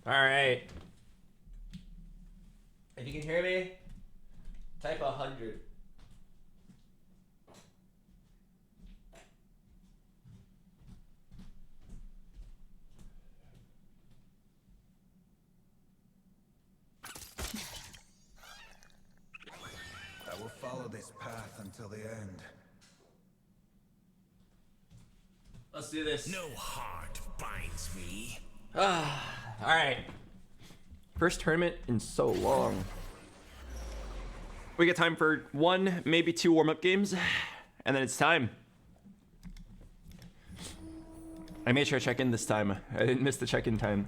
All right. If you can hear me, type 100. I will follow this path until the end. Let's do this. No heart binds me. All right. First tournament in so long. We got time for 1, maybe 2 warm-up games, and then it's time. I made sure I check in this time. I didn't miss the check-in time.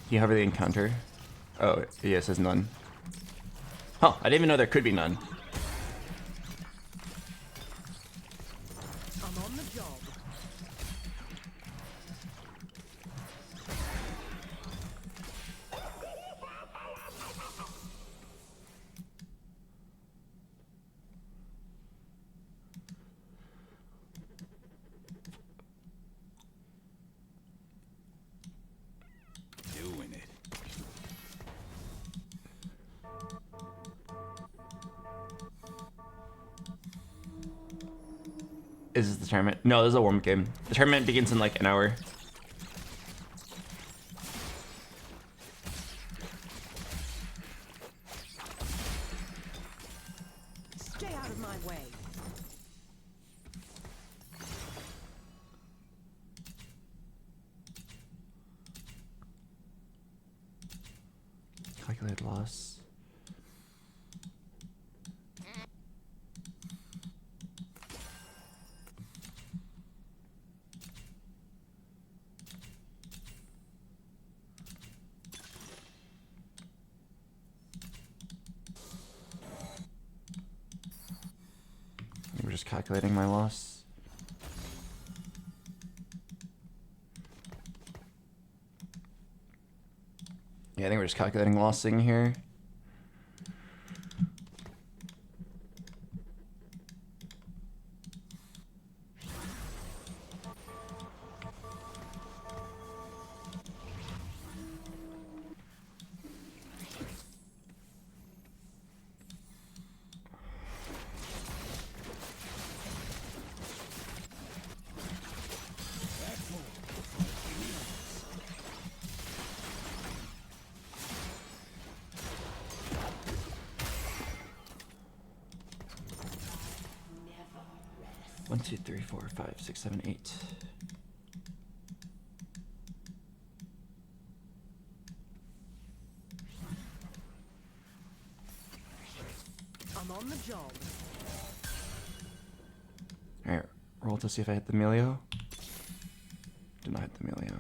You have the encounter? Oh, yeah, it says none. Huh, I didn't even know there could be none. I'm on the job. Doing it. Is this the tournament? No, this is a warm-up game. The tournament begins in like an hour. my way. Calculated loss. We're just calculating my loss. Yeah, I think we're just calculating lossing here. One, two, three, four, five, six, seven, eight. I'm on the job. Alright, roll to see if I hit the Melio. Did not hit the Melio.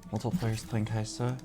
Multiple players playing Kaisa.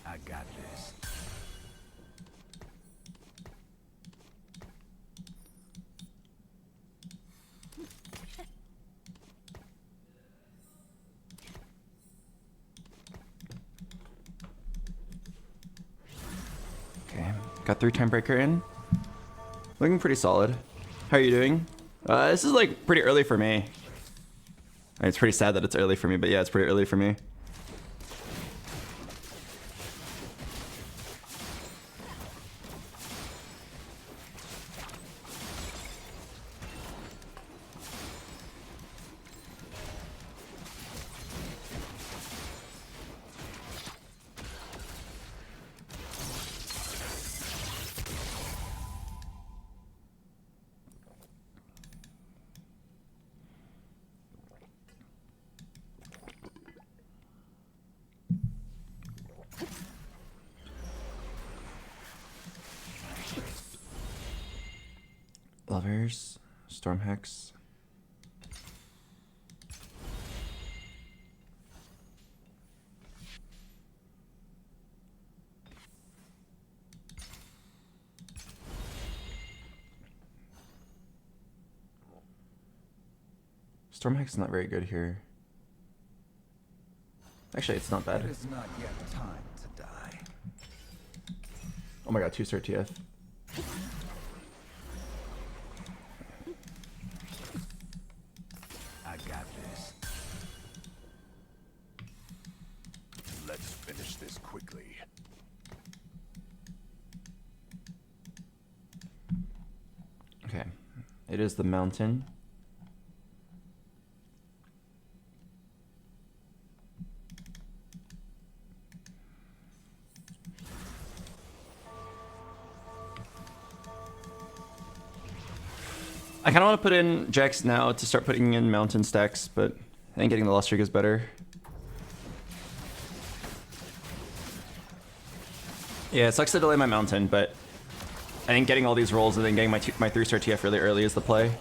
I got this. Okay, got 3-time breaker in. Looking pretty solid. How are you doing? This is like pretty early for me. I mean, it's pretty sad that it's early for me, but yeah, it's pretty early for me. Lovers, Storm Hex. Storm Hex is not very good here. Actually, it's not bad. It is not yet time to die. Oh my god, 2-star TF. I got this. Let's finish this quickly. Okay, it is the mountain. I kind of want to put in Jax now to start putting in mountain stacks, but I think getting the lost streak is better. Yeah, it sucks to delay my mountain, but I think getting all these rolls and then getting my 3-star TF really early is the play.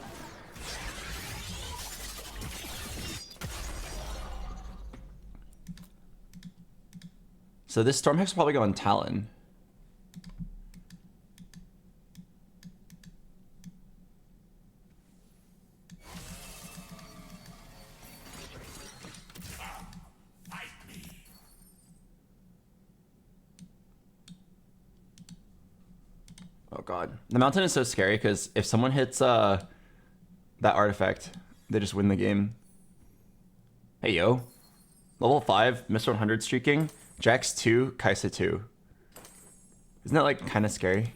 So this Storm Hex will probably go on Talon. Oh god. The mountain is so scary because if someone hits that artifact, they just win the game. Hey yo. Level 5, Mr. 100 streaking. Jax 2, Kaisa 2. Isn't that like kind of scary?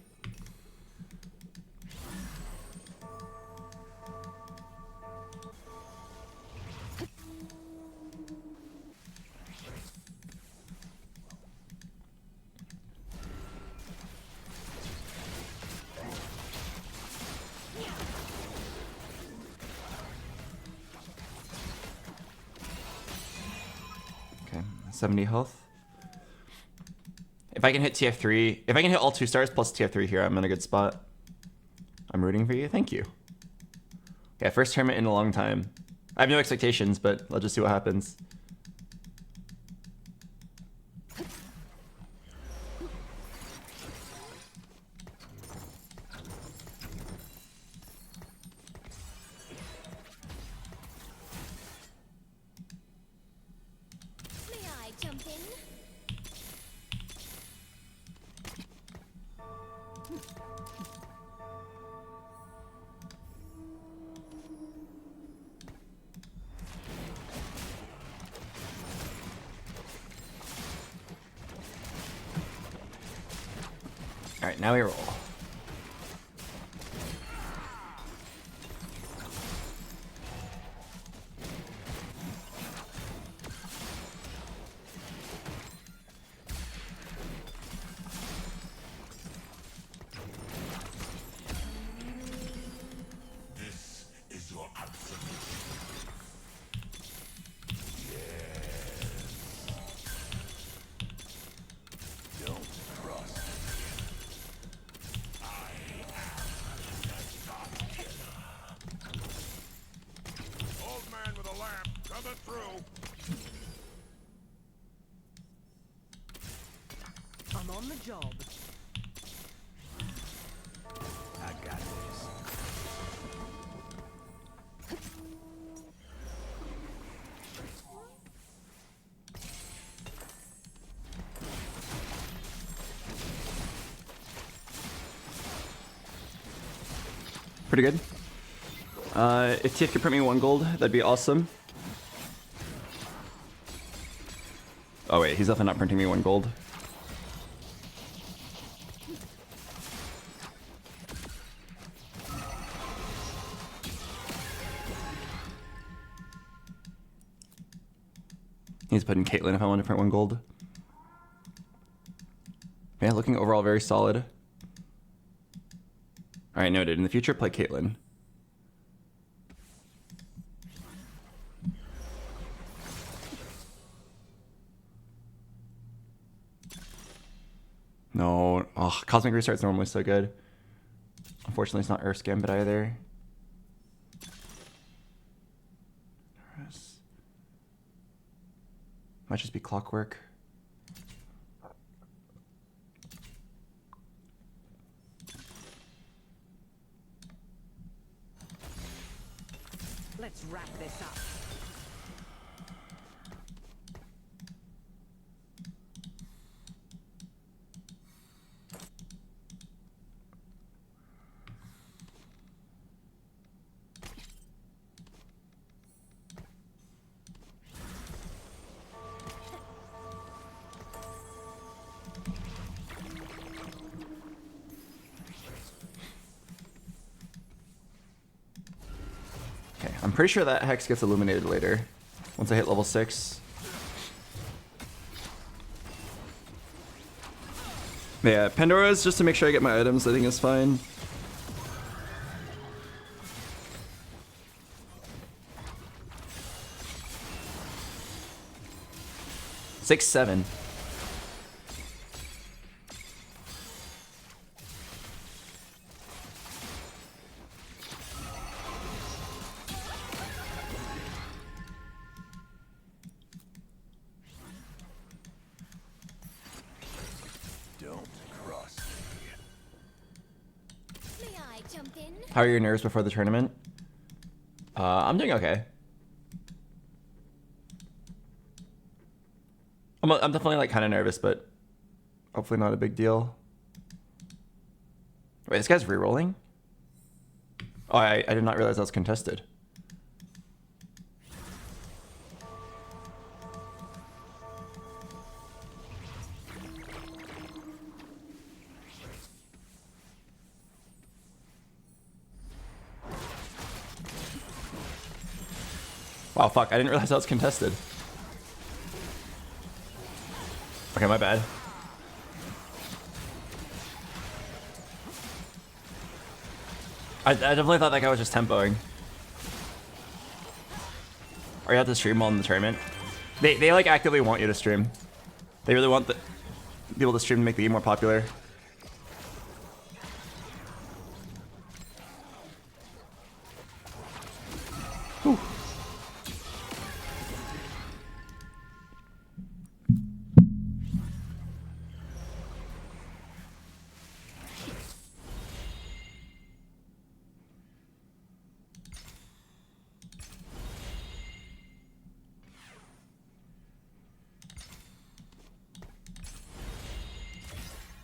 Okay, 70 health. If I can hit TF3, if I can hit all 2 stars plus TF3 here, I'm in a good spot. I'm rooting for you. Thank you. Okay, first tournament in a long time. I have no expectations, but let's just see what happens. May I jump in? All right, now we roll. Old man with a lamp coming through. I'm on the job. I got this. Pretty good. If TF could print me 1 gold, that'd be awesome. Oh wait, he's definitely not printing me 1 gold. He's putting Caitlyn if I want to print 1 gold. Yeah, looking overall very solid. Alright, noted. In the future, play Caitlyn. No. Oh, Cosmic Restart's normally so good. Unfortunately, it's not Earth's Gambit either. Might just be Clockwork. Let's wrap this up. Okay, I'm pretty sure that Hex gets illuminated later. Once I hit level 6. Yeah, Pandora's just to make sure I get my items, I think is fine. Six, 7. Jump in. How are your nerves before the tournament? I'm doing okay. I'm definitely like kind of nervous, but hopefully not a big deal. Wait, this guy's re-rolling? Oh, I did not realize that was contested. Wow, fuck, I didn't realize that was contested. Okay, my bad. I definitely thought that guy was just tempoing. Are you have to stream while in the tournament? They like actively want you to stream. They really want the people to stream to make the game more popular. Whew.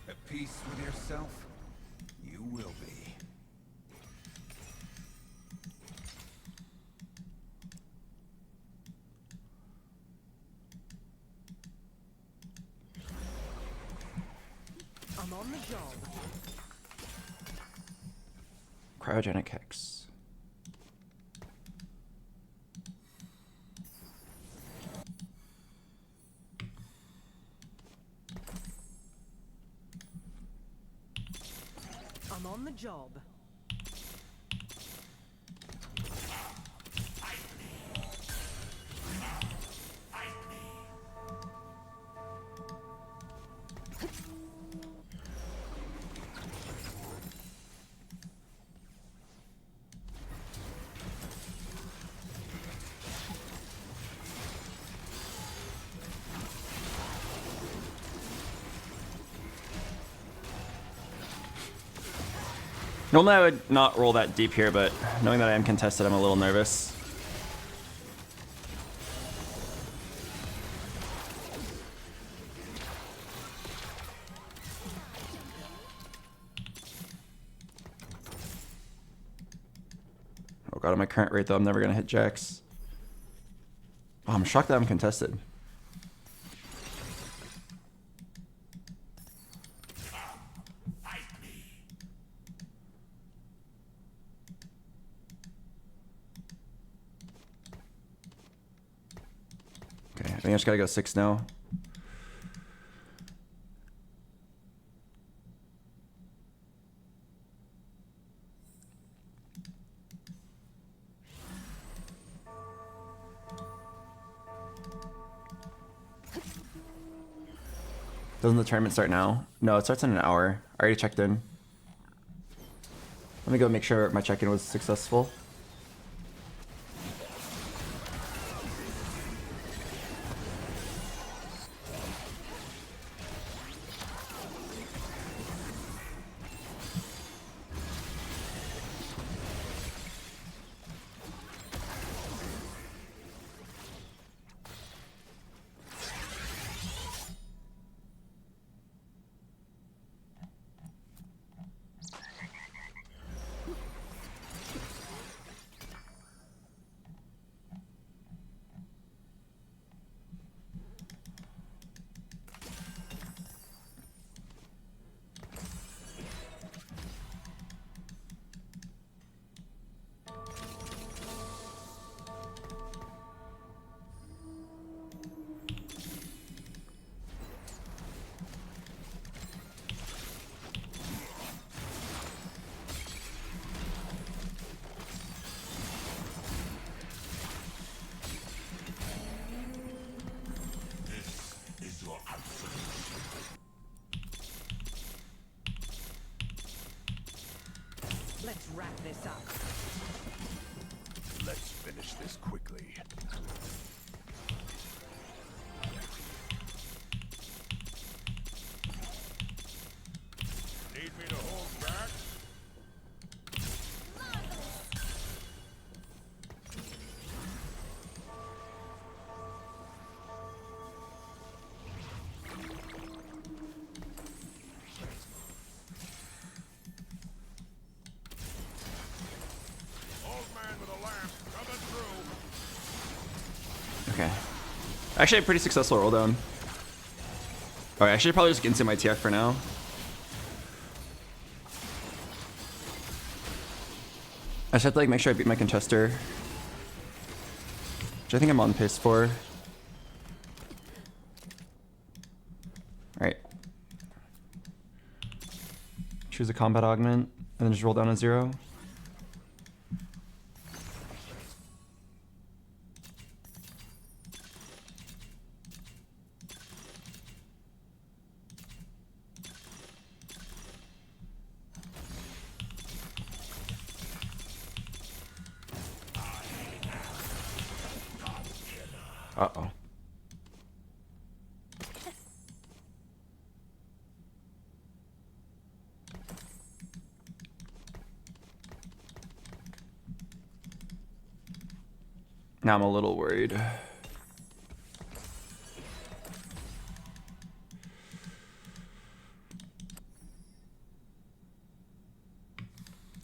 At peace with yourself? You will be. I'm on the job. Cryogenic Hex. I'm on the job. Normally I would not roll that deep here, but knowing that I am contested, I'm a little nervous. Oh god, at my current rate though, I'm never gonna hit jacks. Oh, I'm shocked that I'm contested. Okay, I think I just gotta go 6 now. Doesn't the tournament start now? No, it starts in an hour. I already checked in. Let me go make sure my check-in was successful. Let's wrap this up. Let's finish this quickly. Need me to hold back? Actually, a pretty successful roll down. Alright, I should probably just instant my TF for now. I just have to like make sure I beat my contester, which I think I'm on pace for. Alright. Choose a combat augment, and then just roll down a 0. Uh-oh. Now I'm a little worried.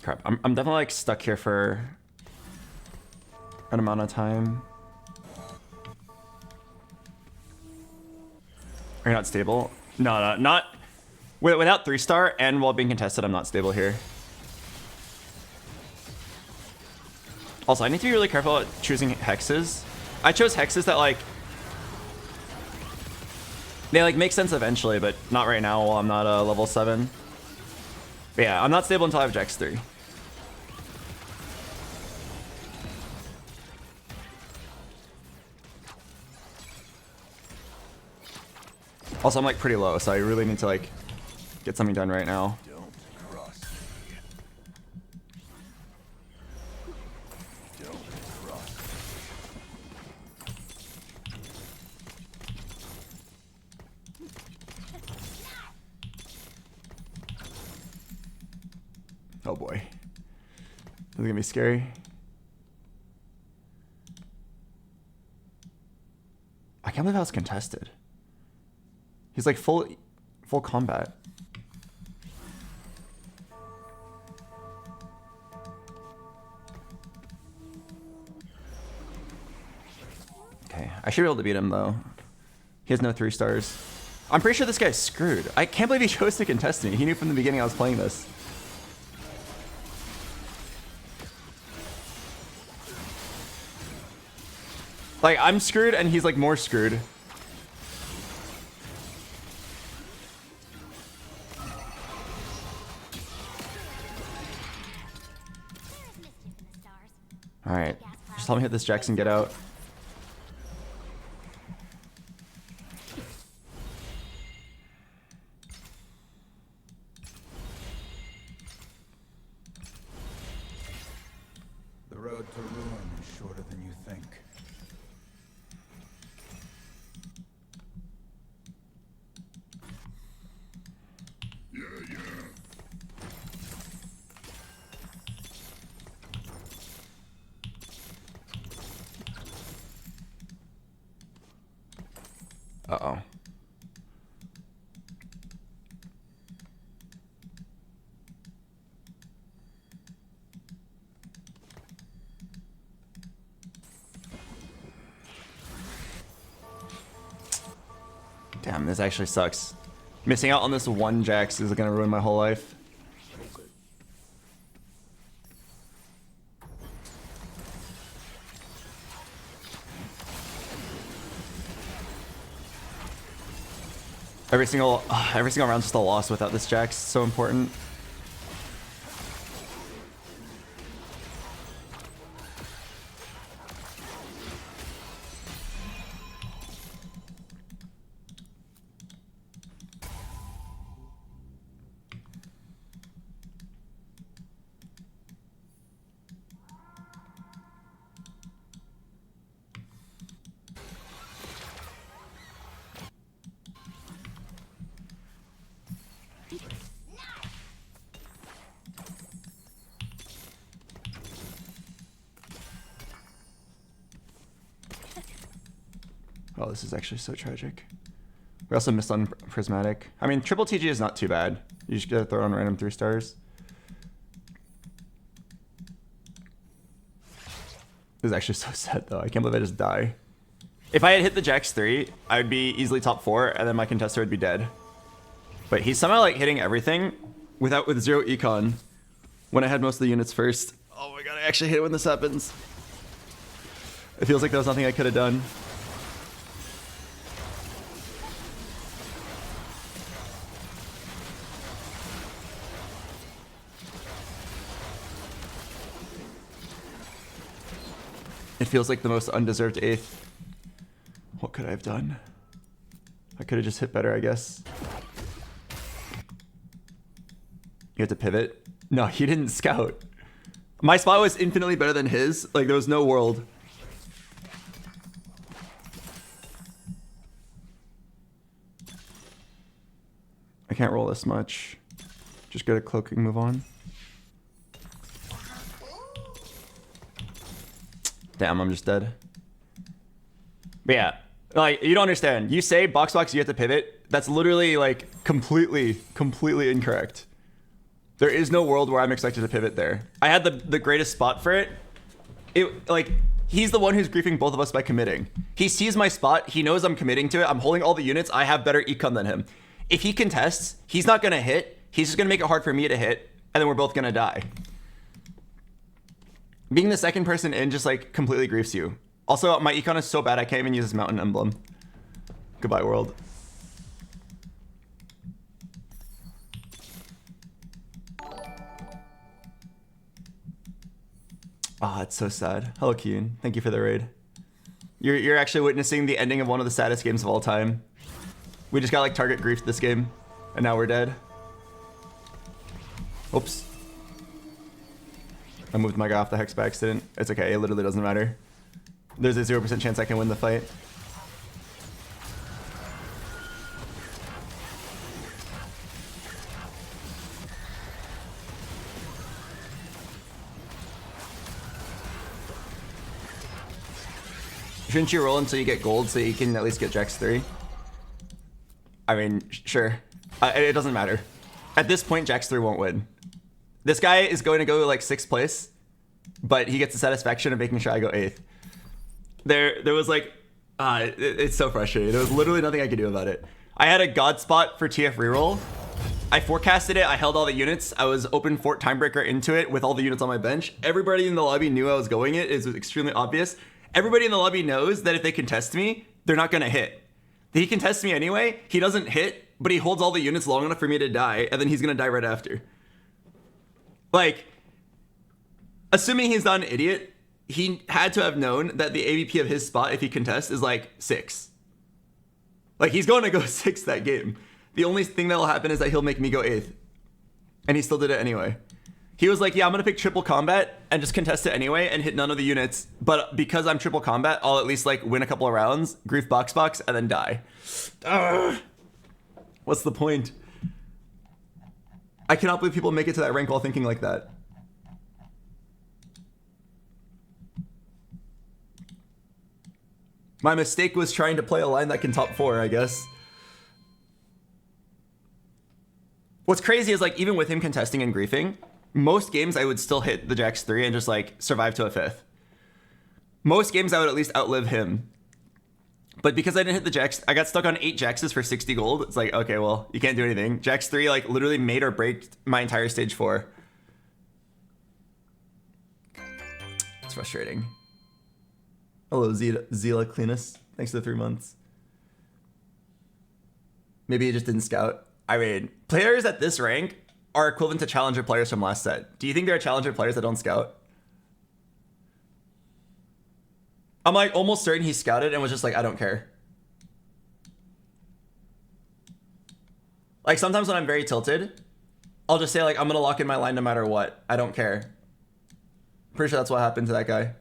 Crap, I'm definitely like stuck here for an amount of time. Are you not stable? No, not without 3-star and while being contested. I'm not stable here. Also, I need to be really careful at choosing hexes. I chose hexes that like they like make sense eventually, but not right now while I'm not level 7. But yeah, I'm not stable until I have Jax 3. Also, I'm like pretty low, so I really need to like get something done right now. Don't cross me. Don't cross me. Oh boy. This is gonna be scary. I can't believe I was contested. He's like full combat. Okay, I should be able to beat him though. He has no 3-stars. I'm pretty sure this guy's screwed. I can't believe he chose to contest me. He knew from the beginning I was playing this. Like, I'm screwed and he's like more screwed. Alright, just let me hit this Jax and get out. The road to ruin is shorter than you think. Uh-oh. Damn, this actually sucks. Missing out on this one Jax is gonna ruin my whole life. Every single round's just a loss without this Jax. So important. Oh, this is actually so tragic. We also missed on Prismatic. I mean, triple TG is not too bad. You just gotta throw on random 3-stars. This is actually so sad though. I can't believe I just die. If I had hit the Jax 3, I would be easily top 4, and then my contester would be dead. But he's somehow like hitting everything with 0 econ when I had most of the units first. Oh my god, I actually hate it when this happens. It feels like there was nothing I could have done. It feels like the most undeserved 8th. What could I have done? I could have just hit better, I guess. You have to pivot? No, he didn't scout. My spot was infinitely better than his. Like, there was no world. I can't roll this much. Just get a cloaking, move on. Damn, I'm just dead. But yeah, like, you don't understand. You say BoxBox, you have to pivot. That's literally, like, completely incorrect. There is no world where I'm expected to pivot there. I had the greatest spot for it. Like, he's the one who's griefing both of us by committing. He sees my spot. He knows I'm committing to it. I'm holding all the units. I have better econ than him. If he contests, he's not going to hit. He's just going to make it hard for me to hit. And then we're both going to die. Being the second person in just, like, completely griefs you. Also, my econ is so bad I can't even use this mountain emblem. Goodbye, world. Ah, it's so sad. Hello, Keen. Thank you for the raid. You're actually witnessing the ending of one of the saddest games of all time. We just got, like, target griefed this game, and now we're dead. Oops. I moved my guy off the hex by accident. It's okay, it literally doesn't matter. There's a 0% chance I can win the fight. Shouldn't you roll until you get gold so you can at least get Jax 3? I mean, sure. It doesn't matter. At this point, Jax 3 won't win. This guy is going to go like 6th place, but he gets the satisfaction of making sure I go 8th. There was like, it's so frustrating. There was literally nothing I could do about it. I had a god spot for TF reroll. I forecasted it. I held all the units. I was open fort timebreaker into it with all the units on my bench. Everybody in the lobby knew I was going it. It was extremely obvious. Everybody in the lobby knows that if they contest me, they're not going to hit. He contests me anyway. He doesn't hit, but he holds all the units long enough for me to die, and then he's going to die right after. Like, assuming he's not an idiot, he had to have known that the AVP of his spot, if he contests, is like 6. Like, he's going to go 6 that game. The only thing that will happen is that he'll make me go 8th. And he still did it anyway. He was like, yeah, I'm going to pick triple combat and just contest it anyway and hit none of the units. But because I'm triple combat, I'll at least like win a couple of rounds, grief BoxBox, and then die. What's the point? I cannot believe people make it to that rank while thinking like that. My mistake was trying to play a line that can top 4, I guess. What's crazy is like, even with him contesting and griefing, most games I would still hit the Jax 3 and just like survive to a 5th. Most games I would at least outlive him. But because I didn't hit the Jax, I got stuck on 8 Jaxes for 60 gold. It's like, okay, well, you can't do anything. Jax 3 like literally made or break my entire stage 4. It's frustrating. Hello, Zila Cleanus. Thanks for the 3 months. Maybe he just didn't scout. I mean, players at this rank are equivalent to challenger players from last set. Do you think there are challenger players that don't scout? I'm like almost certain he scouted and was just like, I don't care. Like sometimes when I'm very tilted, I'll just say like, I'm gonna lock in my line no matter what. I don't care. Pretty sure that's what happened to that guy.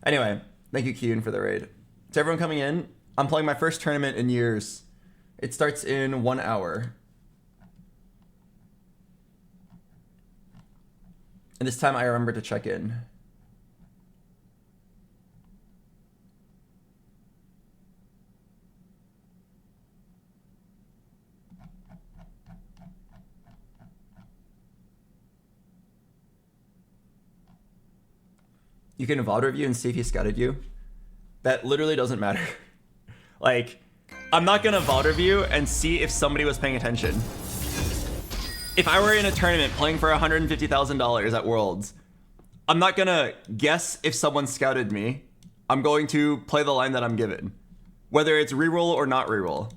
Anyway, thank you, Kyun, for the raid. To everyone coming in, I'm playing my first tournament in years. It starts in 1 hour. And this time I remember to check in. You can VOD review and see if he scouted you. That literally doesn't matter. Like, I'm not gonna VOD review and see if somebody was paying attention. If I were in a tournament playing for $150,000 at Worlds, I'm not gonna guess if someone scouted me. I'm going to play the line that I'm given, whether it's reroll or not reroll.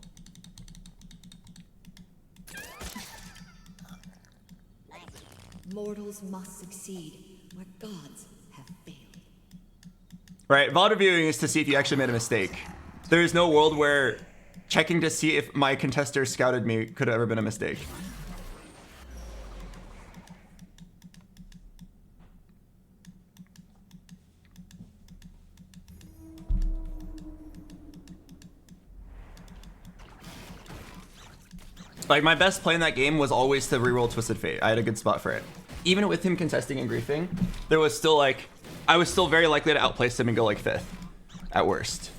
Mortals must succeed where gods have failed. Right, VOD reviewing is to see if you actually made a mistake. There is no world where checking to see if my contester scouted me could have ever been a mistake. Like, my best play in that game was always to reroll Twisted Fate. I had a good spot for it. Even with him contesting and griefing, there was still like, I was still very likely to outplace him and go like 5th at worst.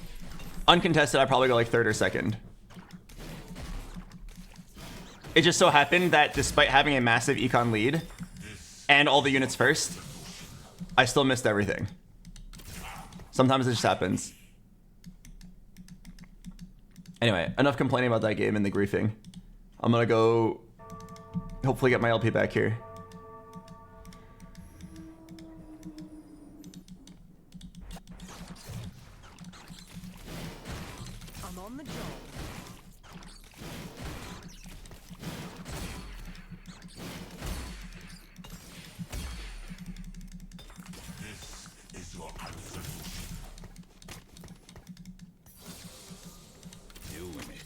Uncontested, I'd probably go like 3rd or 2nd. It just so happened that despite having a massive econ lead and all the units first, I still missed everything. Sometimes it just happens. Anyway, enough complaining about that game and the griefing. I'm gonna go hopefully get my LP back here. I'm on the job. Is your answer? Doing it.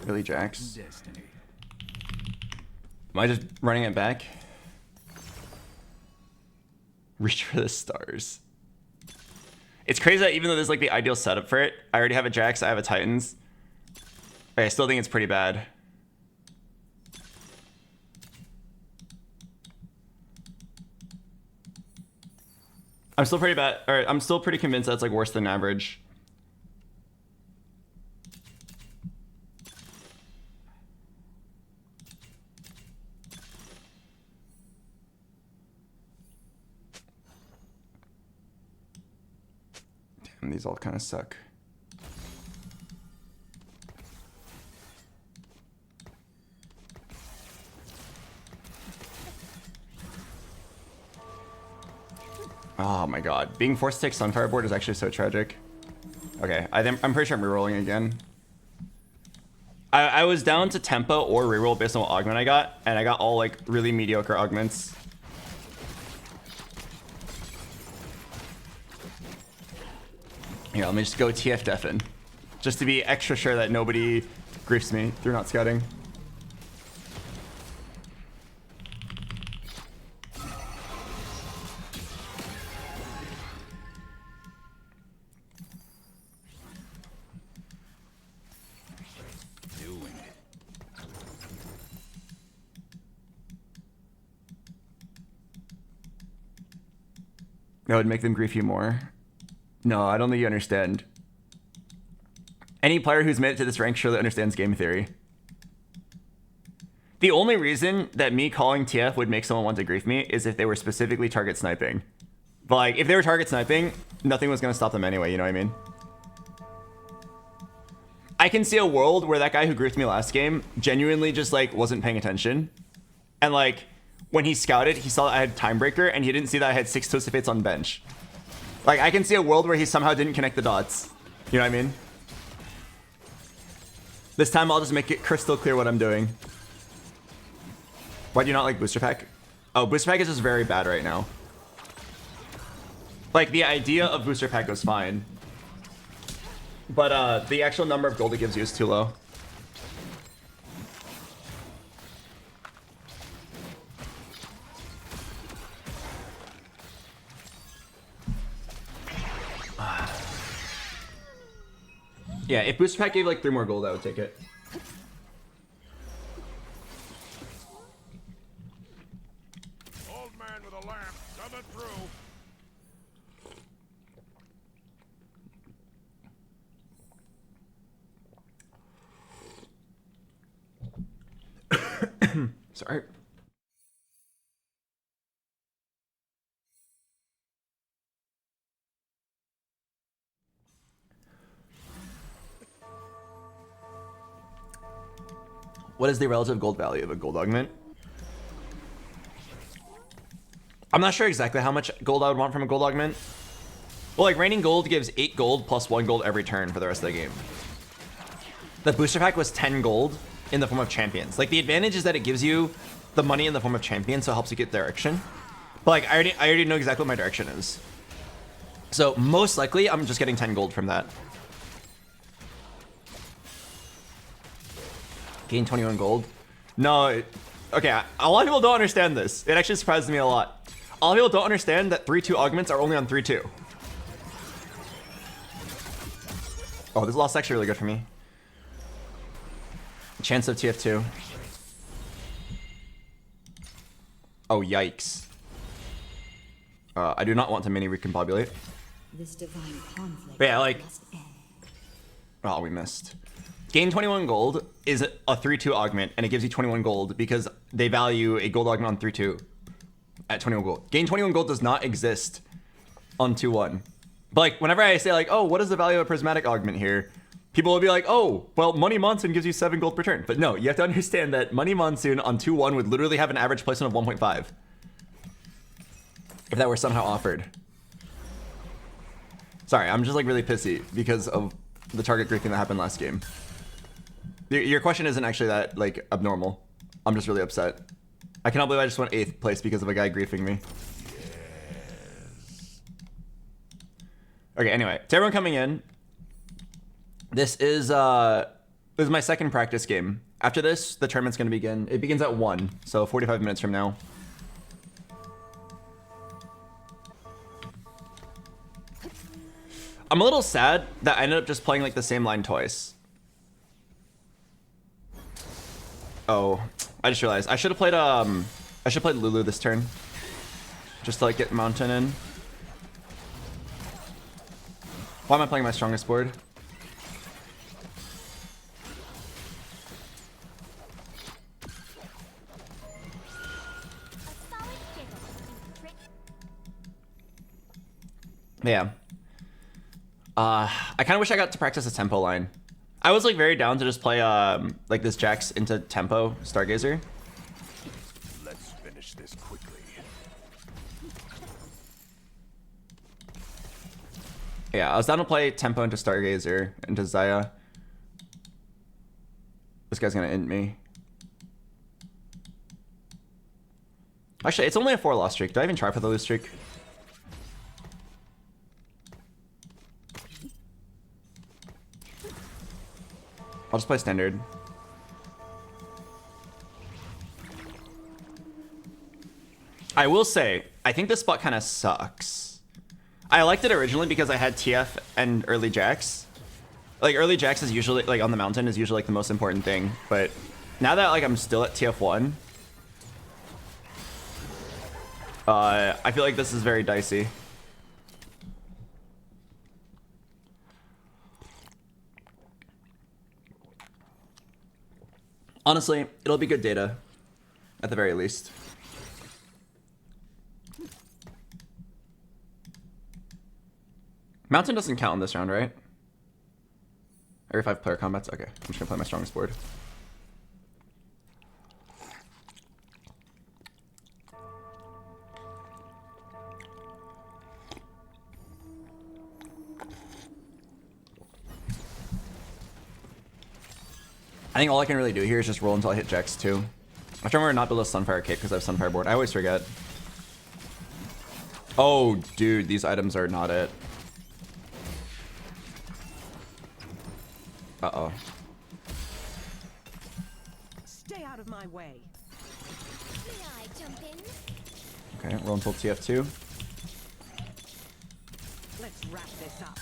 Really, Jax? Destiny. Am I just running it back? Reach for the stars. It's crazy that even though this is like the ideal setup for it, I already have a Jax, I have a Titans. But I still think it's pretty bad. I'm still pretty bad, or I'm still pretty convinced that's like worse than average. Damn, these all kind of suck. Oh my god. Being forced to take Sunfire board is actually so tragic. Okay, I'm pretty sure I'm rerolling again. I was down to tempo or reroll based on what augment I got, and I got all like really mediocre augments. Here, let me just go TF Deafen. Just to be extra sure that nobody griefs me through not scouting. Doing it. That would make them grief you more. No, I don't think you understand. Any player who's made it to this rank surely understands game theory. The only reason that me calling TF would make someone want to grief me is if they were specifically target sniping. But like, if they were target sniping, nothing was going to stop them anyway, you know what I mean? I can see a world where that guy who griefed me last game genuinely just like wasn't paying attention. And like, when he scouted, he saw that I had Timebreaker and he didn't see that I had 6 Twisted Fates on bench. Like, I can see a world where he somehow didn't connect the dots. You know what I mean? This time I'll just make it crystal clear what I'm doing. Why do you not like Booster Pack? Oh, Booster Pack is just very bad right now. Like, the idea of Booster Pack was fine. But the actual number of gold it gives you is too low. Yeah, if booster pack gave like 3 more gold, I would take it. Old man with a lamp coming through. Sorry. What is the relative gold value of a gold augment? I'm not sure exactly how much gold I would want from a gold augment. Well, like raining gold gives 8 gold plus 1 gold every turn for the rest of the game. The booster pack was 10 gold in the form of champions. Like the advantage is that it gives you the money in the form of champions, so it helps you get direction. But like I already know exactly what my direction is. So most likely I'm just getting 10 gold from that. Gain 21 gold. No, okay, a lot of people don't understand this. It actually surprises me a lot. A lot of people don't understand that 3-2 augments are only on 3-2. Oh, this loss is actually really good for me. Chance of TF2. Oh, yikes. I do not want to mini recombobulate. This divine conflict Yeah, like... must end. Oh, we missed. Gain 21 gold is a 3-2 augment, and it gives you 21 gold because they value a gold augment on 3-2 at 21 gold. Gain 21 gold does not exist on 2-1. But like, whenever I say like, oh, what is the value of a prismatic augment here? People will be like, oh, well, Money Monsoon gives you 7 gold per turn. But no, you have to understand that Money Monsoon on 2-1 would literally have an average placement of 1.5. If that were somehow offered. Sorry, I'm just like really pissy because of the target griefing that happened last game. Your question isn't actually that like abnormal. I'm just really upset. I cannot believe I just went 8th place because of a guy griefing me. Okay, anyway, to everyone coming in, this is my second practice game. After this, the tournament's gonna begin. It begins at 1, so 45 minutes from now. I'm a little sad that I ended up just playing like the same line twice. Oh, I just realized I should have played Lulu this turn, just to like get Mountain in. Why am I playing my strongest board? Yeah. I kind of wish I got to practice a tempo line. I was like very down to just play like this Jax into tempo Stargazer. Let's finish this quickly. Yeah, I was down to play tempo into Stargazer into Zaya. This guy's gonna int me. Actually, it's only a 4-loss streak. Do I even try for the lose streak? I'll just play standard. I will say, I think this spot kind of sucks. I liked it originally because I had TF and early Jax. Like early Jax is usually like on the mountain is usually like the most important thing, but now that like I'm still at TF1, I feel like this is very dicey. Honestly, it'll be good data, at the very least. Mountain doesn't count in this round, right? Every 5 player combats? Okay, I'm just gonna play my strongest board. I think all I can really do here is just roll until I hit Jax 2. I'm trying to remember not build a Sunfire Cape because I have Sunfire board. I always forget. Oh, dude, these items are not it. Uh-oh. Stay out of my way. May I jump in? Okay, roll until TF2. Let's wrap this up.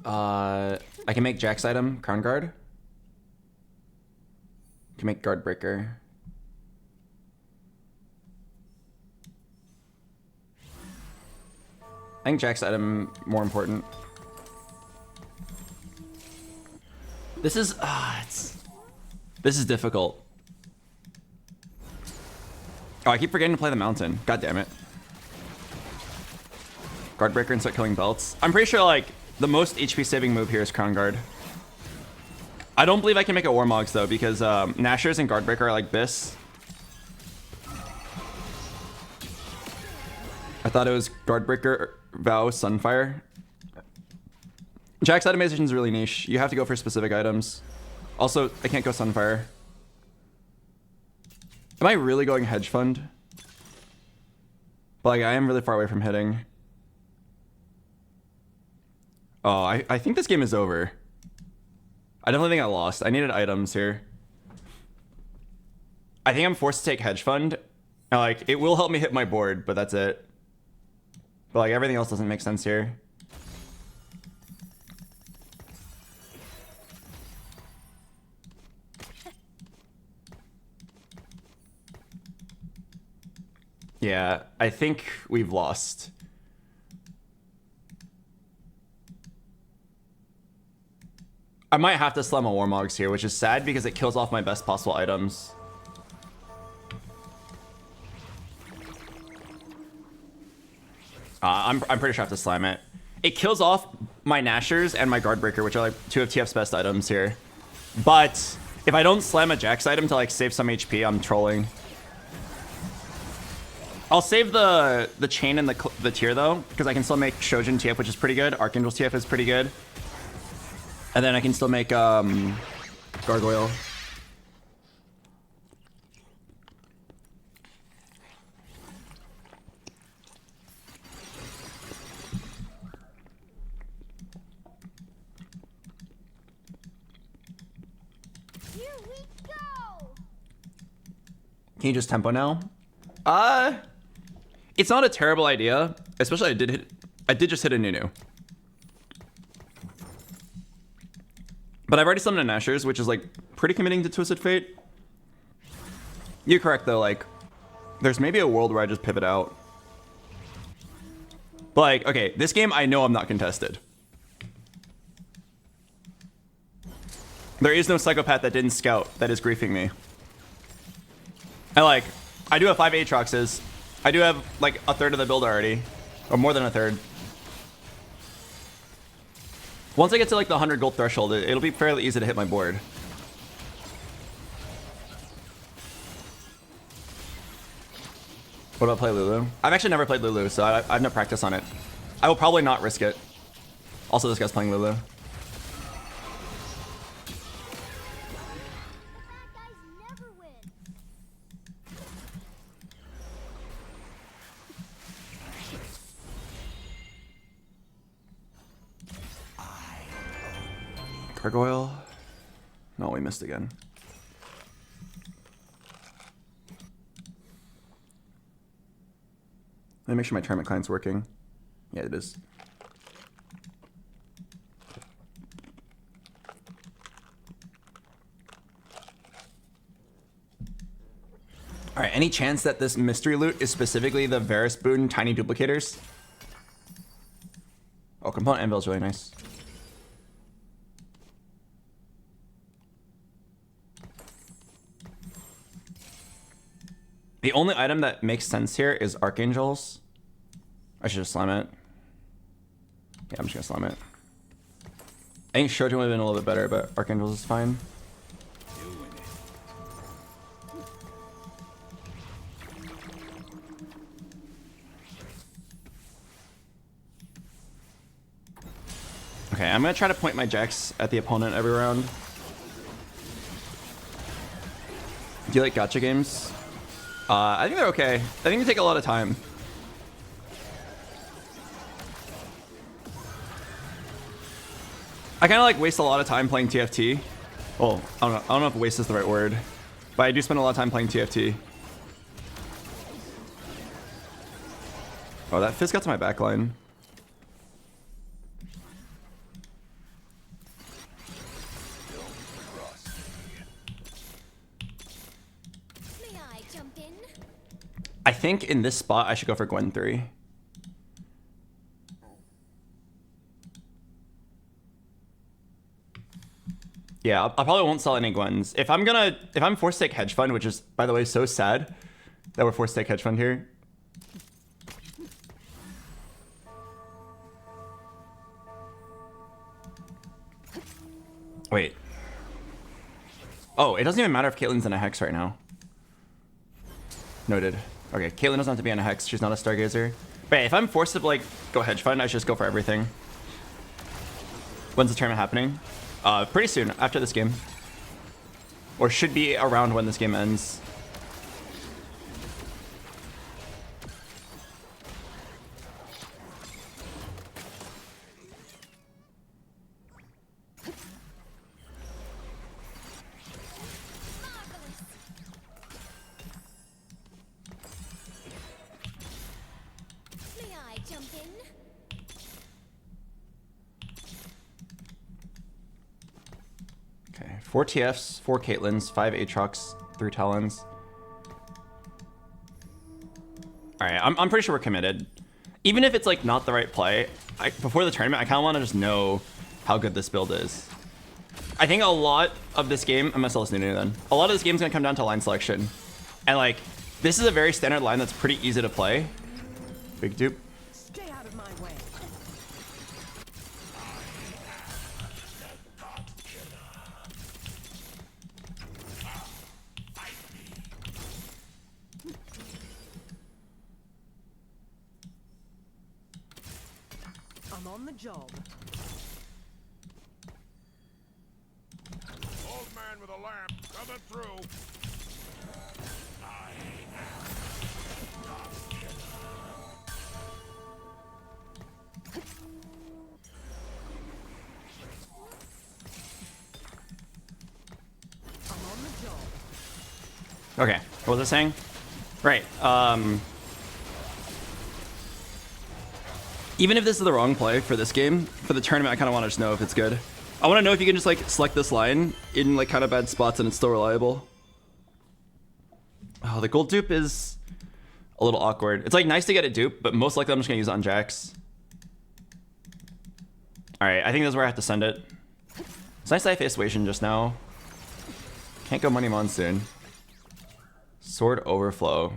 I can make Jack's item, Crown Guard. Can make Guard Breaker. I think Jack's item more important. This is this is difficult. Oh, I keep forgetting to play the mountain. God damn it. Guard Breaker and start killing belts. I'm pretty sure like the most HP saving move here is Crown Guard. I don't believe I can make a Warmogs though because Nashers and Guard Breaker are like this. I thought it was Guard Breaker, Vow, Sunfire. Jack's itemization is really niche. You have to go for specific items. Also, I can't go Sunfire. Am I really going Hedge Fund? But like, I am really far away from hitting. Oh, I think this game is over. I definitely think I lost. I needed items here. I think I'm forced to take Hedge Fund. And like, it will help me hit my board, but that's it. But like, everything else doesn't make sense here. Yeah, I think we've lost. I might have to slam a Warmogs here, which is sad because it kills off my best possible items. I'm pretty sure I have to slam it. It kills off my Nashers and my Guard Breaker, which are like two of TF's best items here. But if I don't slam a Jack's item to like save some HP, I'm trolling. I'll save the chain and the tier though, because I can still make Shojin TF, which is pretty good. Archangel's TF is pretty good. And then I can still make Gargoyle. Here we go. Can you just tempo now? It's not a terrible idea, especially I did just hit a Nunu. But I've already summoned a Nashers, which is like pretty committing to Twisted Fate. You're correct though, like there's maybe a world where I just pivot out. But like, okay, this game I know I'm not contested. There is no psychopath that didn't scout that is griefing me. And like, I do have 5 Aatroxes. I do have like a third of the build already, or more than a third. Once I get to like the 100 gold threshold, it'll be fairly easy to hit my board. What about play Lulu? I've actually never played Lulu, so I have no practice on it. I will probably not risk it. Also, this guy's playing Lulu. Bad guys never win. Gargoyle. No, we missed again. Let me make sure my tournament client's working. Yeah, it is. All right, any chance that this mystery loot is specifically the Varus Boon Tiny Duplicators? Oh, Component Anvil is really nice. The only item that makes sense here is Archangels. I should just slam it. Yeah, I'm just gonna slam it. I think Shojin would have been a little bit better, but Archangels is fine. Okay, I'm gonna try to point my Jacks at the opponent every round. Do you like gacha games? I think they're okay. I think they take a lot of time. I kind of like waste a lot of time playing TFT. Well, I don't know if waste is the right word, but I do spend a lot of time playing TFT. Oh, that Fizz got to my backline. think in this spot I should go for Gwen 3. Yeah, I probably won't sell any Gwens. If I'm forced to take hedge fund, which is by the way so sad that we're forced to take hedge fund here. Wait. Oh, it doesn't even matter if Caitlyn's in a hex right now. Noted. Okay, Caitlyn doesn't have to be in a hex. She's not a stargazer. But yeah, if I'm forced to like go hedge fund, I should just go for everything. When's the tournament happening? Pretty soon after this game, or should be around when this game ends. May I jump in? Okay, 4 TFs, 4 Caitlyns, 5 Aatrox, 3 Talons. Alright, I'm pretty sure we're committed. Even if it's like not the right play, before the tournament, I kind of want to just know how good this build is. I think a lot of this game, I'm gonna sell this new then. A lot of this game is gonna come down to line selection. And like, this is a very standard line that's pretty easy to play. Big dupe. Stay out of my way. I'm on the job. Old man with a lamp coming through. I'm on the job. Okay, what was I saying? Right, even if this is the wrong play for this game, for the tournament, I kind of want to just know if it's good. I want to know if you can just like select this line in like kind of bad spots and it's still reliable. Oh, the gold dupe is a little awkward. It's like nice to get a dupe, but most likely I'm just gonna use it on jacks. All right, I think this is where I have to send it. It's nice that I faced Wation just now. Can't go money monsoon. Sword overflow.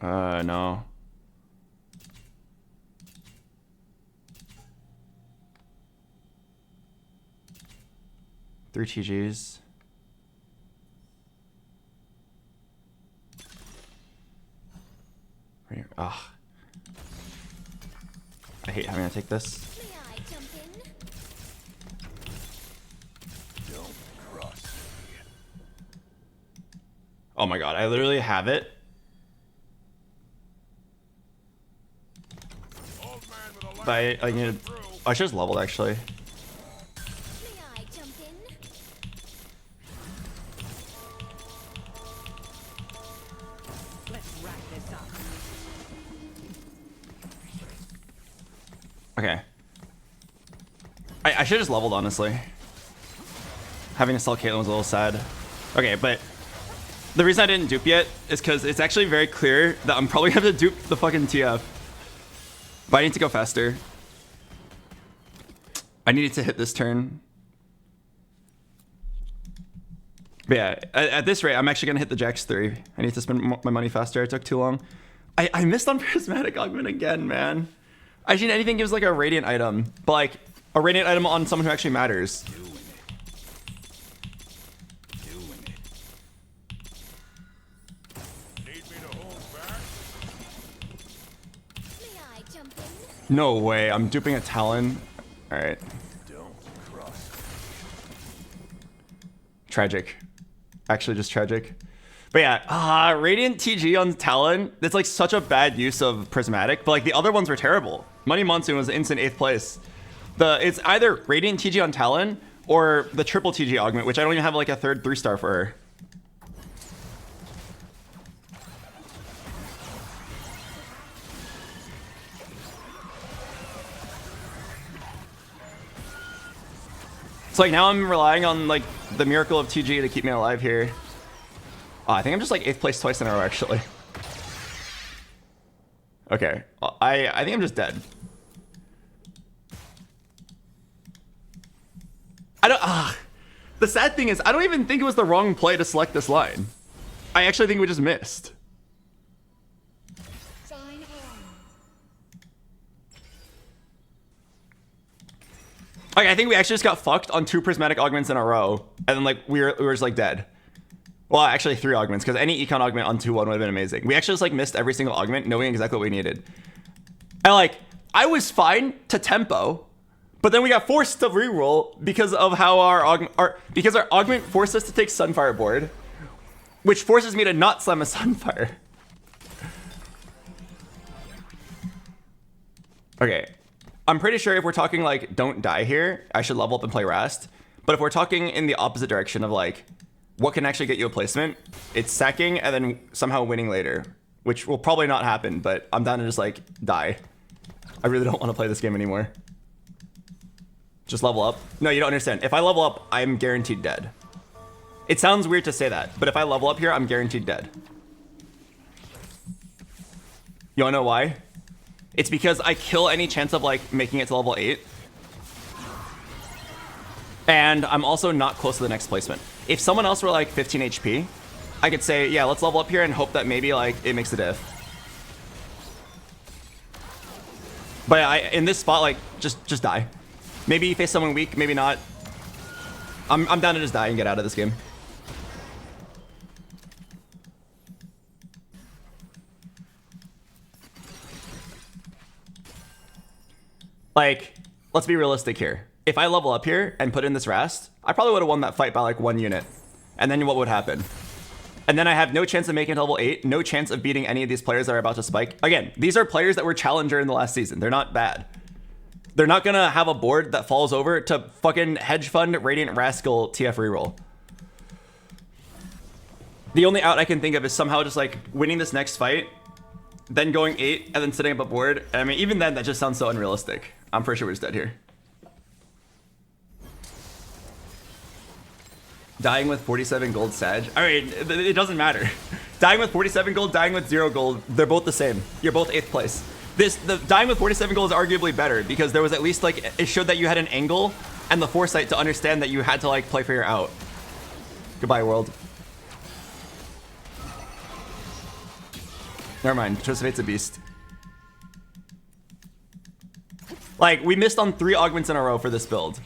No. Three TGs. Right here. Ugh. I hate having to take this. May I jump in? Don't cross me. Oh my god, I literally have it. Old man with a lamp But I needed. through. I should have leveled actually. May I jump in? Let's wrap this up. Okay. I should have just leveled, honestly. Having to sell Caitlyn was a little sad. Okay, but the reason I didn't dupe yet is because it's actually very clear that I'm probably going to have to dupe the fucking TF. But I need to go faster. I needed to hit this turn. But yeah, at this rate, I'm actually going to hit the Jax 3. I need to spend my money faster. It took too long. I missed on Prismatic Augment again, man. I seen anything gives like a Radiant item, but like a Radiant item on someone who actually matters. Doing it. Need me to hold back? May I jump in? No way, I'm duping a Talon. All right, Don't cross. tragic. Actually, just tragic. But yeah, Radiant TG on Talon. That's like such a bad use of Prismatic, but like the other ones were terrible. Money Monsoon was instant 8th place. It's either Radiant TG on Talon or the triple TG augment, which I don't even have like a third 3-star for her. So like now I'm relying on like the miracle of TG to keep me alive here. Oh, I think I'm just like 8th place twice in a row actually. Okay. I think I'm just dead. I don't... The sad thing is, I don't even think it was the wrong play to select this line. I actually think we just missed. Sign on. Like, I think we actually just got fucked on 2 prismatic augments in a row. And then, like, we were just, like, dead. Well, actually 3 augments, because any econ augment on 2-1 would have been amazing. We actually just, like, missed every single augment, knowing exactly what we needed. And, like, I was fine to tempo, but then we got forced to reroll because of how our augment forced us to take Sunfire board, which forces me to not slam a Sunfire. Okay. I'm pretty sure if we're talking, like, don't die here, I should level up and play Rast. But if we're talking in the opposite direction of, like, what can actually get you a placement, it's sacking and then somehow winning later, which will probably not happen, but I'm down to just, like, die. I really don't want to play this game anymore. Just level up. No, you don't understand. If I level up, I'm guaranteed dead. It sounds weird to say that, but if I level up here, I'm guaranteed dead. You wanna know why? It's because I kill any chance of, like, making it to level 8. And I'm also not close to the next placement. If someone else were, like, 15 HP, I could say, yeah, let's level up here and hope that maybe, like, it makes the diff. But in this spot, like, just die. Maybe you face someone weak, maybe not. I'm down to just die and get out of this game. Like, let's be realistic here. If I level up here and put in this Rast, I probably would have won that fight by like 1 unit. And then what would happen? And then I have no chance of making it to level 8, no chance of beating any of these players that are about to spike. Again, these are players that were challenger in the last season. They're not bad. They're not gonna have a board that falls over to fucking hedge fund Radiant Rascal TF reroll. The only out I can think of is somehow just like winning this next fight, then going 8 and then sitting up a board. And I mean, even then, that just sounds so unrealistic. I'm pretty sure we're just dead here. Dying with 47 gold Sag. I mean, it doesn't matter. Dying with 47 gold, dying with 0 gold, they're both the same. You're both 8th place. The dying with 47 gold is arguably better because there was at least like, it showed that you had an angle and the foresight to understand that you had to like play for your out. Goodbye, world. Never mind, Joseph's a beast. Like, we missed on 3 augments in a row for this build.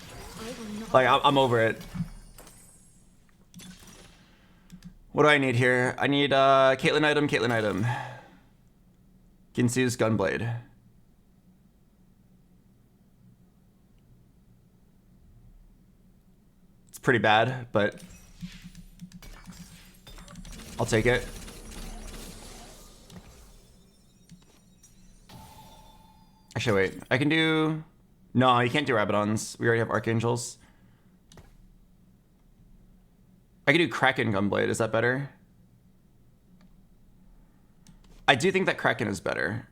Like, I'm over it. What do I need here? I need Caitlyn item, Caitlyn item. Ginsu's Gunblade. It's pretty bad, but I'll take it. Actually, wait. I can do... No, you can't do Rabadons. We already have Archangels. I can do Kraken Gunblade. Is that better? I do think that Kraken is better.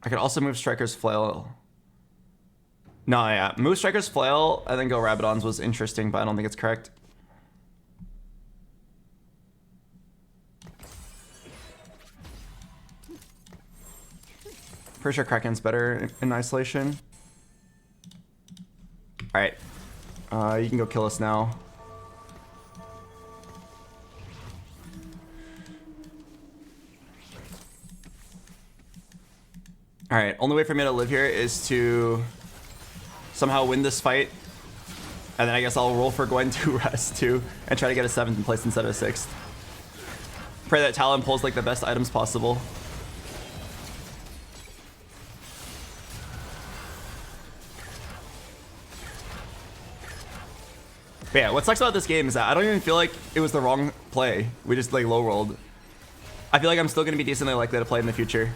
I could also move Striker's Flail. No, yeah. Move Striker's Flail and then go Rabadons was interesting, but I don't think it's correct. Pretty sure Kraken's better in isolation. Alright. You can go kill us now. Alright, only way for me to live here is to somehow win this fight. And then I guess I'll roll for Gwen to rest too and try to get a 7th place instead of a 6th. Pray that Talon pulls like the best items possible. But yeah, what sucks about this game is that I don't even feel like it was the wrong play. We just like low rolled. I feel like I'm still gonna be decently likely to play in the future.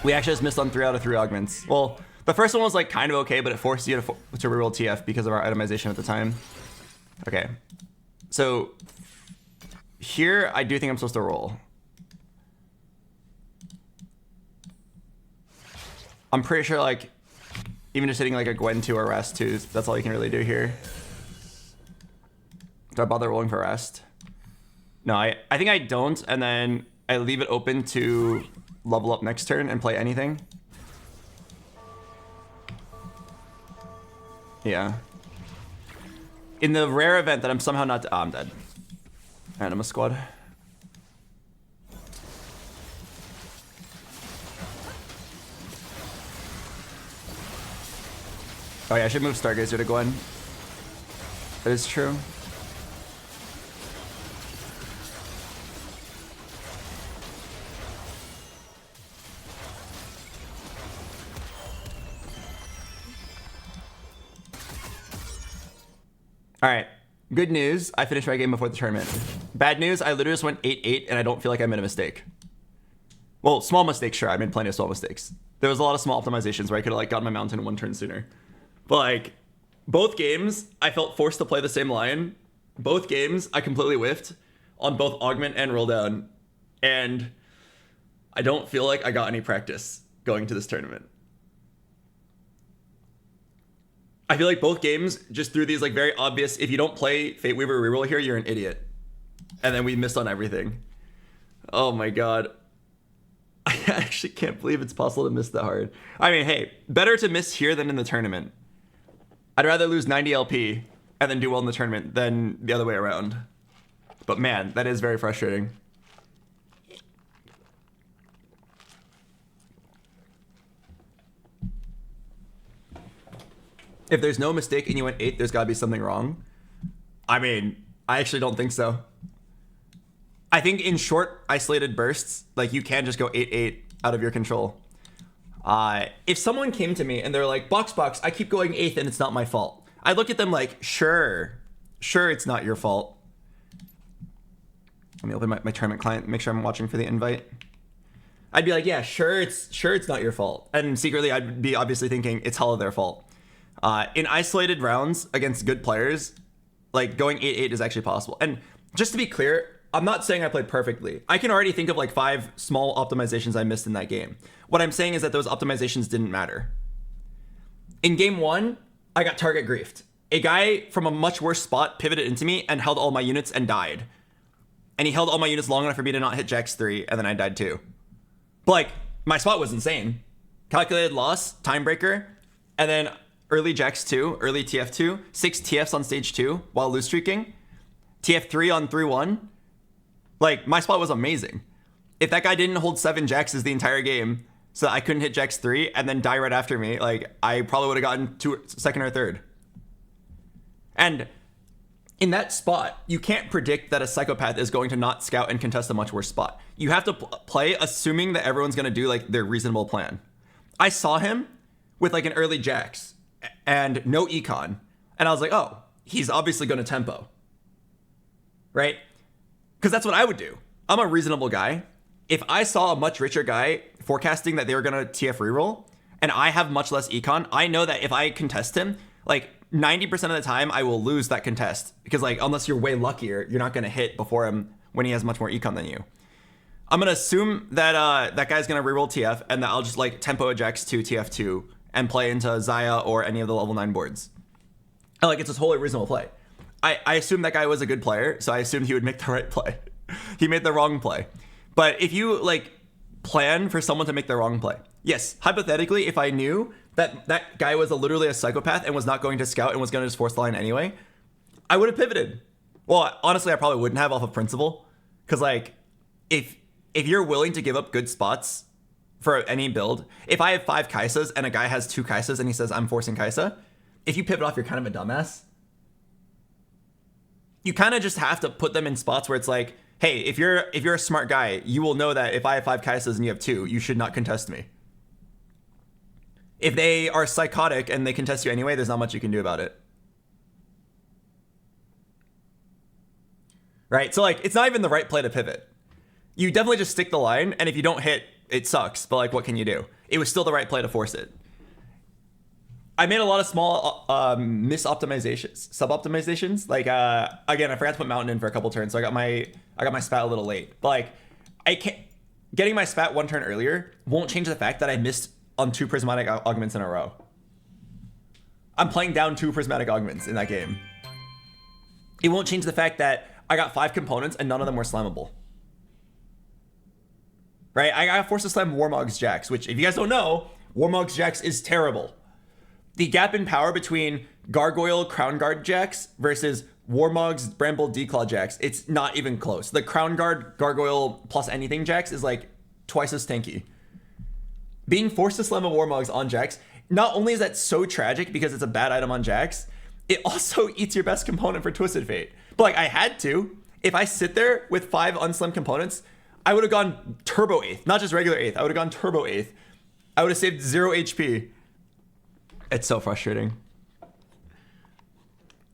We actually just missed on 3 out of 3 augments. Well, the first one was like kind of okay, but it forced you to reroll TF because of our itemization at the time. Okay. So here, I do think I'm supposed to roll. I'm pretty sure like, even just hitting like a Gwen 2 or Rast 2, that's all you can really do here. Do I bother rolling for rest? No, I think I don't, and then I leave it open to level up next turn and play anything. Yeah. In the rare event that I'm somehow not... Oh, I'm dead. Anima squad. Oh yeah, I should move Stargazer to Gwen. That is true. All right, good news. I finished my game before the tournament. Bad news, I literally just went 8-8 and I don't feel like I made a mistake. Well, small mistakes, sure. I made plenty of small mistakes. There was a lot of small optimizations where I could have like gotten my mountain 1 turn sooner. But like, both games, I felt forced to play the same line. Both games, I completely whiffed on both augment and roll down. And I don't feel like I got any practice going to this tournament. I feel like both games just threw these like very obvious, if you don't play Fate Weaver reroll here, you're an idiot. And then we missed on everything. Oh my God. I actually can't believe it's possible to miss that hard. I mean, hey, better to miss here than in the tournament. I'd rather lose 90 LP and then do well in the tournament than the other way around. But man, that is very frustrating. If there's no mistake and you went 8, there's gotta be something wrong. I mean, I actually don't think so. I think in short, isolated bursts, like you can just go 8-8 out of your control. If someone came to me and they're like, BoxBox, I keep going 8th and it's not my fault. I'd look at them like, sure it's not your fault. Let me open my tournament client, make sure I'm watching for the invite. I'd be like, yeah, sure it's not your fault. And secretly, I'd be obviously thinking it's hella their fault. In isolated rounds against good players, like going 8-8 is actually possible. And just to be clear, I'm not saying I played perfectly. I can already think of like 5 small optimizations I missed in that game. What I'm saying is that those optimizations didn't matter. In game 1, I got target griefed. A guy from a much worse spot pivoted into me and held all my units and died. And he held all my units long enough for me to not hit Jax 3, and then I died too. But like, my spot was insane. Calculated loss, timebreaker, and then early Jax 2, early TF2, 6 TFs on stage 2 while loose streaking, TF3 on 3-1. Like, my spot was amazing. If that guy didn't hold 7 Jaxes the entire game so that I couldn't hit Jax 3 and then die right after me, like, I probably would have gotten second or third. And in that spot, you can't predict that a psychopath is going to not scout and contest a much worse spot. You have to play assuming that everyone's going to do, like, their reasonable plan. I saw him with, like, an early Jax and no econ. And I was like, oh, he's obviously going to tempo. Right? Because that's what I would do. I'm a reasonable guy. If I saw a much richer guy forecasting that they were going to TF reroll, and I have much less econ, I know that if I contest him, like 90% of the time, I will lose that contest. Because like, unless you're way luckier, you're not going to hit before him when he has much more econ than you. I'm going to assume that that guy's going to reroll TF, and that I'll just like tempo a Jax 2 TF2 and play into Zaya or any of the level 9 boards. And like, it's a totally reasonable play. I assumed that guy was a good player, so I assumed he would make the right play. He made the wrong play. But if you like plan for someone to make the wrong play, yes, hypothetically, if I knew that that guy was literally a psychopath and was not going to scout and was going to just force the line anyway, I would have pivoted. Well, honestly, I probably wouldn't have off of principle. Because like, if you're willing to give up good spots for any build, if I have 5 Kaisas and a guy has 2 Kaisas and he says, I'm forcing Kaisa, if you pivot off, you're kind of a dumbass. You kind of just have to put them in spots where it's like, hey, if you're a smart guy, you will know that if I have 5 Kaisas and you have 2, you should not contest me. If they are psychotic and they contest you anyway, there's not much you can do about it. Right? So like, it's not even the right play to pivot. You definitely just stick the line, and if you don't hit, it sucks, but like, what can you do? It was still the right play to force it. I made a lot of small misoptimizations, sub-optimizations. Like, again, I forgot to put Mountain in for a couple turns, so I got my spat a little late. But like, getting my spat 1 turn earlier won't change the fact that I missed on 2 prismatic augments in a row. I'm playing down 2 prismatic augments in that game. It won't change the fact that I got 5 components and none of them were slammable. Right? I got forced to slam Warmog's Jax, which if you guys don't know, Warmog's Jax is terrible. The gap in power between Gargoyle Crown Guard Jax versus Warmog's Bramble Declaw Jax, it's not even close. The Crown Guard Gargoyle plus anything Jax is like twice as tanky. Being forced to slam a Warmog's on Jax, not only is that so tragic because it's a bad item on Jax, it also eats your best component for Twisted Fate. But like I had to. If I sit there with 5 unslammed components, I would have gone Turbo 8th, not just regular 8th. I would have gone Turbo 8th. I would have saved 0 HP. It's so frustrating.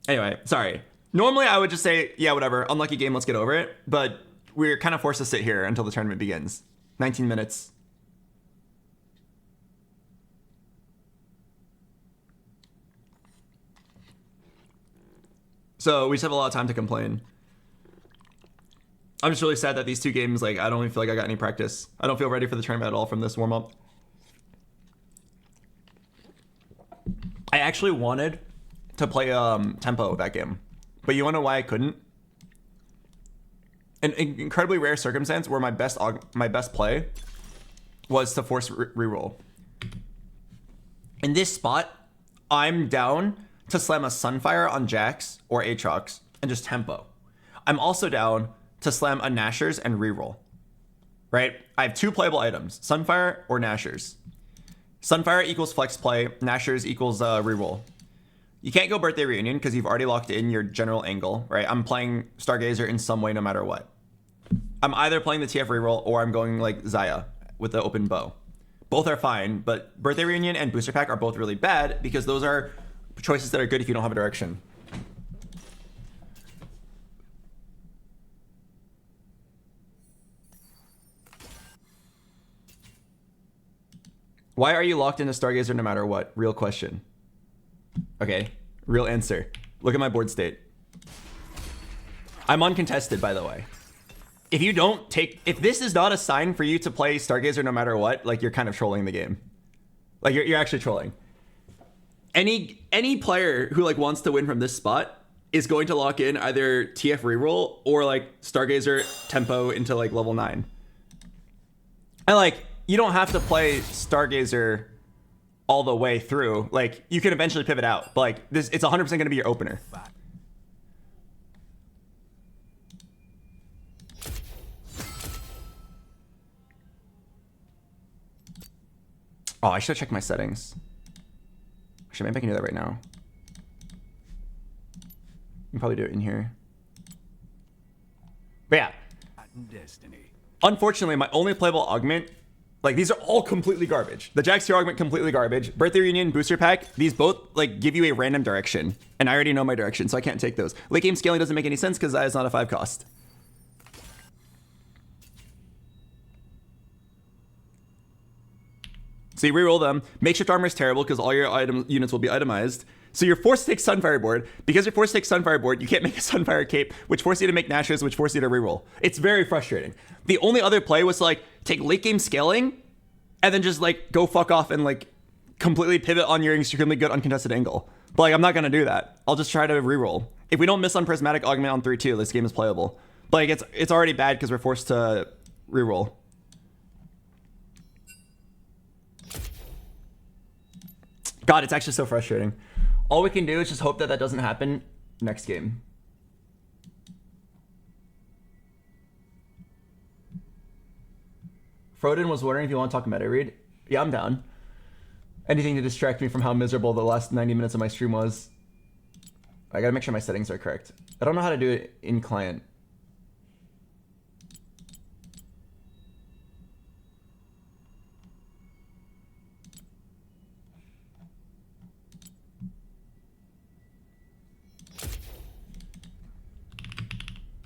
Anyway, sorry. Normally I would just say, yeah, whatever, unlucky game, let's get over it. But we're kind of forced to sit here until the tournament begins. 19 minutes. So we just have a lot of time to complain. I'm just really sad that these 2 games, like, I don't even feel like I got any practice. I don't feel ready for the tournament at all from this warm-up. I actually wanted to play tempo that game, but you wanna know why I couldn't? An incredibly rare circumstance where my best play was to force reroll. In this spot, I'm down to slam a Sunfire on Jax or Aatrox and just tempo. I'm also down to slam a Nashers and reroll. Right? I have 2 playable items, Sunfire or Nashers. Sunfire equals flex play, Nashers equals reroll. You can't go Birthday Reunion because you've already locked in your general angle, right? I'm playing Stargazer in some way no matter what. I'm either playing the TF reroll or I'm going like Xayah with the open bow. Both are fine, but Birthday Reunion and Booster Pack are both really bad because those are choices that are good if you don't have a direction. Why are you locked into Stargazer no matter what? Real question. Okay, real answer. Look at my board state. I'm uncontested, by the way. If you don't take, if this is not a sign for you to play Stargazer no matter what, like you're kind of trolling the game. Like you're actually trolling. Any player who like wants to win from this spot is going to lock in either TF reroll or like Stargazer tempo into like level 9. And like, you don't have to play Stargazer all the way through. Like, you can eventually pivot out. But like, this, it's 100% going to be your opener. Oh, I should have checked my settings. Actually, maybe I can do that right now. You can probably do it in here. But yeah. Destiny. Unfortunately, my only playable augment, like these are all completely garbage. The Jax tier augment, completely garbage. Birthday Reunion, Booster Pack, these both like give you a random direction. And I already know my direction, so I can't take those. Late game scaling doesn't make any sense because that is not a 5 cost. So you reroll them. Makeshift armor is terrible because all your units will be itemized. So you're forced to take Sunfire board. Because you're forced to take Sunfire board, you can't make a Sunfire cape, which forces you to make Nashers, which forces you to reroll. It's very frustrating. The only other play was to like take late game scaling and then just like go fuck off and like completely pivot on your extremely good uncontested angle. But like I'm not gonna do that. I'll just try to reroll. If we don't miss on Prismatic Augment on 3-2, this game is playable. But like it's already bad because we're forced to reroll. God, it's actually so frustrating. All we can do is just hope that that doesn't happen next game. Froden was wondering if you want to talk meta read. Yeah, I'm down. Anything to distract me from how miserable the last 90 minutes of my stream was. I gotta make sure my settings are correct. I don't know how to do it in client.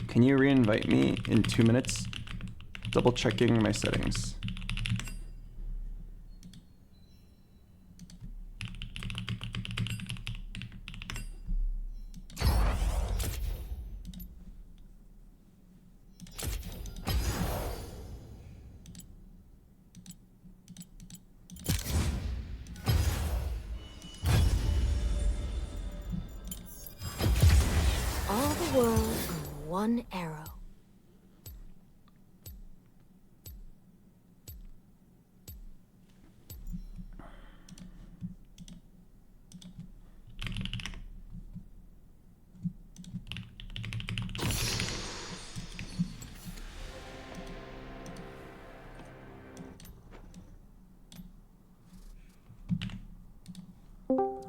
Can you re-invite me in 2 minutes? Double checking my settings. world on one arrow.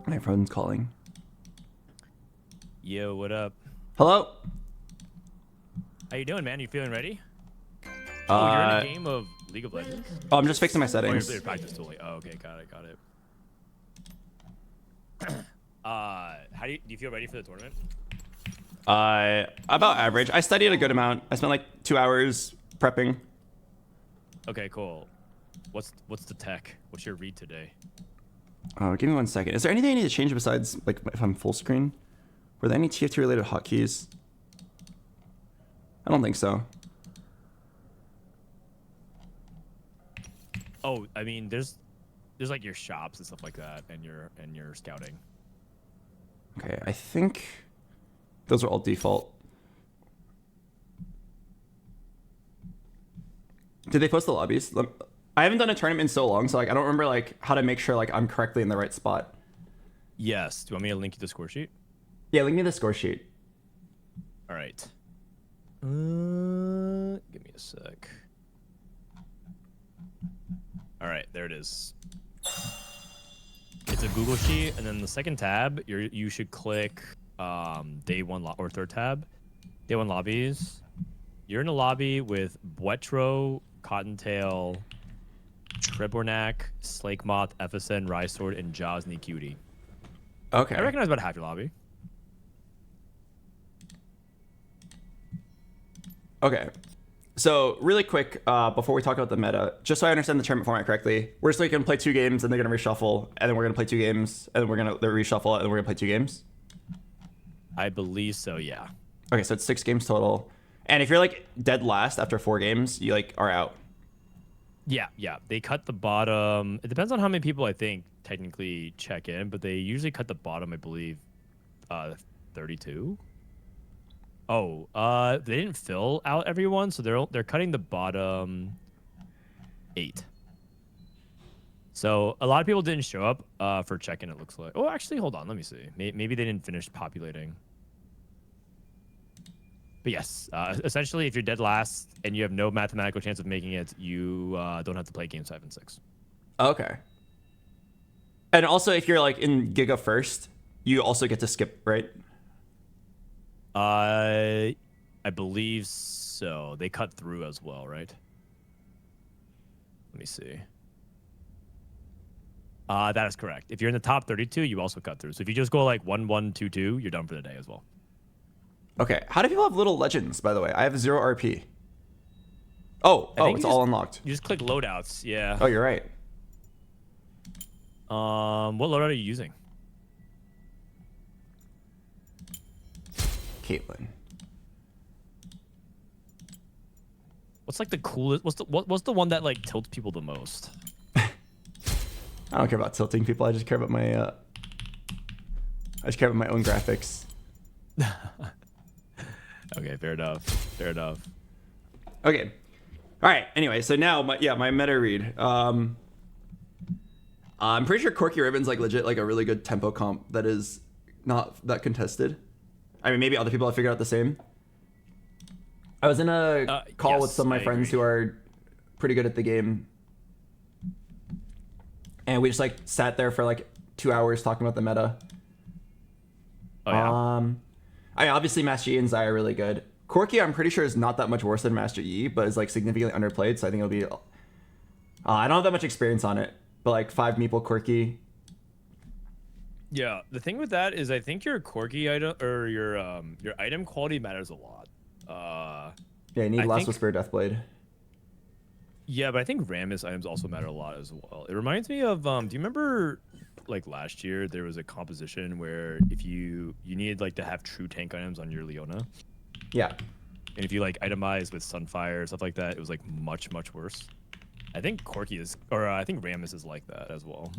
My phone's calling. Yo, what up? Hello. How you doing, man? You feeling ready? Oh, you're in a game of League of Legends? Oh, I'm just fixing my Oh, you're settings. practice tooling. Oh, okay, got it. How do you feel ready for the tournament? About average. I studied a good amount. I spent like 2 hours prepping. Okay, cool. What's the tech? What's your read today? Give me 1 second. Is there anything I need to change besides like if I'm full screen? Were there any TFT related hotkeys? I don't think so. Oh, I mean, there's like your shops and stuff like that, and your scouting. Okay, I think those are all default. Did they post the lobbies? I haven't done a tournament in so long, so like I don't remember like how to make sure like I'm correctly in the right spot. Yes. Do you want me to link you the score sheet? Yeah, link me the score sheet. All right. Give me a sec. All right, there it is. It's a Google sheet, and then the second tab, you should click day one or third tab, day one lobbies. You're in a lobby with Buetro, Cottontail, Trebornak, Slake Moth, FSN, Rysword, and Josny Cutie. Okay. I recognize about half your lobby. Okay. So really quick, before we talk about the meta, just so I understand the tournament format correctly, we're just like gonna play 2 games, and they're gonna reshuffle, and then we're gonna play 2 games, and then we're gonna reshuffle, and then we're gonna play 2 games. I believe so, yeah. Okay, so it's 6 games total. And if you're like dead last after 4 games, you like are out. Yeah. They cut the bottom. It depends on how many people I think technically check in, but they usually cut the bottom, I believe, 32. Oh, they didn't fill out everyone, so they're cutting the bottom 8. So a lot of people didn't show up for check-in. It looks like. Oh, actually, hold on. Let me see. Maybe they didn't finish populating. But yes, essentially, if you're dead last and you have no mathematical chance of making it, you don't have to play games 5 and 6. Okay. And also, if you're like in Giga first, you also get to skip, right? I believe so. They cut through as well, right? Let me see. That is correct. If you're in the top 32, you also cut through. So if you just go like 1-1-2-2, you're done for the day as well. Okay. How do people have little legends, by the way? I have 0 RP. Oh, it's all unlocked. You just click loadouts. Yeah. Oh, you're right. What loadout are you using? Caitlyn. What's like the coolest? What's the one that like tilts people the most? I don't care about tilting people. I just care about my own graphics. Okay, fair enough. Okay. All right. Anyway, so now my meta read. I'm pretty sure Corky Ribbon's like legit like a really good tempo comp that is not that contested. I mean, maybe other people have figured out the same. I was in a call yes, with some of my friends agree. who are pretty good at the game, and we just like sat there for like 2 hours talking about the meta. Oh yeah. I mean, obviously Master Yi and Zai are really good. Corky, I'm pretty sure is not that much worse than Master Yi, but is like significantly underplayed. So I think it'll be. I don't have that much experience on it, but like 5 meeple Corky. Yeah, the thing with that is I think your Corgi item or your item quality matters a lot. Yeah, you need I Last think- Whisper, Deathblade. Yeah, but I think Rammus items also matter a lot as well. It reminds me of do you remember like last year there was a composition where if you needed like to have true tank items on your Leona, Yeah. and if you like itemize with Sunfire stuff like that, it was like much worse. I think Corki is, or I think Rammus is like that as well.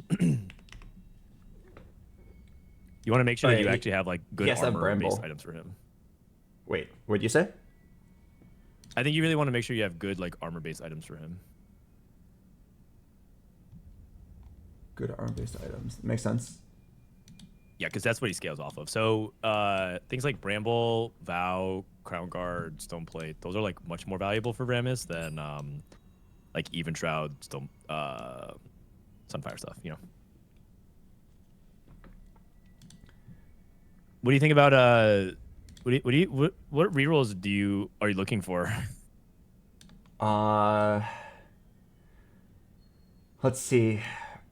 You want to make sure Oh, that you yeah, actually have like good has to have armor based Bramble. items for him. Wait, what'd you say? I think you really want to make sure you have good like armor-based items for him. Good armor-based items. Makes sense. Yeah, because that's what he scales off of. So things like Bramble, Vow, Crown Guard, Stone Plate, those are like much more valuable for Rammus than like Even Shroud, Stone, Sunfire stuff. You know. What do you think about what rerolls are you looking for? Let's see.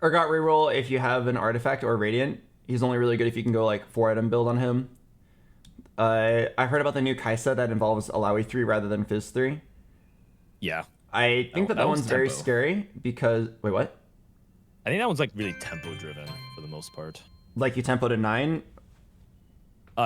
Urgot reroll if you have an artifact or radiant. He's only really good if you can go like 4-item build on him. I heard about the new Kaisa that involves Alawi 3 rather than Fizz 3. Yeah. I think that one's very tempo. scary because wait, what? I think that one's like really tempo driven for the most part. Like you tempo to 9.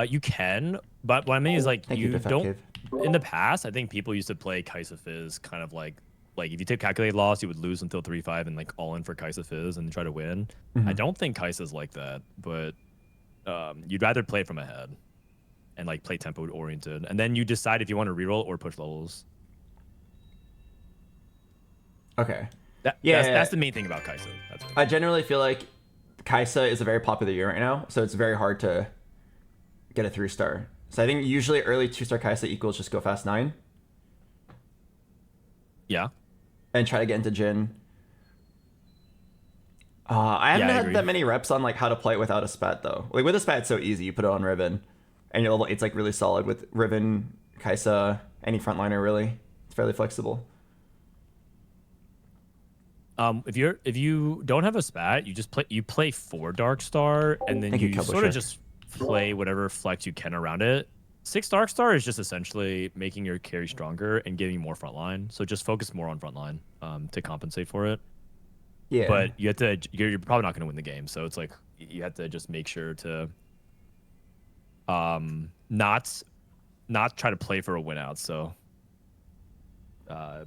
You can, but what I mean is like Thank you, you Defect don't. Cave. In the past, I think people used to play Kaisa Fizz kind of like if you take calculated loss, you would lose until 3-5 and like all in for Kaisa Fizz and try to win. I don't think Kaisa's like that, but you'd rather play from ahead and like play tempo oriented, and then you decide if you want to reroll or push levels. Okay. Yeah, that's the main thing about Kaisa. That's it. I generally feel like Kaisa is a very popular unit right now, so it's very hard to get a 3-star. So I think usually early 2-star Kaisa equals just go fast 9 Yeah. and try to get into Jin. I haven't I had agree. that many reps on like how to play it without a spat though. Like with a spat, it's so easy. You put it on Riven, and your level 8's like really solid with Riven, Kaisa, any frontliner really. It's fairly flexible. If you don't have a spat, you play 4 Dark Star, and then Thank you, you Kelbo sort of Shark. just play whatever flex you can around it. 6 Dark Star is just essentially making your carry stronger and giving you more frontline. So just focus more on frontline to compensate for it. Yeah. But you have to. You're probably not going to win the game, so it's like you have to just make sure to not try to play for a win out. So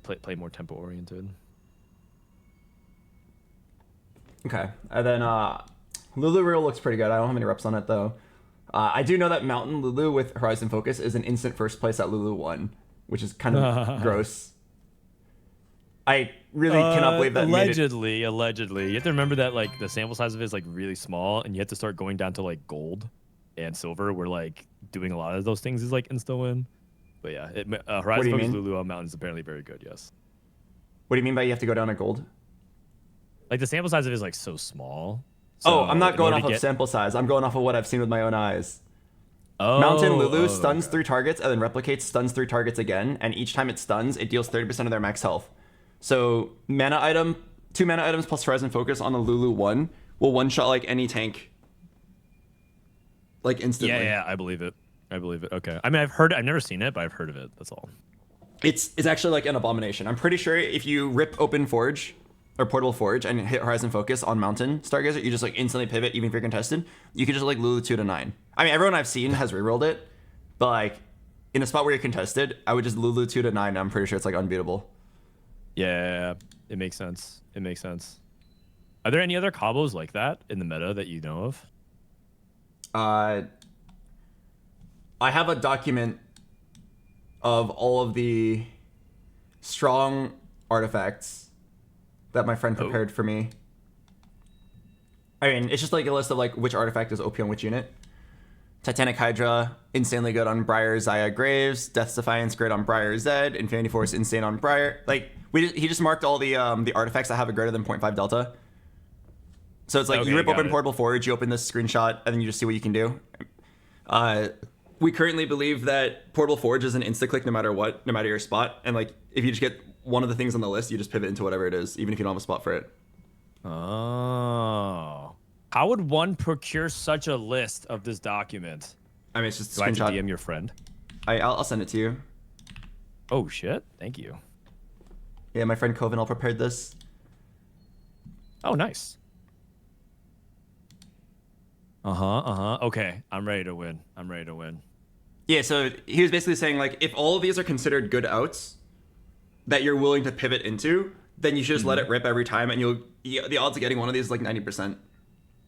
play more tempo oriented. Okay. And then Lulu Real looks pretty good. I don't have any reps on it though. I do know that Mountain Lulu with Horizon Focus is an instant first place at Lulu 1, which is kind of gross. I really cannot believe that. Allegedly, you have to remember that like the sample size of it is like really small, and you have to start going down to like gold and silver, where like doing a lot of those things is like insta win. But yeah, Horizon Focus Lulu on Mountain is apparently very good. Yes. What do you mean by you have to go down to gold? Like the sample size of it is like so small. Oh, I'm not in going order off to of sample size. I'm going off of what I've seen with my own eyes. Oh, Mountain Lulu stuns okay. 3 targets and then replicates stuns 3 targets again, and each time it stuns, it deals 30% of their max health. So mana item, 2 mana items plus Horizon Focus on the Lulu 1 will one-shot like any tank. Like instantly. Yeah, I believe it. Okay. I mean, I've never seen it, but I've heard of it. That's all. It's actually like an abomination. I'm pretty sure if you rip open Forge or Portable Forge and hit Horizon Focus on Mountain Stargazer, you just like instantly pivot even if you're contested. You can just like Lulu 2 to 9. I mean, everyone I've seen has rerolled it, but like in a spot where you're contested, I would just Lulu 2 to 9 and I'm pretty sure it's like unbeatable. Yeah, it makes sense. Are there any other combos like that in the meta that you know of? I have a document of all of the strong artifacts that my friend prepared for me. I mean, it's just like a list of like which artifact is OP on which unit. Titanic Hydra, insanely good on Briar, Zaya, Graves. Death's Defiance, great on Briar, Zed. Infinity Force, insane on Briar. Like, he just marked all the artifacts that have a greater than 0.5 delta. So it's like Okay, you rip got open it. Portable Forge, you open this screenshot, and then you just see what you can do. We currently believe that Portable Forge is an insta-click no matter what, no matter your spot. And like, if you just get one of the things on the list, you just pivot into whatever it is, even if you don't have a spot for it. Oh. How would one procure such a list of this document? I mean, it's just a Do I have to screenshot. DM your friend? I'll send it to you. Oh, shit. Thank you. Yeah, my friend Covenal prepared this. Oh, nice. Okay, I'm ready to win. Yeah, so he was basically saying, like, if all of these are considered good outs that you're willing to pivot into, then you should just let it rip every time, and the odds of getting one of these is like 90%.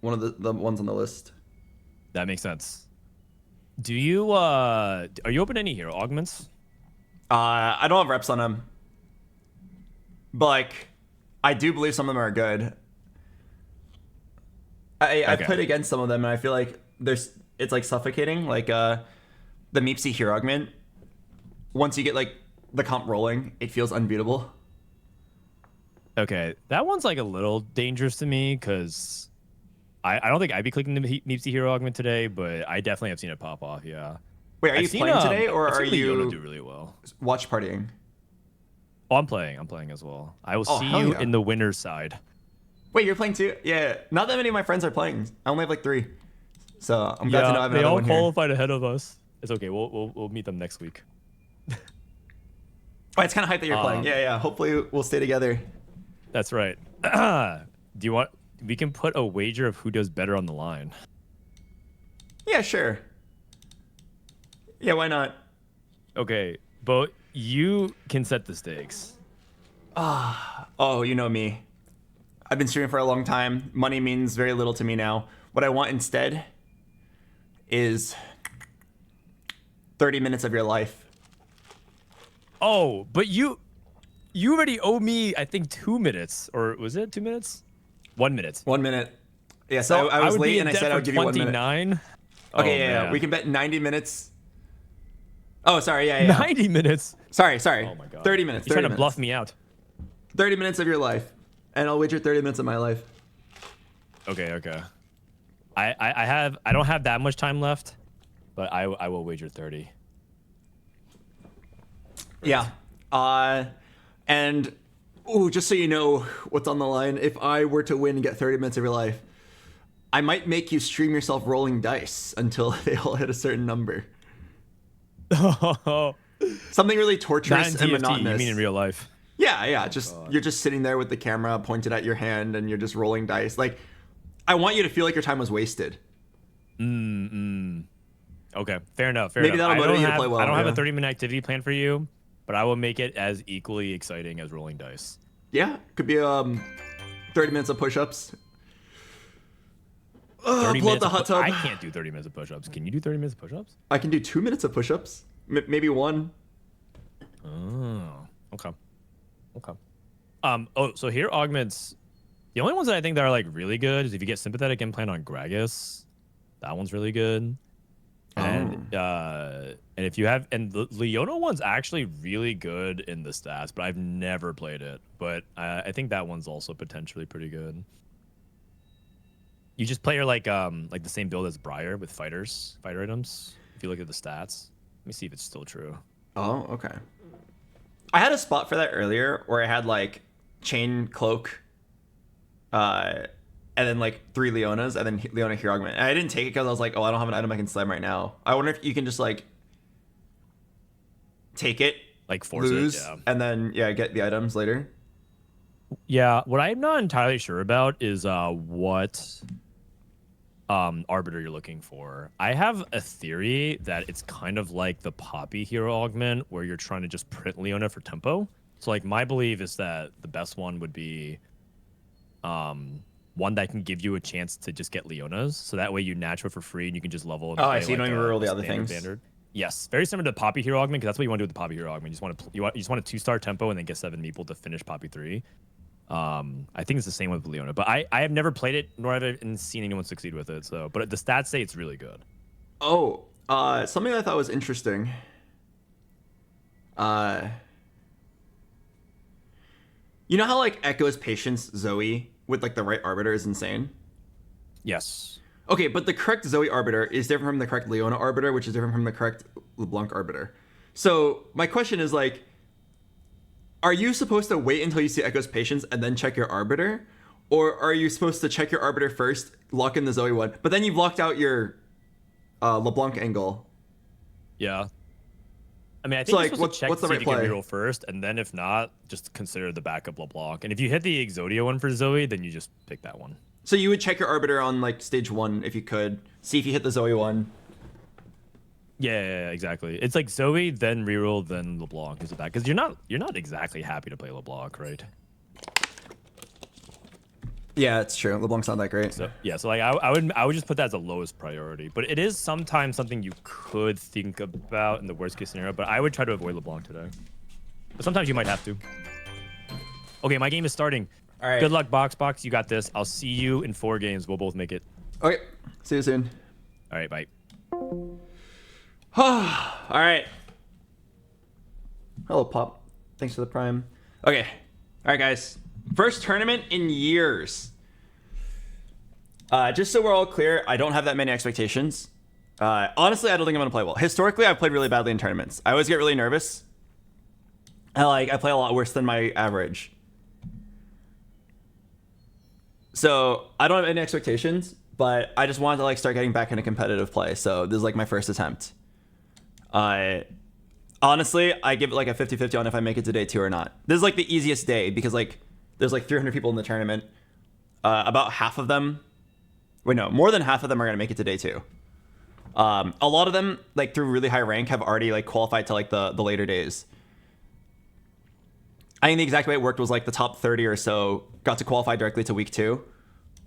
One of the ones on the list. That makes sense. Do you are you open to any hero augments? I don't have reps on them, but like, I do believe some of them are good. I've played against some of them, and I feel like it's like suffocating. Like the Meepsy hero augment. Once you get like the comp rolling, it feels unbeatable. Okay, that one's like a little dangerous to me because I don't think I'd be clicking the Meepsy hero augment today, but I definitely have seen it pop off. Yeah. Wait, are you playing today, or are you do really well? Watch partying? Oh, I'm playing as well. I will see hell you yeah. in the winner's side. Wait, you're playing too? Yeah. Not that many of my friends are playing. I only have like 3. So I'm glad to know I have they another all one here. qualified ahead of us. It's okay. We'll meet them next week. Oh, it's kind of hype that you're playing. Yeah. Hopefully we'll stay together. That's right. Do you want? We can put a wager of who does better on the line. Yeah, sure. Yeah, why not? Okay, but you can set the stakes. Oh, you know me. I've been streaming for a long time. Money means very little to me now. What I want instead is 30 minutes of your life. Oh, but you already owe me, I think, 2 minutes, or was it 2 minutes? 1 minute. 1 minute. Yeah, so I was would be late in and I debt said I for would give you 1 minute. 29. Okay, yeah. We can bet 90 minutes. Oh, sorry. Yeah. 90 minutes. Sorry. Oh my god. 30 minutes. You're 30 trying to minutes. bluff me out. 30 minutes of your life, and I'll wager 30 minutes of my life. Okay. I don't have that much time left, but I will wager 30. Yeah. And just so you know what's on the line, if I were to win and get 30 minutes of your life, I might make you stream yourself rolling dice until they all hit a certain number. Something really torturous Not in and TFT, monotonous. you mean in real life? Yeah. You're just sitting there with the camera pointed at your hand and you're just rolling dice. Like, I want you to feel like your time was wasted. Okay, fair enough. Maybe that'll motivate you to play well. I don't have a yeah. 30-minute activity plan for you, but I will make it as equally exciting as rolling dice. Yeah, could be 30 minutes of push-ups. 30 pull out minutes. the hot tub. I can't do 30 minutes of push-ups. Can you do 30 minutes of push-ups? I can do 2 minutes of push-ups. Maybe 1. Oh, okay. So here augments. The only ones that I think that are like really good is if you get sympathetic implant on Gragas. That one's really good. And if you have, and the Leona one's actually really good in the stats, but I've never played it. But I think that one's also potentially pretty good. You just play her like the same build as Briar with fighter items. If you look at the stats, let me see if it's still true. Oh, okay. I had a spot for that earlier where I had like chain cloak, and then like 3 Leonas, and then Leona hero augment. And I didn't take it because I was like, oh, I don't have an item I can slam right now. I wonder if you can just like take it, Like force lose, it, yeah. and then get the items later. Yeah, what I'm not entirely sure about is what arbiter you're looking for. I have a theory that it's kind of like the Poppy hero augment where you're trying to just print Leona for tempo. So like my belief is that the best one would be one that can give you a chance to just get Leonas. So that way you natural for free and you can just level. Oh, I see. You don't even roll the other things. Standard. Yes, very similar to Poppy hero augment because that's what you want to do with the Poppy hero augment. You just want a 2-star tempo and then get 7 meeple to finish Poppy 3. I think it's the same with Leona, but I have never played it nor have I seen anyone succeed with it. So, but the stats say it's really good. Oh, something I thought was interesting. You know how like Echo's patience Zoe with like the right arbiter is insane? Yes. Okay, but the correct Zoe arbiter is different from the correct Leona arbiter, which is different from the correct LeBlanc arbiter. So my question is like, are you supposed to wait until you see Echo's patience and then check your arbiter? Or are you supposed to check your arbiter first, lock in the Zoe one, but then you've locked out your LeBlanc angle? Yeah. I mean, I think So, you're like, supposed to check what's the to see right if you play? can reroll first, and then if not, just consider the backup LeBlanc. And if you hit the Exodia one for Zoe, then you just pick that one. So you would check your arbiter on like stage 1 if you could, see if you hit the Zoe one. Yeah, exactly. It's like Zoe, then reroll, then LeBlanc is it back? Because you're not exactly happy to play LeBlanc, right? Yeah, it's true. LeBlanc's not that great. So yeah, so like I would just put that as the lowest priority. But it is sometimes something you could think about in the worst case scenario. But I would try to avoid LeBlanc today. But sometimes you might have to. Okay, my game is starting. All right. Good luck, BoxBox. You got this. I'll see you in 4 games. We'll both make it. Okay. See you soon. All right, bye. All right. Hello, Pop. Thanks for the prime. Okay. All right, guys. First tournament in years. Just so we're all clear, I don't have that many expectations. Honestly, I don't think I'm going to play well. Historically, I've played really badly in tournaments. I always get really nervous. I play a lot worse than my average. So I don't have any expectations, but I just wanted to like start getting back into competitive play. So this is like my first attempt. Honestly, I give it like a 50-50 on if I make it to day 2 or not. This is like the easiest day because like there's like 300 people in the tournament. About half of them, wait no, more than half of them are gonna make it to day 2. A lot of them like through really high rank have already like qualified to like the later days. I think the exact way it worked was like the top 30 or so got to qualify directly to week 2.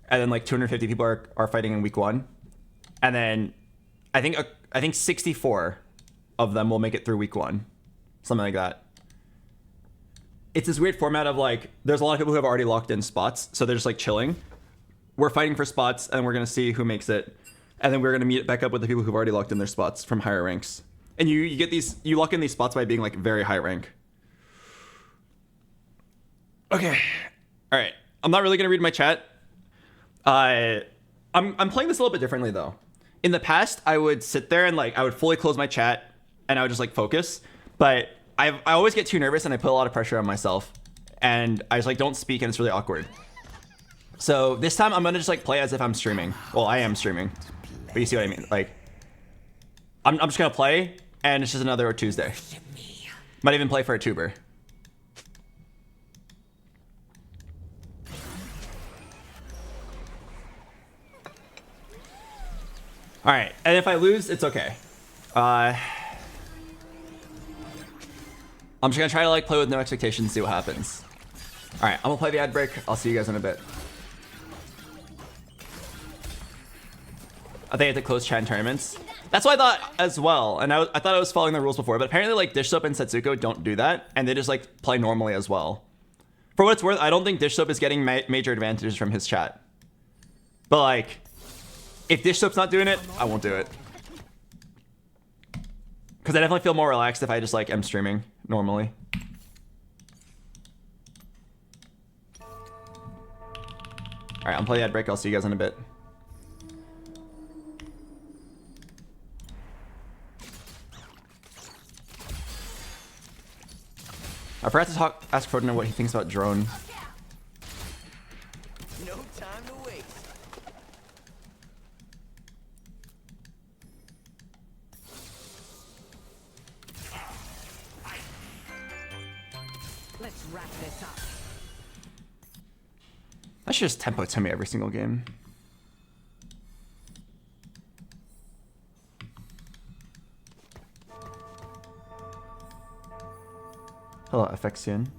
And then like 250 people are fighting in week 1. And then I think 64 of them will make it through week 1. Something like that. It's this weird format of like, there's a lot of people who have already locked in spots. So they're just like chilling. We're fighting for spots and we're going to see who makes it. And then we're going to meet back up with the people who've already locked in their spots from higher ranks. And you get these, you lock in these spots by being like very high rank. Okay. All right. I'm not really going to read my chat. I'm playing this a little bit differently though. In the past, I would sit there and like I would fully close my chat and I would just like focus. But I always get too nervous and I put a lot of pressure on myself. And I just like don't speak and it's really awkward. So this time I'm going to just like play as if I'm streaming. Well, I am streaming. But you see what I mean? Like I'm just going to play and it's just another Tuesday. Might even play for a tuber. All right, and if I lose, it's okay. I'm just gonna try to like play with no expectations and see what happens. All right, I'm gonna play the ad break. I'll see you guys in a bit. I think I have to close chat in tournaments. That's what I thought as well, and I thought I was following the rules before, but apparently like Dish Soap and Setsuko don't do that, and they just like play normally as well. For what it's worth, I don't think Dish Soap is getting major advantages from his chat. But like, if Dish Soap's not doing it, I won't do it. Because I definitely feel more relaxed if I just like am streaming normally. Alright, I'm playing the ad break. I'll see you guys in a bit. I forgot to ask Ferdinand what he thinks about drone. No time to waste. Let's wrap this up. I should just tempo to me every single game. Hello, Affection.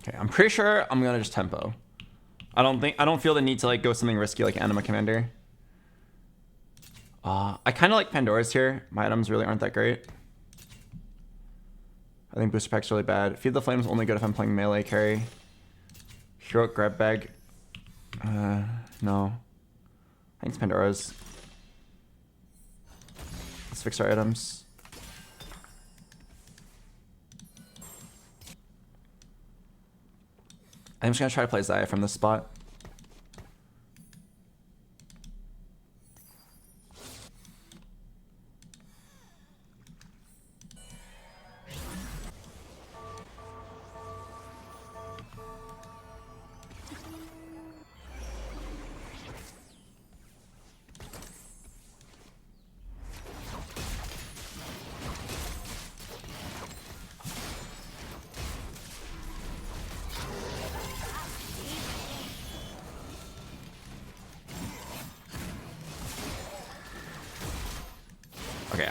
Okay, I'm pretty sure I'm gonna just tempo. I don't feel the need to like go something risky like Anima Commander. I kind of like Pandora's here. My items really aren't that great. I think Booster Pack's really bad. Feed the Flame's only good if I'm playing melee carry. Heroic Grab Bag. No. I think it's Pandora's. Let's fix our items. I'm just gonna try to play Zaya from this spot.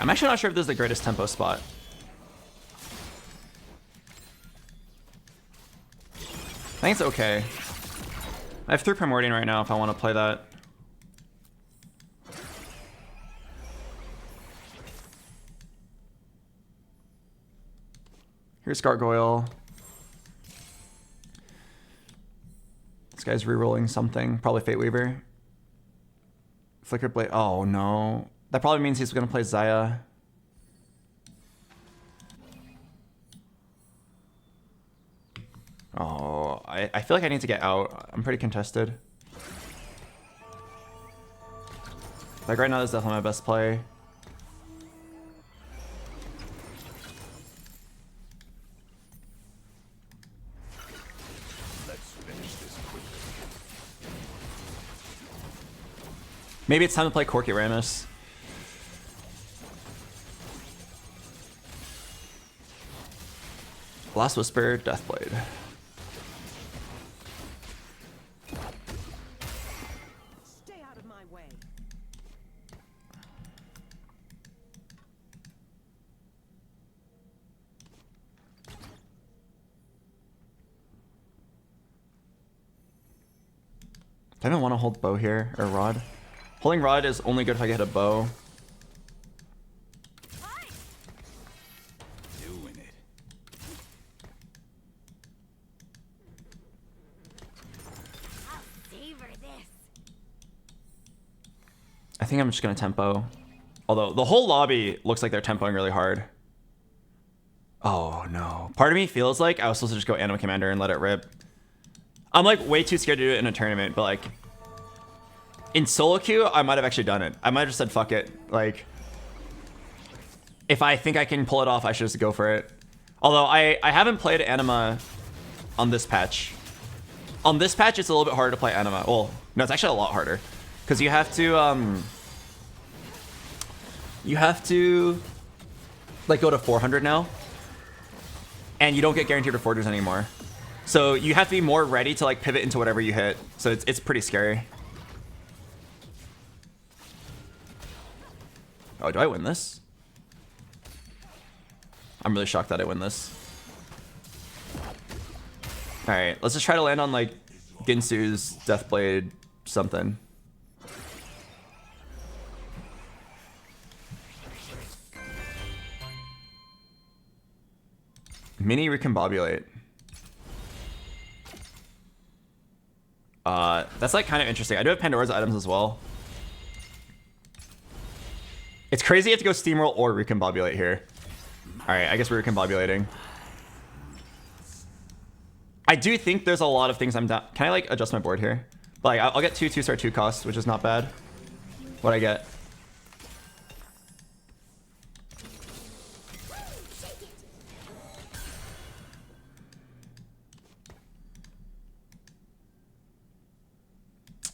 I'm actually not sure if this is the greatest tempo spot. I think it's okay. I have 3 Primordial right now if I want to play that. Here's Gargoyle. This guy's rerolling something. Probably Fate Weaver. Flicker Blade. Oh no. That probably means he's going to play Zaya. Oh, I feel like I need to get out. I'm pretty contested. Like right now, this is definitely my best play. Let's finish this quickly. Maybe it's time to play Corky Ramus. Last Whisper, Deathblade. Stay out of my way. I don't want to hold bow here, or rod. Holding rod is only good if I get a bow. Doing it. I'll savor this. I think I'm just gonna tempo. Although the whole lobby looks like they're tempoing really hard. Oh no. Part of me feels like I was supposed to just go Anima Commander and let it rip. I'm like way too scared to do it in a tournament, but like in solo queue, I might have actually done it. I might have just said fuck it. Like if I think I can pull it off, I should just go for it. Although I haven't played Anima on this patch. On this patch, it's a little bit harder to play Anima. Well, no, it's actually a lot harder. Because you have to like go to 400 now. And you don't get guaranteed reforgers anymore. So you have to be more ready to like pivot into whatever you hit. So it's pretty scary. Oh, do I win this? I'm really shocked that I win this. Alright, let's just try to land on like Ginsu's Deathblade something. Mini Recombobulate. That's like kind of interesting. I do have Pandora's items as well. It's crazy you have to go Steamroll or Recombobulate here. Alright, I guess we're Recombobulating. I do think there's a lot of things I'm down. Can I like adjust my board here? But like, I'll get 2/2-star 2 costs, which is not bad. What I get?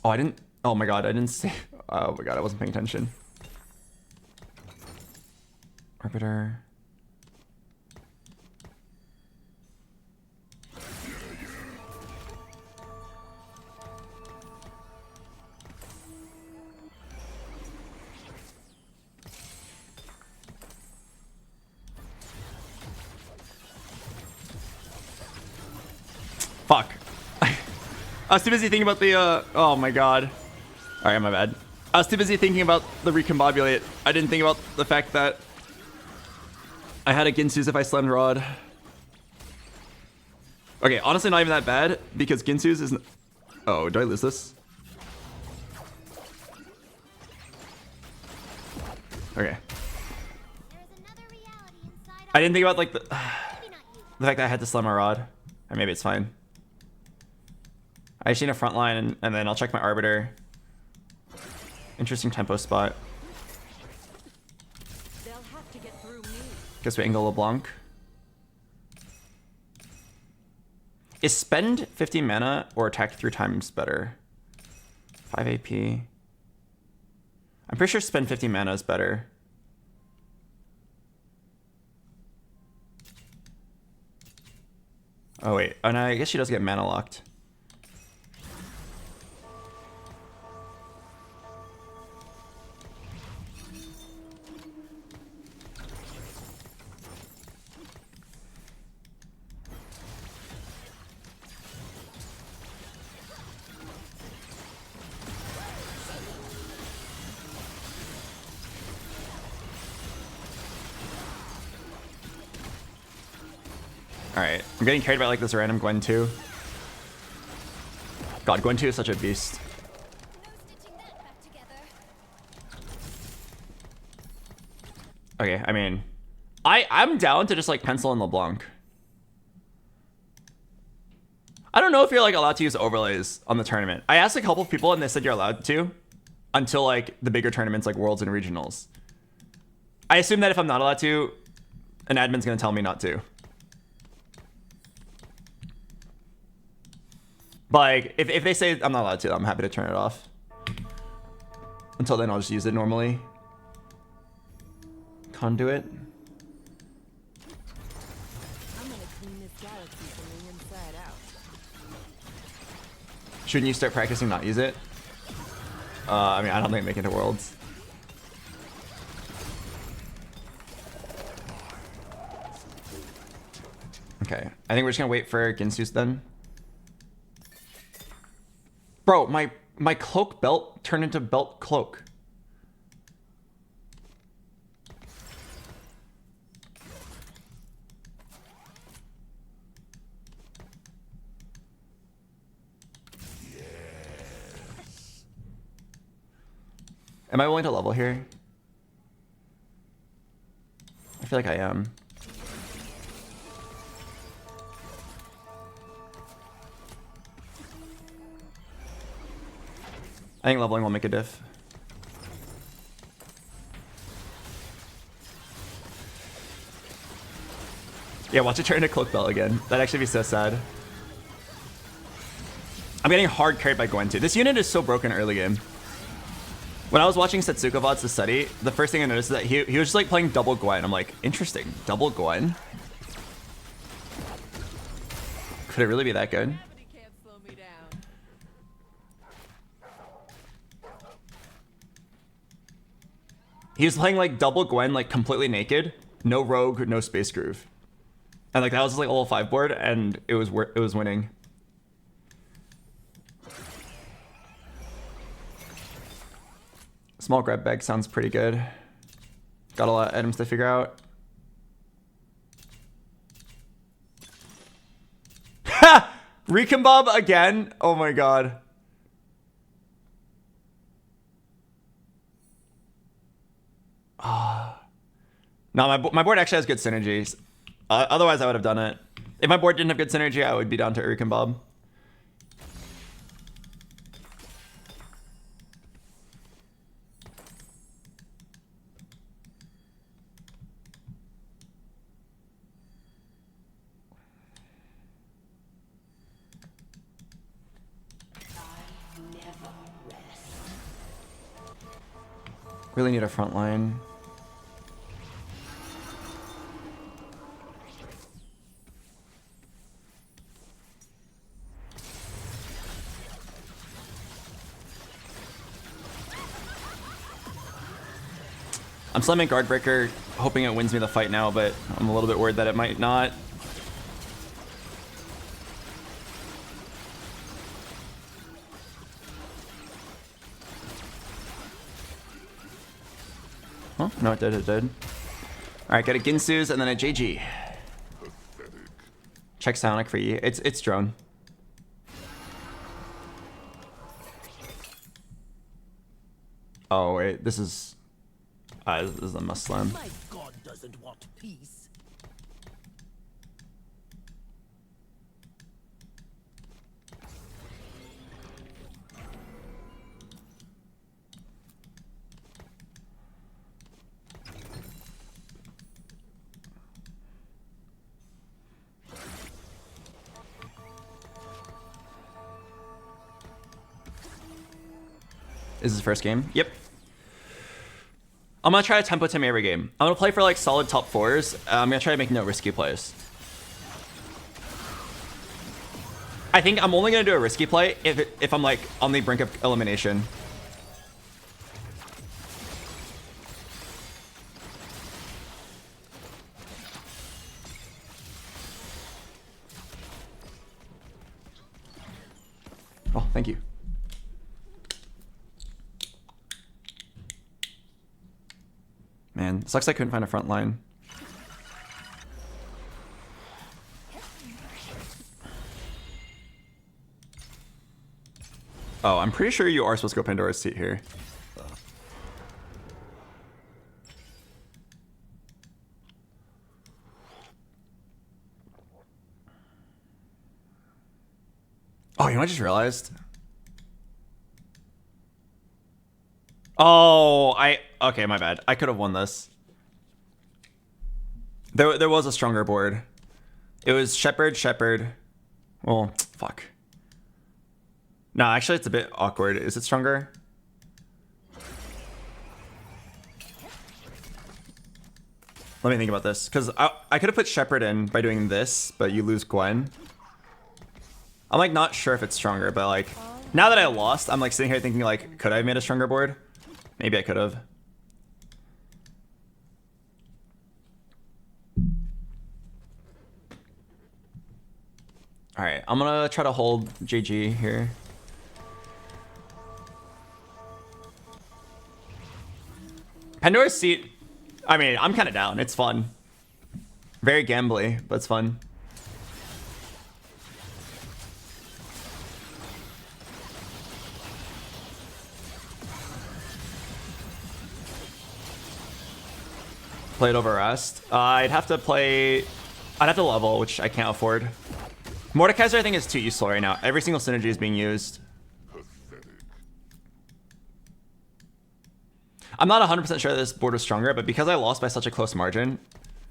Oh, I didn't. Oh my god, I didn't see. Oh my god, I wasn't paying attention. Arbiter. Fuck. I was too busy thinking about the, oh my god. Alright, my bad. I was too busy thinking about the Recombobulate. I didn't think about the fact that I had a Ginsu's if I slammed Rod. Okay, honestly not even that bad, because Ginsu's is... Oh, do I lose this? Okay. I didn't think about, like, the fact that I had to slam my Rod. Or maybe it's fine. I just need a front line, and then I'll check my Arbiter. Interesting tempo spot. They'll have to get through me. Guess we angle LeBlanc. Is spend 50 mana or attack 3 times better? 5 AP. I'm pretty sure spend 50 mana is better. Oh wait, oh no, I guess she does get mana locked. Alright, I'm getting carried by like this random Gwen 2. God, Gwen 2 is such a beast. Okay, I mean, I'm down to just like pencil in LeBlanc. I don't know if you're like allowed to use overlays on the tournament. I asked a couple of people and they said you're allowed to until like the bigger tournaments like Worlds and Regionals. I assume that if I'm not allowed to, an admin's gonna tell me not to. But like, if they say I'm not allowed to, I'm happy to turn it off. Until then, I'll just use it normally. Conduit. I'm gonna clean this galaxy from the inside out. Shouldn't you start practicing not use it? I mean, I don't think make it to Worlds. Okay, I think we're just gonna wait for Ginsus then. Bro, my cloak belt turned into belt cloak. Am I willing to level here? I feel like I am. I think leveling will make a diff. Yeah, watch it turn into Cloak Belt again. That'd actually be so sad. I'm getting hard carried by Gwen too. This unit is so broken early game. When I was watching Setsuko VODs to study, the first thing I noticed is that he was just like playing double Gwen. I'm like, interesting, double Gwen? Could it really be that good? Gravity can't slow me down. He was playing like double Gwen, like completely naked, no rogue, no space groove, and like that was like a level 5 board, and it was winning. Small grab bag sounds pretty good. Got a lot of items to figure out. Ha! Recombomb again? Oh my god. No, my board actually has good synergies. Otherwise, I would have done it. If my board didn't have good synergy, I would be down to Recombomb. Really need a front line. I'm slamming Guardbreaker, hoping it wins me the fight now, but I'm a little bit worried that it might not. Huh? No, it did, it did. Alright, got a Ginsu's and then a JG. Check Sonic for E. It's drone. Oh wait, this is a must slam. My god doesn't want peace. Is this the first game? Yep. I'm gonna try to tempo Timmy every game. I'm gonna play for like solid top 4s. I'm gonna try to make no risky plays. I think I'm only gonna do a risky play if I'm like on the brink of elimination. Oh, thank you. Man, sucks I couldn't find a front line. Oh, I'm pretty sure you are supposed to go Pandora's seat here. Oh, you know what I just realized? Oh, okay, my bad. I could have won this. There was a stronger board. It was Shepherd, Shepherd. Well, fuck. No, actually, it's a bit awkward. Is it stronger? Let me think about this, because I could have put Shepherd in by doing this, but you lose Gwen. I'm like not sure if it's stronger, but like now that I lost, I'm like sitting here thinking like, could I have made a stronger board? Maybe I could have. All right, I'm gonna try to hold JG here. Pandora's seat. I mean, I'm kind of down. It's fun. Very gambly, but it's fun. Play it over Rust. I'd have to level, which I can't afford. Mordekaiser, I think, is too useful right now. Every single synergy is being used. I'm not 100% sure that this board was stronger, but because I lost by such a close margin,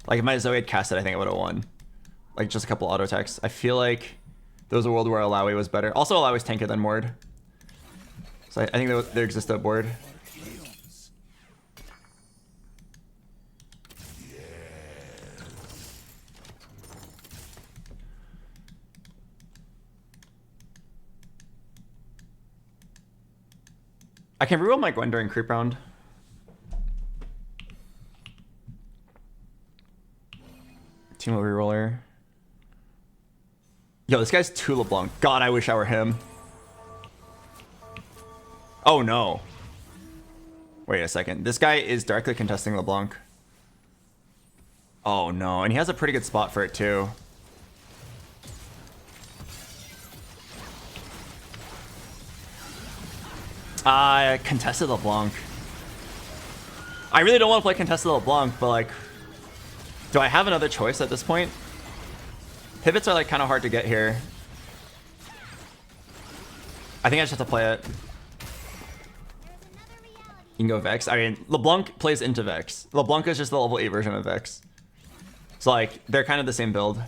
like if my Zoe had cast it, I think I would have won. Like just a couple auto attacks. I feel like there was a world where Alawi was better. Also, Alawi's tankier than Mord. So I think there exists a board. I can reroll my Gwen during creep round. Team reroller. Yo, this guy's too LeBlanc. God, I wish I were him. Oh no. Wait a second. This guy is directly contesting LeBlanc. Oh no, and he has a pretty good spot for it too. Contested LeBlanc. I really don't want to play contested LeBlanc, but like, do I have another choice at this point? Pivots are like kind of hard to get here. I think I just have to play it. You can go Vex. I mean, LeBlanc plays into Vex. LeBlanc is just the level 8 version of Vex. So like, they're kind of the same build.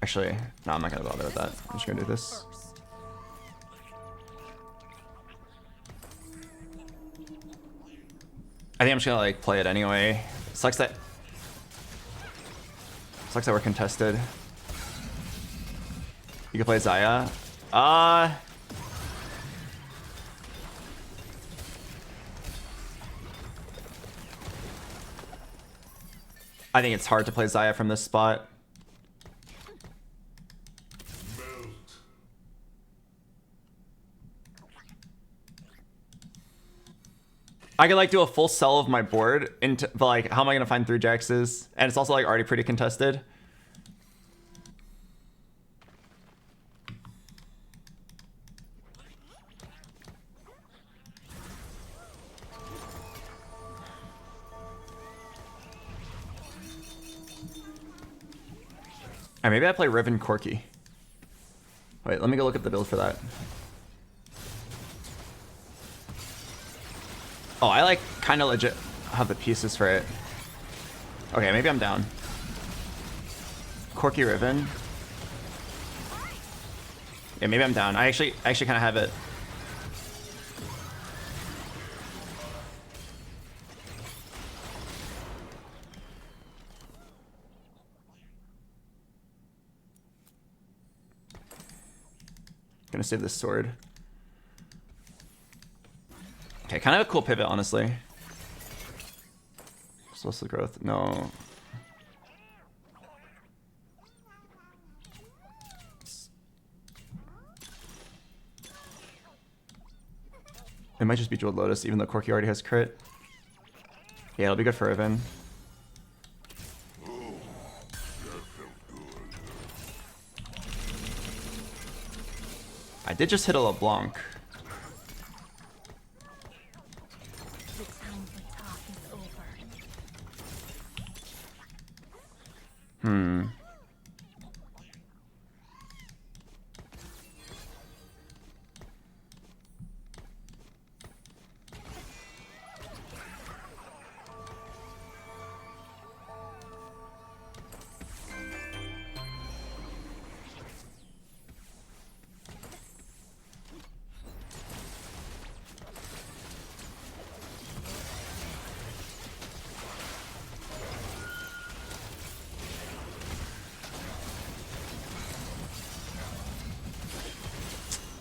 Actually, no, I'm not gonna bother with that. I'm just gonna do this. I think I'm just gonna like play it anyway. Sucks that we're contested. You can play Zaya. I think it's hard to play Zaya from this spot. I could like do a full sell of my board into, but like, how am I gonna find 3 Jaxes? And it's also like already pretty contested. Alright, maybe I play Riven Corki. Wait, let me go look at the build for that. Oh, I like kind of legit have the pieces for it. Okay, maybe I'm down. Corki Riven. Yeah, maybe I'm down. I actually kind of have it. Gonna save this sword. Okay, kind of a cool pivot, honestly. Explosive growth, no. It might just be Jeweled Lotus, even though Corki already has crit. Yeah, it'll be good for Riven. I did just hit a LeBlanc. The time for talk is over.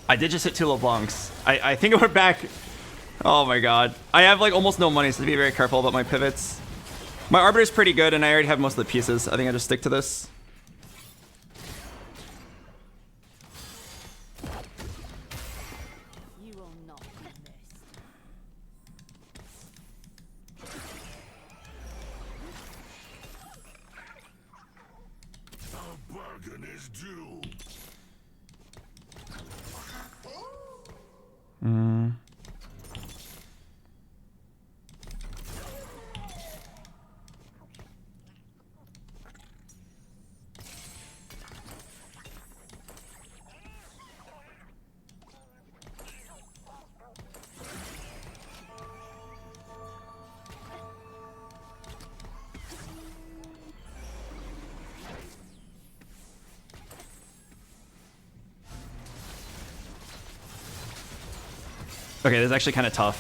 I did just hit 2 LeBlancs. I think we're back. Oh my god. I have like almost no money, so be very careful about my pivots. My Arbiter's pretty good, and I already have most of the pieces. I think I just stick to this. You will not be missed. A bargain is due. Okay, this is actually kind of tough.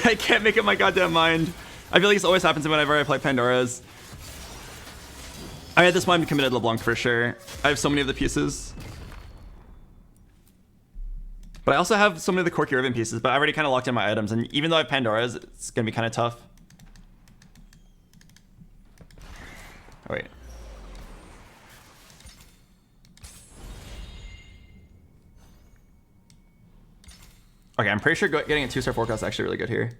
I can't make up my goddamn mind. I feel like this always happens whenever I play Pandora's. I at this point I'm committed LeBlanc for sure. I have so many of the pieces. But I also have so many of the Corki Riven pieces, but I already kind of locked in my items, and even though I have Pandora's, it's gonna be kind of tough. Oh, wait. Okay, I'm pretty sure getting a 2-star forecast is actually really good here.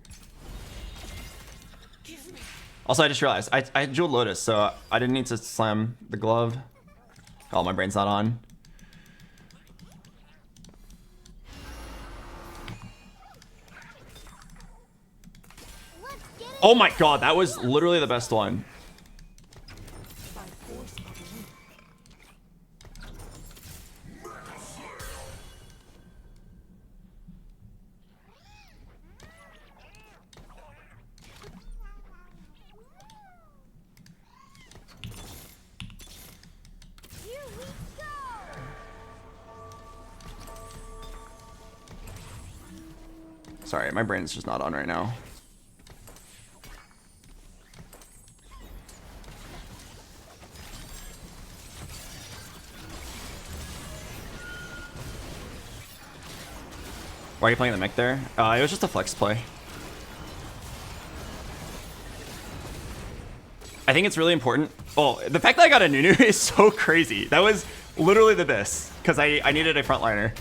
Also, I just realized I Jeweled Lotus, so I didn't need to slam the glove. Oh, my brain's not on. Oh my god, that was literally the best one. Here we go! Sorry, my brain's just not on right now. Why are you playing the mech there? It was just a flex play. I think it's really important. Oh, the fact that I got a Nunu is so crazy. That was literally the best because I needed a frontliner.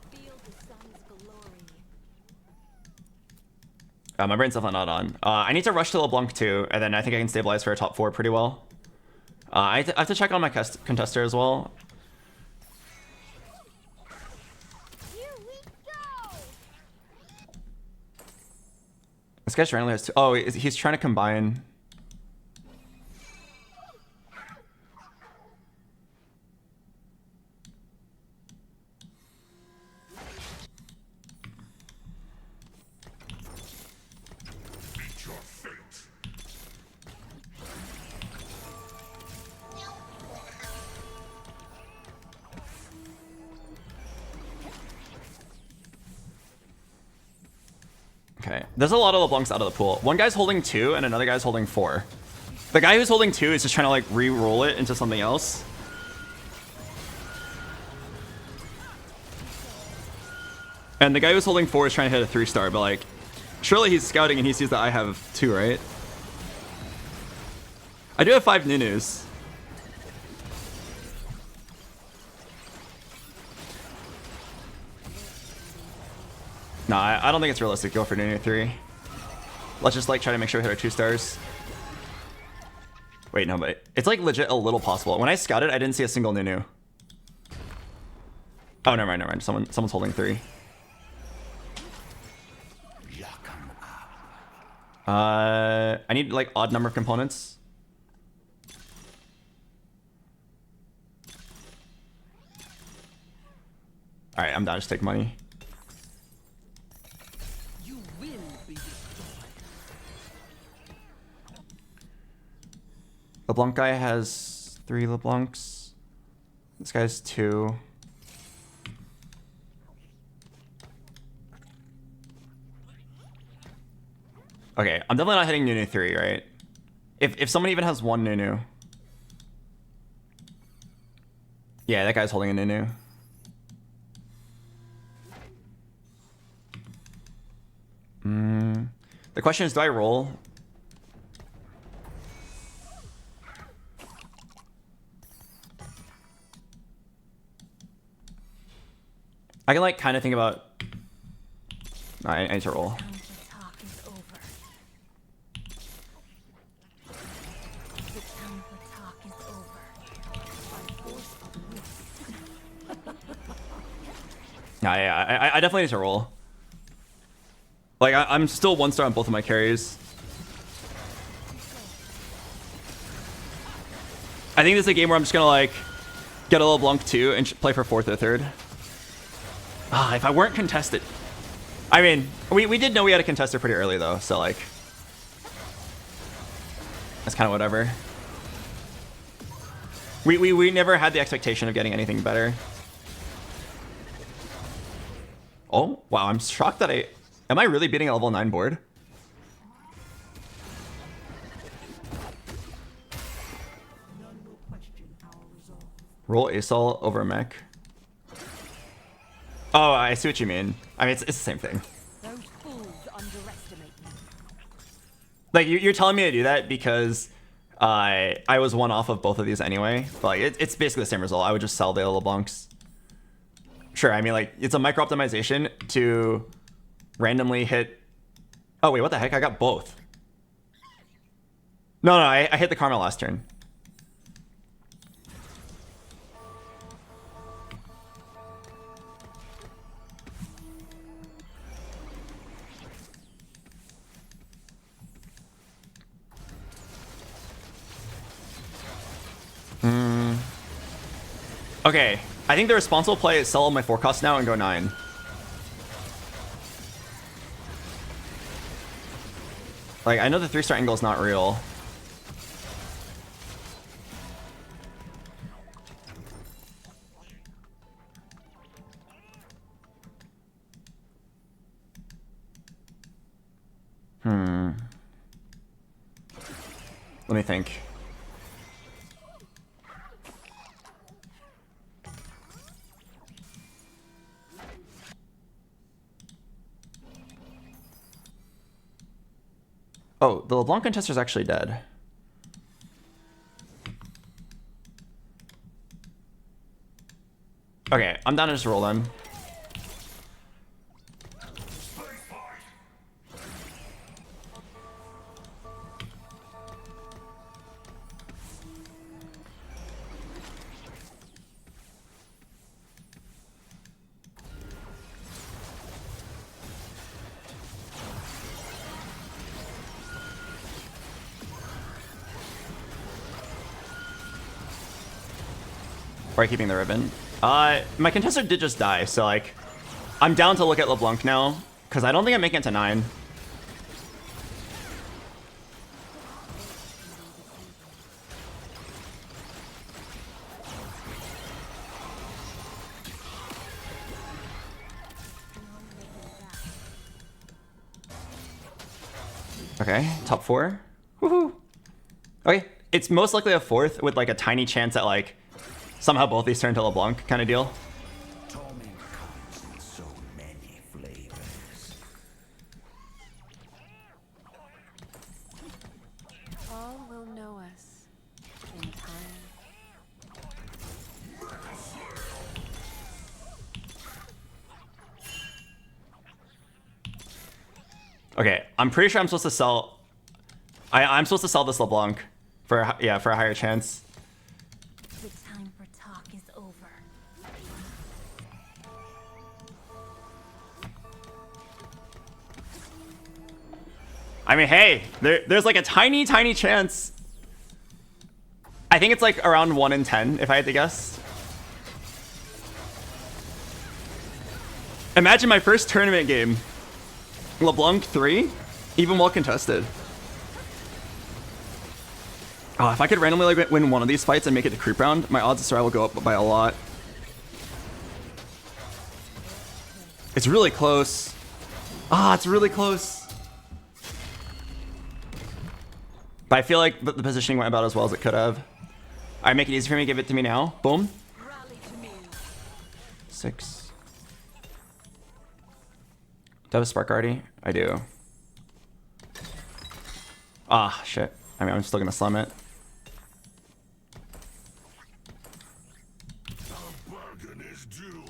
Feel the sun's glory. My brain's definitely not on. I need to rush to LeBlanc too, and then I think I can stabilize for a top 4 pretty well. I have to check on my contester as well. Here we go! This guy randomly has 2. Oh, he's trying to combine. Meet your fate. Okay, there's a lot of LeBlancs out of the pool. One guy's holding 2 and another guy's holding 4. The guy who's holding 2 is just trying to like re-roll it into something else. And the guy who's holding 4 is trying to hit a 3-star, but like, surely he's scouting and he sees that I have 2, right? I do have 5 Nunus. No, I don't think it's realistic to go for Nunu 3. Let's just like try to make sure we hit our 2 stars. Wait, no, but it's like legit a little possible. When I scouted, I didn't see a single Nunu. Oh, never mind, never mind. Someone's holding 3. I need like odd number of components. All right, I'm down. Just take money. You will be destroyed. LeBlanc guy has 3 LeBlancs. This guy's 2. Okay, I'm definitely not hitting Nunu 3, right? If someone even has 1 Nunu. Yeah, that guy's holding a Nunu. The question is, do I roll? I can like kind of think about... No, I need to roll. Time for talk is over. The time for talk is over. By force of will. Nah, yeah, I definitely need to roll. Like, I'm still 1 star on both of my carries. I think this is a game where I'm just gonna like get a LeBlanc 2 and play for 4th or 3rd. Ah, if I weren't contested. I mean, we did know we had a contester pretty early though, so like that's kind of whatever. We never had the expectation of getting anything better. Oh wow, I'm shocked that am I really beating a level 9 board? Roll ASOL over mech. Oh, I see what you mean. I mean, it's the same thing. Those fools underestimate me. Like, you're telling me to do that because I was 1 off of both of these anyway. But like, it's basically the same result. I would just sell the LeBlancs. Sure, I mean, like, it's a micro optimization to randomly hit... Oh, wait, what the heck? I got both. No, I hit the Karma last turn. Okay, I think the responsible play is sell all my 4 costs now and go 9. Like, I know the 3-star angle is not real. Let me think. Oh, the LeBlanc contester's actually dead. Okay, I'm down to just roll them. Or keeping the ribbon. My contester did just die, so like, I'm down to look at LeBlanc now, because I don't think I'm making it to 9. Okay, top 4. Woohoo! Okay, it's most likely a 4th with like a tiny chance at like somehow both these turn to LeBlanc kind of deal. Torment comes in so many flavors. All will know us in time. Okay, I'm pretty sure I'm supposed to sell. I'm supposed to sell this LeBlanc for a higher chance. The time for talk is over. I mean, hey, there's like a tiny chance. I think it's like around 1 in 10, if I had to guess. Imagine my first tournament game. LeBlanc 3, even well contested. Oh, if I could randomly like win one of these fights and make it to creep round, my odds of survival go up by a lot. It's really close. Ah, it's really close. But I feel like the positioning went about as well as it could have. All right, make it easy for me. Give it to me now. Boom. 6. Do I have a spark already? I do. Ah, shit. I mean, I'm still gonna slam it. A bargain is due.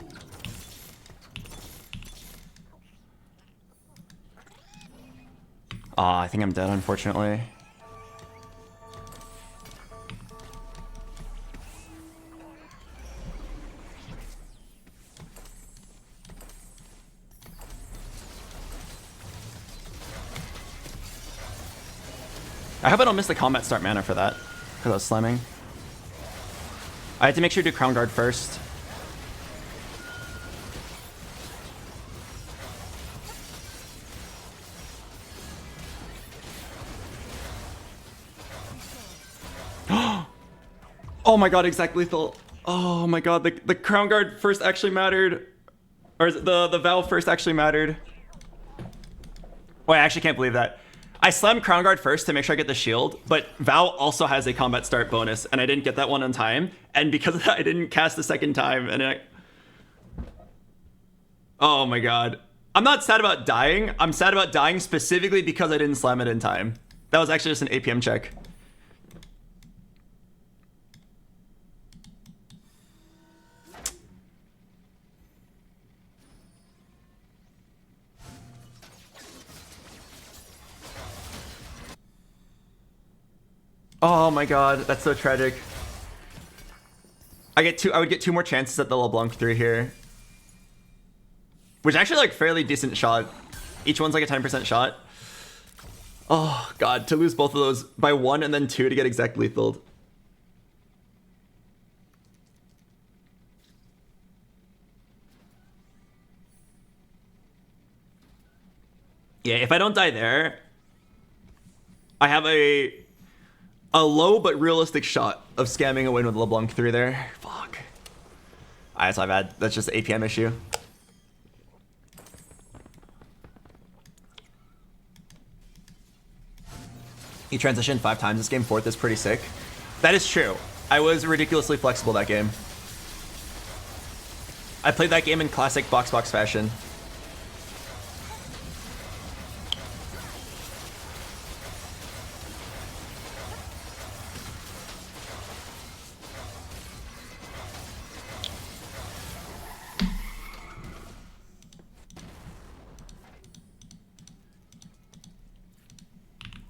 Ah, I think I'm dead, unfortunately. I hope I don't miss the combat start mana for that, because I was slamming. I had to make sure to do Crown Guard first. Oh my god, exact lethal. Oh my god, the Crown Guard first actually mattered. Or is it the Vow first actually mattered? Wait, I actually can't believe that. I slammed Crown Guard first to make sure I get the shield, but Vow also has a combat start bonus, and I didn't get that one on time. And because of that, I didn't cast the second time, and oh my god. I'm not sad about dying. I'm sad about dying specifically because I didn't slam it in time. That was actually just an APM check. Oh my god, that's so tragic. I would get 2 more chances at the LeBlanc 3 here. Which actually like fairly decent shot. Each one's like a 10% shot. Oh god, to lose both of those by 1 and then 2 to get exact lethaled. Yeah, if I don't die there, I have a low but realistic shot of scamming a win with LeBlanc 3 there. Fuck. That's not bad. That's just an APM issue. He transitioned 5 times this game. 4th is pretty sick. That is true. I was ridiculously flexible that game. I played that game in classic BoxBox fashion.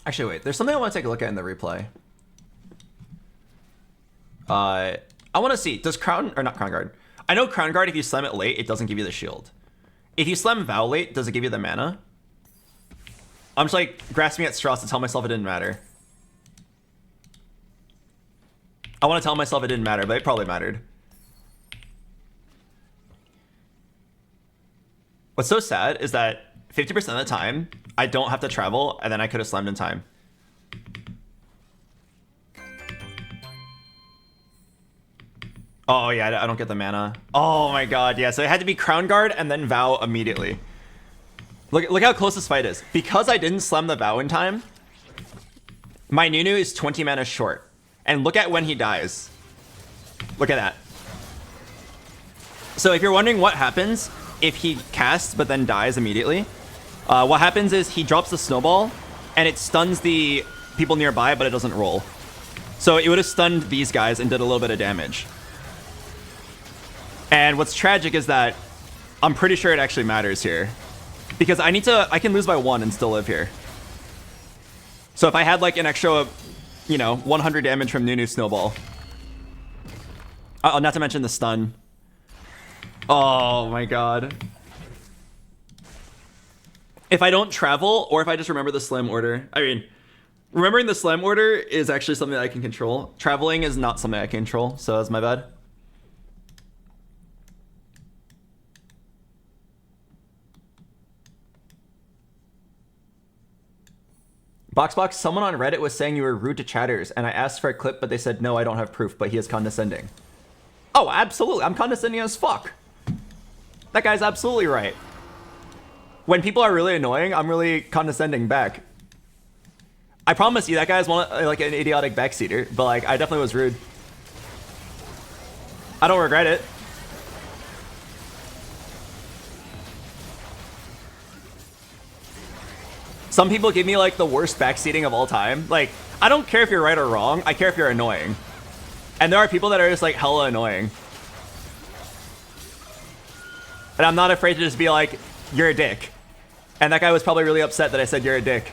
Actually, wait. There's something I want to take a look at in the replay. I want to see. Does Crown... Or not Crown Guard. I know Crown Guard, if you slam it late, it doesn't give you the shield. If you slam Vow late, does it give you the mana? I'm just like grasping at straws to tell myself it didn't matter. I want to tell myself it didn't matter, but it probably mattered. What's so sad is that 50% of the time, I don't have to travel, and then I could have slammed in time. Oh, yeah, I don't get the mana. Oh, my God, yeah. So it had to be Crown Guard and then Vow immediately. Look how close this fight is. Because I didn't slam the Vow in time, my Nunu is 20 mana short. And look at when he dies. Look at that. So if you're wondering what happens if he casts but then dies immediately, what happens is he drops the snowball and it stuns the people nearby, but it doesn't roll. So it would have stunned these guys and did a little bit of damage. And what's tragic is that I'm pretty sure it actually matters here. Because I can lose by 1 and still live here. So if I had like an extra, you know, 100 damage from Nunu Snowball. Not to mention the stun. Oh my god. If I don't travel, or if I just remember the slam order. I mean, remembering the slam order is actually something that I can control. Traveling is not something I can control, so that's my bad. BoxBox, someone on Reddit was saying you were rude to chatters, and I asked for a clip, but they said, no, I don't have proof, but he is condescending. Oh, absolutely. I'm condescending as fuck. That guy's absolutely right. When people are really annoying, I'm really condescending back. I promise you, that guy's like an idiotic backseater, but like, I definitely was rude. I don't regret it. Some people give me like the worst backseating of all time. Like, I don't care if you're right or wrong. I care if you're annoying. And there are people that are just like hella annoying. And I'm not afraid to just be like, you're a dick. And that guy was probably really upset that I said you're a dick.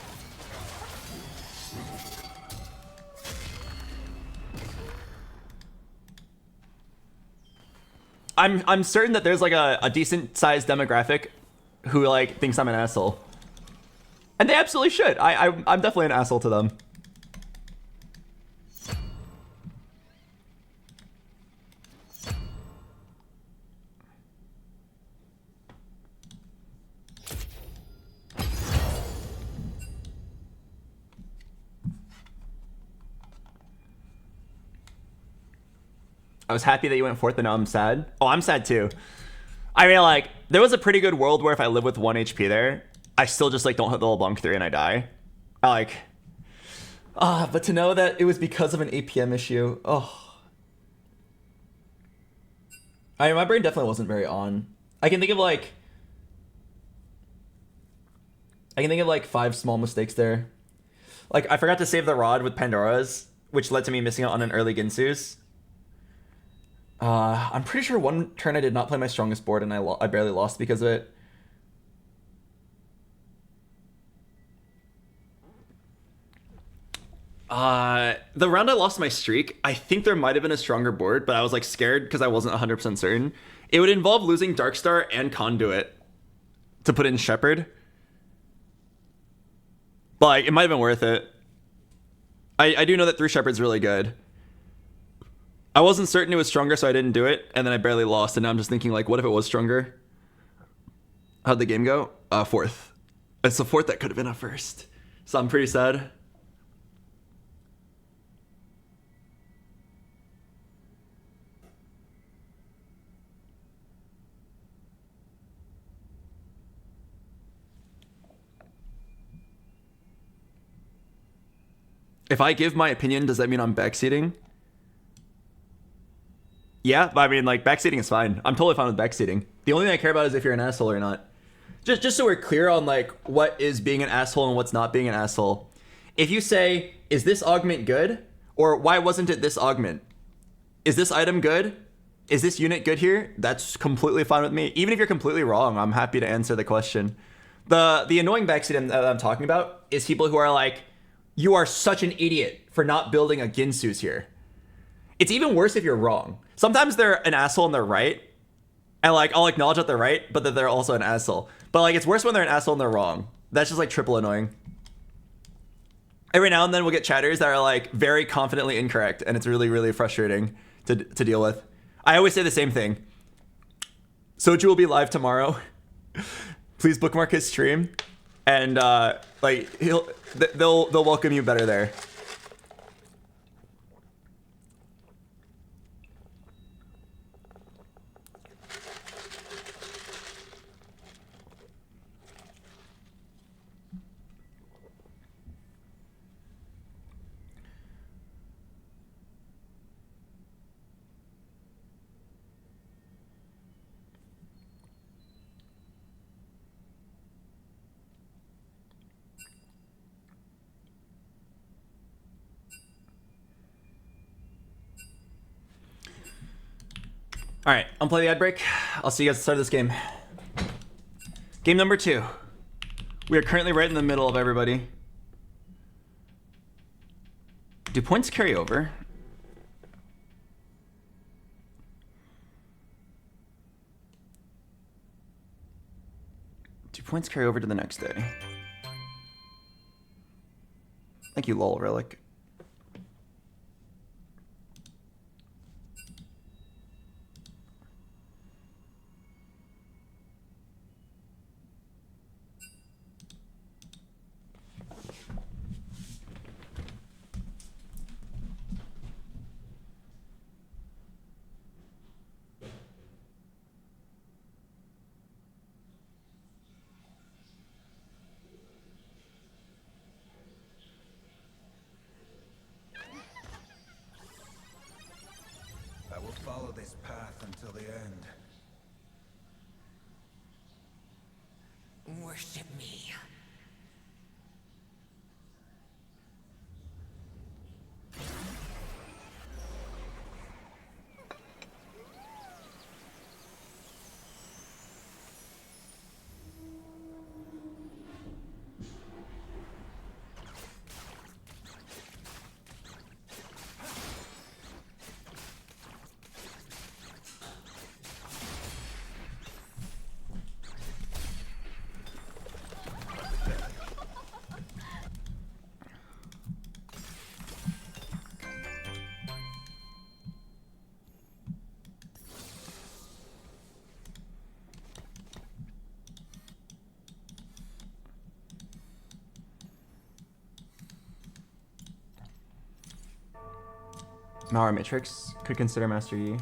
I'm certain that there's like a decent sized demographic who like thinks I'm an asshole. And they absolutely should. I'm definitely an asshole to them. I was happy that you went 4th and now I'm sad. Oh, I'm sad too. I mean, like, there was a pretty good world where if I live with 1 HP there, I still just like don't hit the little bonk 3 and I die. I like, but to know that it was because of an APM issue, oh. I mean, my brain definitely wasn't very on. I can think of like 5 small mistakes there. Like, I forgot to save the rod with Pandora's, which led to me missing out on an early Ginsu's. I'm pretty sure one turn I did not play my strongest board and I barely lost because of it. The round I lost my streak, I think there might have been a stronger board, but I was like scared because I wasn't 100% certain. It would involve losing Darkstar and Conduit to put in Shepherd. But like, it might have been worth it. I do know that 3 Shepherd's really good. I wasn't certain it was stronger, so I didn't do it, and then I barely lost, and now I'm just thinking, like, what if it was stronger? How'd the game go? 4th. It's the 4th that could have been a 1st. So I'm pretty sad. If I give my opinion, does that mean I'm backseating? Yeah, but I mean, like, backseating is fine. I'm totally fine with backseating. The only thing I care about is if you're an asshole or not. Just so we're clear on, like, what is being an asshole and what's not being an asshole. If you say, is this augment good? Or why wasn't it this augment? Is this item good? Is this unit good here? That's completely fine with me. Even if you're completely wrong, I'm happy to answer the question. The annoying backseat that I'm talking about is people who are like, you are such an idiot for not building a Ginsu's here. It's even worse if you're wrong. Sometimes they're an asshole and they're right. And like, I'll acknowledge that they're right, but that they're also an asshole. But like, it's worse when they're an asshole and they're wrong. That's just like triple annoying. Every now and then we'll get chatters that are like very confidently incorrect, and it's really, really frustrating to deal with. I always say the same thing. Soju will be live tomorrow. Please bookmark his stream. And like, they'll welcome you better there. All right, I'll play the ad break. I'll see you guys at the start of this game. Game number 2. We are currently right in the middle of everybody. Do points carry over? Do points carry over to the next day? Thank you, lol relic. I will follow this path until the end. Worship me. Mauer Matrix could consider Master Yi.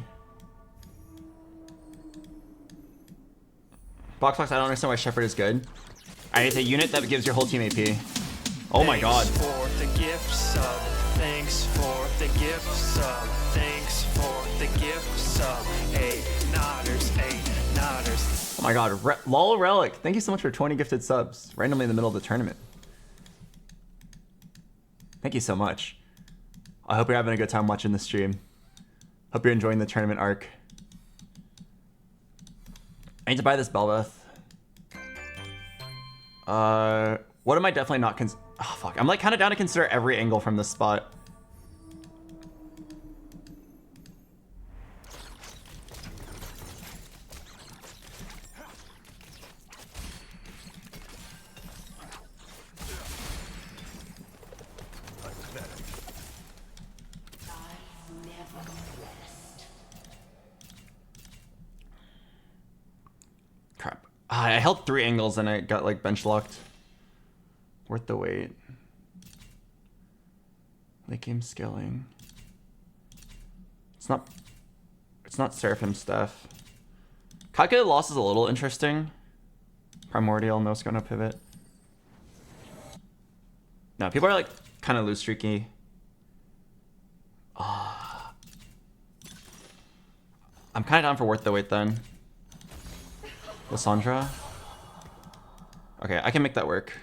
BoxBox, I don't understand why Shepherd is good. I need a unit that gives your whole team AP. Oh my god. Thanks for the gift sub. Thanks for the gift sub. Thanks for the gift sub. Hey, nodders, hey, nodders. Oh my god. Lol Relic, thank you so much for 20 gifted subs. Randomly in the middle of the tournament. Thank you so much. I hope you're having a good time watching the stream. Hope you're enjoying the tournament arc. I need to buy this Belbeth. What am I definitely not oh fuck. I'm like kind of down to consider every angle from this spot. Crap. I held 3 angles and I got like bench locked. Worth the wait. Late game scaling. It's not Seraphim stuff. Calculated loss is a little interesting. Primordial, no Skona pivot. No, people are like kind of loose streaky. I'm kind of down for worth the wait then. Lysandra. Okay, I can make that work.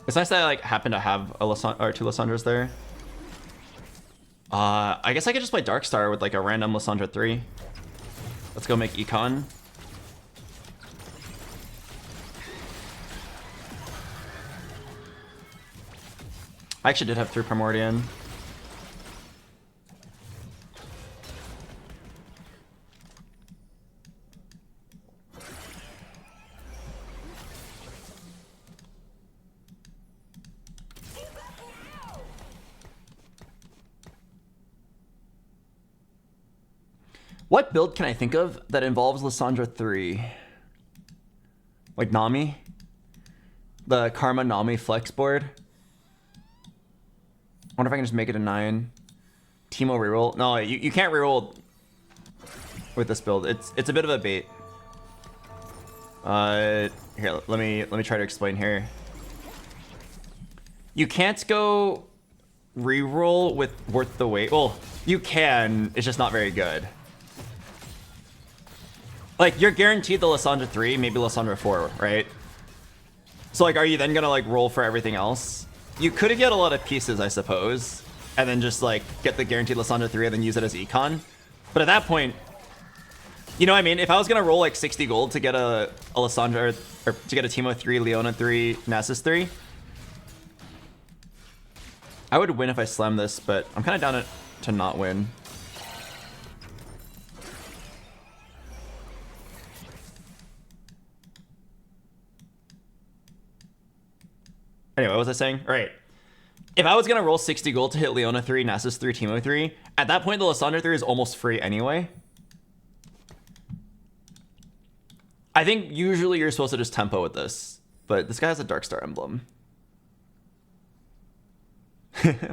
It's nice that I like happen to have a or 2 Lysandras there. I guess I could just play Darkstar with like a random Lysandra 3. Let's go make Econ. I actually did have 3 Primordian. What build can I think of that involves Lysandra 3? Like Nami? The Karma Nami flex board? I wonder if I can just make it a 9. Teemo reroll. No, you can't reroll with this build. It's a bit of a bait. Here, let me try to explain here. You can't go reroll with worth the wait. Well, you can. It's just not very good. Like, you're guaranteed the Lysandra 3, maybe Lysandra 4, right? So, like, are you then gonna, like, roll for everything else? You could get a lot of pieces, I suppose. and then just like get the guaranteed Lissandra 3 and then use it as econ. But at that point, you know what I mean? If I was gonna roll like 60 gold to get a Lissandra or to get a Teemo 3, Leona 3, Nasus 3, I would win if I slam this, but I'm kind of down to not win. Anyway, what was I saying? All right. If I was going to roll 60 gold to hit Leona 3, Nasus 3, Teemo 3, at that point, the Lissandra 3 is almost free anyway. I think usually you're supposed to just tempo with this, but this guy has a Darkstar emblem.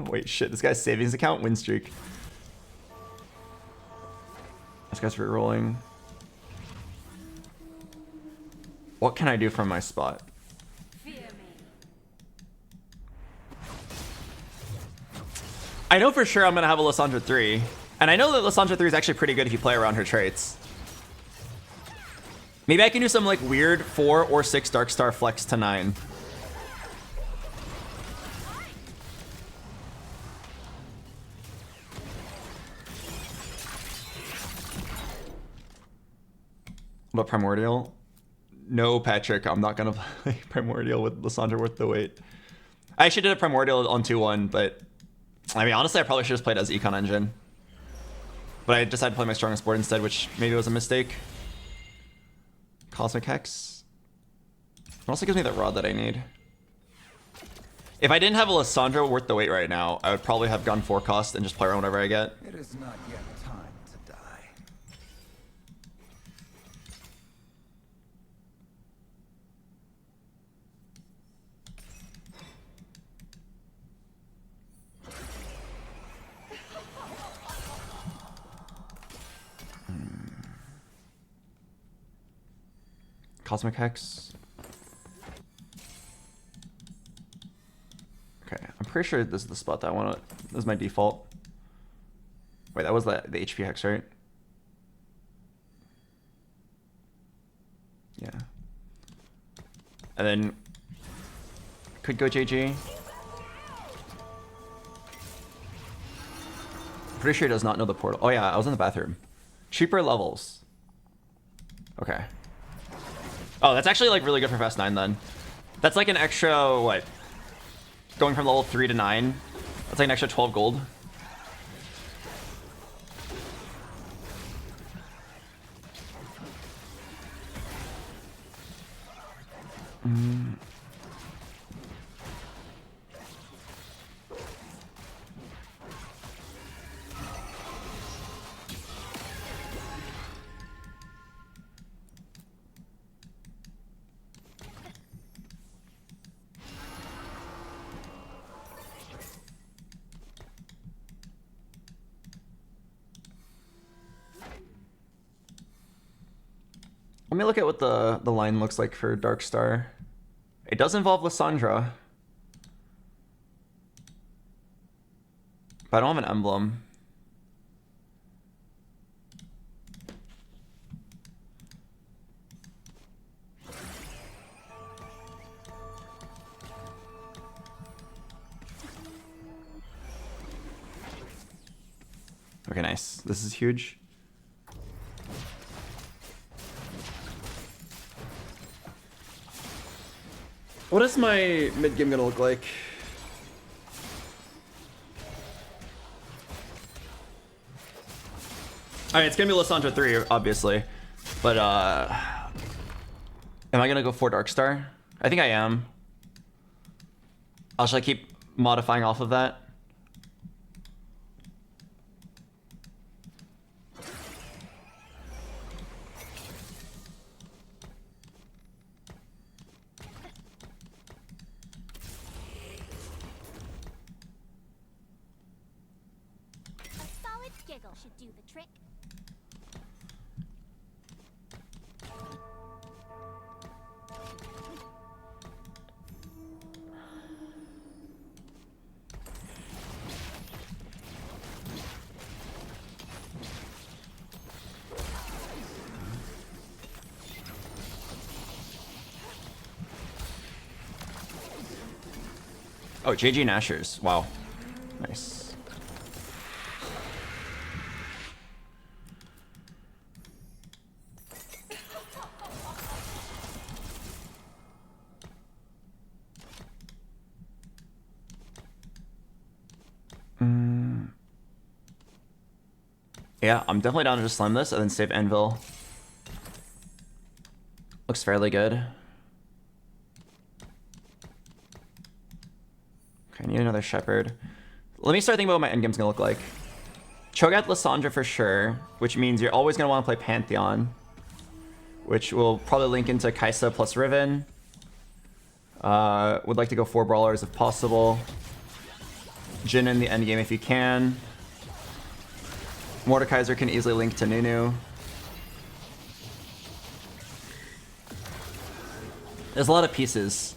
Wait, shit. This guy's savings account win streak. This guy's rerolling. What can I do from my spot? I know for sure I'm going to have a Lissandra 3. And I know that Lissandra 3 is actually pretty good if you play around her traits. Maybe I can do some like weird 4 or 6 Darkstar flex to 9. What about Primordial? No, Patrick, I'm not going to play Primordial with Lissandra worth the wait. I actually did a Primordial on 2-1, but I mean, honestly, I probably should have played as Econ Engine. But I decided to play my strongest board instead, which maybe was a mistake. Cosmic Hex. It also gives me that rod that I need. If I didn't have a Lissandra worth the wait right now, I would probably have gone 4 cost and just play around whatever I get. It is not yet time to die. Cosmic Hex. Okay, I'm pretty sure this is the spot that I want to... This is my default. Wait, that was the HP Hex, right? Yeah. And then... Could go JG. Pretty sure he does not know the portal. Oh yeah, I was in the bathroom. Cheaper levels. Okay. Oh, that's actually like really good for Fast 9 then. That's like an extra, what? Going from level 3 to 9. That's like an extra 12 gold. Let me look at what the line looks like for Darkstar. It does involve Lissandra. But I don't have an emblem. Okay, nice. This is huge. What is my mid game gonna look like? I mean, it's gonna be Lissandra 3, obviously. But, am I gonna go for Darkstar? I think I am. Should I keep modifying off of that? Giggle should do the trick. Oh, JG Nashers. Wow. Nice. Yeah, I'm definitely down to just slam this and then save Anvil. Looks fairly good. Okay, I need another Shepherd. Let me start thinking about what my endgame's gonna look like. Cho'Gath Lysandra for sure, which means you're always gonna want to play Pantheon, which will probably link into Kaisa plus Riven. Would like to go 4 Brawlers if possible. Jhin in the endgame if you can. Mordekaiser can easily link to Nunu. There's a lot of pieces.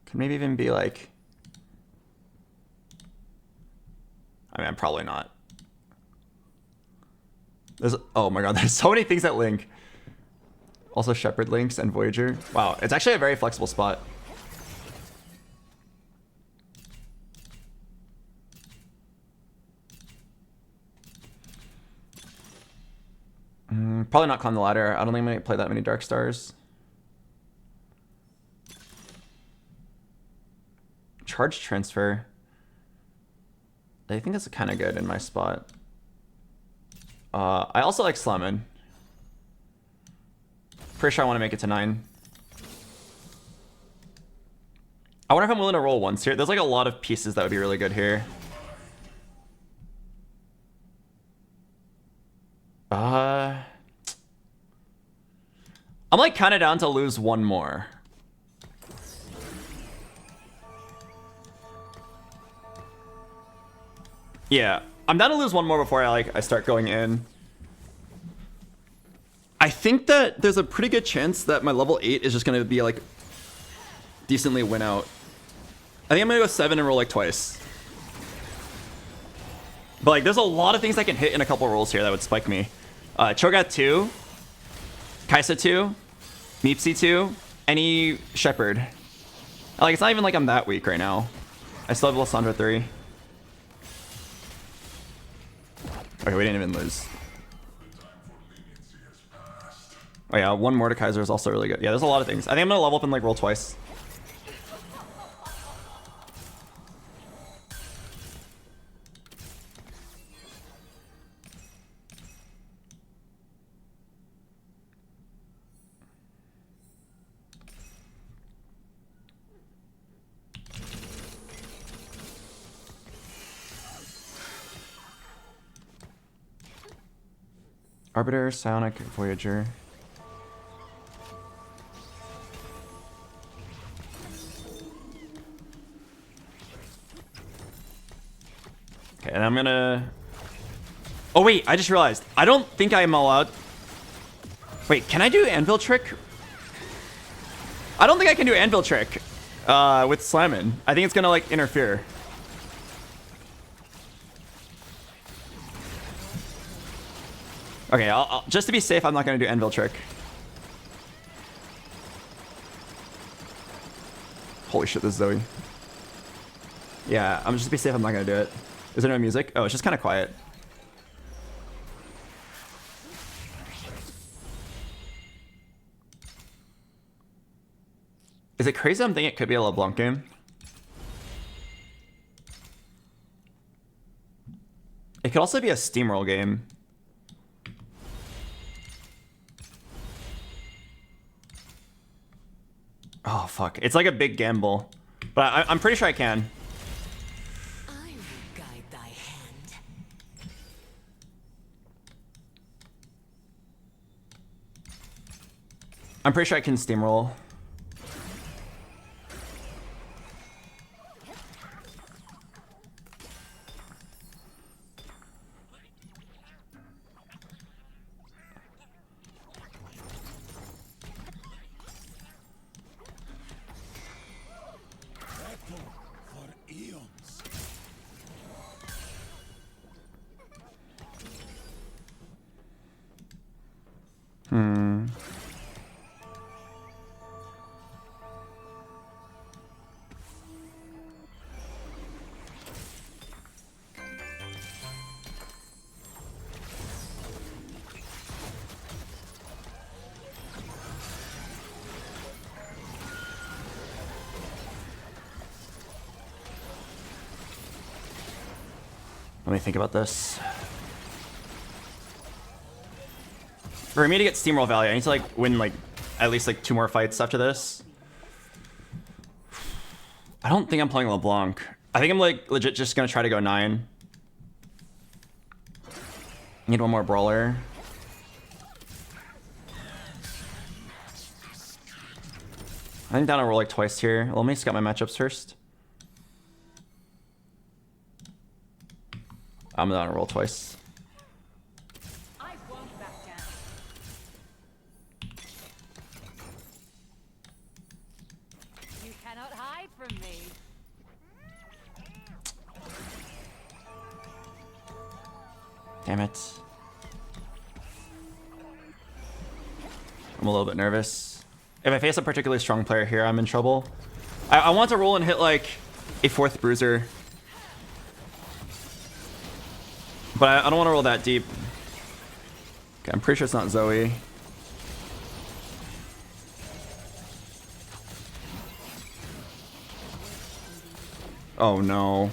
Could maybe even be like... I mean, I'm probably not. There's... Oh my god, there's so many things that link. Also Shepherd links and Voyager. Wow, it's actually a very flexible spot. Probably not Climb the Ladder. I don't think I'm going to play that many Dark Stars. Charge Transfer. I think that's kind of good in my spot. I also like Slamming. Pretty sure I want to make it to 9. I wonder if I'm willing to roll once here. There's like a lot of pieces that would be really good here. I'm like kind of down to lose one more. Yeah, I'm down to lose one more before I start going in. I think that there's a pretty good chance that my level 8 is just gonna be like decently win out. I think I'm gonna go 7 and roll like twice. But like there's a lot of things I can hit in a couple rolls here that would spike me. Cho'Gath 2, Kaisa 2, Meepsy 2, any Shepherd. Like it's not even like I'm that weak right now. I still have Lysandra 3. Okay, we didn't even lose. Oh yeah, 1 Mordekaiser is also really good. Yeah, there's a lot of things. I think I'm gonna level up and like roll twice. Arbiter, Psionic, Voyager. Okay, and I'm gonna... Oh wait, I just realized. I don't think I'm allowed... Wait, can I do Anvil Trick? I don't think I can do Anvil Trick with Slamming. I think it's gonna like interfere. Okay, just to be safe, I'm not going to do Anvil Trick. Holy shit, this is Zoe. Yeah, I'm just to be safe, I'm not going to do it. Is there no music? Oh, it's just kind of quiet. Is it crazy I'm thinking it could be a LeBlanc game? It could also be a Steamroll game. Oh, fuck. It's like a big gamble. But I'm pretty sure I can. I will guide thy hand. I'm pretty sure I can steamroll. Let me think about this. For me to get steamroll value, I need to like win like at least like 2 more fights after this. I don't think I'm playing LeBlanc. I think I'm like legit just gonna try to go 9. Need one more brawler. I think down to roll like twice here. Let me scout my matchups first. I'm down to roll twice. I won't back down. You cannot hide from me. Damn it. I'm a little bit nervous. If I face a particularly strong player here, I'm in trouble. I want to roll and hit like a 4th bruiser. But I don't want to roll that deep. Okay, I'm pretty sure it's not Zoe. Oh no.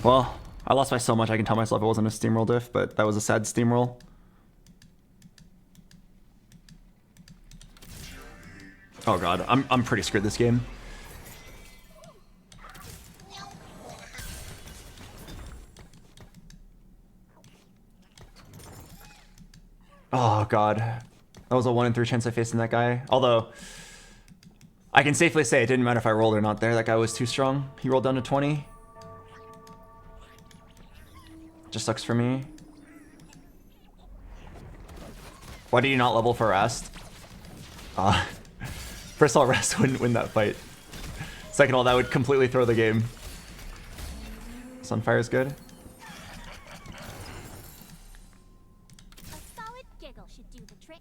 Well, I lost by so much I can tell myself it wasn't a steamroll diff, but that was a sad steamroll. Oh god, I'm pretty screwed this game. Oh god. That was a 1 in 3 chance I faced in that guy. Although, I can safely say it didn't matter if I rolled or not there. That guy was too strong. He rolled down to 20. Just sucks for me. Why did you not level for Rest? First of all, Rest wouldn't win that fight. Second of all, that would completely throw the game. Sunfire is good. A solid giggle should do the trick.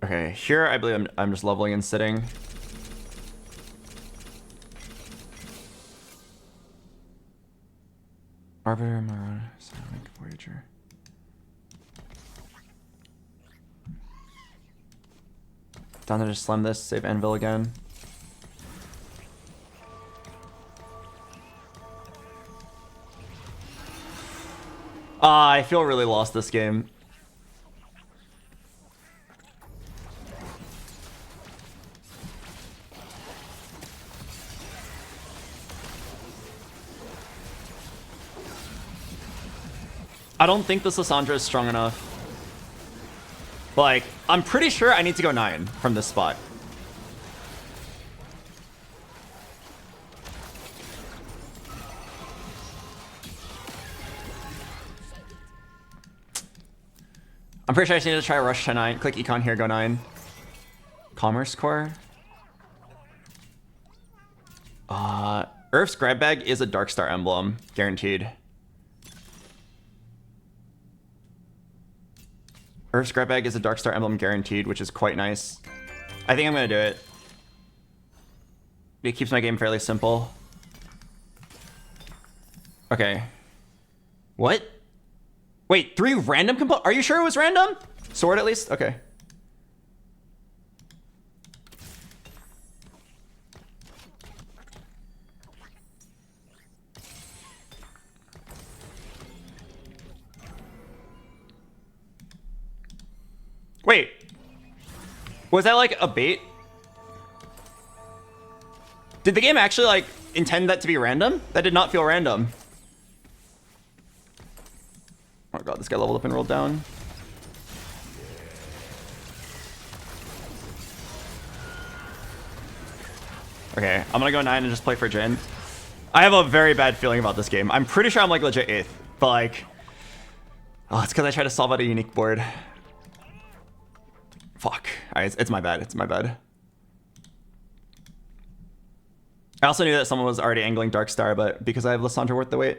Okay, here I believe I'm just leveling and sitting. Arbiter, Marauder, Sonic, Voyager. Down to just slam this, save Anvil again. I feel really lost this game. I don't think this Lissandra is strong enough. Like, I'm pretty sure I need to go 9 from this spot. I'm pretty sure I just need to try rush to 9. Click econ here, go 9. Commerce Core. Earth's grab bag is a Darkstar emblem, guaranteed. Earth's grab bag is a Darkstar emblem guaranteed, which is quite nice. I think I'm gonna do it. It keeps my game fairly simple. Okay. What? Wait, 3 random components? Are you sure it was random? Sword at least? Okay. Wait. Was that like a bait? Did the game actually like intend that to be random? That did not feel random. Oh god, this guy leveled up and rolled down. Okay, I'm gonna go 9 and just play for Jin. I have a very bad feeling about this game. I'm pretty sure I'm like legit 8th, but like... Oh, it's because I tried to solve out a unique board. Fuck. Alright, it's my bad. It's my bad. I also knew that someone was already angling Darkstar, but because I have Lissandra worth the wait,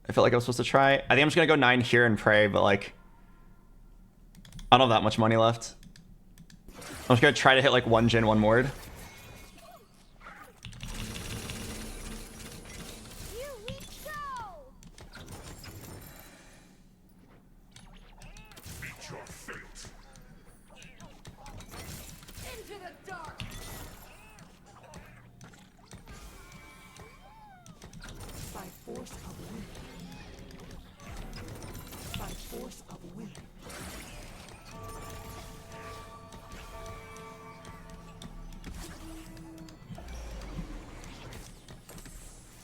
I felt like I was supposed to try. I think I'm just gonna go 9 here and pray, but like... I don't have that much money left. I'm just gonna try to hit like 1 Jin, 1 Mord.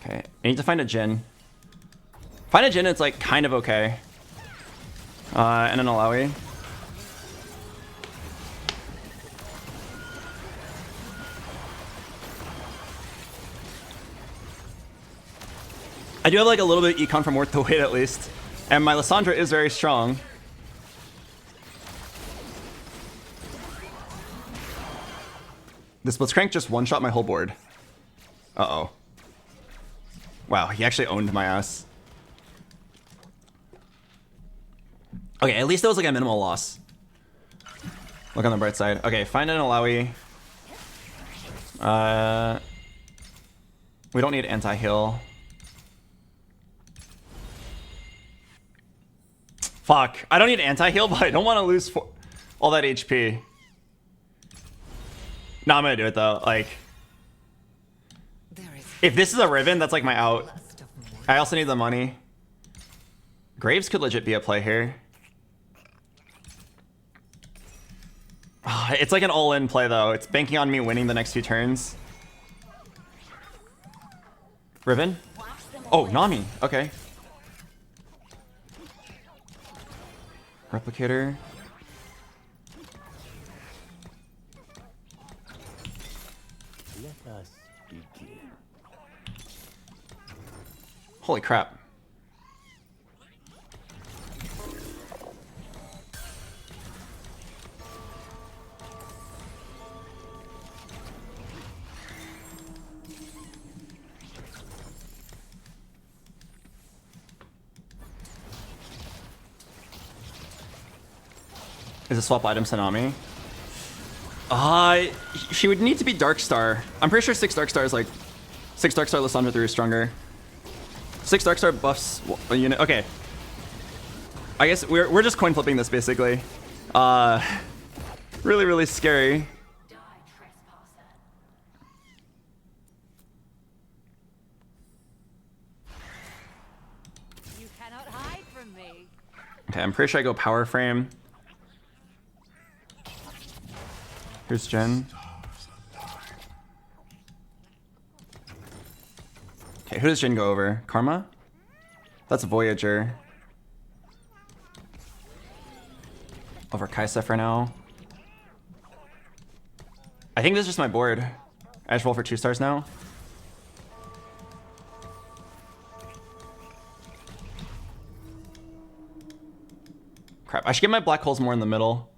Okay, I need to find a Jhin. Find a Jhin, it's like kind of okay. And an Alawi. I do have like a little bit of econ from worth the wait at least. And my Lissandra is very strong. This Blitzcrank just one-shot my whole board. Uh-oh. Wow, he actually owned my ass. Okay, at least that was like a minimal loss. Look on the bright side. Okay, find an Alawi. We don't need anti-heal. Fuck, I don't need anti-heal, but I don't want to lose all that HP. No, I'm gonna do it though. Like, if this is a Riven, that's like my out. I also need the money. Graves could legit be a play here. It's like an all-in play though. It's banking on me winning the next few turns. Riven? Oh, Nami. Okay. Replicator. Let us begin. Holy crap. Is it swap items to Nami? She would need to be Darkstar. I'm pretty sure 6 Darkstar is like 6 Darkstar Lissandra 3 is stronger. 6 Darkstar buffs a unit. Okay. I guess we're just coin flipping this basically. Really, really scary. You cannot hide from me. Okay, I'm pretty sure I go power frame. Here's Jen. Okay, who does Jin go over? Karma? That's Voyager. Over Kaisa for now. I think this is just my board. I just roll for 2 stars now. Crap, I should get my black holes more in the middle.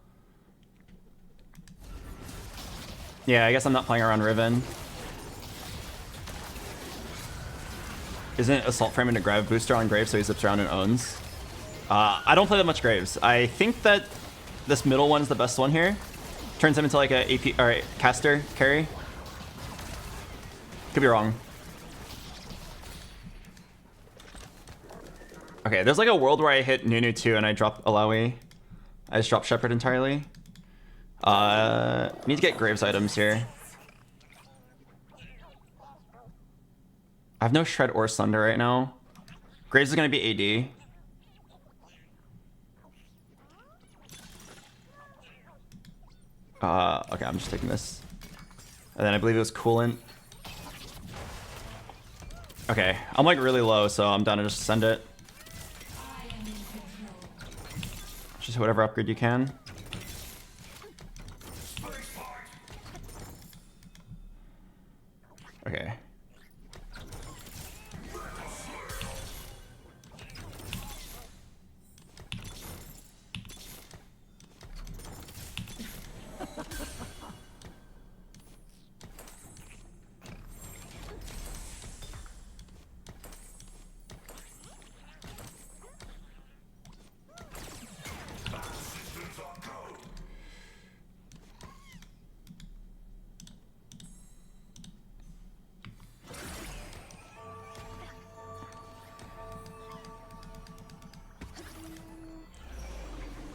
Yeah, I guess I'm not playing around Riven. Isn't it Assault Frame into Grab Booster on Graves so he zips around and owns? I don't play that much Graves. I think that this middle one's the best one here. Turns him into like a AP or a caster carry. Could be wrong. Okay, there's like a world where I hit Nunu 2 and I drop Alawi. I just drop Shepherd entirely. Need to get Graves items here. I have no Shred or Sunder right now. Graves is gonna be AD. Okay, I'm just taking this. And then I believe it was Coolant. Okay, I'm like really low, so I'm down to just send it. Just whatever upgrade you can. Okay.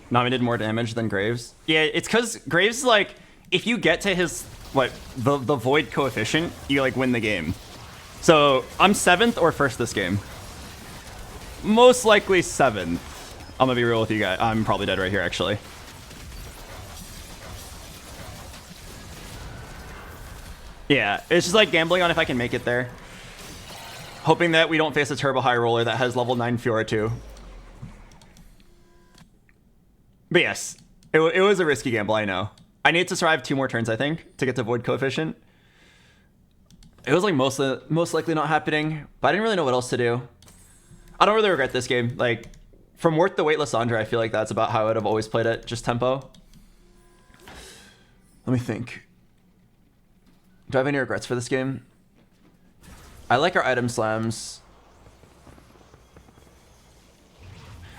Nami did more damage than Graves. Yeah, it's because Graves, like, if you get to his, what, the void coefficient, you, like, win the game. So, I'm 7th or 1st this game. Most likely 7th. I'm gonna be real with you guys. I'm probably dead right here, actually. Yeah, it's just like gambling on if I can make it there. Hoping that we don't face a turbo high roller that has level 9 Fiora too. But yes, it was a risky gamble, I know. I need to survive 2 more turns, I think, to get to void coefficient. It was like most likely not happening, but I didn't really know what else to do. I don't really regret this game. Like, from Worth the Wait Lysandra, I feel like that's about how I would have always played it, just tempo. Let me think. Do I have any regrets for this game? I like our item slams.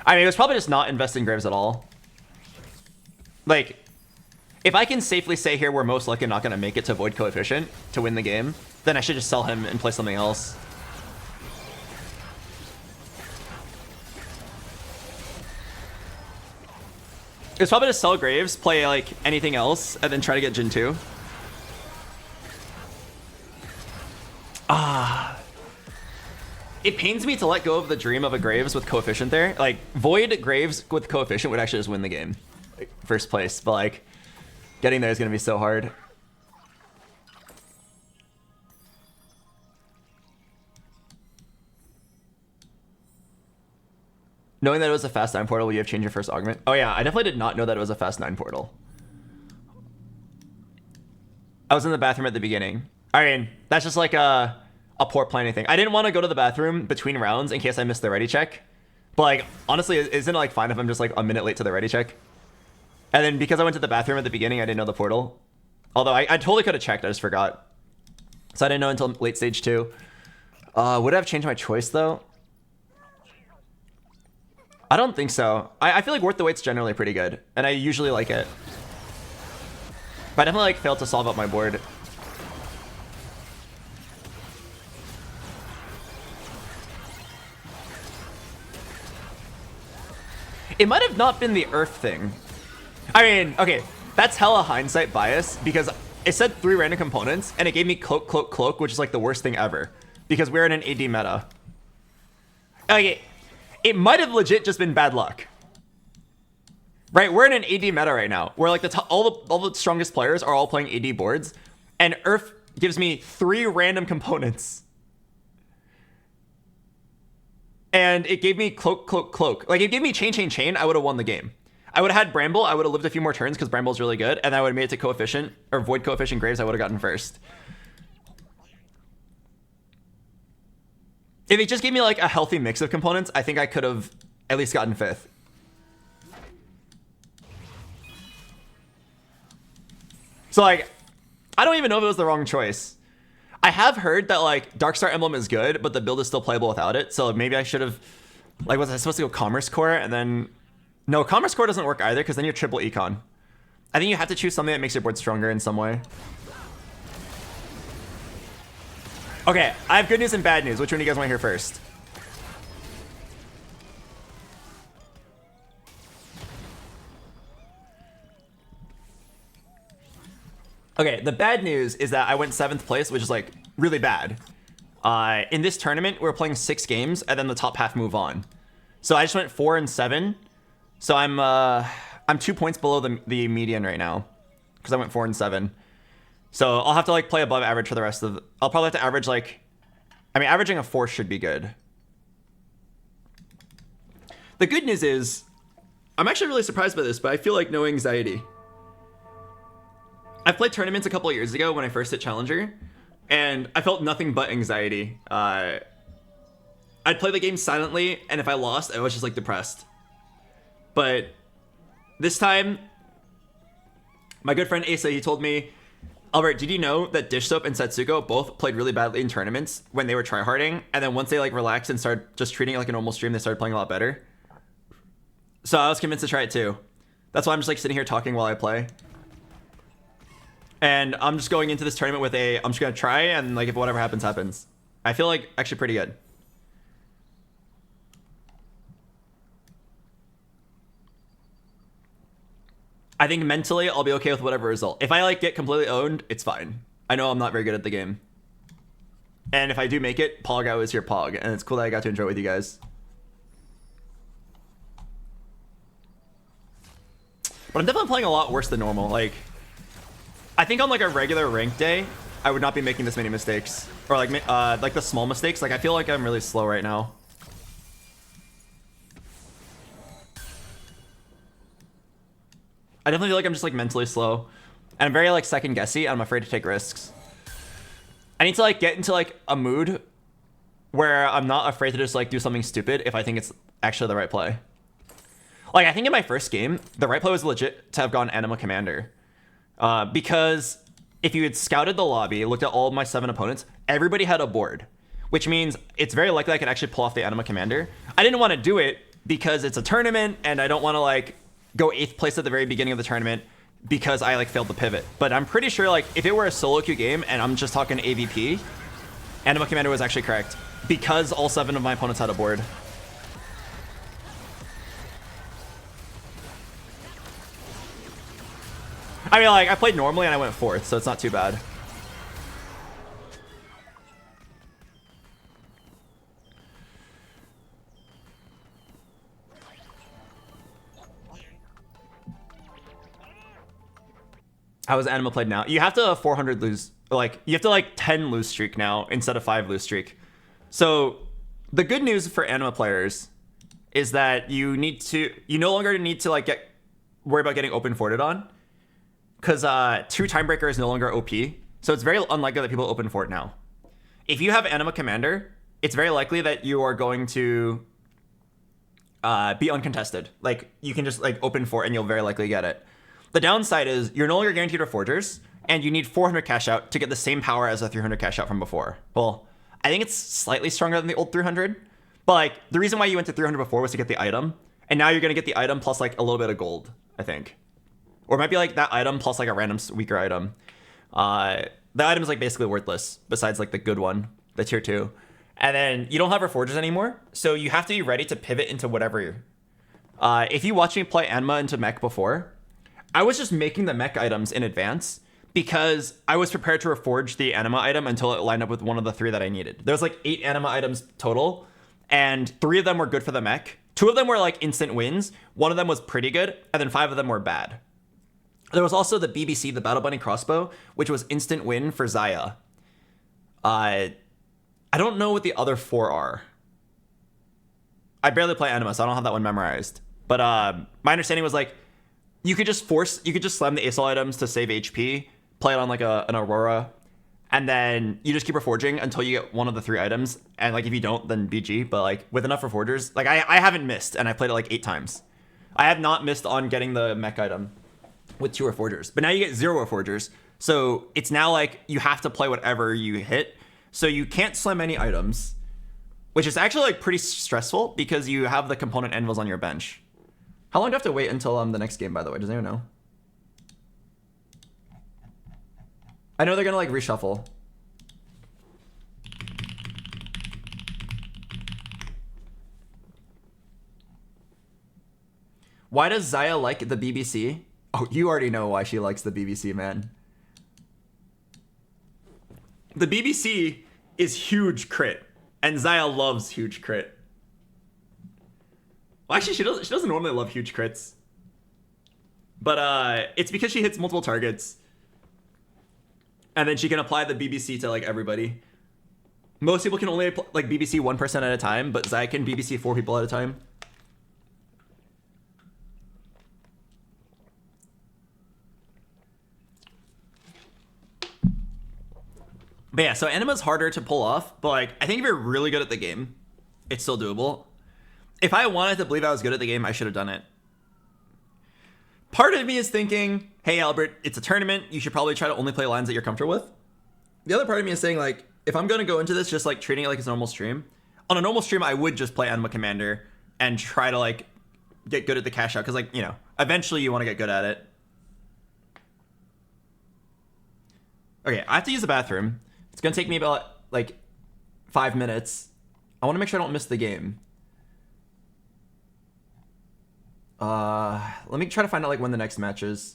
I mean, it was probably just not investing Graves at all. Like, if I can safely say here we're most likely not going to make it to void coefficient to win the game, then I should just sell him and play something else. It's probably just sell Graves, play like anything else, and then try to get Jin 2. It pains me to let go of the dream of a Graves with coefficient there. Like, void Graves with coefficient would actually just win the game. Like, first place, but like, getting there is going to be so hard. Knowing that it was a fast 9 portal, will you have changed your first augment? Oh yeah, I definitely did not know that it was a fast 9 portal. I was in the bathroom at the beginning. I mean, that's just like a poor planning thing. I didn't want to go to the bathroom between rounds in case I missed the ready check. But like, honestly, isn't it like fine if I'm just like a minute late to the ready check? And then because I went to the bathroom at the beginning, I didn't know the portal. Although I totally could have checked, I just forgot. So I didn't know until late stage 2. Would I have changed my choice though? I don't think so. I feel like Worth the Wait's generally pretty good, and I usually like it. But I definitely like failed to solve up my board. It might have not been the Earth thing. I mean, okay, that's hella hindsight bias because it said 3 random components and it gave me cloak, cloak, cloak, which is like the worst thing ever because we're in an AD meta. Okay, it might have legit just been bad luck. Right, we're in an AD meta right now where like all the strongest players are all playing AD boards and Earth gives me 3 random components. And it gave me cloak, cloak, cloak. Like, it gave me chain, chain, chain. I would have won the game. I would have had Bramble. I would have lived a few more turns because Bramble's really good. And I would have made it to coefficient, or void coefficient Graves. I would have gotten first. If it just gave me, like, a healthy mix of components, I think I could have at least gotten 5th. So, like, I don't even know if it was the wrong choice. I have heard that like Darkstar Emblem is good, but the build is still playable without it. So maybe I should have, like, was I supposed to go Commerce Core and then, no, Commerce Core doesn't work either because then you're triple econ. I think you have to choose something that makes your board stronger in some way. Okay, I have good news and bad news. Which one do you guys want to hear first? Okay, the bad news is that I went 7th place, which is like really bad. In this tournament, we're playing 6 games, and then the top half move on. So I just went 4 and 7. So I'm 2 points below the median right now, because I went 4 and 7. So I'll have to like play above average for the rest of. I'll probably have to average like, I mean, averaging a 4 should be good. The good news is, I'm actually really surprised by this, but I feel like no anxiety. I played tournaments a couple of years ago when I first hit Challenger, and I felt nothing but anxiety. I'd play the game silently, and if I lost, I was just like depressed. But this time, my good friend Asa, he told me, Albert, did you know that Dish Soap and Setsuko both played really badly in tournaments when they were tryharding, and then once they like relaxed and started just treating it like a normal stream, they started playing a lot better? So I was convinced to try it too. That's why I'm just like sitting here talking while I play. And I'm just going into this tournament with I'm just going to try, and like if whatever happens, happens. I feel like actually pretty good. I think mentally I'll be okay with whatever result. If I like get completely owned, it's fine. I know I'm not very good at the game. And if I do make it, Pog, I was your Pog. And it's cool that I got to enjoy it with you guys. But I'm definitely playing a lot worse than normal. Like, I think on like a regular rank day, I would not be making this many mistakes. Or like the small mistakes. Like, I feel like I'm really slow right now. I definitely feel like I'm just like mentally slow. And I'm very like second guessy, and I'm afraid to take risks. I need to like get into like a mood where I'm not afraid to just like do something stupid if I think it's actually the right play. Like, I think in my first game, the right play was legit to have gone Anima Commander. Because if you had scouted the lobby, looked at all of my 7 opponents, everybody had a board. Which means it's very likely I could actually pull off the Anima Commander. I didn't want to do it because it's a tournament, and I don't want to like go 8th place at the very beginning of the tournament because I like failed the pivot. But I'm pretty sure like if it were a solo queue game and I'm just talking AVP, Anima Commander was actually correct because all 7 of my opponents had a board. I mean, like, I played normally and I went 4th, so it's not too bad. How is Anima played now? You have to 400 lose, like, you have to like 10 lose streak now instead of 5 lose streak. So the good news for Anima players is that you no longer need to like worry about getting open forted on. Because 2 Timebreaker is no longer OP, so it's very unlikely that people open fort now. If you have Anima Commander, it's very likely that you are going to be uncontested. Like, you can just like open fort and you'll very likely get it. The downside is you're no longer guaranteed Reforgers, and you need 400 cash out to get the same power as a 300 cash out from before. Well, I think it's slightly stronger than the old 300, but like the reason why you went to 300 before was to get the item, and now you're gonna get the item plus like a little bit of gold, I think. Or it might be like that item plus like a random weaker item. The item is like basically worthless besides like the good one, the tier 2. And then you don't have Reforgers anymore, so you have to be ready to pivot into whatever. If you watch me play Anima into mech before, I was just making the mech items in advance because I was prepared to reforge the Anima item until it lined up with one of the 3 that I needed. There's like 8 Anima items total, and 3 of them were good for the mech. 2 of them were like instant wins, 1 of them was pretty good, and then 5 of them were bad. There was also the BBC, the Battle Bunny Crossbow, which was instant win for Xayah. I don't know what the other 4 are. I barely play Anima, so I don't have that one memorized. But my understanding was like, you could just slam the ASL items to save HP, play it on like an Aurora, and then you just keep reforging until you get one of the 3 items. And like if you don't, then BG. But like with enough reforgers, like I haven't missed, and I played it like 8 times. I have not missed on getting the mech item with 2 Reforgers. But now you get 0 Reforgers. So it's now like you have to play whatever you hit. So you can't slam any items, which is actually like pretty stressful because you have the component anvils on your bench. How long do I have to wait until the next game, by the way? Does anyone know? I know they're gonna like reshuffle. Why does Xayah like the BBC? Oh, you already know why she likes the BBC, man. The BBC is huge crit, and Xayah loves huge crit. Well, actually, she doesn't normally love huge crits. But it's because she hits multiple targets. And then she can apply the BBC to like everybody. Most people can only like BBC 1 person at a time, but Xayah can BBC 4 people at a time. But yeah, so Anima's harder to pull off, but like I think if you're really good at the game, it's still doable. If I wanted to believe I was good at the game, I should have done it. Part of me is thinking, hey Albert, it's a tournament, you should probably try to only play lines that you're comfortable with. The other part of me is saying like, if I'm gonna go into this just like treating it like it's a normal stream, on a normal stream I would just play Anima Commander and try to like get good at the cash out, because like, you know, eventually you want to get good at it. Okay, I have to use the bathroom. It's gonna take me about like 5 minutes. I want to make sure I don't miss the game. Let me try to find out like when the next match is.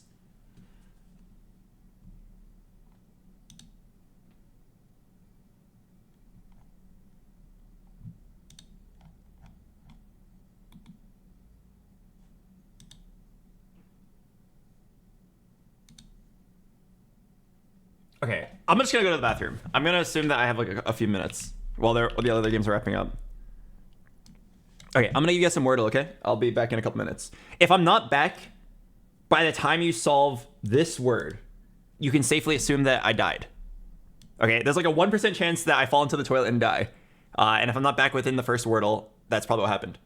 I'm just gonna go to the bathroom. I'm gonna assume that I have like a few minutes while the other games are wrapping up. Okay, I'm gonna give you guys some Wordle, okay? I'll be back in a couple minutes. If I'm not back by the time you solve this word, you can safely assume that I died. Okay, there's like a 1% chance that I fall into the toilet and die. And if I'm not back within the first Wordle, that's probably what happened.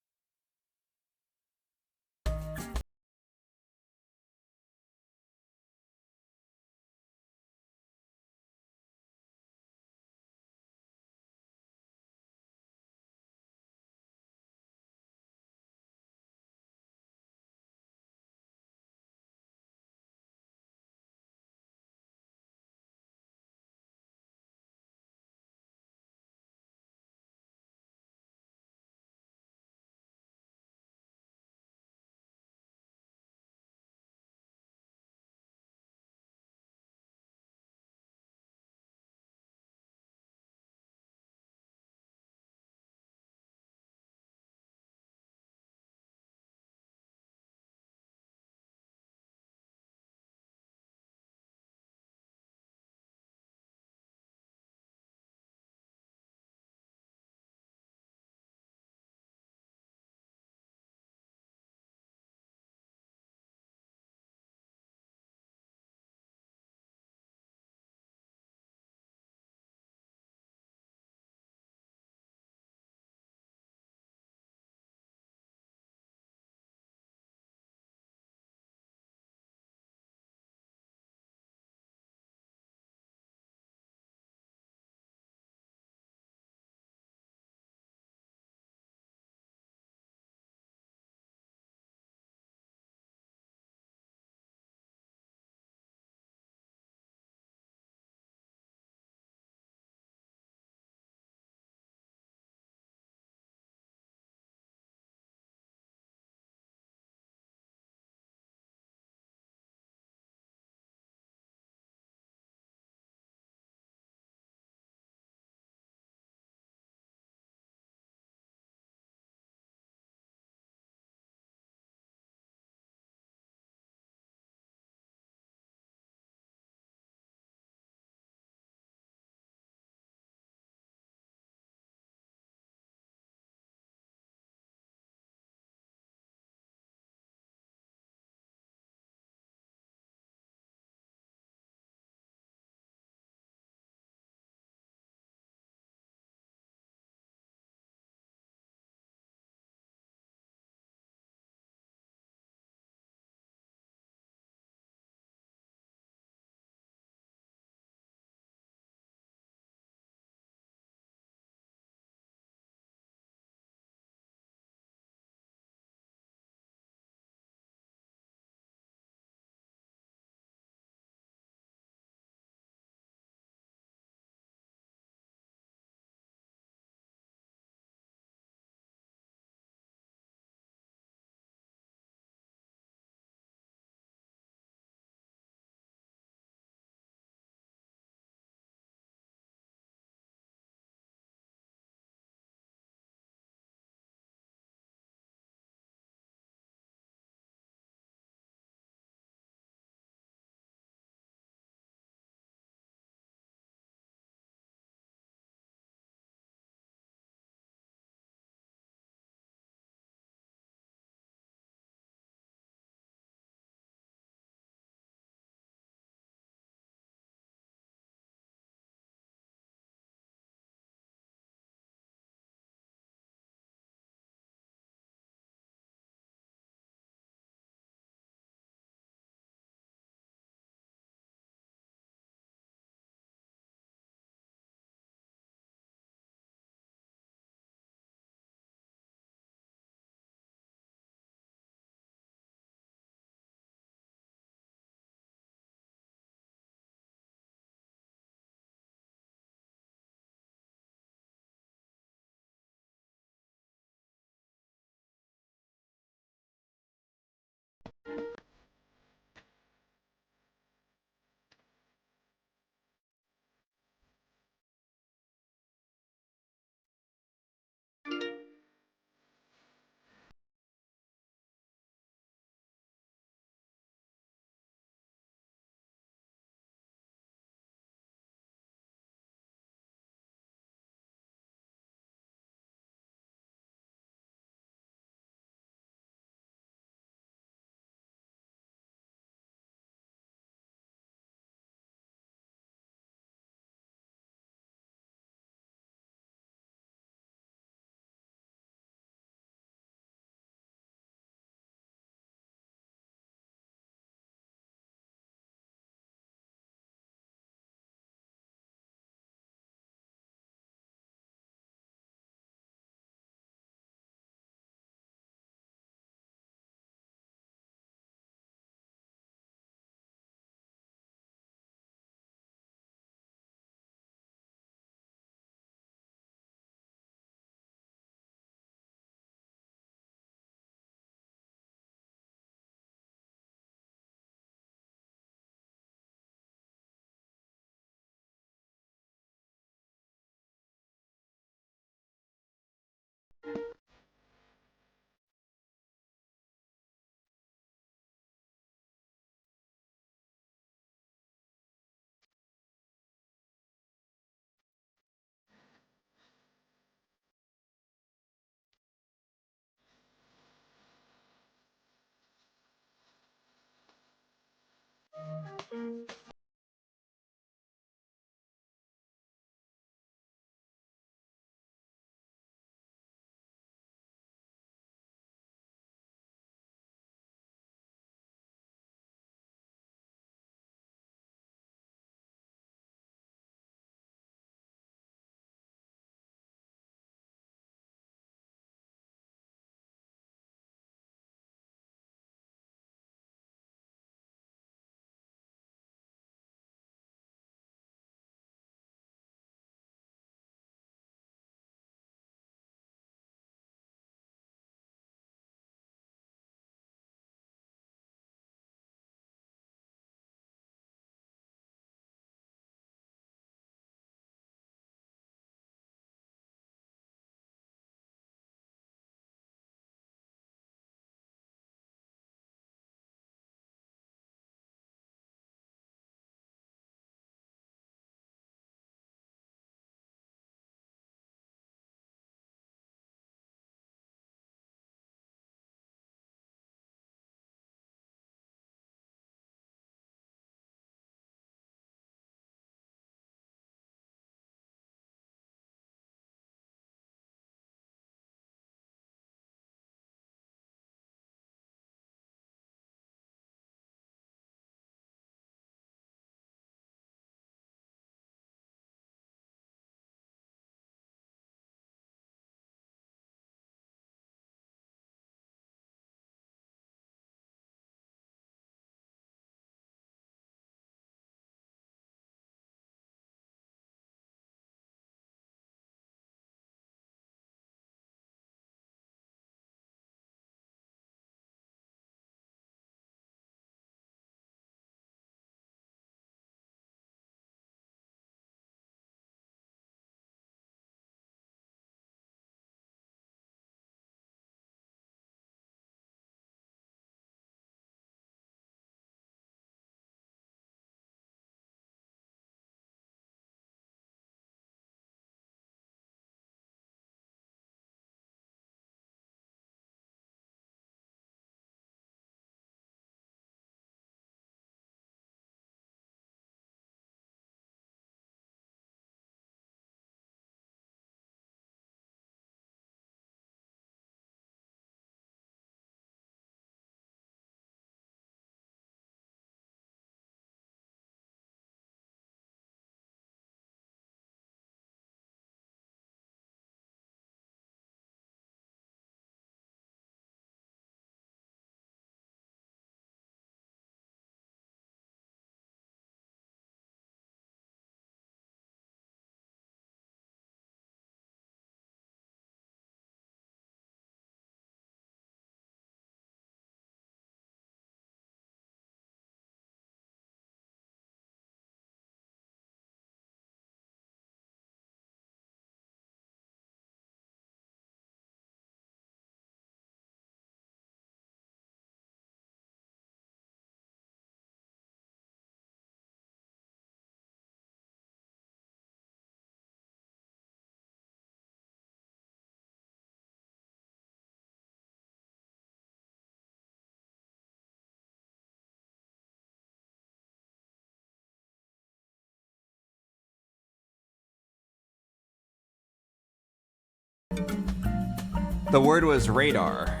The word was radar.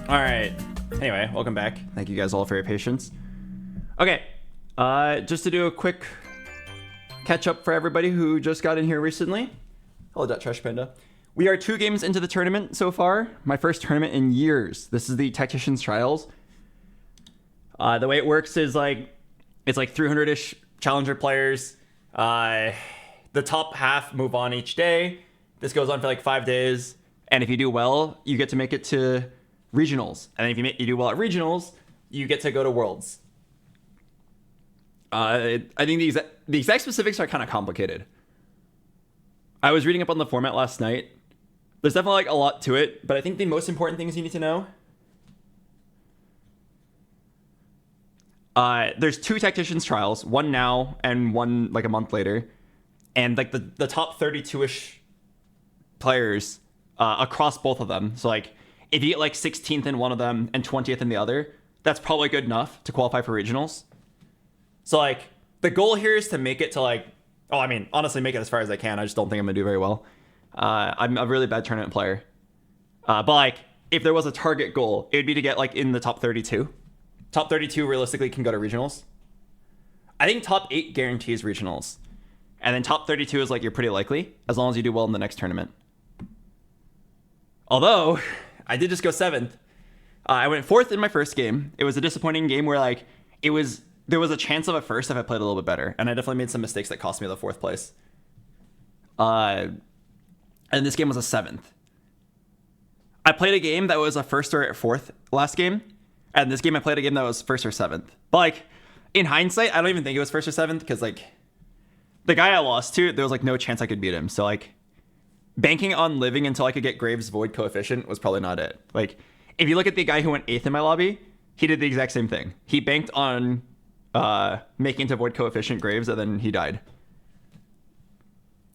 All right. Anyway, welcome back. Thank you guys all for your patience. Okay. Just to do a quick catch up for everybody who just got in here recently. Hello, Trash Panda. We are 2 games into the tournament so far. My first tournament in years. This is the Tactician's Trials. The way it works is like, it's like 300-ish challenger players. The top half move on each day. This goes on for like 5 days. And if you do well, you get to make it to regionals. And if you do well at regionals, you get to go to worlds. I think the exact specifics are kind of complicated. I was reading up on the format last night. There's definitely like a lot to it, but I think the most important things you need to know. There's 2 Tacticians Trials, one now and one like a month later. And like the top 32-ish players across both of them. So like if you get like 16th in one of them and 20th in the other, that's probably good enough to qualify for regionals. So like the goal here is to make it to like, honestly make it as far as I can. I just don't think I'm gonna do very well. I'm a really bad tournament player. But like if there was a target goal, it would be to get like in the top 32. Top 32 realistically can go to regionals. I think top 8 guarantees regionals. And then top 32 is like you're pretty likely, as long as you do well in the next tournament. Although, I did just go 7th. I went 4th in my first game. It was a disappointing game where like there was a chance of a first if I played a little bit better. And I definitely made some mistakes that cost me the 4th place. And this game was a 7th. I played a game that was a 1st or 4th last game. And this game I played a game that was 1st or 7th. But like, in hindsight, I don't even think it was 1st or 7th because like, the guy I lost to, there was like no chance I could beat him. So like, banking on living until I could get Graves' void coefficient was probably not it. Like, if you look at the guy who went 8th in my lobby, he did the exact same thing. He banked on making it to void coefficient Graves, and then he died.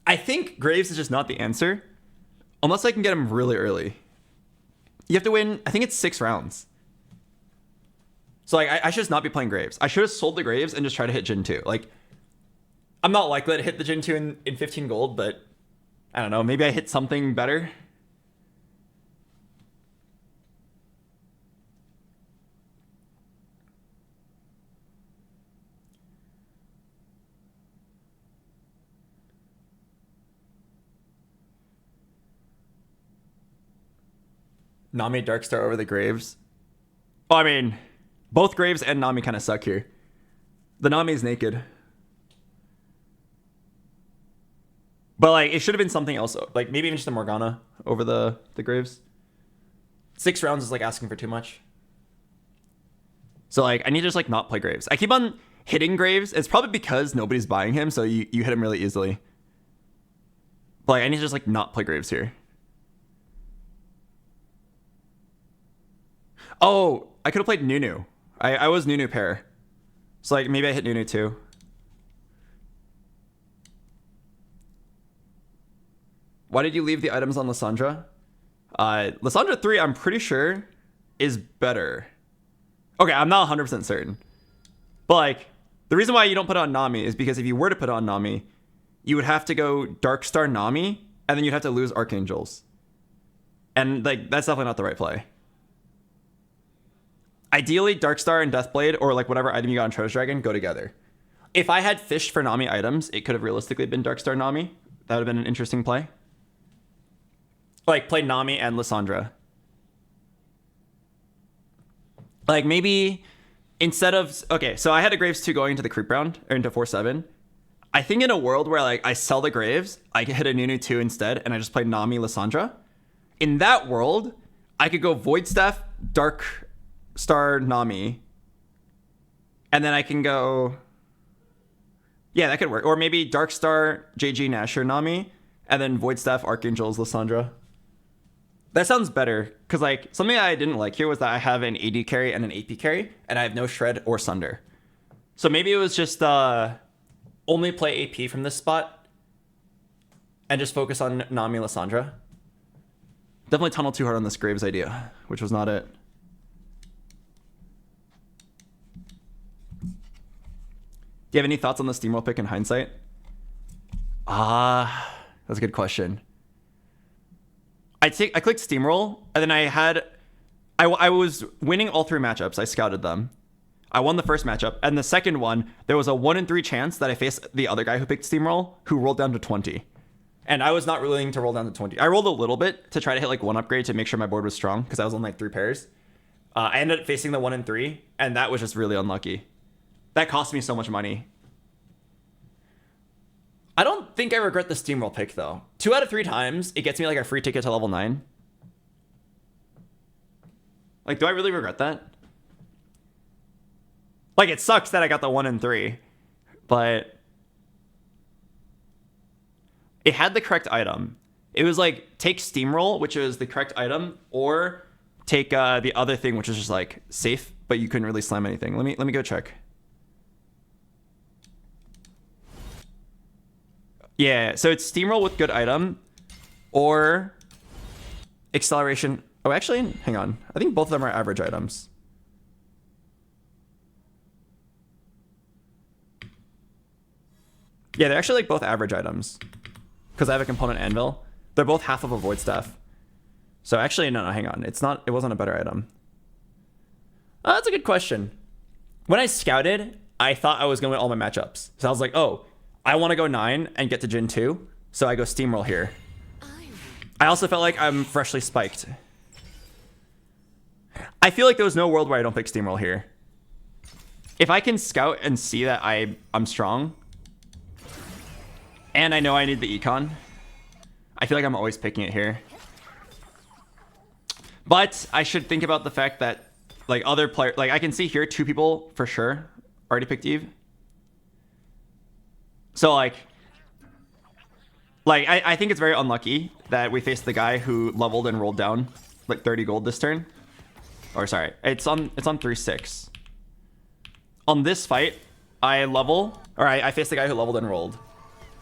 I think Graves is just not the answer, unless I can get him really early. You have to win, I think it's 6 rounds. So like, I should just not be playing Graves. I should have sold the Graves and just try to hit Jin 2. Like, I'm not likely to hit the Jin 2 in 15 gold, but I don't know. Maybe I hit something better. Nami Darkstar over the Graves. Oh, I mean, both Graves and Nami kind of suck here. The Nami is naked. But like, it should have been something else. Like maybe even just a Morgana over the Graves. 6 rounds is like asking for too much. So like, I need to just like not play Graves. I keep on hitting Graves. It's probably because nobody's buying him, so you hit him really easily. But like, I need to just like not play Graves here. Oh, I could have played Nunu. I was Nunu pair. So like, maybe I hit Nunu too. Why did you leave the items on Lissandra? Lissandra 3, I'm pretty sure, is better. Okay, I'm not 100% certain. But like, the reason why you don't put it on Nami is because if you were to put it on Nami, you would have to go Darkstar Nami, and then you'd have to lose Archangels. And like, that's definitely not the right play. Ideally, Darkstar and Deathblade, or like whatever item you got on Treasure Dragon, go together. If I had fished for Nami items, it could have realistically been Darkstar Nami. That would have been an interesting play. Like, play Nami and Lissandra. Like, maybe instead of... Okay, so I had a Graves 2 going into the creep round, or into 4-7. I think in a world where, like, I sell the Graves, I could hit a Nunu 2 instead, and I just play Nami, Lissandra. In that world, I could go Void Staff, Dark Star, Nami. And then I can go... Yeah, that could work. Or maybe Dark Star, JG, Nasher, Nami, and then Void Staff, Archangels, Lissandra. That sounds better, because like something I didn't like here was that I have an AD carry and an AP carry, and I have no Shred or Sunder. So maybe it was just only play AP from this spot, and just focus on Nami, Lissandra. Definitely tunnel too hard on this Graves idea, which was not it. Do you have any thoughts on the Steamroll pick in hindsight? That's a good question. I clicked Steamroll, and then I was winning all 3 matchups. I scouted them. I won the first matchup, and the second one, there was a 1 in 3 chance that I faced the other guy who picked Steamroll, who rolled down to 20. And I was not willing to roll down to 20. I rolled a little bit to try to hit like 1 upgrade to make sure my board was strong, because I was on like 3 pairs. I ended up facing the 1 in 3, and that was just really unlucky. That cost me so much money. I don't think I regret the Steamroll pick, though. 2 out of 3 times, it gets me like a free ticket to level 9. Like, do I really regret that? Like, it sucks that I got the 1 in 3, but it had the correct item. It was like, take Steamroll, which is the correct item, or take the other thing, which is just like safe, but you couldn't really slam anything. Let me go check. Yeah, so it's Steamroll with good item, or acceleration. Oh, actually, hang on. I think both of them are average items. Yeah, they're actually like both average items, because I have a component anvil. They're both half of a void staff. So actually, no, hang on. It wasn't a better item. That's a good question. When I scouted, I thought I was going to win all my matchups. So I was like, oh, I want to go 9 and get to Jin 2. So I go Steamroll here. I also felt like I'm freshly spiked. I feel like there was no world where I don't pick Steamroll here. If I can scout and see that I'm strong, and I know I need the econ, I feel like I'm always picking it here. But I should think about the fact that like other players, like I can see here 2 people for sure already picked Eve. So like I think it's very unlucky that we faced the guy who leveled and rolled down like 30 gold this turn. Or sorry, it's on 3-6. On this fight, I faced the guy who leveled and rolled.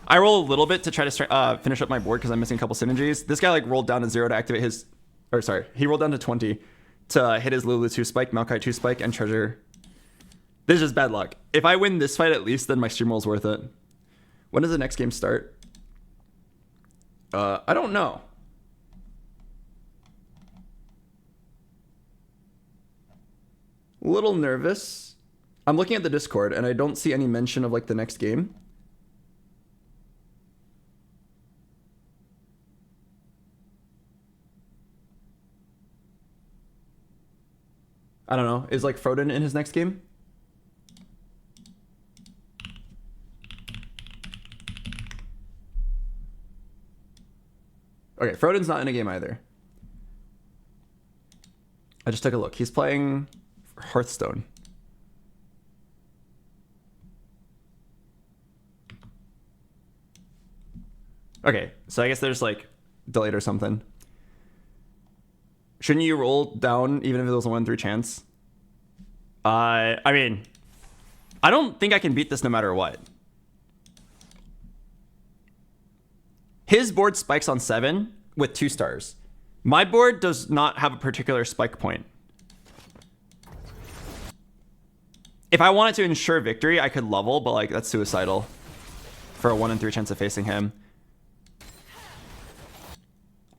I roll a little bit to try to finish up my board because I'm missing a couple synergies. This guy like rolled down to 0 to activate his, or sorry, he rolled down to 20 to hit his Lulu 2 spike, Maokai 2 spike, and treasure. This is just bad luck. If I win this fight at least, then my stream roll's worth it. When does the next game start? I don't know. A little nervous. I'm looking at the Discord and I don't see any mention of like the next game. I don't know. Is like Froden in his next game? Okay, Froden's not in a game either. I just took a look. He's playing Hearthstone. Okay, so I guess there's like delayed or something. Shouldn't you roll down even if it was a 1-3 chance? I mean, I don't think I can beat this no matter what. His board spikes on 7 with 2 stars. My board does not have a particular spike point. If I wanted to ensure victory, I could level, but like that's suicidal for a 1-3 chance of facing him.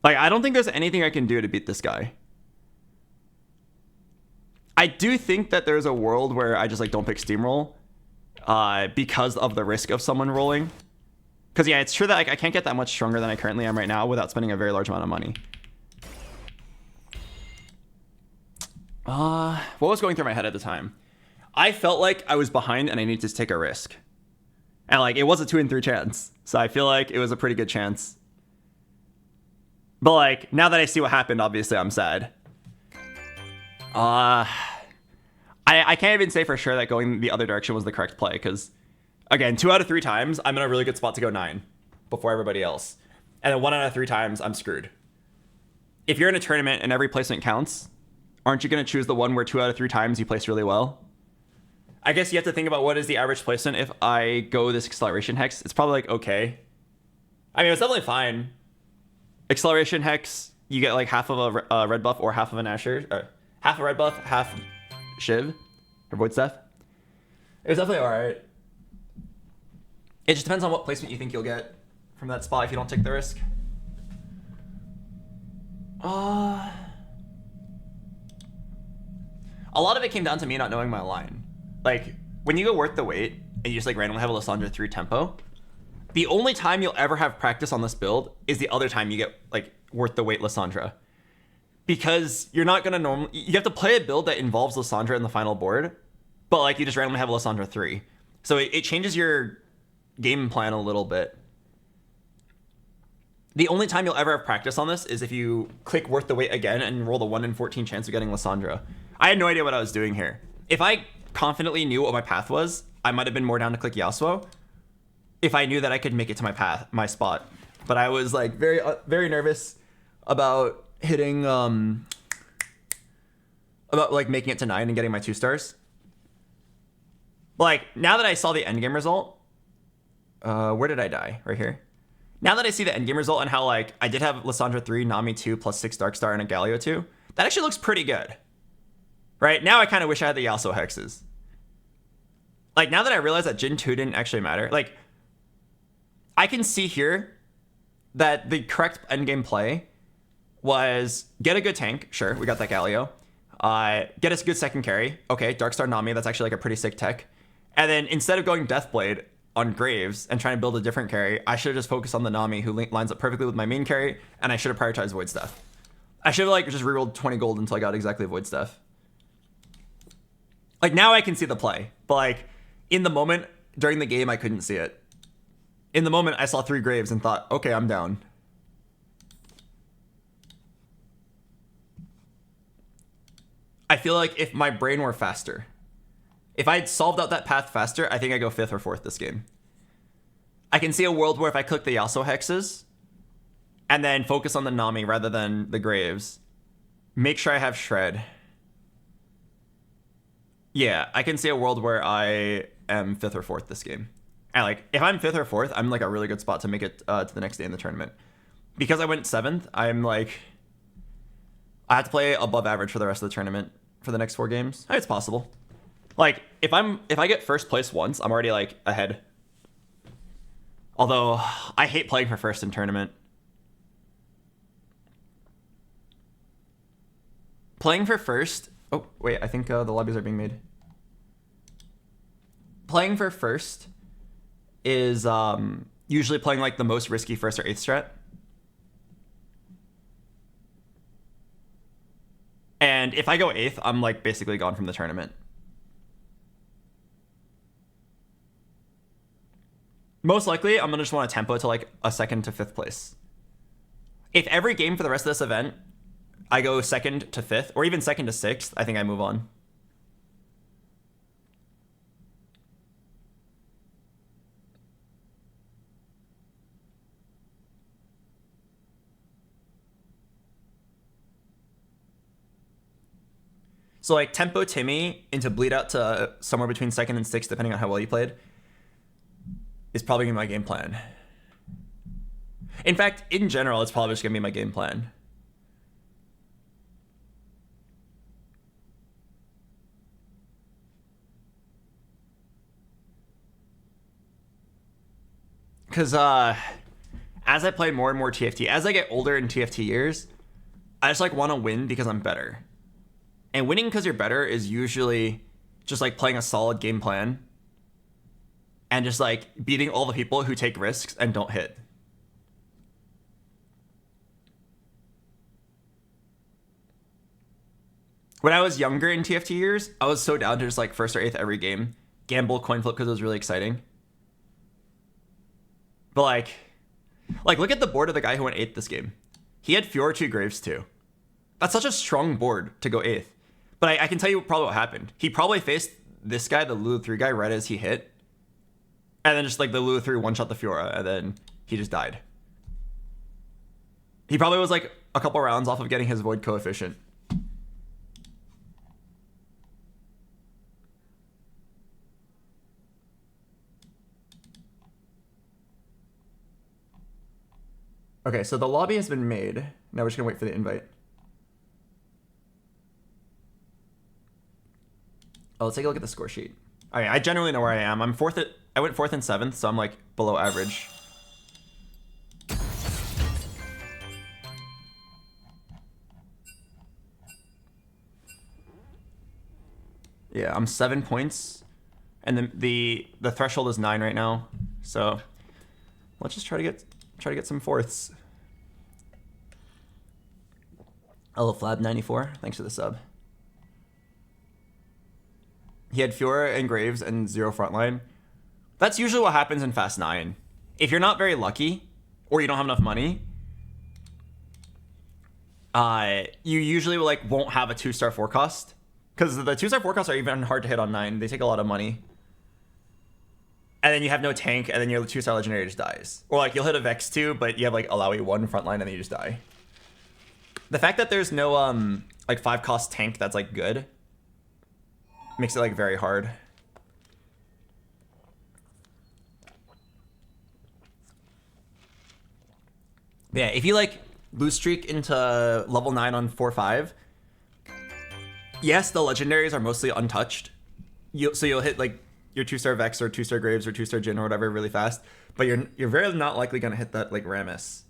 Like, I don't think there's anything I can do to beat this guy. I do think that there's a world where I just like don't pick Steamroll because of the risk of someone rolling. Because yeah, it's true that like, I can't get that much stronger than I currently am right now without spending a very large amount of money. What was going through my head at the time? I felt like I was behind and I needed to take a risk. And like, it was a 2-3 chance. So I feel like it was a pretty good chance. But like, now that I see what happened, obviously I'm sad. I can't even say for sure that going the other direction was the correct play, because again, 2 out of 3 times, I'm in a really good spot to go 9 before everybody else. And then 1 out of 3 times, I'm screwed. If you're in a tournament and every placement counts, aren't you going to choose the one where 2 out of 3 times you place really well? I guess you have to think about what is the average placement. If I go this acceleration hex, it's probably like okay. I mean, it's definitely fine. Acceleration hex, you get like half of a red buff or half of an Asher. Half a red buff, half Shiv, or Void Staff. It was definitely alright. It just depends on what placement you think you'll get from that spot if you don't take the risk. A lot of it came down to me not knowing my line. Like, when you go worth the wait and you just like randomly have a Lissandra 3 tempo, the only time you'll ever have practice on this build is the other time you get like worth the wait Lissandra. Because you're not gonna normally, you have to play a build that involves Lissandra in the final board, but like you just randomly have a Lissandra 3. So it changes your game plan a little bit. The only time you'll ever have practice on this is if you click worth the wait again and roll the 1 in 14 chance of getting Lissandra. I had no idea what I was doing here. If I confidently knew what my path was, I might have been more down to click Yasuo if I knew that I could make it to my spot. But I was like very nervous about hitting, about like making it to 9 and getting my 2 stars. Like, now that I saw the endgame result, where did I die? Right here. Now that I see the endgame result and how like I did have Lissandra 3, Nami 2, plus 6 Darkstar and a Galio 2, that actually looks pretty good. Right? Now I kind of wish I had the Yasuo hexes. Like, now that I realize that Jin 2 didn't actually matter, like, I can see here that the correct endgame play was get a good tank. Sure, we got that Galio. Get us a good second carry. Okay, Darkstar Nami, that's actually like a pretty sick tech. And then instead of going Deathblade on Graves and trying to build a different carry, I should have just focused on the Nami who lines up perfectly with my main carry, and I should have prioritized Void Stuff. I should have like just rerolled 20 gold until I got exactly Void Stuff. Like, now I can see the play, but like in the moment during the game I couldn't see it. In the moment I saw 3 Graves and thought, okay, I'm down. I feel like if my brain were faster, if I had solved out that path faster, I think I go 5th or 4th this game. I can see a world where if I click the Yasuo hexes and then focus on the Nami rather than the Graves, make sure I have Shred. Yeah, I can see a world where I am 5th or 4th this game. And like, if I'm 5th or 4th, I'm like a really good spot to make it to the next day in the tournament. Because I went 7th, I'm like, I have to play above average for the rest of the tournament for the next 4 games. It's possible. Like, if I get first place once, I'm already like ahead. Although I hate playing for first in tournament. Playing for first. Oh wait, I think the lobbies are being made. Playing for first is usually playing like the most risky first or 8th strat. And if I go 8th, I'm like basically gone from the tournament. Most likely, I'm gonna just want to tempo to like a 2nd to 5th place. If every game for the rest of this event, I go 2nd to 5th, or even 2nd to 6th, I think I move on. So like tempo Timmy into bleed out to somewhere between 2nd and 6th, depending on how well you played, is probably gonna be my game plan. In fact, in general, it's probably just gonna be my game plan. Because as I play more and more TFT, as I get older in TFT years, I just like want to win because I'm better. And winning because you're better is usually just like playing a solid game plan and just like beating all the people who take risks and don't hit. When I was younger in TFT years, I was so down to just like 1st or 8th every game. Gamble, coin flip because it was really exciting. But like look at the board of the guy who went 8th this game. He had Fiora 2 Graves too. That's such a strong board to go 8th. But I can tell you probably what happened. He probably faced this guy, the Lulu 3 guy, right as he hit. And then just like the Lulu 3 one-shot the Fiora, and then he just died. He probably was like a couple rounds off of getting his Void coefficient. Okay, so the lobby has been made. Now we're just gonna wait for the invite. Oh, let's take a look at the score sheet. Okay, I generally know where I am. I went 4th and 7th, so I'm like below average. Yeah, I'm 7 points, and the threshold is 9 right now. So let's just try to get some fourths. Hello, Flab94. Thanks for the sub. He had fewer engraves and 0 frontline. That's usually what happens in Fast 9. If you're not very lucky, or you don't have enough money, you usually like won't have a 2-star forecast. Because the 2-star forecasts are even hard to hit on 9. They take a lot of money. And then you have no tank, and then your 2-star legendary just dies. Or like you'll hit a Vex 2, but you have like Alawi 1 frontline, and then you just die. The fact that there's no like 5-cost tank that's like good makes it like very hard. But yeah, if you like lose streak into level 9 on 4-5, yes, the legendaries are mostly untouched. So you'll hit like your 2-star Vex or 2-star Graves or 2-star Jhin or whatever really fast, but you're very not likely gonna hit that like Rammus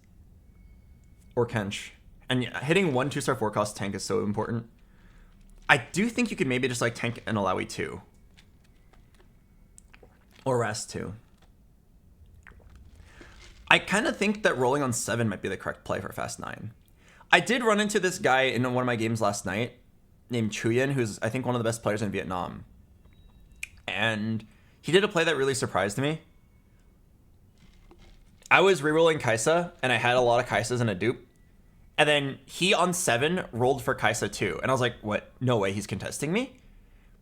or Kench. And hitting 1 2-star forecast tank is so important. I do think you could maybe just like tank an Alawi 2 or Rast 2. I kind of think that rolling on 7 might be the correct play for Fast 9. I did run into this guy in one of my games last night named Chuyen, who's I think one of the best players in Vietnam. And he did a play that really surprised me. I was rerolling Kai'Sa, and I had a lot of Kaisas in a dupe. And then he on 7 rolled for Kai'Sa 2. And I was like, what? No way, he's contesting me?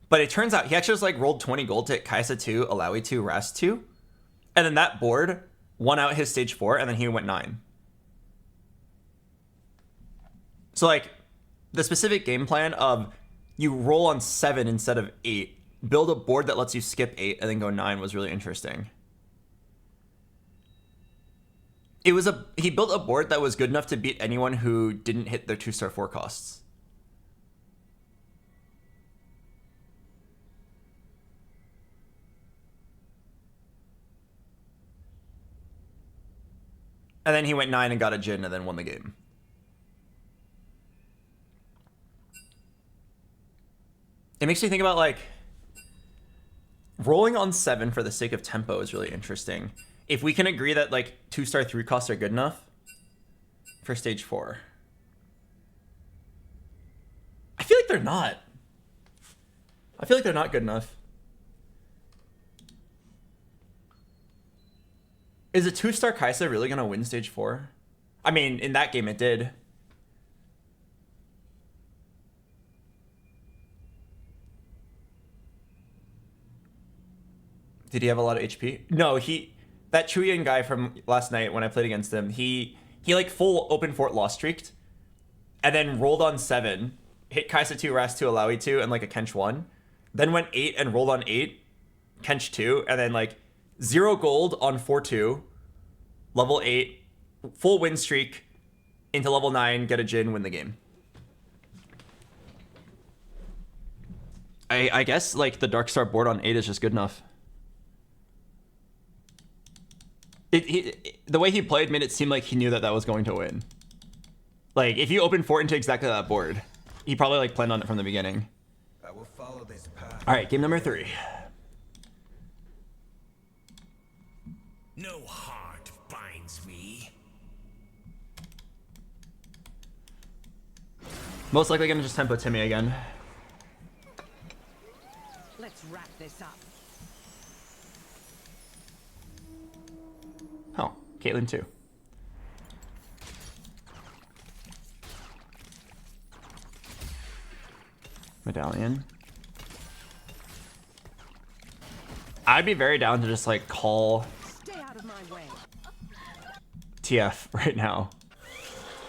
But it turns out he actually just like rolled 20 gold to hit Kai'Sa 2, Alawi 2, Rast 2. And then that board won out his stage 4, and then he went 9. So like the specific game plan of you roll on 7 instead of 8, build a board that lets you skip 8 and then go 9 was really interesting. He built a board that was good enough to beat anyone who didn't hit their 2-star forecasts. And then he went 9 and got a Jhin and then won the game. It makes me think about like rolling on 7 for the sake of tempo is really interesting. If we can agree that like 2-star 3 costs are good enough for stage 4. I feel like they're not. I feel like they're not good enough. Is a 2-star Kai'Sa really going to win stage 4? I mean, in that game it did. Did he have a lot of HP? No, that Chuyen guy from last night when I played against him, he like full open fort lost streaked and then rolled on 7, hit Kai'Sa 2, Rast 2, Alawi 2, and like a Kench 1. Then went 8 and rolled on 8, Kench 2, and then like 0 gold on 4-2, level 8, full win streak into level 9, get a Jhin, win the game. I guess like the Darkstar board on 8 is just good enough. The way he played made it seem like he knew that was going to win. Like, if you open fort into exactly that board, he probably like planned on it from the beginning. I will follow this path. All right, game number 3. No heart binds me. Most likely gonna just tempo Timmy again. Let's wrap this up. Oh, Caitlyn too. Medallion. I'd be very down to just like call Stay out of my way. TF right now.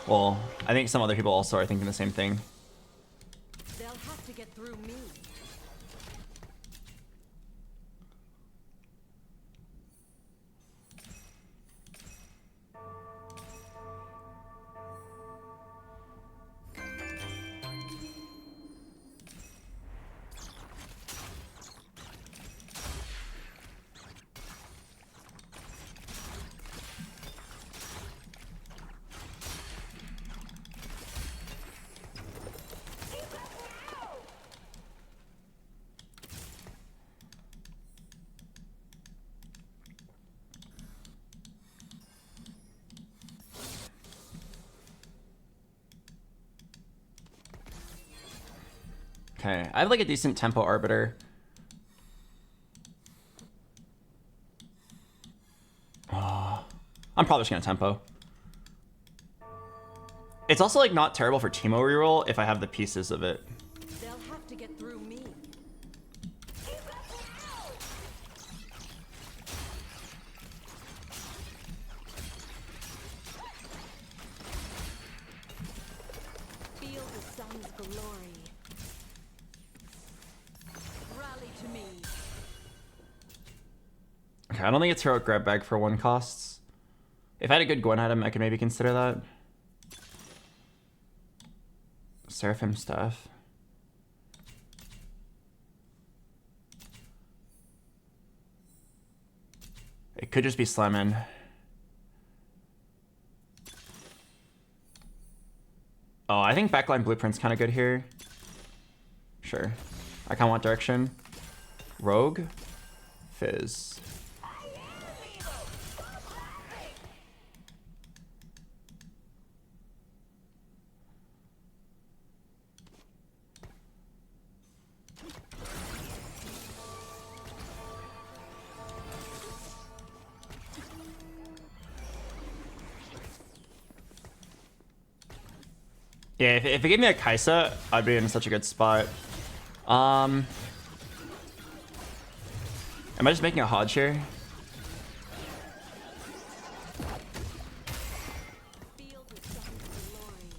Well, I think some other people also are thinking the same thing. They'll have to get through me. Okay, I have like a decent tempo arbiter. I'm probably just gonna tempo. It's also like not terrible for Teemo reroll if I have the pieces of it. They'll have to get through me. Feel the sun's glory. Rally to me. Okay, I don't think it's heroic grab bag for 1 costs. If I had a good Gwen item, I could maybe consider that. Seraphim stuff. It could just be slamming. Oh, I think backline blueprint's kind of good here. Sure. I kind of want direction. Rogue. Fizz. Yeah, if it gave me a Kaisa, I'd be in such a good spot. Am I just making a Hodge here? Feel the sun's glory.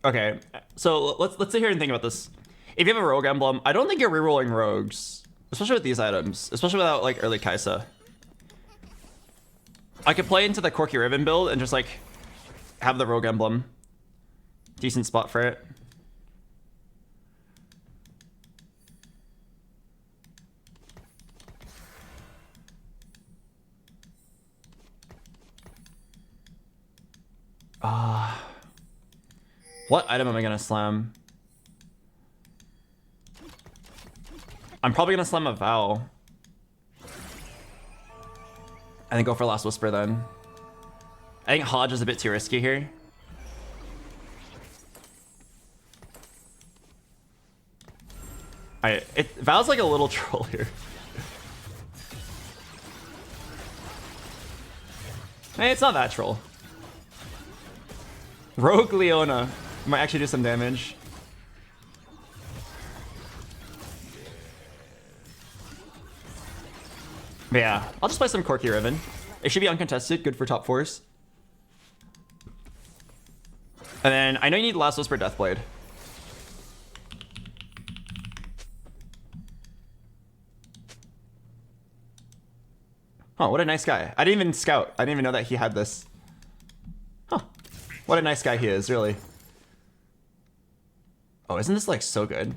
Okay, so let's sit here and think about this. If you have a Rogue emblem, I don't think you're rerolling Rogues, especially with these items, especially without like early Kaisa. I could play into the Corky Ribbon build and just like have the Rogue emblem. Decent spot for it. What item am I gonna slam? I'm probably gonna slam a Vow. I think go for Last Whisper then. I think Hodge is a bit too risky here. Vow's like a little troll here. Hey, it's not that troll. Rogue Leona might actually do some damage. But yeah, I'll just play some Corky Ribbon. It should be uncontested, good for top 4s. And then I know you need Last Whisper Deathblade. Oh, what a nice guy. I didn't even scout. I didn't even know that he had this. Huh. What a nice guy he is, really. Oh, isn't this like so good?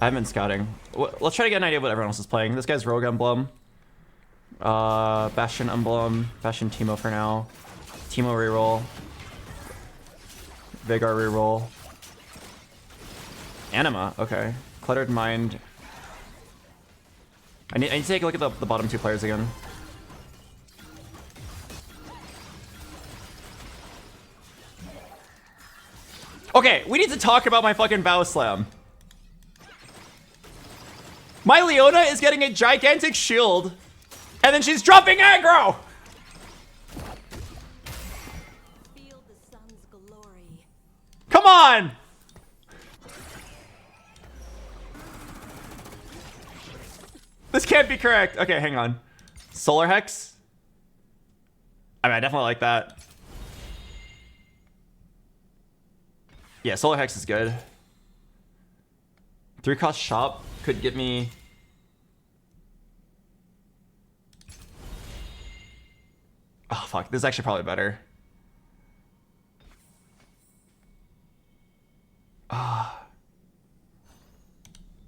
I haven't been scouting. Let's try to get an idea of what everyone else is playing. This guy's Rogue Emblem. Bastion Emblem. Bastion Teemo for now. Teemo reroll. Vigor reroll. Anima, okay. Cluttered Mind. I need to take a look at the bottom 2 players again. Okay, we need to talk about my fucking Bow Slam. My Leona is getting a gigantic shield, and then she's dropping aggro! Feel the sun's glory. Come on! This can't be correct. Okay, hang on. Solar Hex? I mean, I definitely like that. Yeah, Solar Hex is good. 3-cost shop could get me... Oh, fuck. This is actually probably better.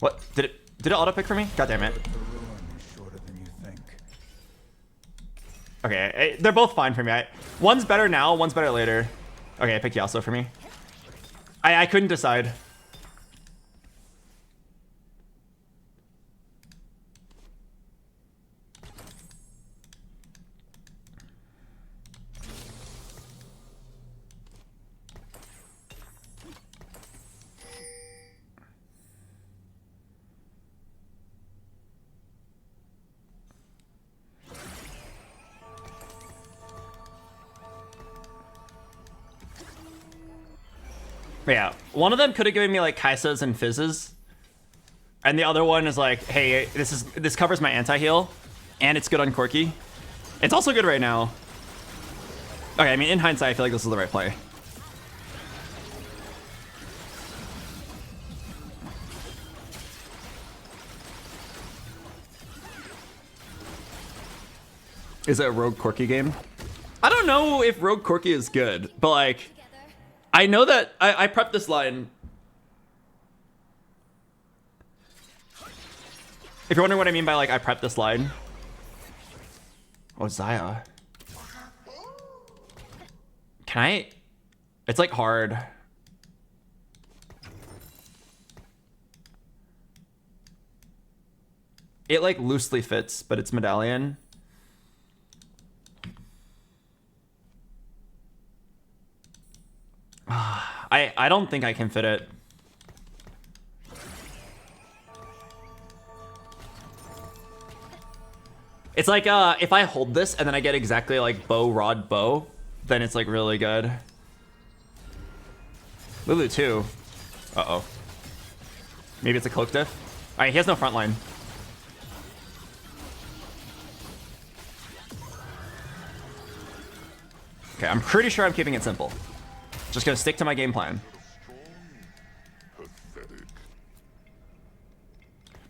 What? Did it auto pick for me? God damn it. The ruin is shorter than you think. Okay, they're both fine for me. One's better now, one's better later. Okay, I picked Yasuo for me. I couldn't decide. But yeah, one of them could have given me like Kaisas and Fizzes, and the other one is like, hey, this covers my anti-heal, and it's good on Corki. It's also good right now. Okay, I mean, in hindsight, I feel like this is the right play. Is it a Rogue Corki game? I don't know if Rogue Corki is good, but like, I know that I prepped this line. If you're wondering what I mean by like I prepped this line. Oh, Zaya. Can I? It's like hard. It like loosely fits, but it's medallion. I don't think I can fit it. It's like if I hold this and then I get exactly like bow, rod, bow, then it's like really good. Lulu too. Uh-oh. Maybe it's a cloak diff. Alright, he has no front line. Okay, I'm pretty sure I'm keeping it simple. Just gonna stick to my game plan.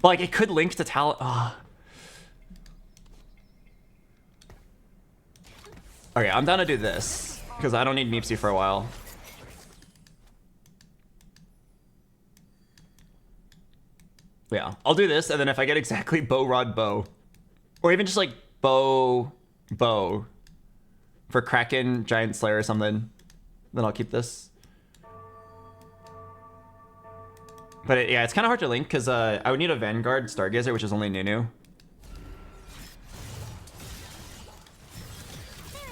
But like, it could link to talent. Okay, I'm down to do this because I don't need Meepsy for a while. Yeah, I'll do this, and then if I get exactly bow, rod, bow, or even just like bow, bow for Kraken, Giant Slayer or something, then I'll keep this. But yeah, it's kind of hard to link because I would need a Vanguard Stargazer, which is only Nunu.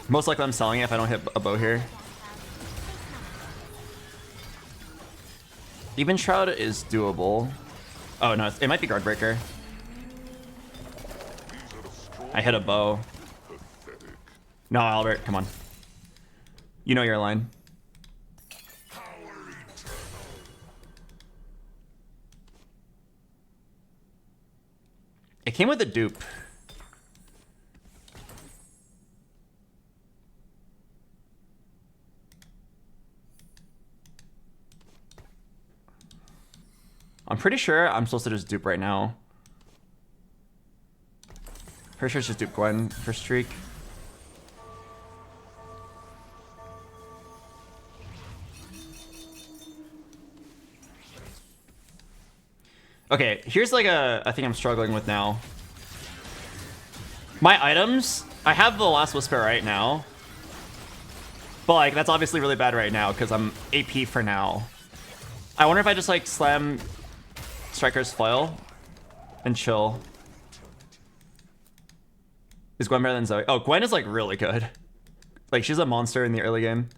Most likely I'm selling it if I don't hit a bow here. Even Shroud is doable. Oh no, it might be Guardbreaker. I hit a bow. No, Albert, come on. You know your line. It came with a dupe. I'm pretty sure I'm supposed to just dupe right now. Pretty sure it's just dupe Gwen for streak. Okay, here's like a thing I'm struggling with now. My items, I have the Last Whisper right now. But like, that's obviously really bad right now because I'm AP for now. I wonder if I just like slam Striker's Flail and chill. Is Gwen better than Zoe? Oh, Gwen is like really good. Like, she's a monster in the early game.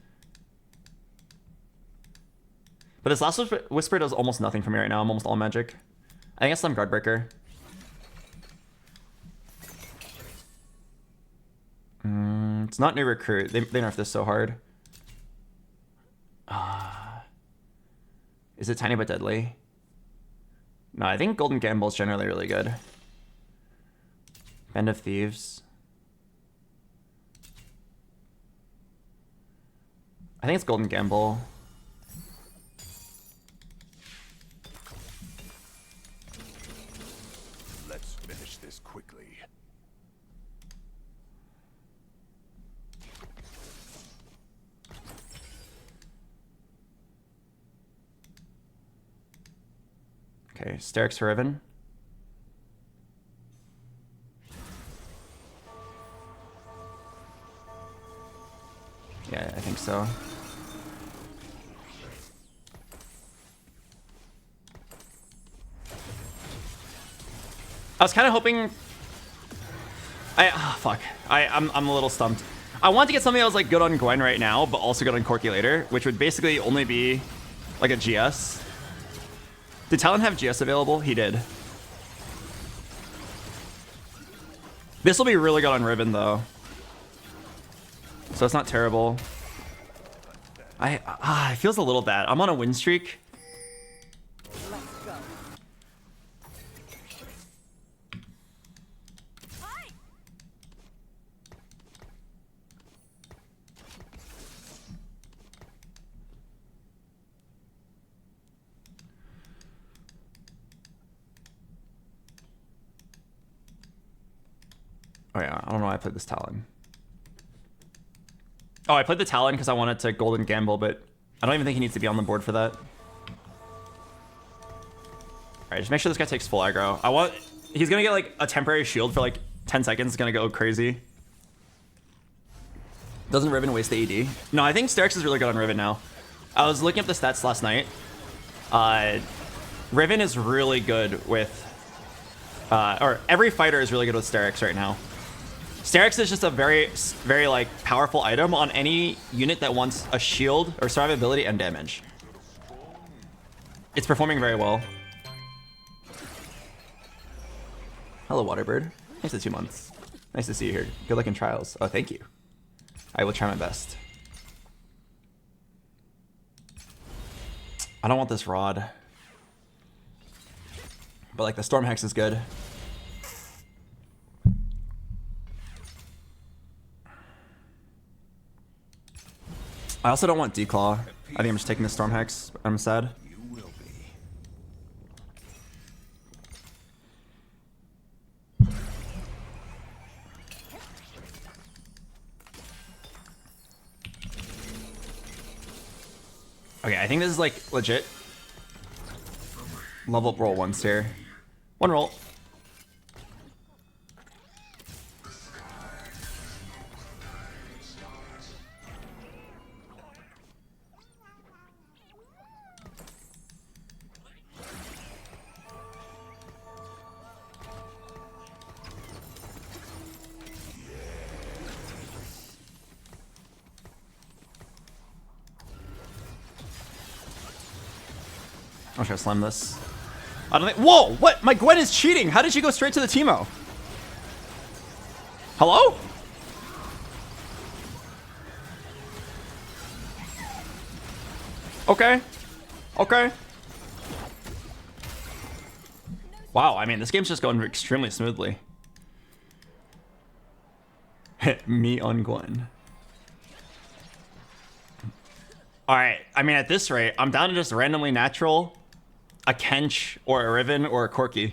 But this Last Whisper does almost nothing for me right now. I'm almost all magic. I think it's some Guardbreaker. It's not new recruit. They nerfed this so hard. Is it tiny but deadly? No, I think Golden Gamble is generally really good. Band of Thieves. I think it's Golden Gamble. Let's finish this quickly. Okay, Sterix for Riven. Yeah, I think so. was kind of hoping. Fuck. I'm a little stumped. I want to get something that was like good on Gwen right now, but also good on Corki later, which would basically only be like a GS. Did Talon have GS available? He did. This will be really good on Riven though, so it's not terrible. It feels a little bad. I'm on a win streak. Oh yeah, I don't know why I played this Talon. Oh, I played the Talon because I wanted to golden gamble, but I don't even think he needs to be on the board for that. Alright, just make sure this guy takes full aggro. He's gonna get like a temporary shield for like 10 seconds, it's gonna go crazy. Doesn't Riven waste the AD? No, I think Sterix is really good on Riven now. I was looking up the stats last night. Riven is really good with, or every fighter is really good with Sterix right now. Sterix is just a very, very like powerful item on any unit that wants a shield or survivability and damage. It's performing very well. Hello, Waterbird. Thanks for 2 months. Nice to see you here. Good luck in trials. Oh, thank you. I will try my best. I don't want this rod, but like the Storm Hex is good. I also don't want Declaw. I think I'm just taking the Storm Hex. I'm sad. You will be. Okay, I think this is like legit. Level up roll once here. One roll. I'll try to slam this. I don't think. Whoa! What? My Gwen is cheating! How did she go straight to the Teemo? Hello? Okay. Okay. Wow, I mean, this game's just going extremely smoothly. Me on Gwen. Alright, I mean, at this rate, I'm down to just randomly natural, a Kench, or a Riven, or a Corki.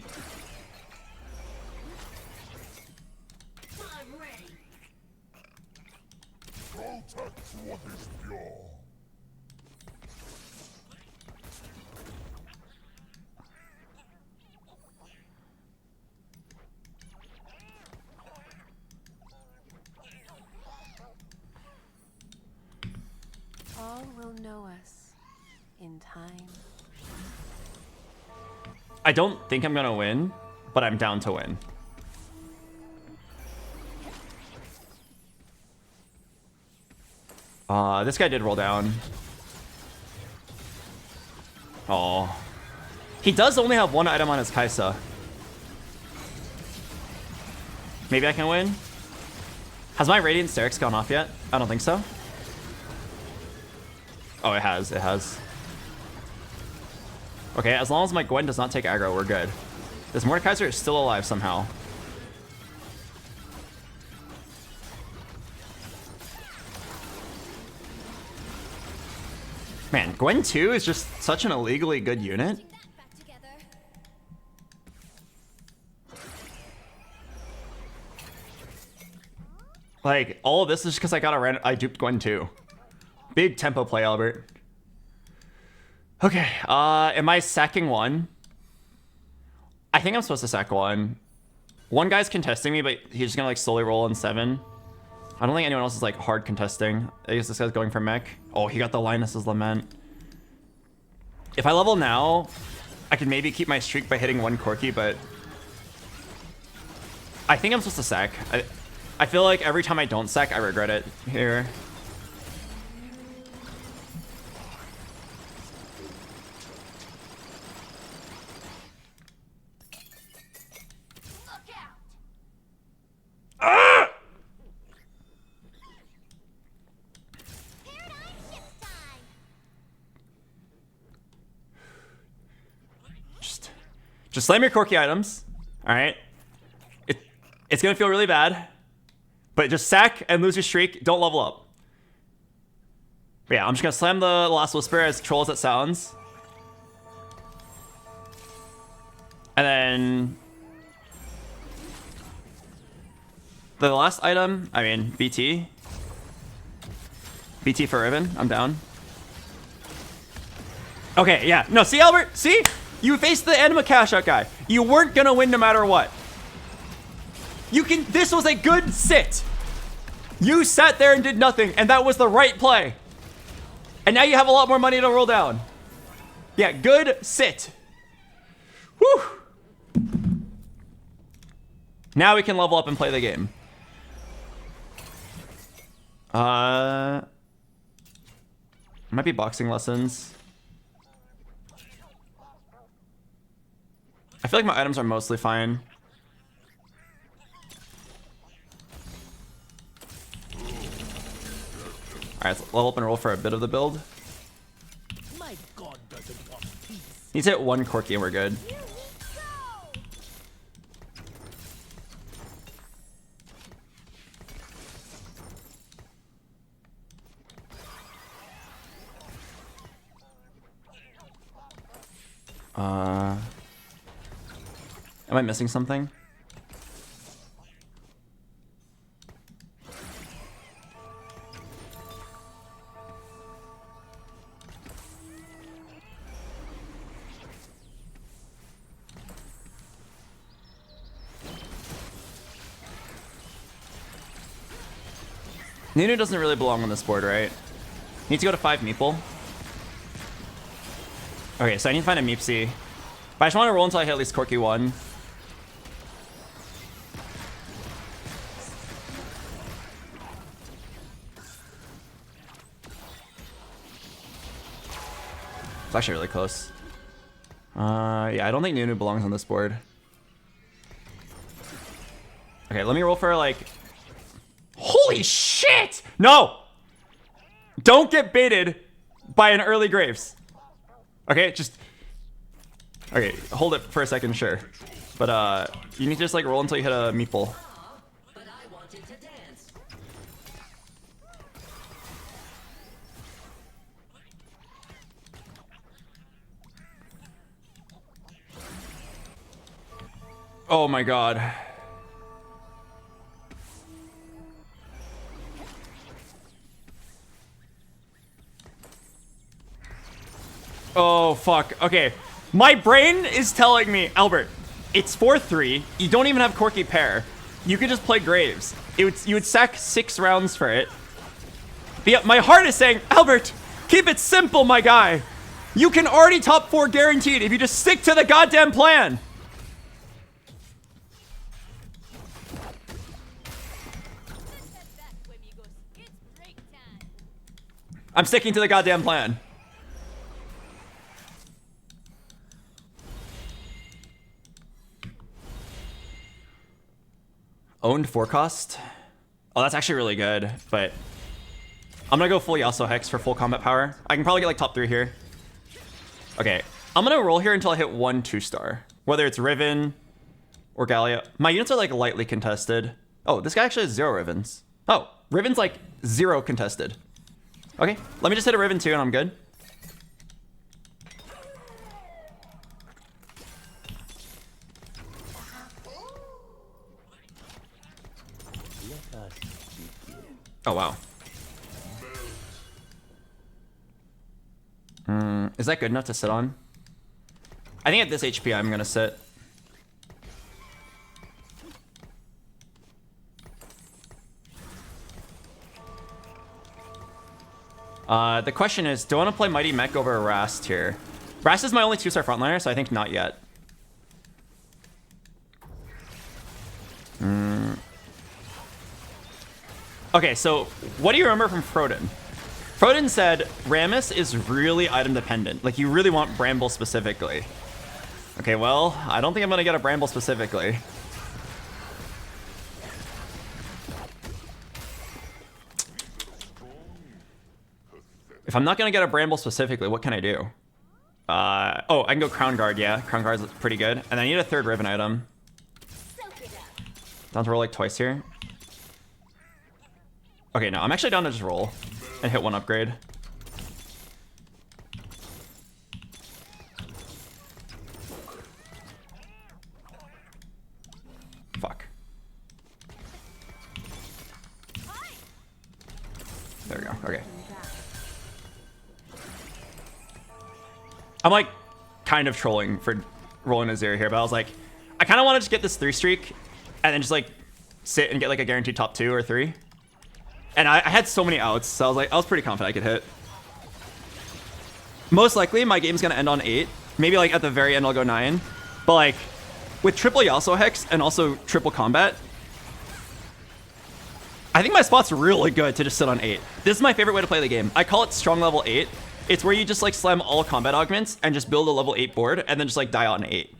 All will know us in time. I don't think I'm gonna win, but I'm down to win. This guy did roll down. Oh. He does only have one item on his Kaisa. Maybe I can win? Has my Radiant Sterix gone off yet? I don't think so. Oh, it has. It has. Okay, as long as my Gwen does not take aggro, we're good. This Mordekaiser is still alive somehow. Man, Gwen 2 is just such an illegally good unit. Like, all of this is just because I duped Gwen 2. Big tempo play, Albert. Okay, am I sacking one? I think I'm supposed to sack one. One guy's contesting me, but he's just gonna like slowly roll in 7. I don't think anyone else is like hard contesting. I guess this guy's going for mech. Oh, he got the Linus's Lament. If I level now, I can maybe keep my streak by hitting one Corki, but I think I'm supposed to sack. I feel like every time I don't sack, I regret it here. Just slam your Corki items. All right. It's going to feel really bad. But just sack and lose your streak. Don't level up. But yeah, I'm just going to slam the last Whisper as troll as it sounds. And then... the last item, I mean, BT. BT for Riven. I'm down. Okay, yeah. No, see, Albert? See? You faced the Anima Cash Out guy. You weren't going to win no matter what. This was a good sit. You sat there and did nothing, and that was the right play. And now you have a lot more money to roll down. Yeah, good sit. Whew. Now we can level up and play the game. Might be boxing lessons. I feel like my items are mostly fine. Alright, let's level up and roll for a bit of the build. My god doesn't want peace. Need to hit one Corki and we're good. Am I missing something? Nunu doesn't really belong on this board, right? Need to go to 5 Meeple. Okay, so I need to find a Meepsy. But I just want to roll until I hit at least Corki 1. It's actually really close. Yeah, I don't think Nunu belongs on this board. Okay, let me roll for like... Holy shit! No! Don't get baited by an early Graves. Okay, just... Okay, hold it for a second, sure. But you need to just like roll until you hit a Meeple. But I wanted to dance. Oh my god. Oh, fuck. Okay. My brain is telling me, Albert, it's 4-3. You don't even have Corki pair. You could just play Graves. You would sack 6 rounds for it. But yeah, my heart is saying, Albert, keep it simple, my guy. You can already top 4 guaranteed if you just stick to the goddamn plan. I'm sticking to the goddamn plan. Owned forecast. Oh, that's actually really good, but I'm gonna go full Yasuo Hex for full combat power. I can probably get like top 3 here. Okay, I'm gonna roll here until I hit 1 2-star. Whether it's Riven or Gallia. My units are like lightly contested. Oh, this guy actually has 0 Rivens. Oh, Riven's like 0 contested. Okay, let me just hit a Riven 2 and I'm good. Oh, wow. Is that good enough to sit on? I think at this HP, I'm going to sit. The question is, do I want to play Mighty Mech over Rast here? Rast is my only 2-star frontliner, so I think not yet. Okay, so what do you remember from Froden? Froden said Rammus is really item dependent. Like, you really want Bramble specifically. Okay, well, I don't think I'm going to get a Bramble specifically. If I'm not going to get a Bramble specifically, what can I do? Oh, I can go Crown Guard, yeah. Crown Guard's pretty good. And I need a third Riven item. Down to roll like twice here. Okay, no, I'm actually down to just roll and hit one upgrade. Fuck. There we go, okay. I'm like kind of trolling for rolling a 0 here, but I was like, I kind of want to just get this 3 streak and then just like sit and get like a guaranteed top 2 or 3. And I had so many outs, so I was like, I was pretty confident I could hit. Most likely my game's gonna end on 8. Maybe like at the very end I'll go 9. But like with triple Yasuo Hex and also triple combat, I think my spot's really good to just sit on 8. This is my favorite way to play the game. I call it strong level 8. It's where you just like slam all combat augments and just build a level 8 board and then just like die on 8.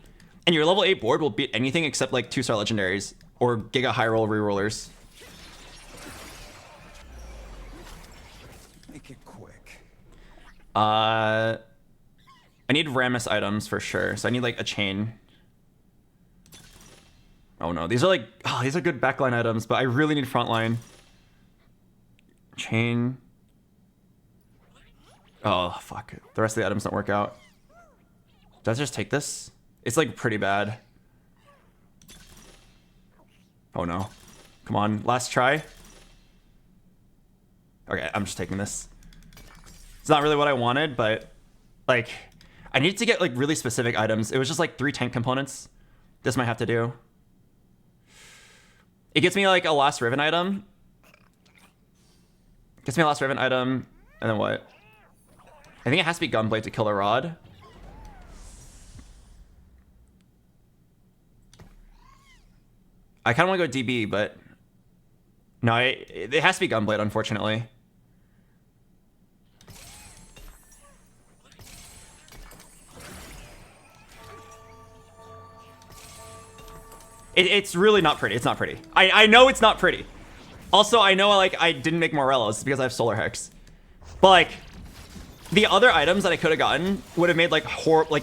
And your level 8 board will beat anything except like 2-star legendaries or Giga High Roll rerollers. Make it quick. I need Rammus items for sure. So I need like a chain. Oh no, these are like, oh, these are good backline items, but I really need frontline. Chain. Oh, fuck. The rest of the items don't work out. Does I just take this? It's like pretty bad. Oh no. Come on, last try. Okay, I'm just taking this. It's not really what I wanted, but like, I needed to get like really specific items. It was just like 3 tank components. This might have to do. It gets me like a last Riven item. Gets me a last Riven item, and then what? I think it has to be Gunblade to kill a rod. I kind of want to go DB, but no, it has to be Gunblade, unfortunately. It's really not pretty. It's not pretty. I know it's not pretty. Also, I know like I didn't make Morellos because I have Solar Hex. But like, the other items that I could have gotten would have made like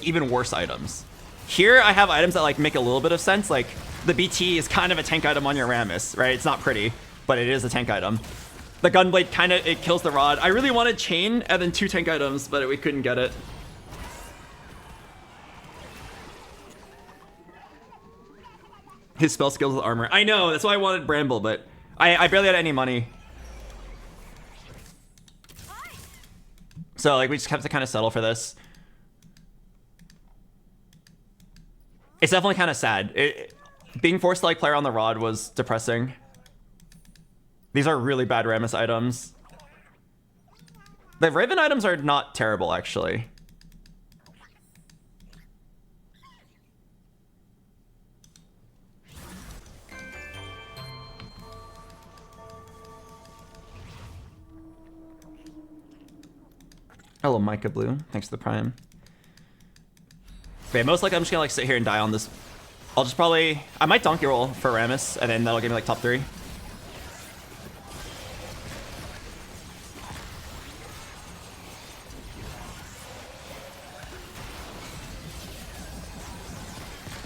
even worse items. Here I have items that like make a little bit of sense. Like the BT is kind of a tank item on your Rammus, right? It's not pretty, but it is a tank item. The Gunblade kind of, it kills the rod. I really wanted chain and then 2 tank items, but we couldn't get it. His spell skills with armor. I know, that's why I wanted Bramble, but I barely had any money. So like we just have to kind of settle for this. It's definitely kind of sad. Being forced to like play around the rod was depressing. These are really bad Rammus items. The Raven items are not terrible actually. Hello, Micah Blue. Thanks for the prime. Okay, most likely I'm just gonna like sit here and die on this. I'll just probably, I might donkey roll for Rammus, and then that'll give me like top 3.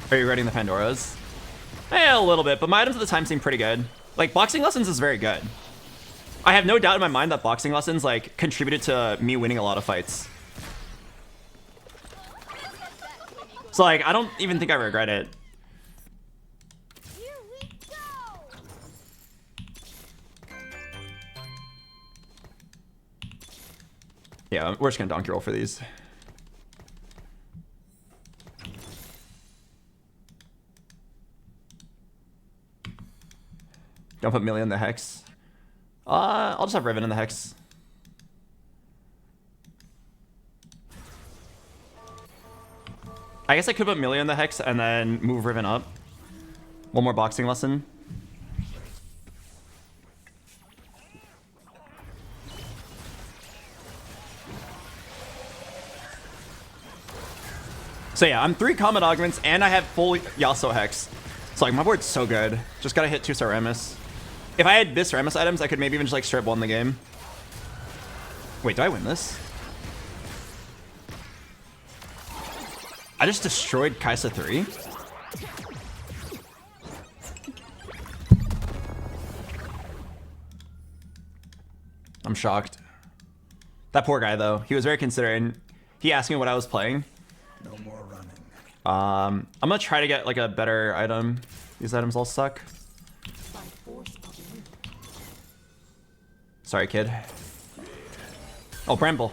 Are you reading the Pandoras? Eh, a little bit, but my items at the time seem pretty good. Like, Boxing Lessons is very good. I have no doubt in my mind that Boxing Lessons like contributed to me winning a lot of fights. So like, I don't even think I regret it. Here we go. Yeah, we're just gonna donkey roll for these. Don't put Millie in the Hex. I'll just have Riven in the Hex. I guess I could put Millie in the Hex and then move Riven up. One more Boxing Lesson. So yeah, I'm 3 Comet Augments, and I have full Yasuo Hex. So like, my board's so good. Just gotta hit 2 Saramis. If I had this Saramis items, I could maybe even just like straight 1 the game. Wait, do I win this? I just destroyed Kaisa 3? I'm shocked. That poor guy, though. He was very considerate, and he asked me what I was playing. No more running. I'm gonna try to get like a better item. These items all suck. Sorry, kid. Oh, Bramble.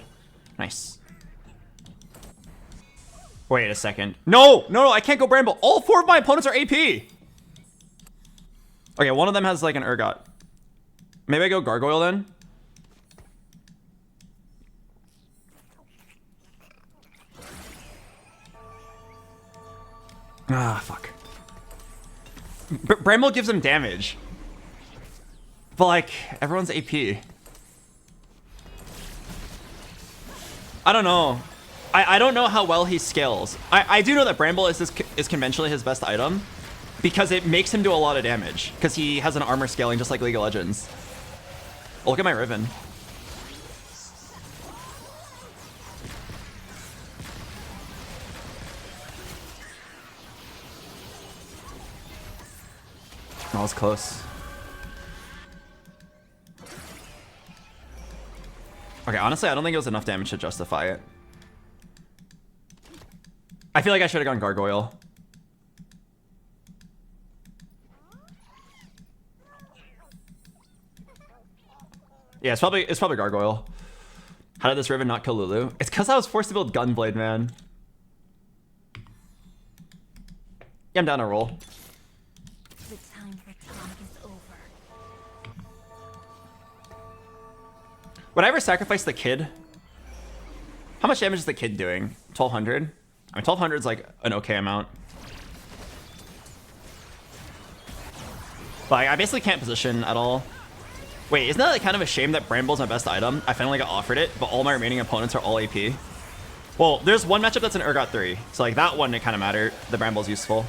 Nice. Wait a second. No, I can't go Bramble. All 4 of my opponents are AP. Okay, one of them has like an Urgot. Maybe I go Gargoyle then. Ah, fuck. Bramble gives him damage. But like, everyone's AP. I don't know. I don't know how well he scales. I do know that Bramble is conventionally his best item because it makes him do a lot of damage because he has an armor scaling just like League of Legends. Oh, look at my Riven. That was close. Okay, honestly, I don't think it was enough damage to justify it. I feel like I should have gone Gargoyle. Yeah, it's probably Gargoyle. How did this Riven not kill Lulu? It's because I was forced to build Gunblade, man. Yeah, I'm down to roll. The time for talk is over. Would I ever sacrifice the kid? How much damage is the kid doing? 1200? I mean, 1200 is like an okay amount. Like, I basically can't position at all. Wait, isn't that like kind of a shame that Bramble's my best item? I finally got offered it, but all my remaining opponents are all AP. Well, there's one matchup that's an Urgot 3. So like that one, it kind of mattered. The Bramble's useful.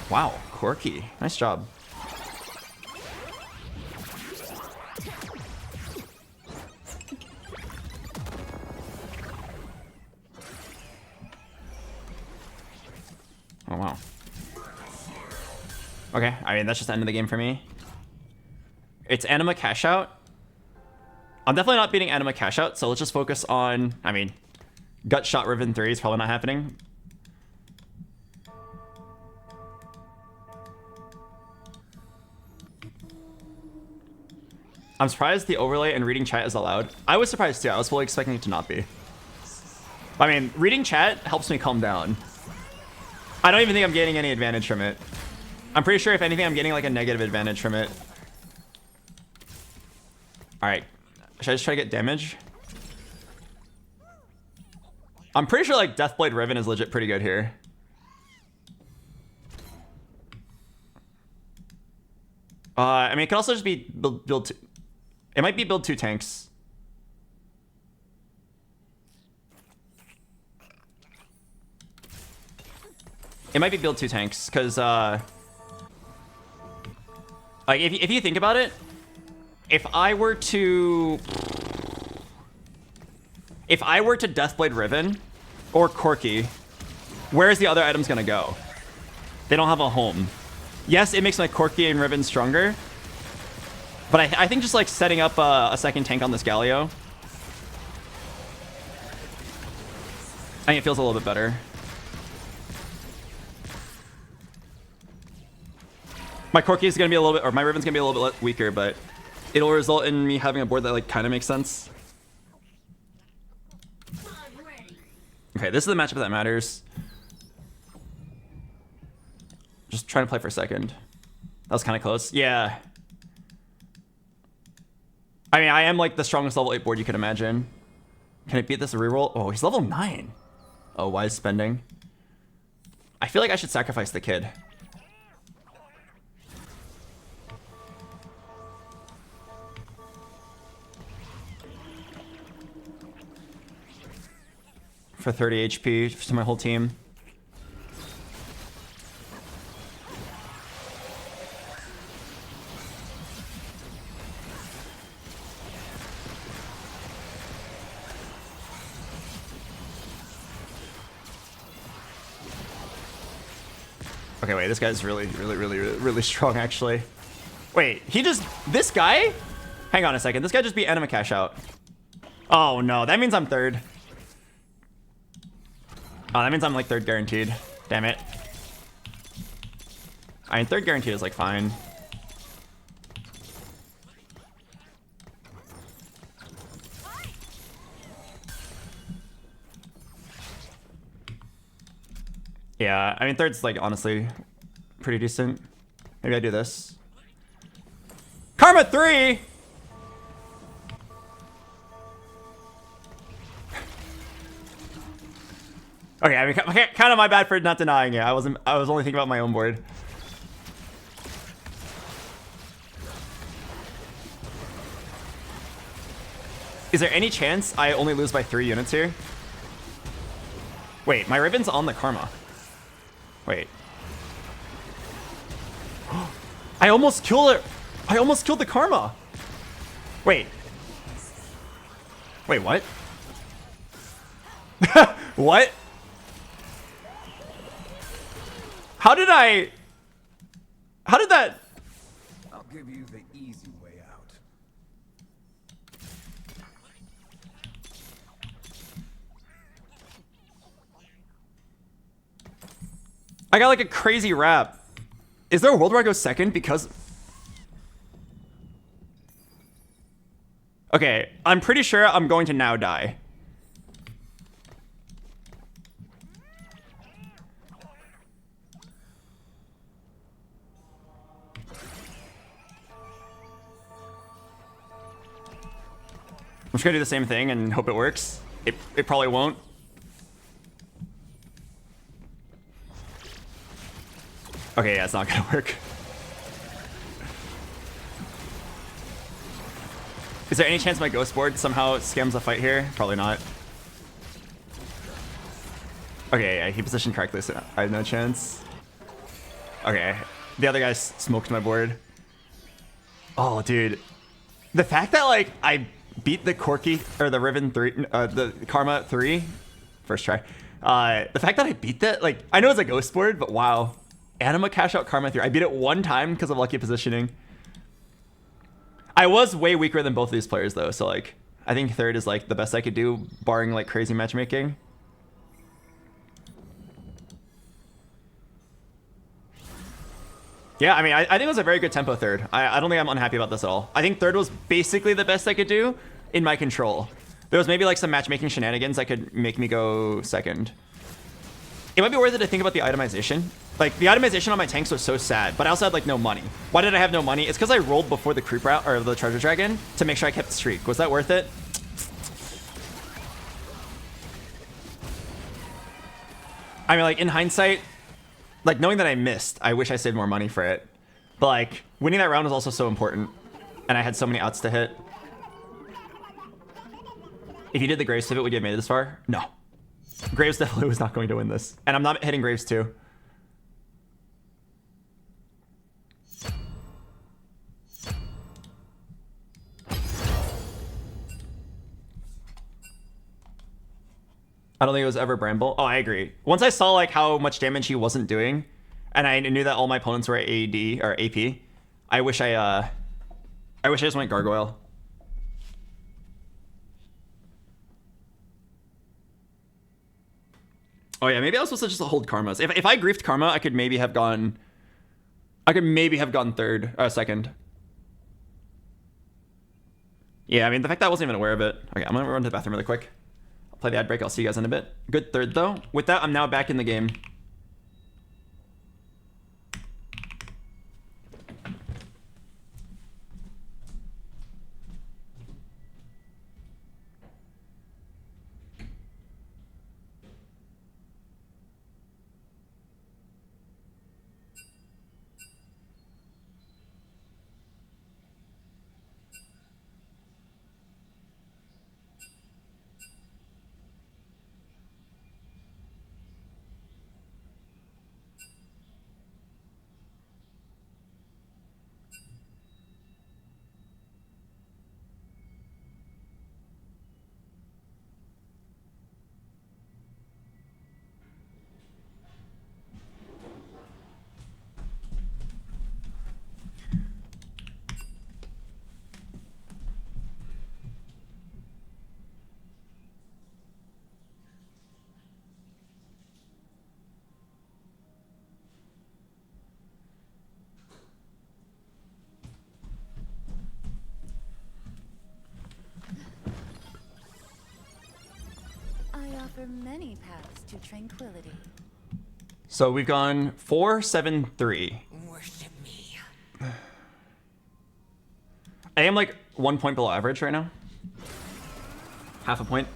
Wow, quirky. Nice job. Oh, wow. Okay, I mean, that's just the end of the game for me. It's Anima Cash Out. I'm definitely not beating Anima Cash Out, so let's just focus on, I mean, Gut Shot Riven 3 is probably not happening. I'm surprised the overlay and reading chat is allowed. I was surprised too. I was fully expecting it to not be. I mean, reading chat helps me calm down. I don't even think I'm gaining any advantage from it. I'm pretty sure if anything, I'm getting like a negative advantage from it. All right, should I just try to get damage? I'm pretty sure like Deathblade Riven is legit pretty good here. I mean, it could also just be build two. It might be build 2 tanks. It might be build 2 tanks, because, like, if you think about it, if I were to Deathblade Riven or Corki, where is the other items gonna go? They don't have a home. Yes, it makes my Corki and Riven stronger, but I think just like setting up a second tank on this Galio, I think it feels a little bit better. My Corki is gonna be a little bit, or my Riven's gonna be a little bit weaker, but it'll result in me having a board that like kind of makes sense. Okay, this is the matchup that matters. Just trying to play for a second. That was kind of close. Yeah. I mean, I am like the strongest level 8 board you could imagine. Can it beat this reroll? Oh, he's level 9. Oh, wise spending. I feel like I should sacrifice the kid. for 30 HP to my whole team. Okay, wait, this guy's really strong, actually. Wait, this guy? Hang on a second, this guy just beat Anima Cash Out. Oh no, that means I'm third. Oh, that means I'm like third guaranteed. Damn it. I mean, third guaranteed is like fine. Yeah, I mean, third's like honestly pretty decent. Maybe I do this. Karma 3! Okay, I mean, kind of my bad for not denying it. I was only thinking about my own board. Is there any chance I only lose by 3 units here? Wait, my Ribbon's on the Karma. Wait. I almost killed it. I almost killed the Karma. Wait. Wait, what? What? How did that? I'll give you the easy way out. I got like a crazy rap. Is there a world where I go second because... Okay, I'm pretty sure I'm going to now die. I'm just gonna do the same thing and hope it works. It probably won't. Okay, yeah, it's not gonna work. Is there any chance my ghost board somehow scams a fight here? Probably not. Okay, yeah, he positioned correctly, so I have no chance. Okay, the other guy smoked my board. Oh, dude. The fact that, like, I beat the Corky, or the Riven 3, the Karma 3, first try. The fact that I beat that, like, I know it's a ghost board, but wow. Anima Cash Out Karma 3. I beat it one time because of lucky positioning. I was way weaker than both of these players, though, so, like, I think third is, like, the best I could do, barring, like, crazy matchmaking. Yeah, I mean, I think it was a very good tempo third. I don't think I'm unhappy about this at all. I think third was basically the best I could do in my control. There was maybe, like, some matchmaking shenanigans that could make me go second. It might be worth it to think about the itemization. Like, the itemization on my tanks was so sad, but I also had, like, no money. Why did I have no money? It's because I rolled before the creep route, or the treasure dragon, to make sure I kept the streak. Was that worth it? I mean, like, in hindsight, like, knowing that I missed, I wish I saved more money for it. But, like, winning that round was also so important. And I had so many outs to hit. If you did the Graves pivot, would you have made it this far? No. Graves definitely was not going to win this. And I'm not hitting Graves too. I don't think it was ever Bramble. Oh, I agree. Once I saw like how much damage he wasn't doing, and I knew that all my opponents were AD or AP, I wish I just went Gargoyle. Oh yeah, maybe I was supposed to just hold Karmas. If I griefed Karma, I could maybe have gone third, second. Yeah, I mean the fact that I wasn't even aware of it. Okay, I'm gonna run to the bathroom really quick. I'll play the ad break. I'll see you guys in a bit. Good third though. With that, I'm now back in the game. offer many paths to tranquility. So we've gone 4-7-3. Worship me. I am like 1 point below average right now. Half a point.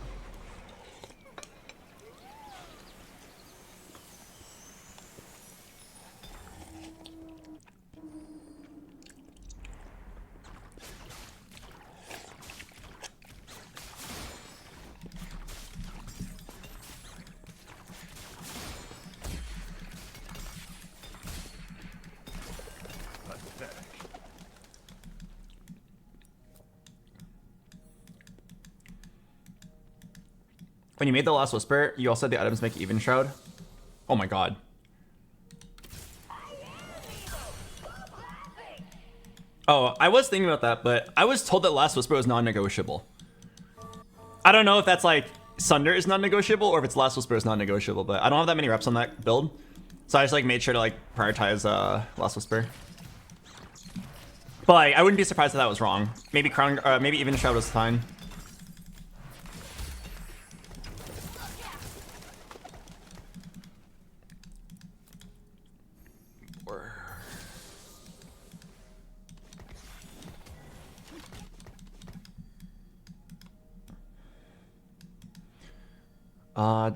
When you made the last whisper, you also said the items make even shroud. Oh my god. Oh, I was thinking about that, but I was told that last whisper was non-negotiable. I don't know if that's like Sunder is non-negotiable or if it's last whisper is non-negotiable, but I don't have that many reps on that build. So I just like made sure to like prioritize last whisper. But like, I wouldn't be surprised if that was wrong. Maybe crown, maybe even shroud was fine.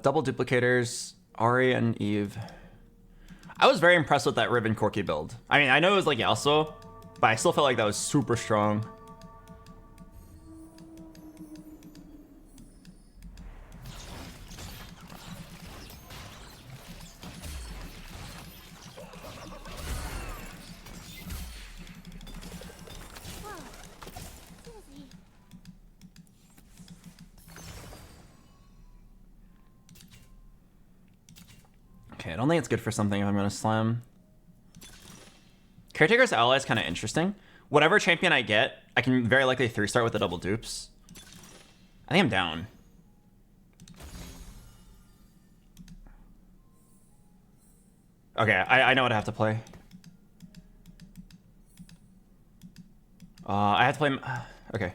Double duplicators, Ari and Eve. I was very impressed with that Ribbon Corky build. I mean, I know it was like Yasuo, but I still felt like that was super strong. Okay, I don't think it's good for something if I'm going to slam. Caretaker's ally is kind of interesting. Whatever champion I get, I can very likely 3-star with the double dupes. I think I'm down. Okay, I know what I have to play. I have to play... Okay.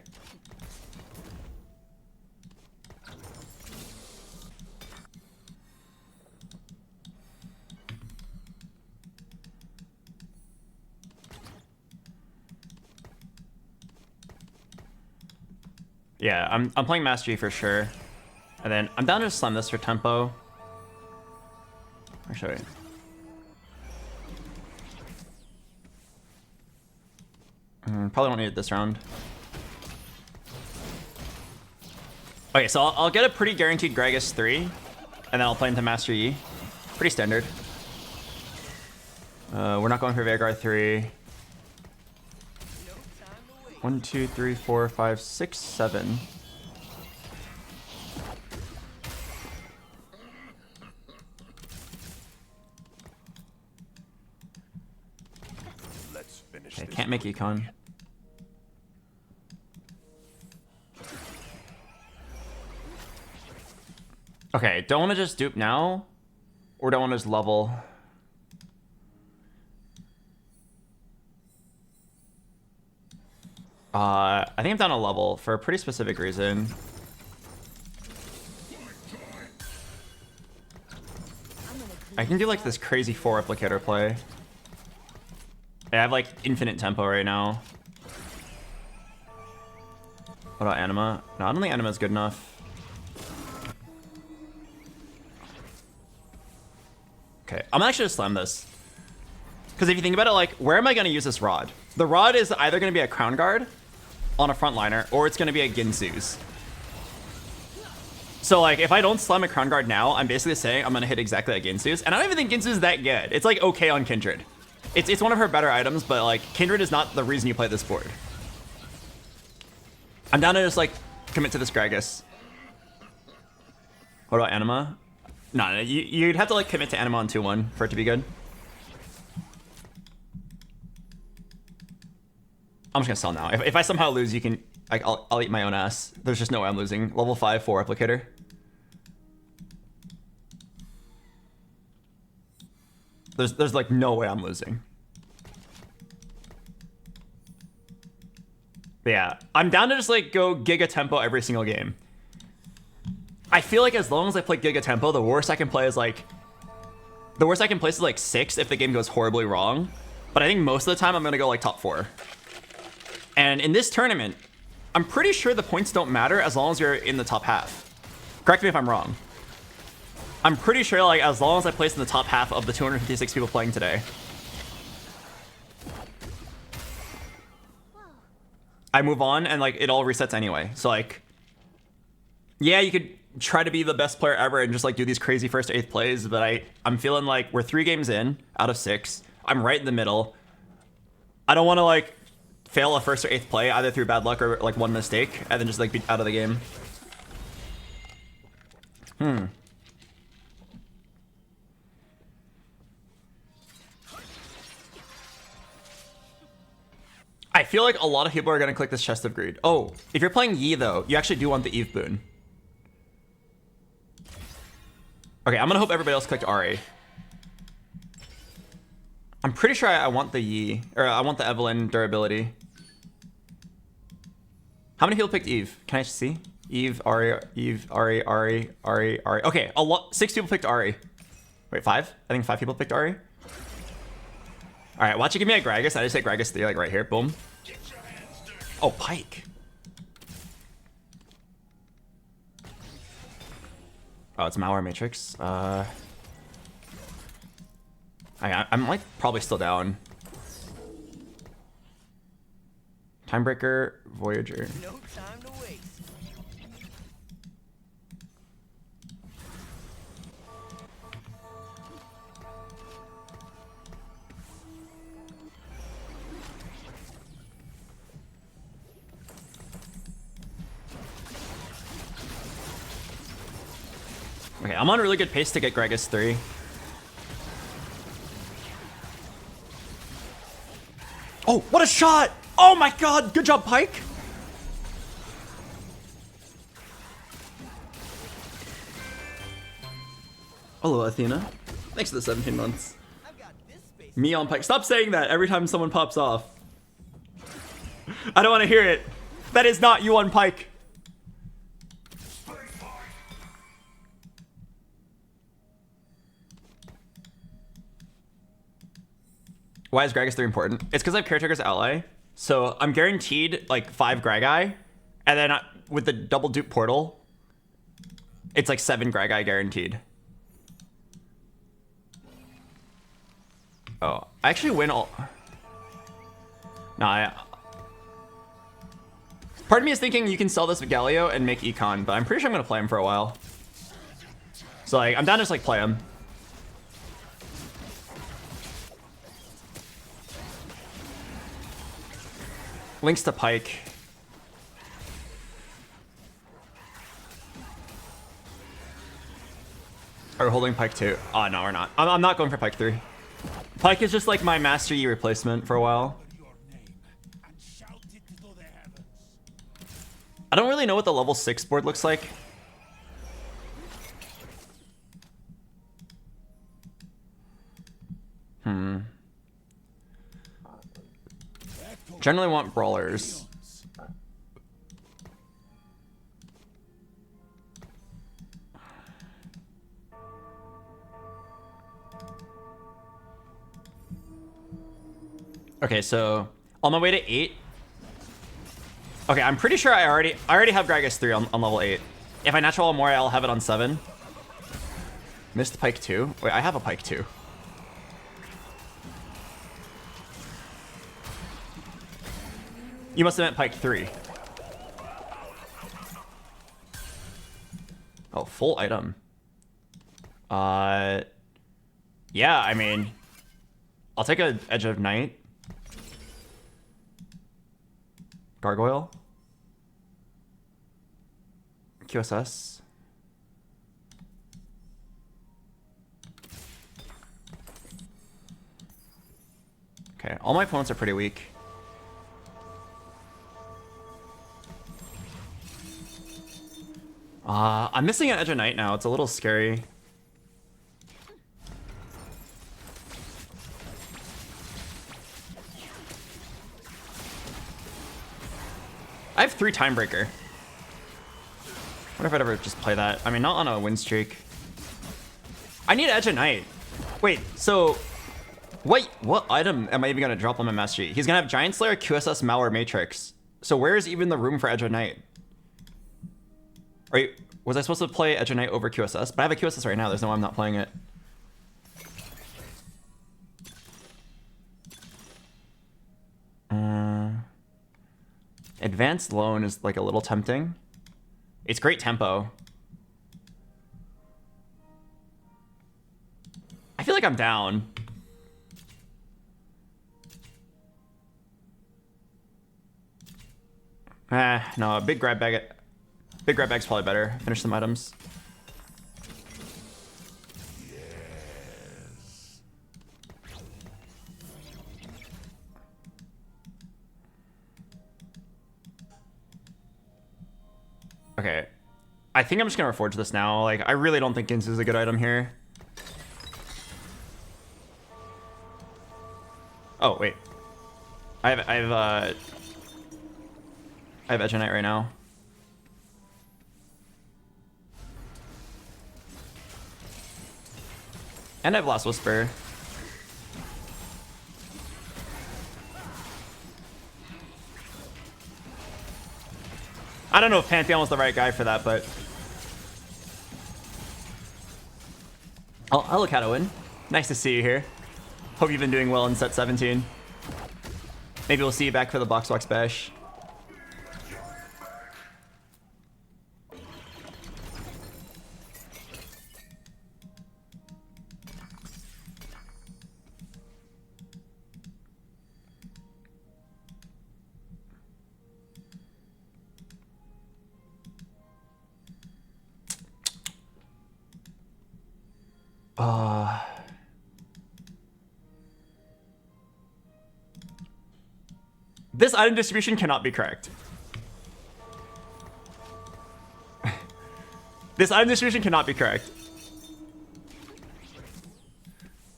Yeah, I'm playing Mastery for sure. And then I'm down to slam this for tempo. Or should I? Probably don't need it this round. Okay, so I'll get a pretty guaranteed Gragas 3, and then I'll play into Master E. Pretty standard. We're not going for Veigar 3. 1, 2, 3, 4, 5, 6, 7. Let's finish Okay, this. can't make econ. Okay, don't want to just dupe now, or don't want to just level. I think I'm down a level for a pretty specific reason. I can do like this crazy 4 replicator play. I have like infinite tempo right now. What about Anima? No, I don't think Anima's good enough. Okay, I'm actually gonna slam this. Because if you think about it, like, where am I gonna use this rod? The rod is either gonna be a Crown Guard on a frontliner, or it's gonna be a Ginsu's. So like, if I don't slam a Crown Guard now, I'm basically saying I'm gonna hit exactly like Ginsu's, and I don't even think Ginsu's that good. It's like okay on Kindred. It's one of her better items, but like, Kindred is not the reason you play this board. I'm down to just like commit to this Gragas. What about Anima? No, you'd have to like commit to Anima on 2-1 for it to be good. I'm just gonna sell now. If I somehow lose, you can like I'll eat my own ass. There's just no way I'm losing. Level 5 4 replicator. There's like no way I'm losing. But yeah, I'm down to just like go giga tempo every single game. I feel like as long as I play Giga Tempo, the worst I can play is like... The worst I can place is like 6 if the game goes horribly wrong. But I think most of the time I'm going to go like top 4. And in this tournament, I'm pretty sure the points don't matter as long as you're in the top half. Correct me if I'm wrong. I'm pretty sure like as long as I place in the top half of the 256 people playing today, I move on and like it all resets anyway. So like, yeah, you could try to be the best player ever and just like do these crazy first to 8th plays, but I'm feeling like we're 3 games in out of 6. I'm right in the middle. I don't want to like fail a first or 8th play either through bad luck or like one mistake and then just like be out of the game. I feel like a lot of people are going to click this Chest of Greed. Oh, if you're playing Yi though, you actually do want the Eve boon. Okay, I'm going to hope everybody else clicked Ari. I'm pretty sure I want the Yi, or I want the Evelyn durability. How many people picked Eve? Can I see? Eve, Ari, Eve, Ari, Ari, Ari, Ari. Okay, 6 people picked Ari. Wait, 5? I think 5 people picked Ari. All right, watch it give me a Gragas. I just hit Gragas 3 like right here. Boom. Oh, Pike. Oh, it's Malware Matrix. I'm like probably still down. Timebreaker, Voyager. No time to waste. Okay, I'm on a really good pace to get Gragas 3. Oh, what a shot! Oh my god, good job, Pike! Hello, Athena. Thanks for the 17 months. Me on Pike. Stop saying that every time someone pops off. I don't want to hear it. That is not you on Pike. Why is Gragas 3 important? It's because I have Caretaker's Ally. So I'm guaranteed like 5 Gragai. And then with the double dupe portal, it's like 7 Gragai guaranteed. Oh, I actually win all... Nah, part of me is thinking you can sell this with Galio and make Econ, but I'm pretty sure I'm going to play him for a while. So like, I'm down to just like play him. Links to Pike. Are we holding Pike 2? Oh, no, we're not. I'm not going for Pike 3. Pike is just like my Master Yi replacement for a while. I don't really know what the level 6 board looks like. Generally want brawlers. Okay, so on my way to 8. Okay, I'm pretty sure I already have Gragas 3 on level 8. If I natural more, I'll have it on 7. Missed Pike 2. Wait, I have a Pike 2. You must have meant Pike 3. Oh, full item. Yeah, I mean, I'll take a Edge of Night. Gargoyle. QSS. Okay, all my opponents are pretty weak. I'm missing an Edge of Night now. It's a little scary. I have 3 Timebreaker. Wonder if I'd ever just play that. I mean, not on a win streak. I need Edge of Night. Wait, so what item am I even gonna drop on my Master Yi? He's gonna have Giant Slayer, QSS, Malware, Matrix. So where is even the room for Edge of Night? Wait, was I supposed to play Edge of Night over QSS? But I have a QSS right now. There's no way I'm not playing it. Advanced Loan is like a little tempting. It's great tempo. I feel like I'm down. No, a big grab bag. Big grab bag's probably better. Finish some items. Okay. I think I'm just gonna reforge this now. Like, I really don't think Ginsu is a good item here. Oh, wait. I have Edge of Night right now. And I have Last Whisper. I don't know if Pantheon was the right guy for that, but I'll look how to win. Nice to see you here. Hope you've been doing well in set 17. Maybe we'll see you back for the BoxBox bash. This item distribution cannot be correct. This item distribution cannot be correct.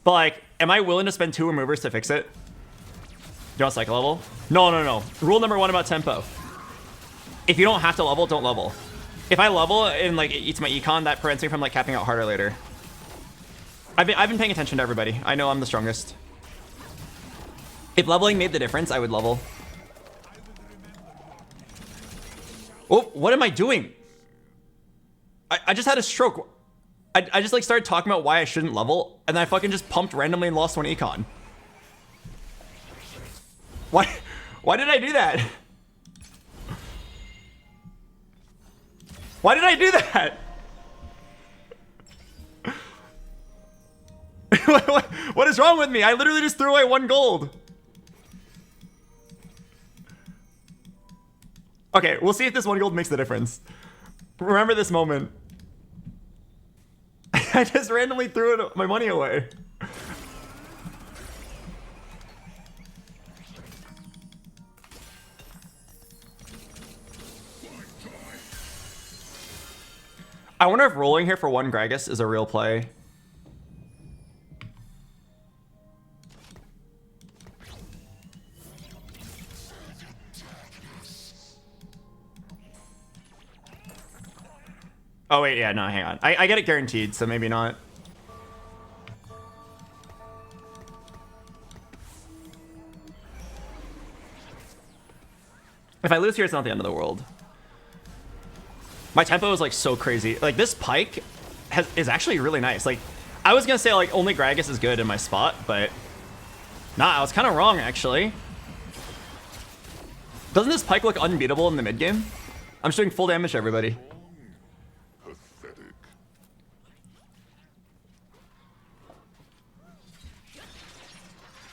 But like, am I willing to spend 2 removers to fix it? Do you want cycle level? No. Rule number 1 about tempo. If you don't have to level, don't level. If I level and like it eats my econ, that prevents me from like capping out harder later. I've been paying attention to everybody. I know I'm the strongest. If leveling made the difference, I would level. Oh, what am I doing? I just had a stroke. I just like started talking about why I shouldn't level, and then I fucking just pumped randomly and lost 1 econ. Why did I do that? Why did I do that? What is wrong with me? I literally just threw away 1 gold. Okay, we'll see if this 1 gold makes the difference. Remember this moment. I just randomly threw my money away. I wonder if rolling here for 1 Gragas is a real play. Oh wait, yeah, no, hang on. I get it guaranteed, so maybe not. If I lose here, it's not the end of the world. My tempo is like so crazy. Like this Pike is actually really nice. Like I was gonna say like only Gragas is good in my spot, but nah, I was kind of wrong actually. Doesn't this Pike look unbeatable in the mid game? I'm just doing full damage to everybody.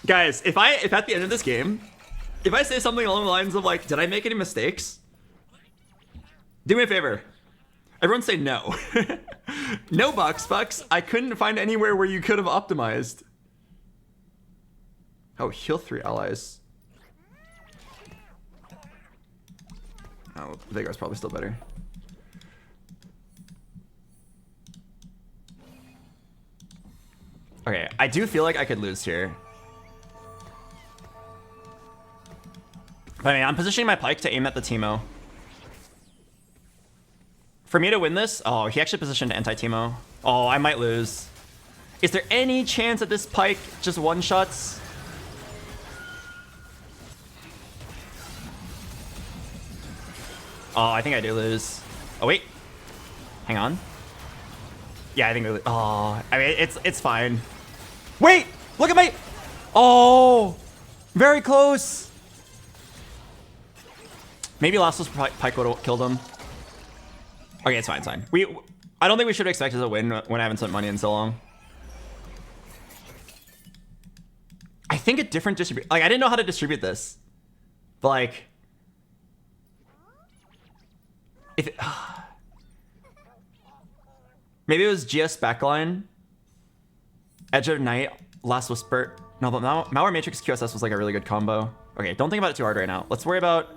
Guys, if at the end of this game, if I say something along the lines of like, did I make any mistakes? Do me a favor. Everyone say no. No, BoxBox. I couldn't find anywhere where you could have optimized. Oh, heal 3 allies. Oh, Vigor's probably still better. Okay, I do feel like I could lose here. But I mean, I'm positioning my Pike to aim at the Teemo. For me to win this, oh, he actually positioned anti-Teemo. Oh, I might lose. Is there any chance that this Pike just one-shots? Oh, I think I do lose. Oh, wait. Hang on. Yeah, I think we lose. Oh, I mean, it's fine. Wait! Look at my... Oh! Very close! Maybe last was Pike would have killed him. Okay, it's fine, it's fine. I don't think we should expect it to win when I haven't spent money in so long. I think a different distribute... Like, I didn't know how to distribute this. But, like... If it... Maybe it was GS backline. Edge of Night, Last Whisper. No, but Malware Matrix QSS was like a really good combo. Okay, don't think about it too hard right now. Let's worry about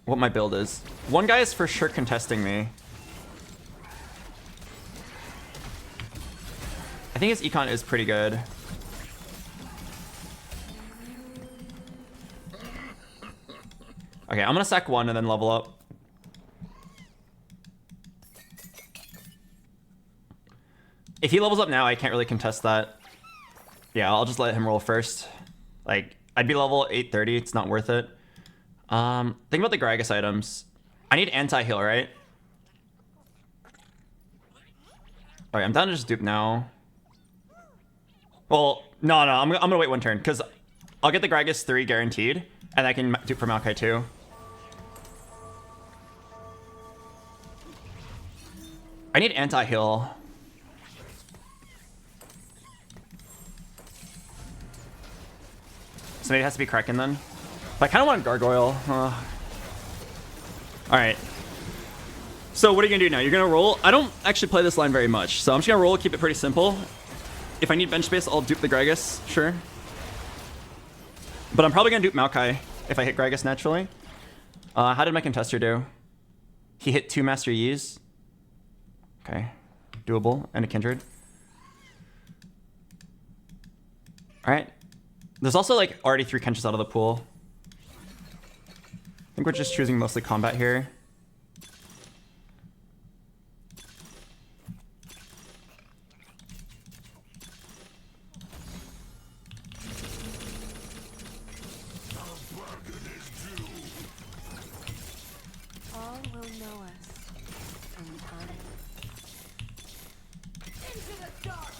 what my build is. One guy is for sure contesting me. I think his econ is pretty good. Okay, I'm gonna sack one and then level up. If he levels up now, I can't really contest that. Yeah, I'll just let him roll first. Like, I'd be level 830. It's not worth it. Think about the Gragas items. I need anti-heal, right? Alright, I'm down to just dupe now. Well, no, I'm gonna wait one turn, because I'll get the Gragas 3 guaranteed, and I can dupe for Maokai 2. I need anti-heal. So maybe it has to be Kraken then. But I kind of want Gargoyle. Alright. So what are you going to do now? You're going to roll? I don't actually play this line very much. So I'm just going to roll, keep it pretty simple. If I need bench space, I'll dupe the Gragas. Sure. But I'm probably going to dupe Maokai if I hit Gragas naturally. How did my contester do? He hit 2 Master Yis. Okay. Doable. And a Kindred. Alright. There's also like already 3 Kenches out of the pool. I think we're just choosing mostly combat here. All will know us in time. Into the dark!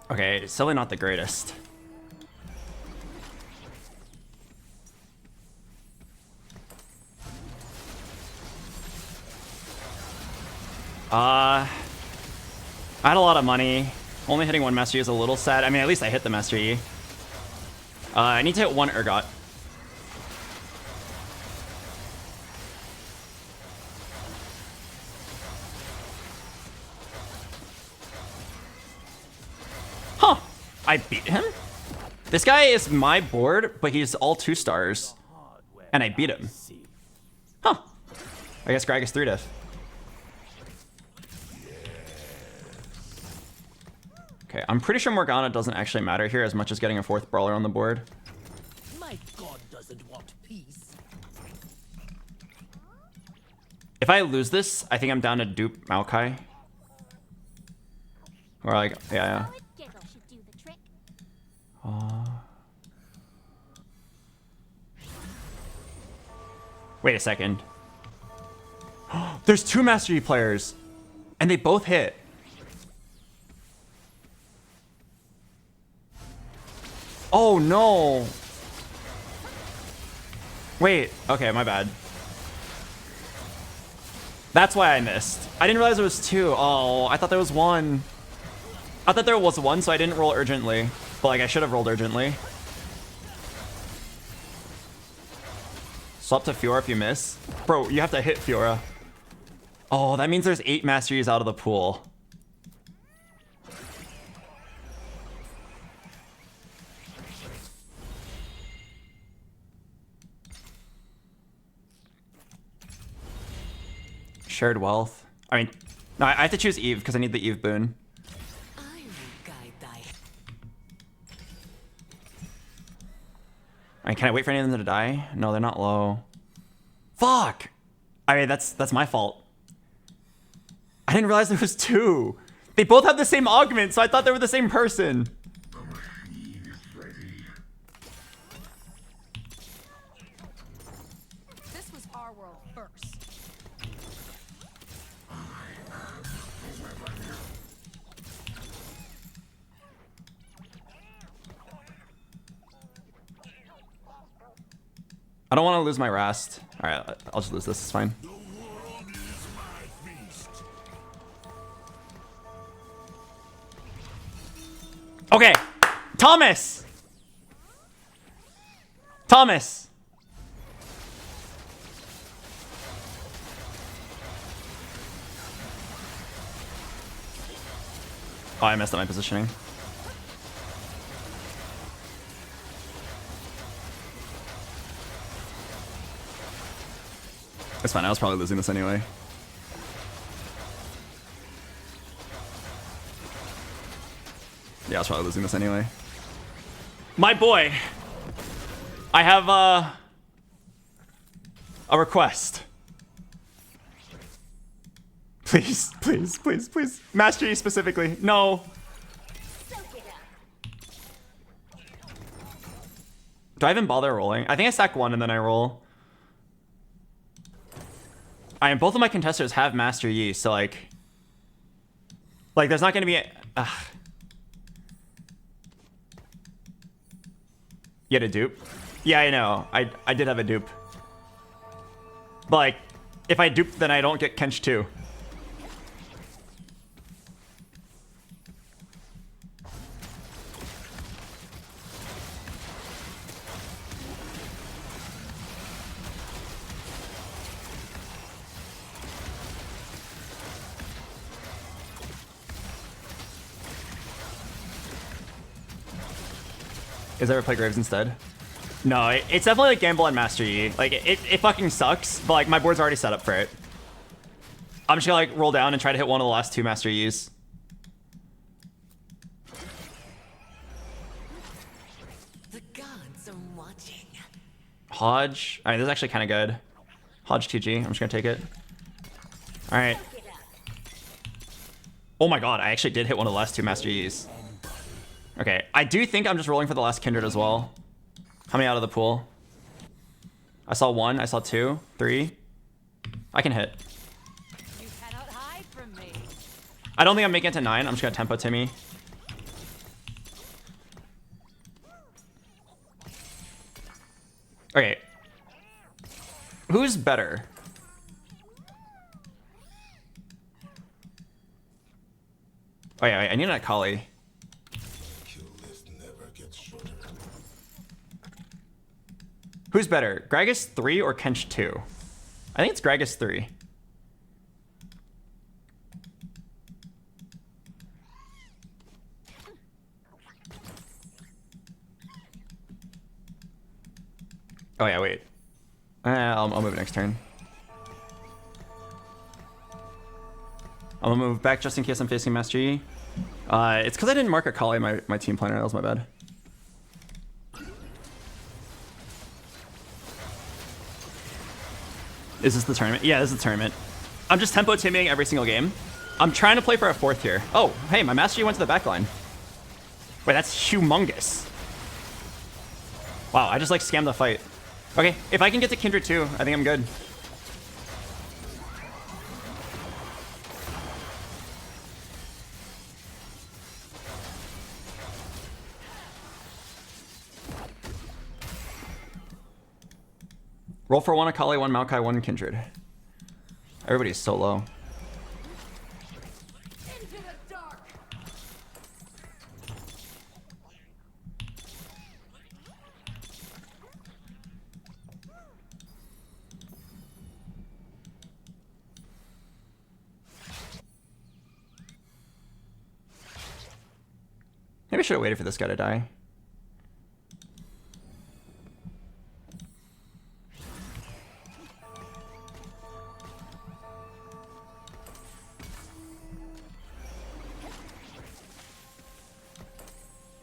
Okay, it's certainly not the greatest. I had a lot of money. Only hitting 1 Master Yi is a little sad. I mean, at least I hit the Master Yi. I need to hit 1 Urgot. Huh. I beat him? This guy is my board, but he's all 2 stars. And I beat him. Huh. I guess Gragas 3 diff. Okay, I'm pretty sure Morgana doesn't actually matter here as much as getting a 4th brawler on the board. My god doesn't want peace. If I lose this, I think I'm down to dupe Maokai. Or like, yeah. Giggle should do the trick. Wait a second. There's 2 Master Yi players, and they both hit. Oh no. Wait, okay, my bad. That's why I missed. I didn't realize it was 2. Oh, I thought there was 1. I thought there was 1, so I didn't roll urgently. But like, I should have rolled urgently. Swap to Fiora if you miss. Bro, you have to hit Fiora. Oh, that means there's 8 Master Yis out of the pool. shared wealth. I mean, no, I have to choose Eve because I need the Eve boon. I will guide thy. I mean, can I wait for any of them to die? No, they're not low. Fuck! I mean, that's my fault. I didn't realize there was two. They both have the same augment, so I thought they were the same person. This was our world first. I don't want to lose my Rast. All right, I'll just lose this. It's fine. Okay, Thomas. Thomas. Oh, I messed up my positioning. It's fine. I was probably losing this anyway. Yeah, I was probably losing this anyway. My boy, I have a request. Please, please, please, please. Master Yi specifically. No. Do I even bother rolling? I think I stack one and then I roll. I mean, both of my contesters have Master Yi, so like there's not gonna be a, You had a dupe? Yeah, I know. I did have a dupe. But like, if I dupe, then I don't get Kench too. Is ever play Graves instead? No, it's definitely like gamble on Master Yi. Like it fucking sucks, but like my board's already set up for it. I'm just gonna like roll down and try to hit one of the last two Master Yis. The gods are watching. Hodge. I mean, this is actually kind of good. Hodge TG. I'm just gonna take it. All right. Oh my god, I actually did hit one of the last two Master Yis. Okay, I do think I'm just rolling for the last Kindred as well. How many out of the pool? I saw one, I saw two, three. I can hit. You cannot hide from me. I don't think I'm making it to 9. I'm just gonna tempo Timmy. Okay. Who's better? Oh yeah, wait, I need an Akali. Who's better, Gragas 3 or Kench 2? I think it's Gragas 3. Oh yeah, wait. I'll move next turn. I'm gonna move back just in case I'm facing Master Yi. It's because I didn't mark Akali my team planner. That was my bad. Is this the tournament? Yeah, this is the tournament. I'm just tempo timmying every single game. I'm trying to play for a 4th here. Oh, hey, my Master Yi went to the back line. Wait, that's humongous. Wow, I just like scammed the fight. Okay, if I can get to Kindred too, I think I'm good. Roll for 1 Akali, 1 Maokai, 1 Kindred. Everybody's so low. Into the dark. Maybe I should have waited for this guy to die.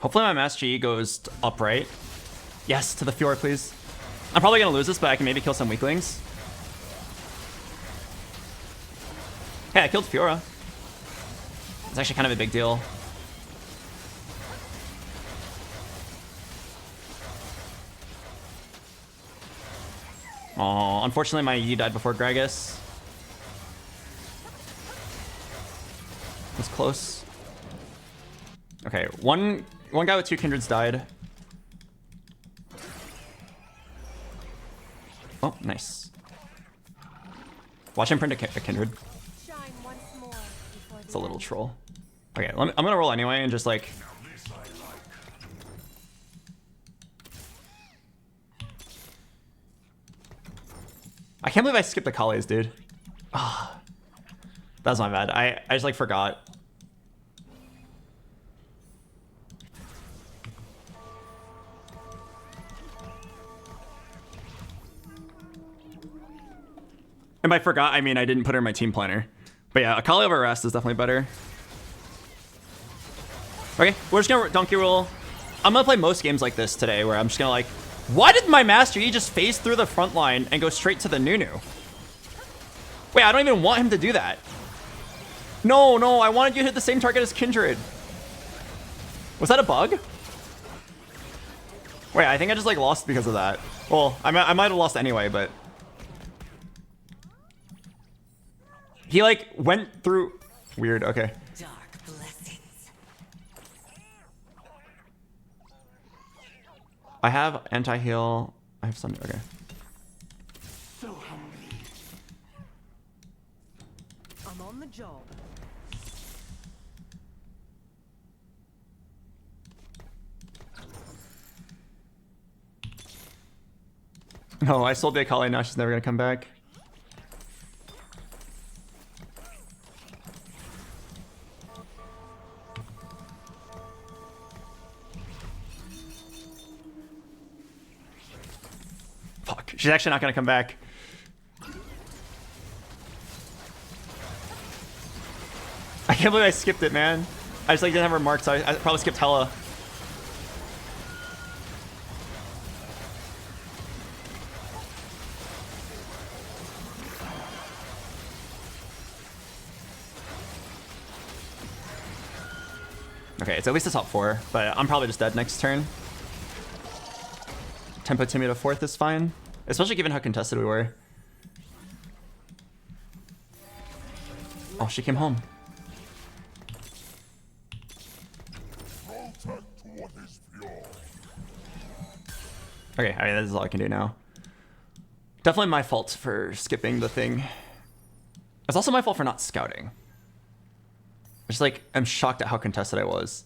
Hopefully my Master Yi goes upright. Yes, to the Fiora, please. I'm probably gonna lose this, but I can maybe kill some weaklings. Hey, I killed Fiora. It's actually kind of a big deal. Oh, unfortunately my Yi died before Gragas. Was close. Okay, one guy with 2 kindreds died. Oh, nice. Watch him print a kindred. Shine once more before It's a little troll. Okay, I'm gonna roll anyway and just like. I can't believe I skipped the Kales, dude. Ah, that's my bad. I just like forgot. And by forgot, I mean I didn't put her in my team planner. But yeah, Akali over Rast is definitely better. Okay, we're just gonna donkey roll. I'm gonna play most games like this today, where I'm just gonna like, why did my Master Yi just phase through the front line and go straight to the Nunu? Wait, I don't even want him to do that. No, I wanted you to hit the same target as Kindred. Was that a bug? Wait, I think I just like lost because of that. Well, I might have lost anyway, but he like went through. Weird. Okay. Dark blessings. I have anti-heal. I have some. Okay. I'm on the job. No, I sold the Akali. Now she's never gonna come back. Fuck. She's actually not gonna come back. I can't believe I skipped it, man. I just like didn't have her marked, so I probably skipped hella. Okay, it's at least a top 4, but I'm probably just dead next turn. Tempo Timmy to 4th is fine, especially given how contested we were. Oh, she came home. Okay, I mean, this is all I can do now. Definitely my fault for skipping the thing. It's also my fault for not scouting. I just like, I'm shocked at how contested I was.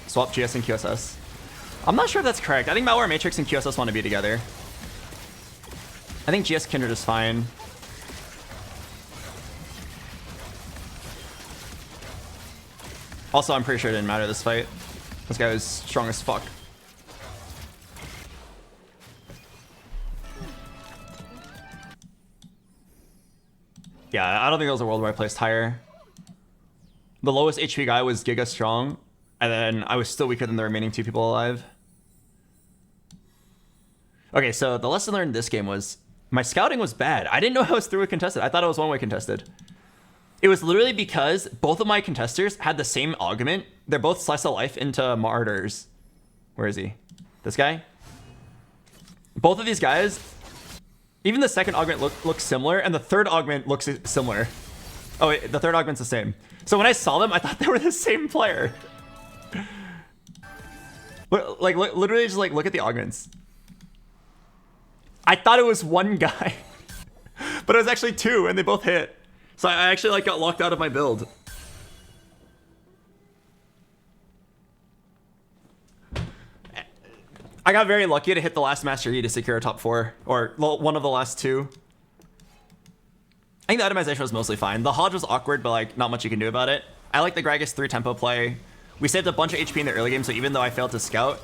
Swap GS and QSS. I'm not sure if that's correct. I think Malware Matrix and QSS want to be together. I think GS Kindred is fine. Also, I'm pretty sure it didn't matter this fight. This guy was strong as fuck. Yeah, I don't think there was a world where I placed higher. The lowest HP guy was Giga Strong, and then I was still weaker than the remaining 2 people alive. Okay, so the lesson learned in this game was my scouting was bad. I didn't know I was through a contested. I thought it was one-way contested. It was literally because both of my contesters had the same augment. They're both slice of life into martyrs. Where is he? This guy? Both of these guys, even the second augment looks similar, and the third augment looks similar. Oh, wait, the third augment's the same. So when I saw them, I thought they were the same player. Like, literally just like, look at the augments. I thought it was one guy, but it was actually 2, and they both hit. So I actually like got locked out of my build. I got very lucky to hit the last Master Yi to secure a top 4, or one of the last 2. I think the itemization was mostly fine. The Hodge was awkward, but like not much you can do about it. I like the Gragas 3 tempo play. We saved a bunch of HP in the early game, so even though I failed to scout,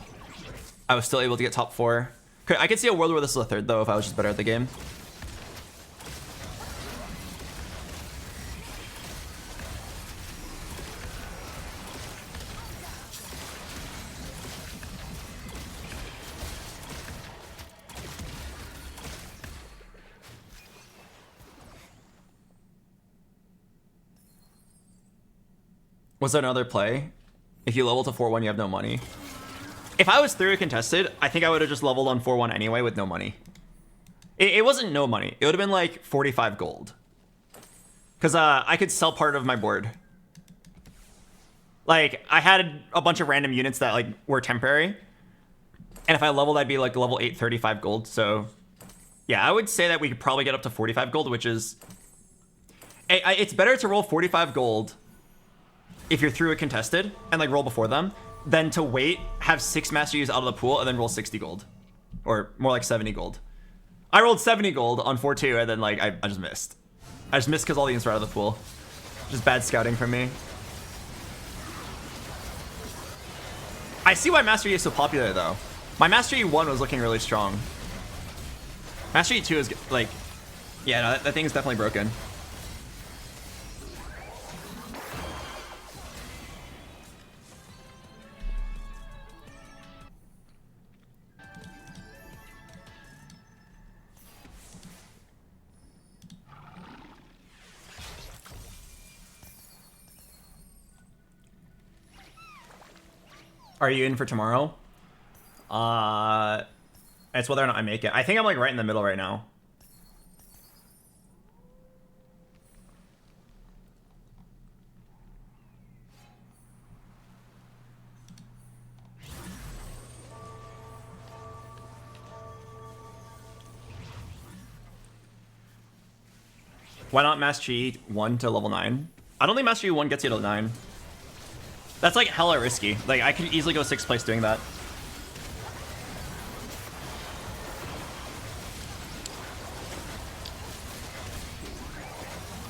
I was still able to get top 4. I could see a world where this is a third, though, if I was just better at the game. Was there another play? If you level to 4-1, you have no money. If I was through contested, I think I would have just leveled on 4-1 anyway with no money. It wasn't no money. It would have been like 45 gold. Because I could sell part of my board. Like, I had a bunch of random units that like were temporary. And if I leveled, I'd be like level 8, 35 gold. So, yeah, I would say that we could probably get up to 45 gold, which is... It's better to roll 45 gold if you're through a contested and like roll before them, than to wait, have 6 Master Use out of the pool, and then roll 60 gold. Or more like 70 gold. I rolled 70 gold on 4-2, and then like I just missed. I just missed because all the units were out of the pool. Just bad scouting from me. I see why Master E is so popular though. My Master E1 was looking really strong. Master E2 is like, yeah, no, that thing is definitely broken. Are you in for tomorrow? It's whether or not I make it. I think I'm like right in the middle right now. Why not Master E 1 to level 9? I don't think Master E 1 gets you to 9. That's like hella risky. Like I could easily go 6th place doing that.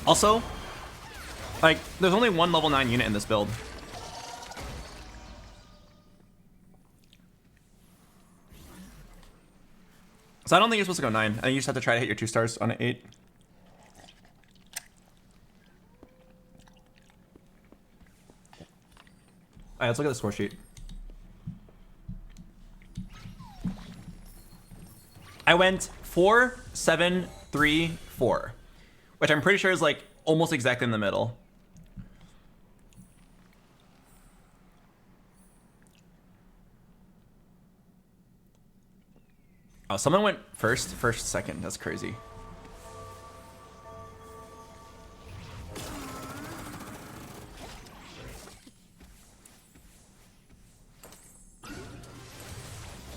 Also, like there's only one level 9 unit in this build. So I don't think you're supposed to go 9. I think you just have to try to hit your 2 stars on an 8. Alright, let's look at the score sheet. I went 4, 7, 3, 4, which I'm pretty sure is like almost exactly in the middle. Oh, someone went first, second. That's crazy.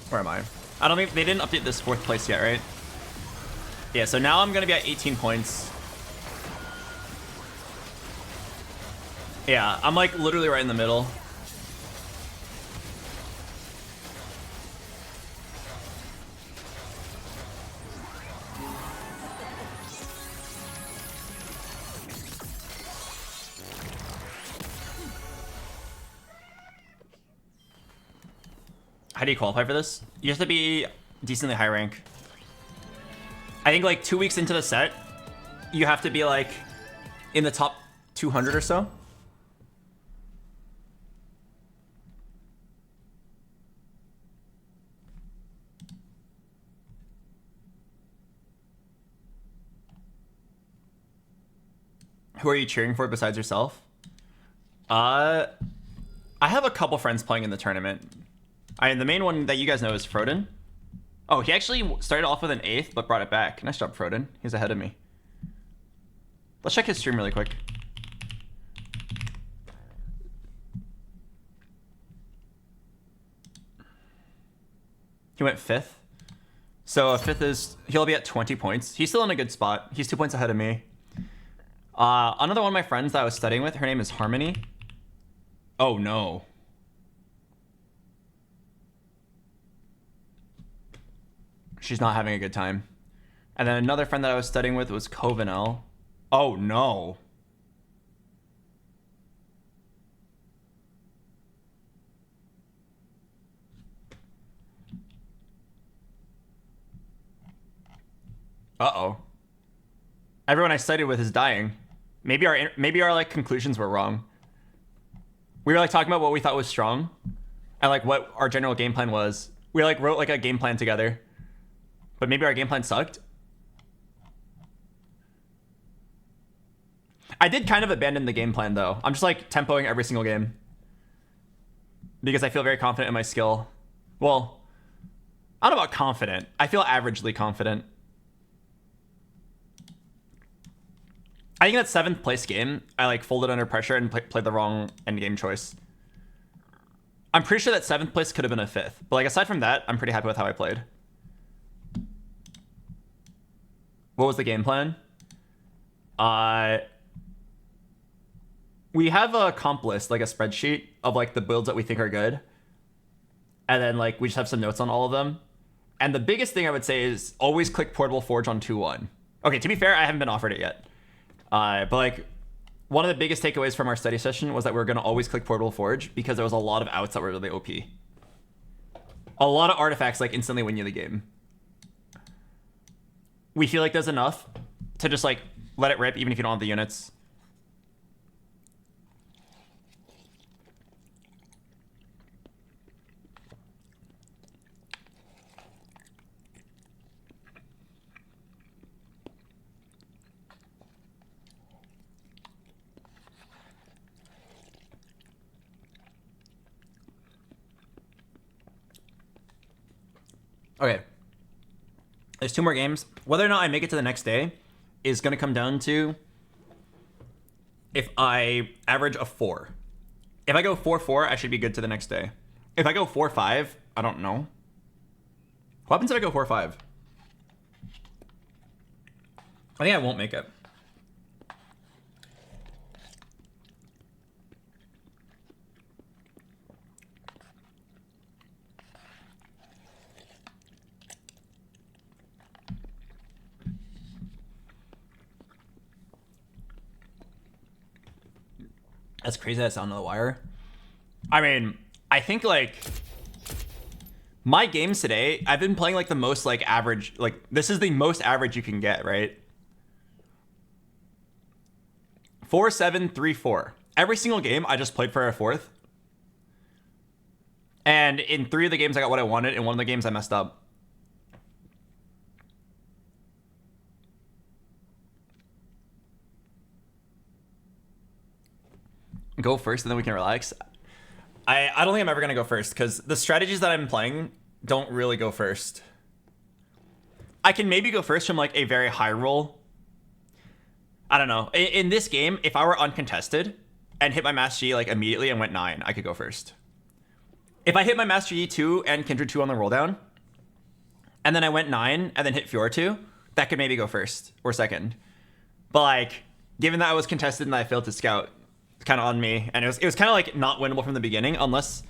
Where am I? I don't think they didn't update this 4th place yet, right? Yeah, so now I'm gonna be at 18 points. Yeah, I'm like literally right in the middle. How do you qualify for this? You have to be decently high rank. I think like 2 weeks into the set, you have to be like in the top 200 or so. Who are you cheering for besides yourself? I have a couple friends playing in the tournament. The main one that you guys know is Froden. Oh, he actually started off with an 8th, but brought it back. Nice job, Froden. He's ahead of me. Let's check his stream really quick. He went 5th. So a 5th is... He'll be at 20 points. He's still in a good spot. He's 2 points ahead of me. Another one of my friends that I was studying with, her name is Harmony. Oh, no. She's not having a good time. And then another friend that I was studying with was Covenel. Oh, no. Uh-oh. Everyone I studied with is dying. Maybe our like conclusions were wrong. We were like talking about what we thought was strong and like what our general game plan was. We like wrote like a game plan together. But maybe our game plan sucked. I did kind of abandon the game plan though. I'm just like tempoing every single game. Because I feel very confident in my skill. Well, I don't know about confident. I feel averagely confident. I think that 7th place game, I like folded under pressure and played the wrong endgame choice. I'm pretty sure that 7th place could have been a 5th. But like aside from that, I'm pretty happy with how I played. What was the game plan? We have a comp list, like a spreadsheet of like the builds that we think are good. And then like we just have some notes on all of them. And the biggest thing I would say is always click Portable Forge on 2-1. Okay, to be fair, I haven't been offered it yet. But like one of the biggest takeaways from our study session was that we're going to always click Portable Forge because there was a lot of outs that were really OP. A lot of artifacts like instantly win you the game. We feel like there's enough to just like let it rip even if you don't have the units. Okay. There's 2 more games. Whether or not I make it to the next day is going to come down to if I average a 4. If I go 4-4, I should be good to the next day. If I go 4-5, I don't know. What happens if I go 4-5? I think I won't make it. That's crazy that sound on the wire. I mean, I think like my games today, I've been playing like the most like average, like this is the most average you can get, right? 4-7, 3-4. Every single game I just played for a 4th. And in 3 of the games I got what I wanted, in 1 of the games I messed up. Go first and then we can relax. I don't think I'm ever gonna go first because the strategies that I'm playing don't really go first. I can maybe go first from like a very high roll. I don't know. In this game, if I were uncontested and hit my Master Yi like immediately and went 9, I could go first. If I hit my Master Yi 2 and Kindred 2 on the roll down, and then I went 9 and then hit Fiora 2, that could maybe go first or second. But like, given that I was contested and I failed to scout, kind of on me, and it was kind of like not winnable from the beginning unless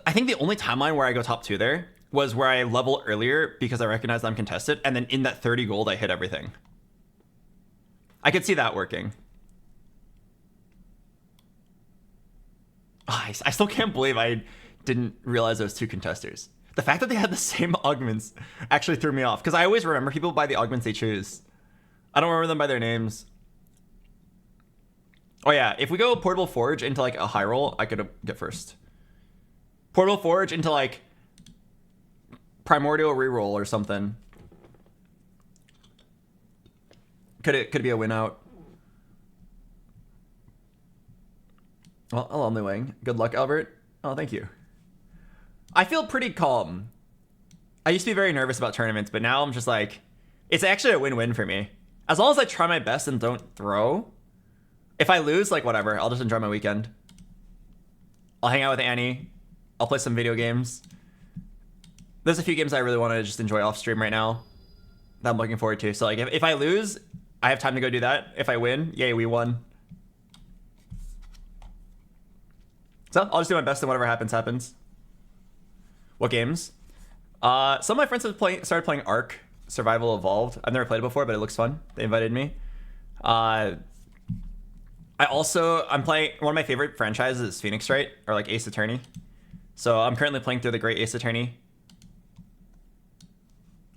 I think the only timeline where I go top 2 there was where I level earlier because I recognized I'm contested, and then in that 30 gold I hit everything. I could see that working. Oh, I still can't believe I didn't realize those 2 contesters. The fact that they had the same augments actually threw me off because I always remember people by the augments they choose. I don't remember them by their names. Oh yeah, if we go Portable Forge into like a high roll, I could get first. Portable Forge into like Primordial reroll or something. Could be a win out. Well, along the way. Good luck, Albert. Oh, thank you. I feel pretty calm. I used to be very nervous about tournaments, but now I'm just like, it's actually a win-win for me. As long as I try my best and don't throw. If I lose, like, whatever. I'll just enjoy my weekend. I'll hang out with Annie. I'll play some video games. There's a few games I really want to just enjoy off stream right now that I'm looking forward to. So, like, if I lose, I have time to go do that. If I win, yay, we won. So, I'll just do my best and whatever happens, happens. What games? Some of my friends have started playing Ark Survival Evolved. I've never played it before, but it looks fun. They invited me. I'm playing, one of my favorite franchises is Phoenix Wright, or like Ace Attorney. So I'm currently playing through the Great Ace Attorney.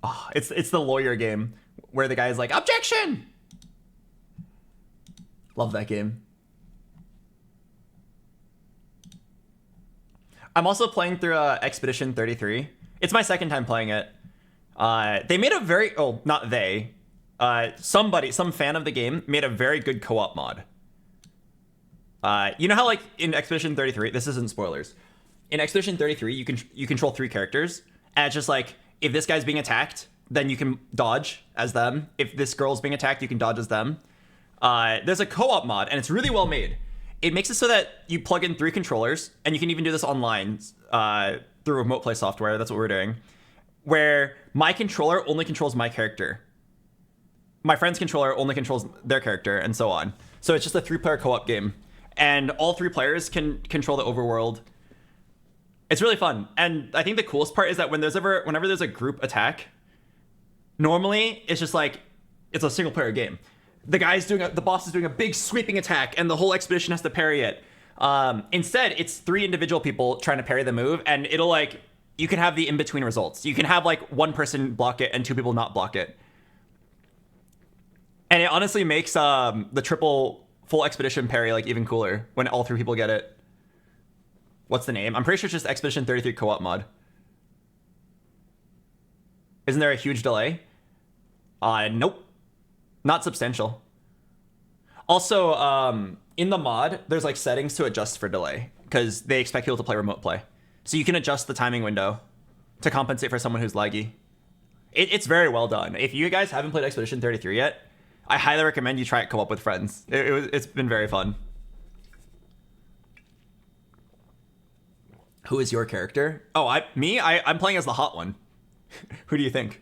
Oh, it's the lawyer game where the guy is like, objection! Love that game. I'm also playing through Expedition 33. It's my second time playing it. They made a very... Oh, not they. Some fan of the game made a very good co-op mod. You know how, like, in Expedition 33... This isn't spoilers. In Expedition 33, you control 3 characters. And it's just like, if this guy's being attacked, then you can dodge as them. If this girl's being attacked, you can dodge as them. There's a co-op mod, and it's really well made. It makes it so that you plug in 3 controllers, and you can even do this online through remote play software. That's what we're doing. Where my controller only controls my character. My friend's controller only controls their character, and so on. So it's just a 3-player co-op game. And all 3 players can control the overworld. It's really fun. And I think the coolest part is that whenever there's a group attack, normally it's just like, it's a single-player game. The boss is doing a big sweeping attack, and the whole expedition has to parry it. Instead, it's 3 individual people trying to parry the move, and it'll like, you can have the in-between results. You can have like 1 person block it and 2 people not block it. And it honestly makes the triple full expedition parry like even cooler when all 3 people get it. What's the name? I'm pretty sure it's just Expedition 33 co-op mod. Isn't there a huge delay? Nope. Not substantial. Also, in the mod, there's like settings to adjust for delay because they expect people to play remote play. So you can adjust the timing window to compensate for someone who's laggy. It's very well done. If you guys haven't played Expedition 33 yet, I highly recommend you try it co-op with friends. It's been very fun. Who is your character? Oh, I'm playing as the hot one. Who do you think?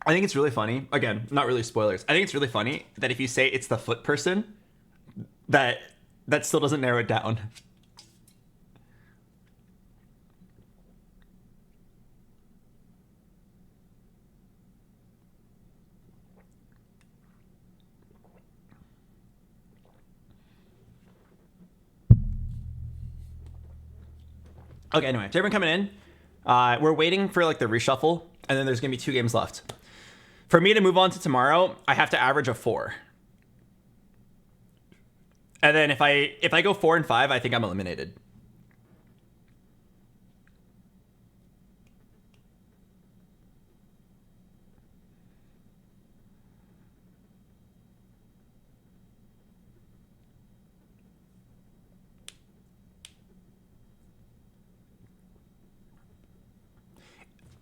I think it's really funny. Again, not really spoilers. I think it's really funny that if you say it's the foot person, that still doesn't narrow it down. Okay, anyway, to everyone coming in, we're waiting for like the reshuffle, and then there's gonna be 2 games left. For me to move on to tomorrow, I have to average a 4. And then if I go 4 and 5, I think I'm eliminated.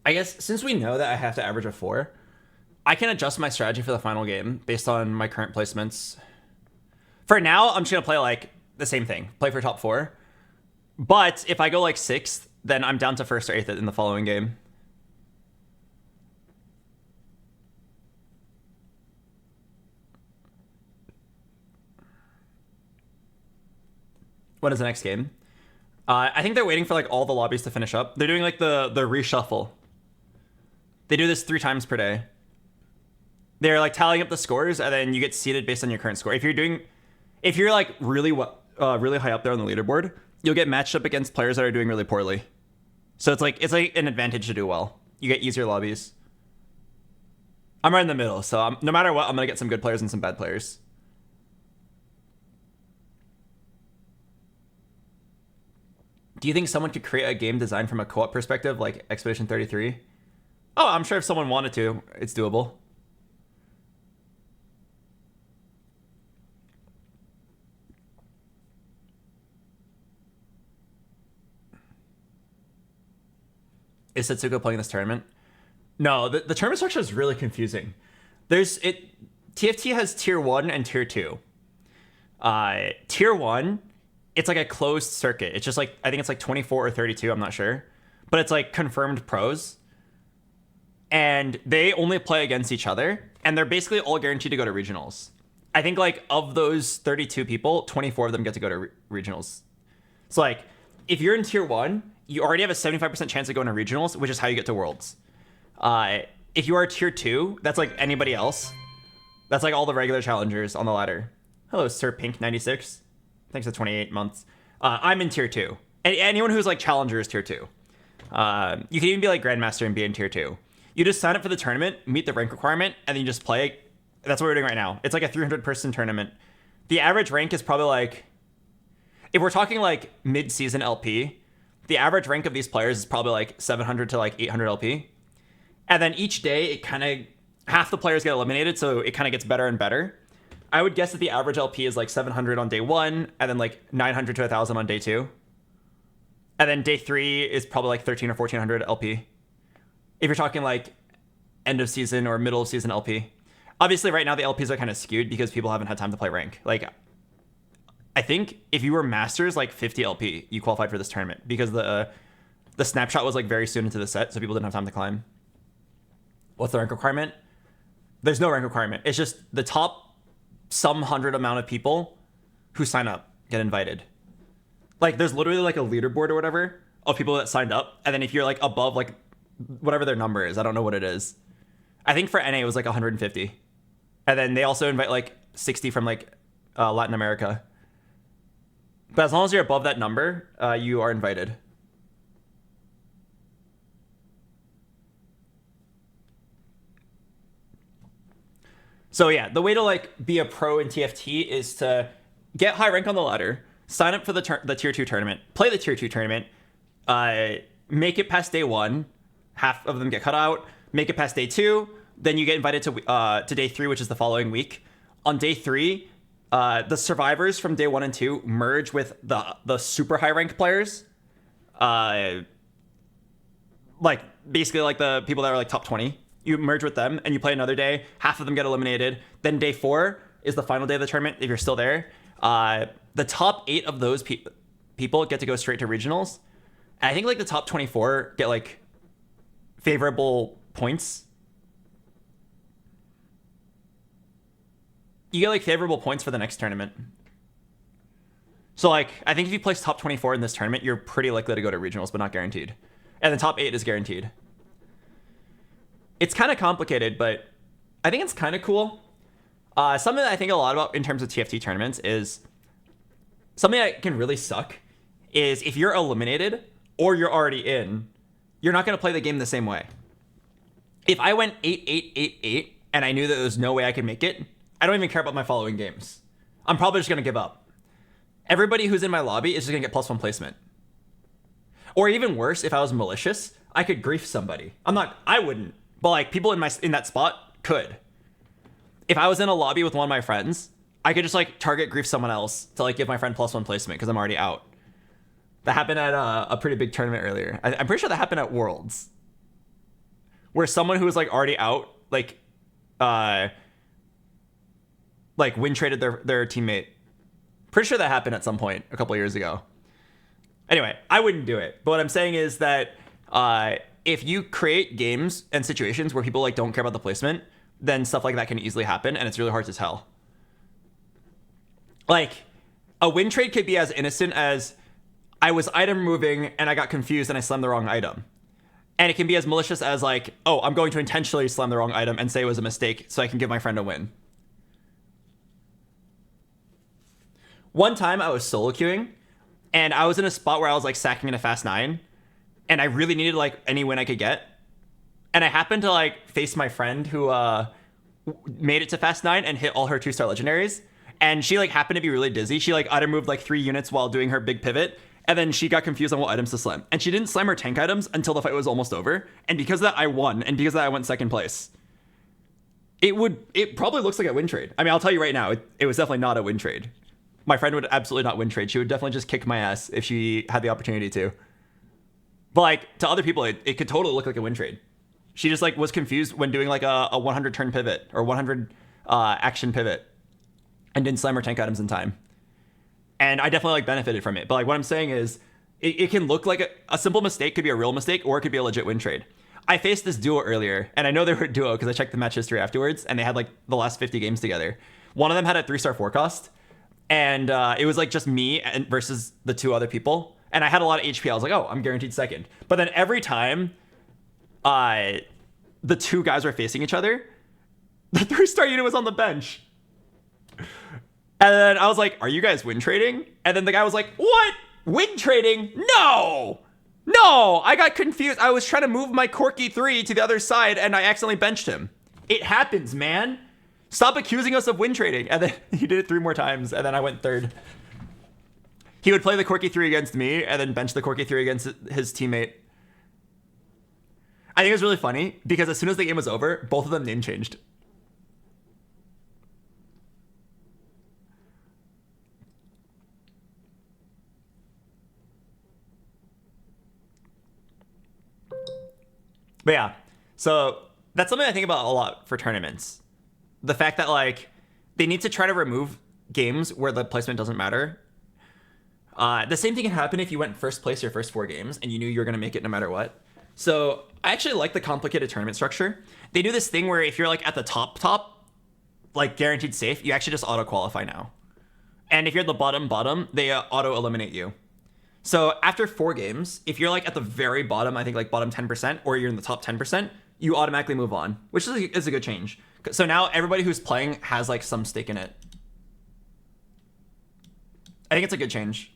I guess since we know that I have to average a 4, I can adjust my strategy for the final game based on my current placements. For now, I'm just going to play like the same thing. Play for top 4. But if I go like 6th, then I'm down to 1st or 8th in the following game. What is the next game? I think they're waiting for like all the lobbies to finish up. They're doing like the reshuffle. They do this 3 times per day. They're like tallying up the scores, and then you get seated based on your current score. If you're like really high up there on the leaderboard, you'll get matched up against players that are doing really poorly. So it's like an advantage to do well. You get easier lobbies. I'm right in the middle, so no matter what, I'm gonna get some good players and some bad players. Do you think someone could create a game designed from a co-op perspective, like Expedition 33? Oh, I'm sure if someone wanted to, it's doable. Is Setsuko playing this tournament? No, the tournament structure is really confusing. TFT has tier 1 and tier 2. Tier 1, it's like a closed circuit. It's just like, I think it's like 24 or 32, I'm not sure. But it's like confirmed pros. And they only play against each other. And they're basically all guaranteed to go to regionals. I think like of those 32 people, 24 of them get to go to regionals. So like, if you're in tier 1, you already have a 75% chance of going to regionals, which is how you get to worlds. If you are tier 2, that's like anybody else. That's like all the regular challengers on the ladder. Hello, Sir Pink 96. Thanks for 28 months. I'm in tier 2. Anyone who's like challenger is tier 2. You can even be like grandmaster and be in tier 2. You just sign up for the tournament, meet the rank requirement, and then you just play. That's what we're doing right now. It's like a 300-person tournament. The average rank is probably like, if we're talking like mid-season LP, the average rank of these players is probably like 700 to like 800 LP. And then each day, it kind of, half the players get eliminated, so it kind of gets better and better. I would guess that the average LP is like 700 on day 1, and then like 900 to 1,000 on day 2. And then day 3 is probably like 1,300 or 1,400 LP. If you're talking like end of season or middle of season LP. Obviously, right now the LPs are kind of skewed because people haven't had time to play rank. Like, I think if you were Masters, like 50 LP, you qualified for this tournament because the snapshot was like very soon into the set, so people didn't have time to climb. What's the rank requirement? There's no rank requirement. It's just the top some hundred amount of people who sign up get invited. Like, there's literally like a leaderboard or whatever of people that signed up, and then if you're like above like whatever their number is, I don't know what it is. I think for NA it was like 150. And then they also invite like 60 from like Latin America. But as long as you're above that number, you are invited. So yeah, the way to like be a pro in TFT is to get high rank on the ladder, sign up for the tier 2 tournament, play the tier 2 tournament, make it past day 1, half of them get cut out, make it past day 2, then you get invited to day 3, which is the following week. On day 3, the survivors from day 1 and 2 merge with the super high rank players. Like basically like the people that are like top 20. You merge with them and you play another day. Half of them get eliminated. Then day 4 is the final day of the tournament if you're still there. The top 8 of those people get to go straight to regionals. And I think like the top 24 get like favorable points. You get like favorable points for the next tournament. So like, I think if you place top 24 in this tournament, you're pretty likely to go to regionals, but not guaranteed. And the top 8 is guaranteed. It's kind of complicated, but I think it's kind of cool. Something that I think a lot about in terms of TFT tournaments is something that can really suck is if you're eliminated or you're already in, you're not going to play the game the same way. If I went 8-8-8-8 and I knew that there was no way I could make it, I don't even care about my following games. I'm probably just going to give up. Everybody who's in my lobby is just going to get +1 placement. Or even worse, if I was malicious, I could grief somebody. I wouldn't, but like people in that spot could. If I was in a lobby with one of my friends, I could just like target grief someone else to like give my friend +1 placement because I'm already out. That happened at a pretty big tournament earlier. I'm pretty sure that happened at Worlds, where someone who was like already out, like win traded their teammate. Pretty sure that happened at some point a couple years ago. Anyway, I wouldn't do it. But what I'm saying is that if you create games and situations where people like don't care about the placement, then stuff like that can easily happen, and it's really hard to tell. Like, a win trade could be as innocent as I was item moving and I got confused and I slammed the wrong item. And it can be as malicious as like, oh, I'm going to intentionally slam the wrong item and say it was a mistake so I can give my friend a win. One time I was solo queuing and I was in a spot where I was like sacking in a fast 9 and I really needed like any win I could get. And I happened to like face my friend who made it to fast 9 and hit all her 2-star legendaries. And she like happened to be really dizzy. She like item moved like 3 units while doing her big pivot. And then she got confused on what items to slam. And she didn't slam her tank items until the fight was almost over. And because of that, I won. And because of that, I went second place. It probably looks like a win trade. I mean, I'll tell you right now, it was definitely not a win trade. My friend would absolutely not win trade. She would definitely just kick my ass if she had the opportunity to. But like to other people, it could totally look like a win trade. She just like was confused when doing like a 100 turn pivot or 100 action pivot and didn't slam her tank items in time. And I definitely like benefited from it. But like what I'm saying is it can look like a simple mistake could be a real mistake or it could be a legit win trade. I faced this duo earlier and I know they were a duo because I checked the match history afterwards and they had like the last 50 games together. One of them had a 3-star forecast and it was like just me versus the 2 other people. And I had a lot of HP. I was like, oh, I'm guaranteed second. But then every time the 2 guys were facing each other, The 3-star unit was on the bench. And then I was like, are you guys win trading? And then the guy was like, what? Win trading? No! No! I got confused. I was trying to move my Corky 3 to the other side and I accidentally benched him. It happens, man. Stop accusing us of win trading. And then he did it 3 more times and then I went 3rd. He would play the Corky 3 against me and then bench the Corky 3 against his teammate. I think it was really funny because as soon as the game was over, both of them name changed. But yeah, so that's something I think about a lot for tournaments. The fact that like they need to try to remove games where the placement doesn't matter. The same thing can happen if you went first place your first 4 games and you knew you were going to make it no matter what. So I actually like the complicated tournament structure. They do this thing where if you're like at the top, like guaranteed safe, you actually just auto qualify now. And if you're at the bottom, they auto eliminate you. So after 4 games, if you're like at the very bottom, I think like bottom 10%, or you're in the top 10%, you automatically move on, which is a good change. So now everybody who's playing has like some stake in it. I think it's a good change.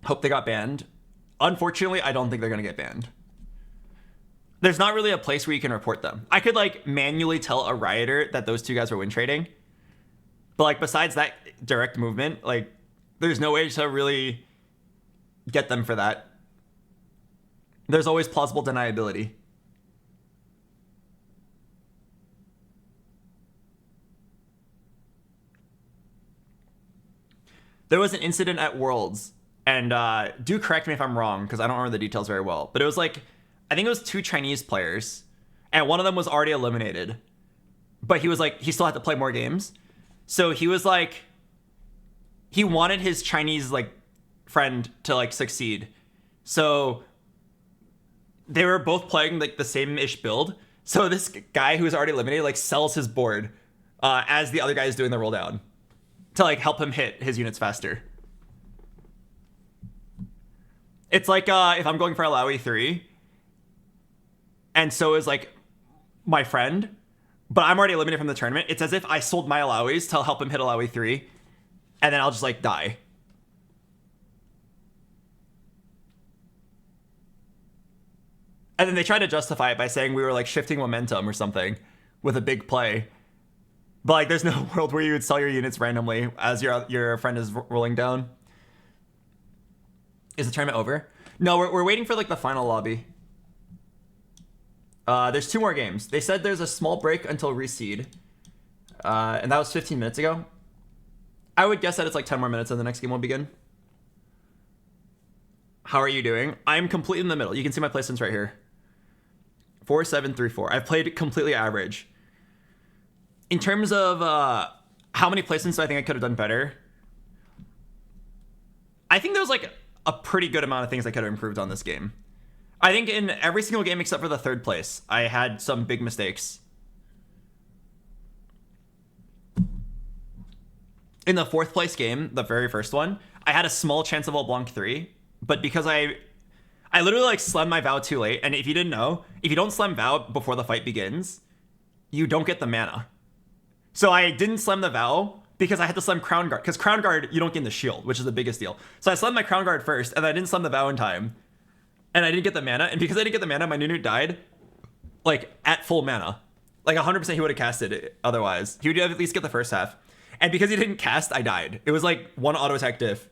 Hope they got banned. Unfortunately, I don't think they're going to get banned. There's not really a place where you can report them. I could like manually tell a rioter that those 2 guys were win trading. But like besides that direct movement, like there's no way to really get them for that. There's always plausible deniability. There was an incident at Worlds, and do correct me if I'm wrong because I don't remember the details very well, but it was like, I think it was 2 Chinese players, and one of them was already eliminated, but he was like, he still had to play more games. So he was like, he wanted his Chinese like friend to like succeed. So they were both playing like the same-ish build. So this guy who was already eliminated like sells his board as the other guy is doing the roll down to like help him hit his units faster. It's like if I'm going for Alawi 3 and so is like my friend, but I'm already eliminated from the tournament. It's as if I sold my Alawis to help him hit Alawi 3, and then I'll just like die. And then they tried to justify it by saying we were like shifting momentum or something with a big play. But like there's no world where you would sell your units randomly as your friend is rolling down. Is the tournament over? No, we're waiting for like the final lobby. There's 2 more games. They said there's a small break until reseed. And that was 15 minutes ago. I would guess that it's like 10 more minutes and the next game will begin. How are you doing? I'm completely in the middle. You can see my placements right here. 4, 7, 3, 4. I've played completely average. In terms of how many placements do I think I could have done better? I think there was like a pretty good amount of things I could have improved on this game. I think in every single game except for the 3rd place, I had some big mistakes. In the 4th place game, the very first one, I had a small chance of a Blanc 3, but because I literally like slammed my Vow too late, and if you didn't know, if you don't slam Vow before the fight begins, you don't get the mana. So I didn't slam the Vow because I had to slam Crown Guard, because Crown Guard, you don't get the shield, which is the biggest deal. So I slammed my Crown Guard first, and I didn't slam the Vow in time. And I didn't get the mana, and because I didn't get the mana, my Nunu died, like, at full mana. Like, 100% he would have casted it otherwise. He would at least get the first half. And because he didn't cast, I died. It was like 1 auto attack diff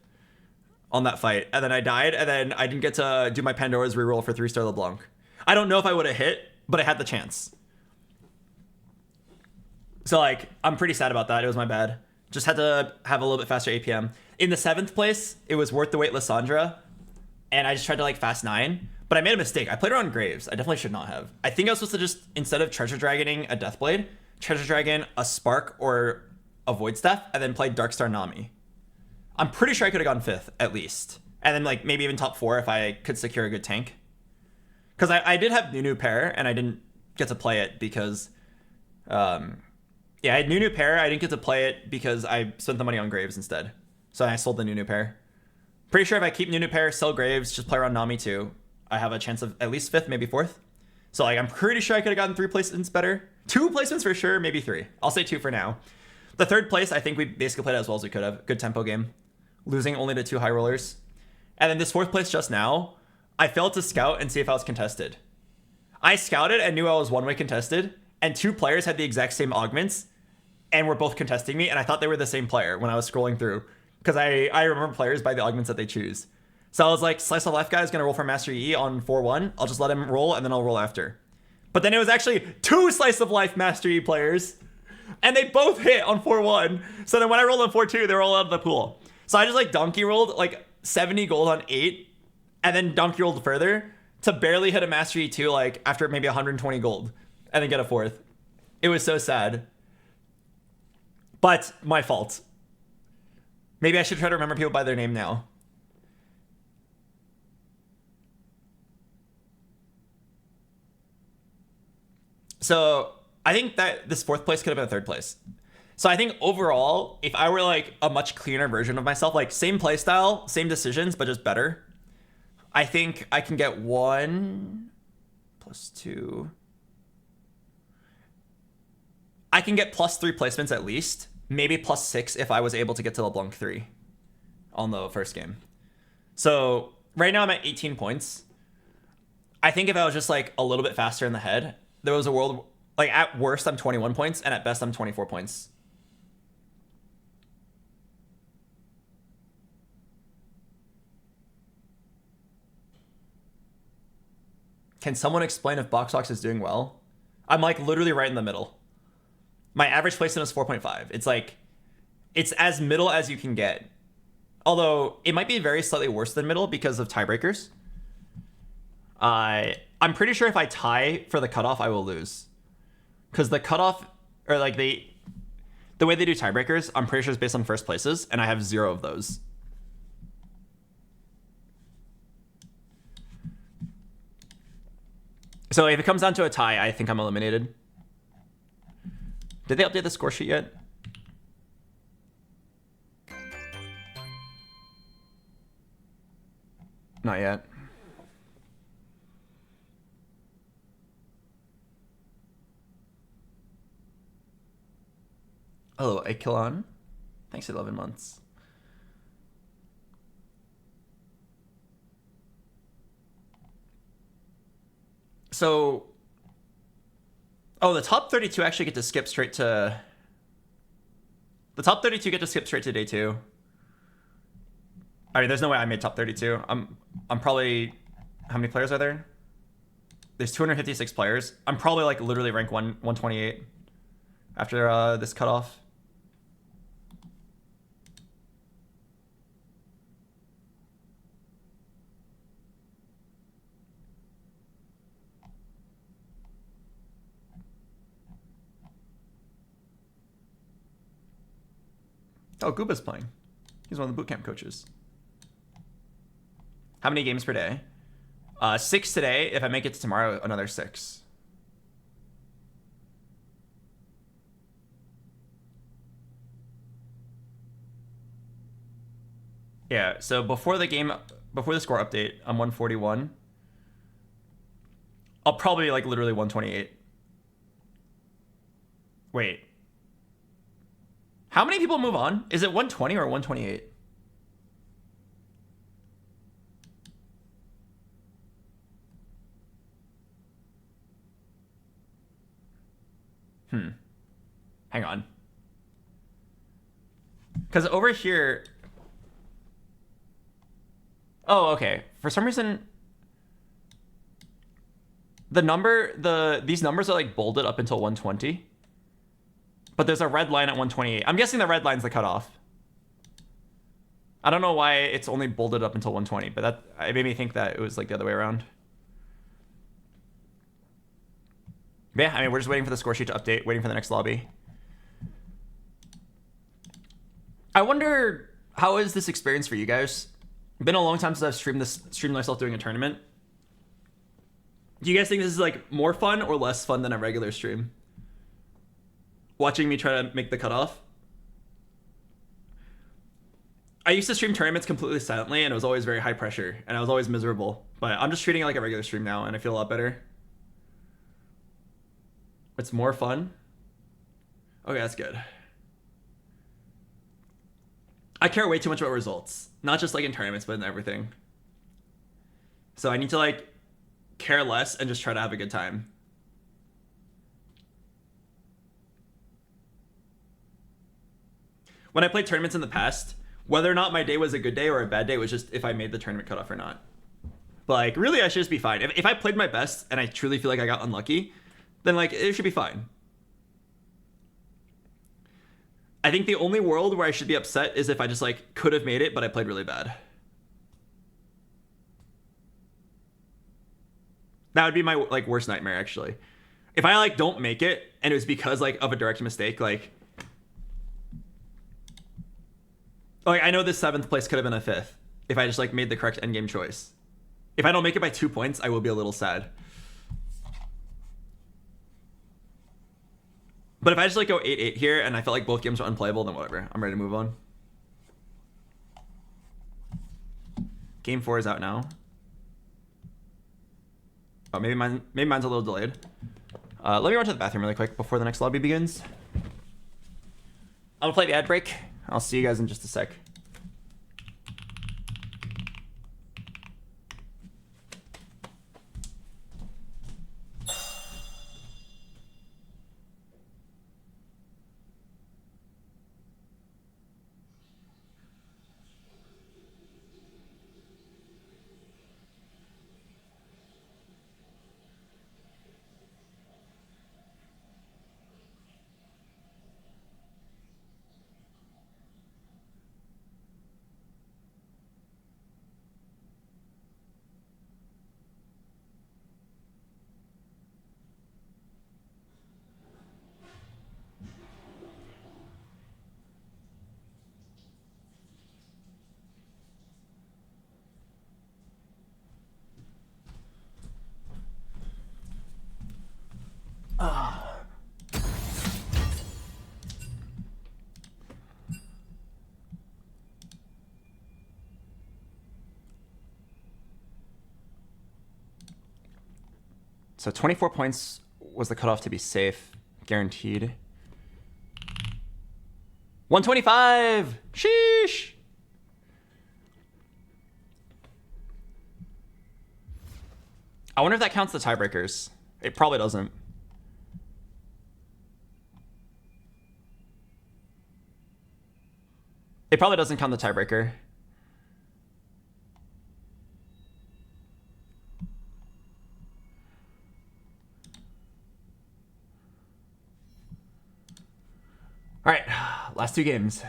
on that fight. And then I died, and then I didn't get to do my Pandora's reroll for 3-star LeBlanc. I don't know if I would have hit, but I had the chance. So, like, I'm pretty sad about that. It was my bad. Just had to have a little bit faster APM. In the 7th place, it was worth the wait Lysandra. And I just tried to like fast 9, but I made a mistake. I played around Graves. I definitely should not have. I think I was supposed to just, instead of Treasure Dragoning a Deathblade, Treasure Dragon a Spark or a Void Staff, and then play Darkstar Nami. I'm pretty sure I could have gone 5th at least. And then like maybe even top 4 if I could secure a good tank. Because I did have Nunu pair and I didn't get to play it because, yeah, I had Nunu pair. I didn't get to play it because I spent the money on Graves instead. So I sold the Nunu pair. Pretty sure if I keep Nunu pair, sell Graves, just play around Nami too, I have a chance of at least 5th, maybe 4th. So like I'm pretty sure I could have gotten 3 placements better. 2 placements for sure, maybe 3. I'll say 2 for now. The 3rd place, I think we basically played as well as we could have. Good tempo game. Losing only to 2 high rollers. And then this 4th place just now, I failed to scout and see if I was contested. I scouted and knew I was one-way contested, and 2 players had the exact same augments and were both contesting me, and I thought they were the same player when I was scrolling through. Because I remember players by the augments that they choose. So I was like, Slice of Life guy is going to roll for Mastery E on 4-1. I'll just let him roll, and then I'll roll after. But then it was actually 2 Slice of Life Mastery E players, and they both hit on 4-1. So then when I rolled on 4-2, they were all out of the pool. So I just like donkey rolled like 70 gold on 8, and then donkey rolled further to barely hit a Mastery E2 like after maybe 120 gold, and then get a 4th. It was so sad. But my fault. Maybe I should try to remember people by their name now. So I think that this 4th place could have been a 3rd place. So I think overall, if I were like a much cleaner version of myself, like same playstyle, same decisions, but just better, I think I can get 1 plus 2. I can get +3 placements at least. Maybe +6 if I was able to get to LeBlanc 3 on the first game. So right now I'm at 18 points. I think if I was just like a little bit faster in the head, there was a world, like at worst I'm 21 points and at best I'm 24 points. Can someone explain if BoxBox is doing well? I'm like literally right in the middle. My average placement is 4.5. It's like, it's as middle as you can get. Although it might be very slightly worse than middle because of tiebreakers. I'm pretty sure if I tie for the cutoff, I will lose. Because the cutoff, or like the way they do tiebreakers, I'm pretty sure is based on first places, and I have 0 of those. So if it comes down to a tie, I think I'm eliminated. Did they update the score sheet yet? Not yet. Hello, Akilon. Thanks, 11 months. So, oh, the top 32 actually get to skip straight to... The top 32 get to skip straight to day 2. I mean, there's no way I made top 32. I'm probably... How many players are there? There's 256 players. I'm probably like literally rank 128 after this cutoff. Oh, Gooba's playing. He's one of the bootcamp coaches. How many games per day? 6 today. If I make it to tomorrow, another 6. Yeah, so before the score update, I'm 141. I'll probably be like literally 128. Wait. How many people move on? Is it 120 or 128? Hang on. Because over here... Oh, okay. For some reason... These numbers are like bolded up until 120. But there's a red line at 128. I'm guessing the red line's the cutoff. I don't know why it's only bolded up until 120, but it made me think that it was like the other way around. But yeah, I mean, we're just waiting for the score sheet to update, waiting for the next lobby. I wonder, how is this experience for you guys? It's been a long time since I've streamed myself doing a tournament. Do you guys think this is like more fun or less fun than a regular stream? Watching me try to make the cutoff? I used to stream tournaments completely silently, and it was always very high pressure, and I was always miserable. But I'm just treating it like a regular stream now, and I feel a lot better. It's more fun. Okay, that's good. I care way too much about results. Not just like in tournaments, but in everything. So I need to like care less and just try to have a good time. When I played tournaments in the past, whether or not my day was a good day or a bad day was just if I made the tournament cutoff or not. But like, really, I should just be fine. If I played my best and I truly feel like I got unlucky, then like, it should be fine. I think the only world where I should be upset is if I just like could have made it, but I played really bad. That would be my like worst nightmare, actually. If I like don't make it and it was because like of a direct mistake, like I know this 7th place could have been a 5th if I just like made the correct endgame choice. If I don't make it by 2 points, I will be a little sad. But if I just like go 8-8 here and I felt like both games were unplayable, then whatever. I'm ready to move on. Game 4 is out now. Oh, maybe mine's a little delayed. Let me run to the bathroom really quick before the next lobby begins. I'll play the ad break. I'll see you guys in just a sec. So 24 points was the cutoff to be safe, guaranteed. 125! Sheesh! I wonder if that counts the tiebreakers. It probably doesn't. It probably doesn't count the tiebreaker. All right, last 2 games.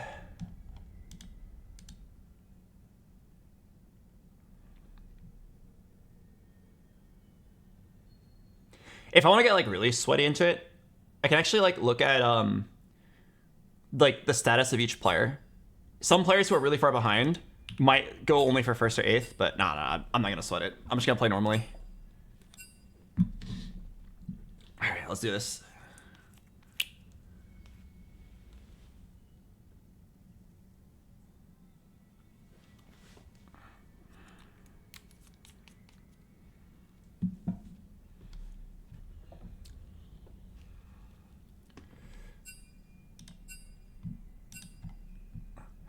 If I want to get like really sweaty into it, I can actually like look at like the status of each player. Some players who are really far behind might go only for 1st or 8th, but nah, I'm not gonna sweat it. I'm just gonna play normally. All right, let's do this.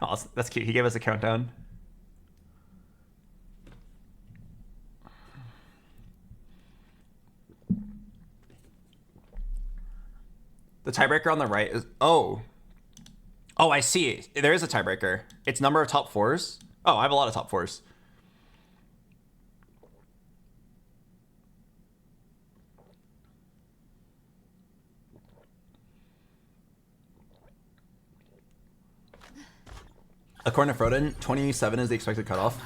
Oh, that's cute. He gave us a countdown. The tiebreaker on the right is... Oh, I see. There is a tiebreaker. It's number of top 4s. Oh, I have a lot of top 4s. According to Froden, 27 is the expected cutoff.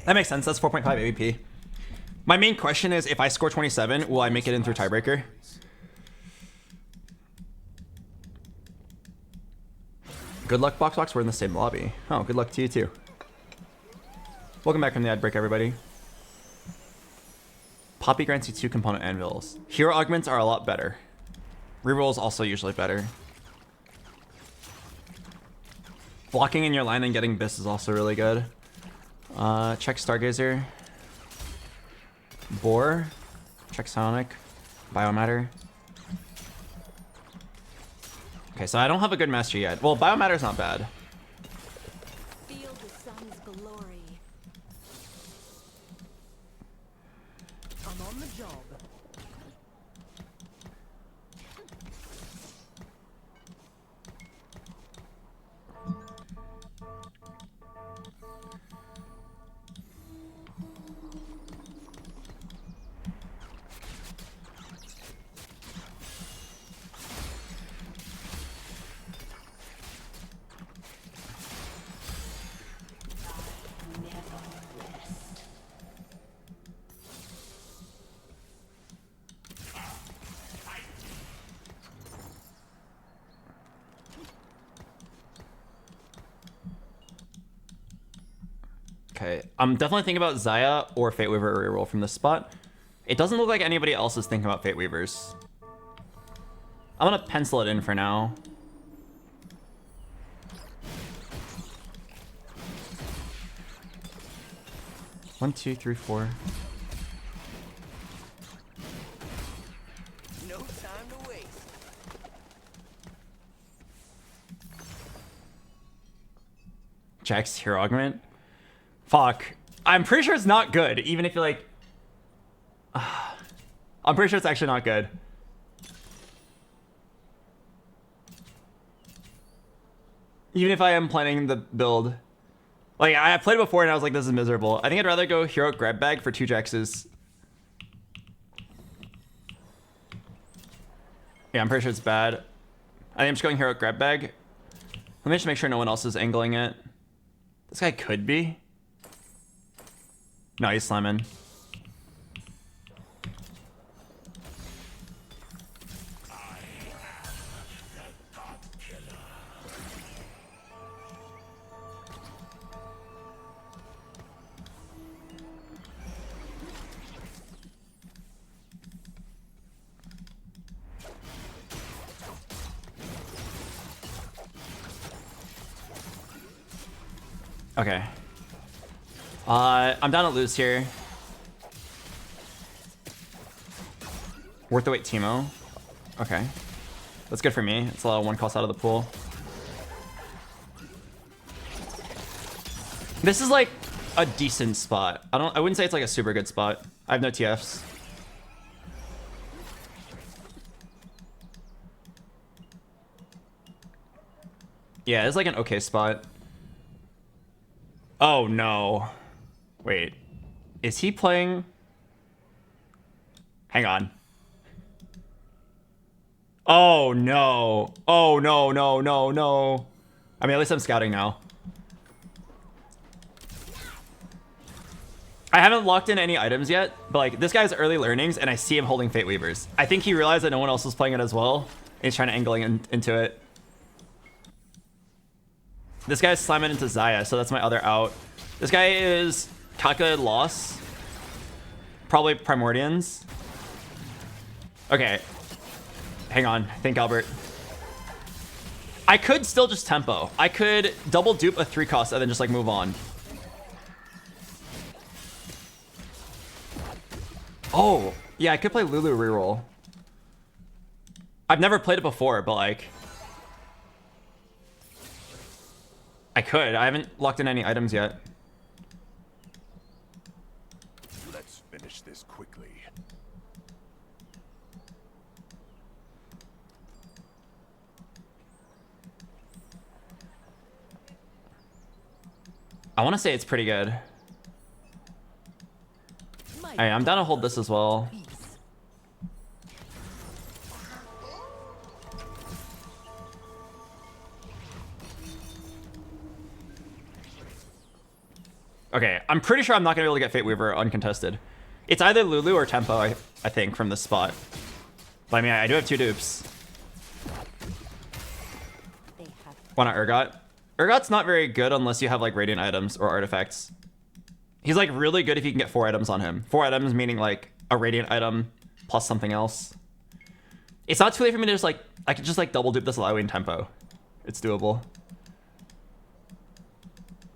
That makes sense. That's 4.5 AVP. My main question is, if I score 27, will I make it in through tiebreaker? Good luck, BoxBox. We're in the same lobby. Oh, good luck to you too. Welcome back from the ad break, everybody. Poppy grants you 2 component anvils. Hero augments are a lot better. Rerolls also usually better. Blocking in your line and getting Biss is also really good. Check Stargazer. Boar. Check Sonic. Biomatter. Okay, so I don't have a good master yet. Well, Biomatter's not bad. Feel the sun's glory. I'm on the job. Okay, I'm definitely thinking about Xayah or Fate Weaver reroll from this spot. It doesn't look like anybody else is thinking about Fate Weavers. I'm gonna pencil it in for now. One, two, three, four. No time to waste. Jack's hero augment. Fuck. I'm pretty sure it's not good, even if you like... I'm pretty sure it's actually not good. Even if I am planning the build. Like, I played it before and I was like, this is miserable. I think I'd rather go hero grab bag for 2 Jaxes. Yeah, I'm pretty sure it's bad. I think I'm just going hero grab bag. Let me just make sure no one else is angling it. This guy could be. No, he's slamming. Okay. I'm down to lose here. Worth the wait, Teemo. Okay. That's good for me. It's a lot of 1 cost out of the pool. This is like a decent spot. I wouldn't say it's like a super good spot. I have no TFs. Yeah, it's like an okay spot. Oh no. Wait. Is he playing? Hang on. Oh no. Oh no, no, no, no. I mean, at least I'm scouting now. I haven't locked in any items yet, but like this guy's early learnings and I see him holding Fate Weavers. I think he realized that no one else was playing it as well. And he's trying to angle into it. This guy's slamming into Xayah, so that's my other out. This guy is calculated loss. Probably Primordians. Okay. Hang on. Think Albert. I could still just tempo. I could double dupe a 3 cost and then just like move on. Oh, yeah, I could play Lulu reroll. I've never played it before, but like... I could. I haven't locked in any items yet. Let's finish this quickly. I want to say it's pretty good. Alright, I'm down to hold this as well. Okay, I'm pretty sure I'm not going to be able to get Fate Weaver uncontested. It's either Lulu or Tempo, I think, from this spot. But I mean, I do have 2 dupes. Why not Urgot? Urgot's not very good unless you have like Radiant items or artifacts. He's like really good if you can get 4 items on him. 4 items meaning like a Radiant item plus something else. It's not too late for me to just like, I could just like double dupe this allowing Tempo. It's doable.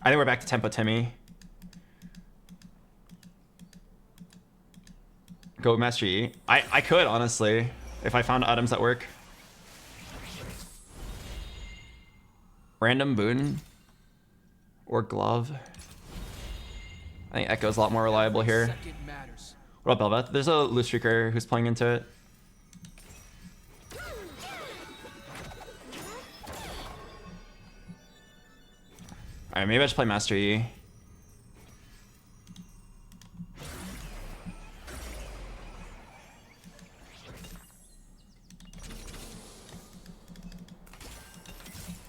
I think we're back to tempo Timmy. Go Master Yi. I could, honestly, if I found items that work. Random boon. Or glove. I think Echo's a lot more reliable here. What up, Belveth? There's a loose streaker who's playing into it. Alright, maybe I should play Master Yi.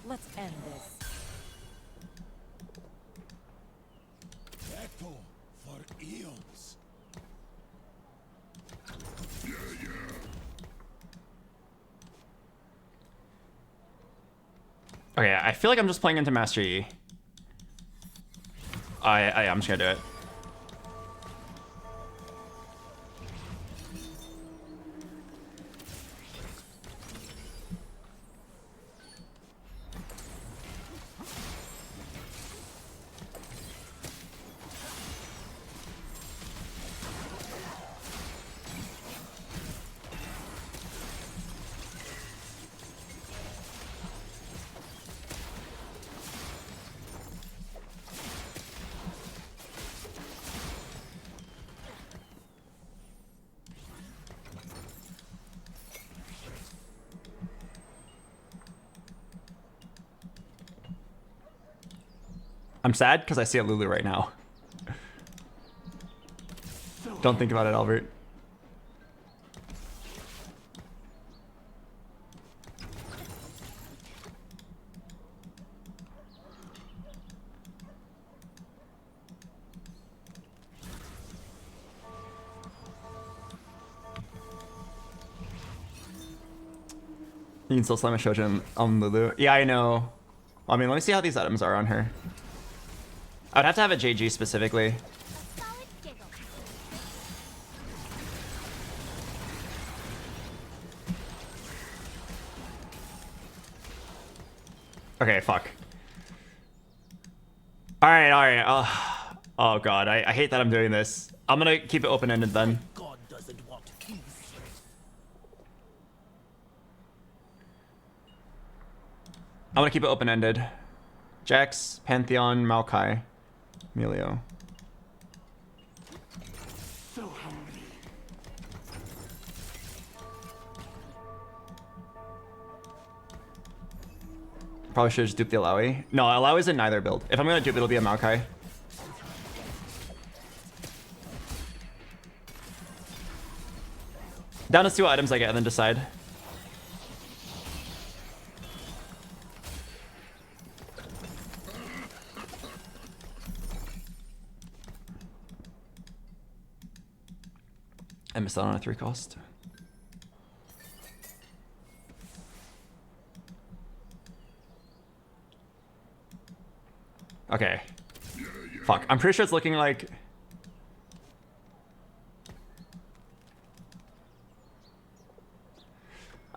Let's end this. Echo for eons. Okay, I feel like I'm just playing into Master Yi. I'm just gonna do it. I'm sad because I see a Lulu right now. Don't think about it, Albert. You can still slam a Shojin on Lulu. Yeah, I know. I mean, let me see how these items are on her. I would have to have a JG specifically. Solid giggle. Okay, fuck. Alright. Oh god, I hate that I'm doing this. I'm gonna keep it open-ended then. God doesn't want keys. I'm gonna keep it open-ended. Jax, Pantheon, Maokai, Emilio. So hungry. Probably should just dupe the Alawi. No, Alawi's in neither build. If I'm gonna dupe, it'll be a Maokai. Down to see what items I get and then decide. I missed out on a 3 cost. Okay. Fuck. I'm pretty sure it's looking like...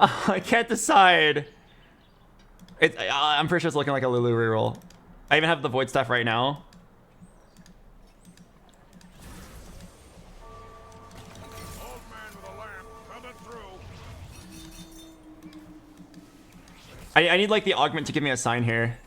I can't decide. I'm pretty sure it's looking like a Lulu reroll. I even have the Void Staff right now. Old man with a lamp coming through. I need like the augment to give me a sign here.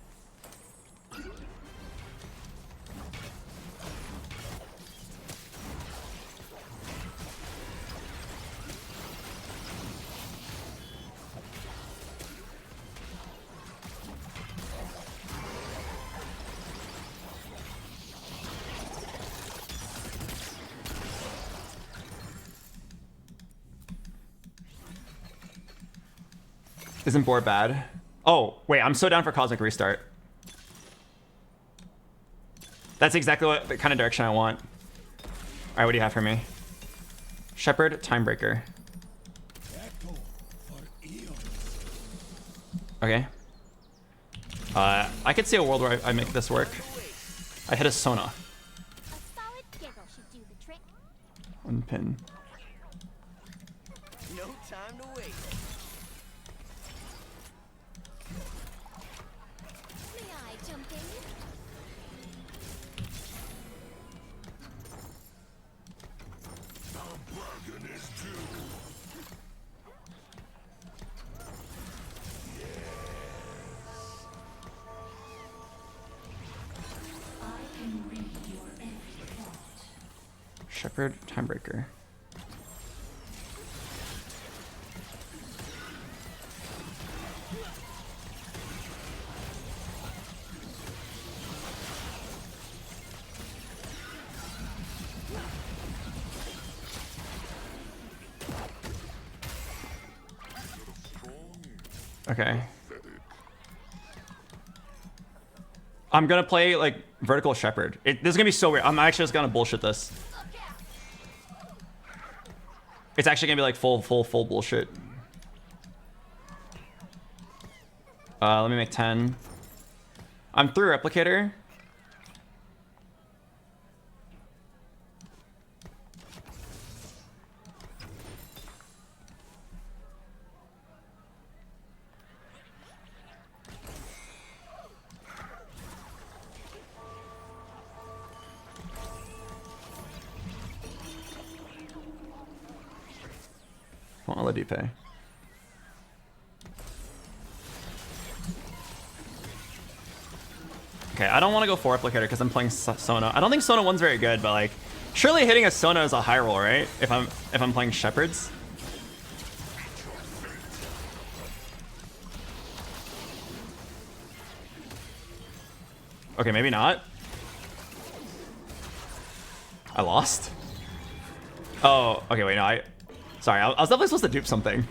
Isn't board bad? Oh, wait, I'm so down for Cosmic Restart. That's exactly what the kind of direction I want. Alright, what do you have for me? Shepherd, Timebreaker. Echo for eons. Okay. I could see a world where I make this work. I hit a Sona. A solid giggle should do the trick. One pin. No time to wait. May I jump in? Shepherd Timebreaker. Okay. I'm gonna play like vertical shepherd. This is gonna be so weird. I'm actually just gonna bullshit this. It's actually gonna be like full bullshit. Let me make 10. I'm through replicator. I'll let you pay. Okay, I don't want to go for replicator because I'm playing Sona. I don't think Sona 1's very good, but like, surely hitting a Sona is a high roll, right? If I'm playing shepherds. Okay, maybe not. I lost. Oh, okay, wait, no, sorry, I was definitely supposed to dupe something.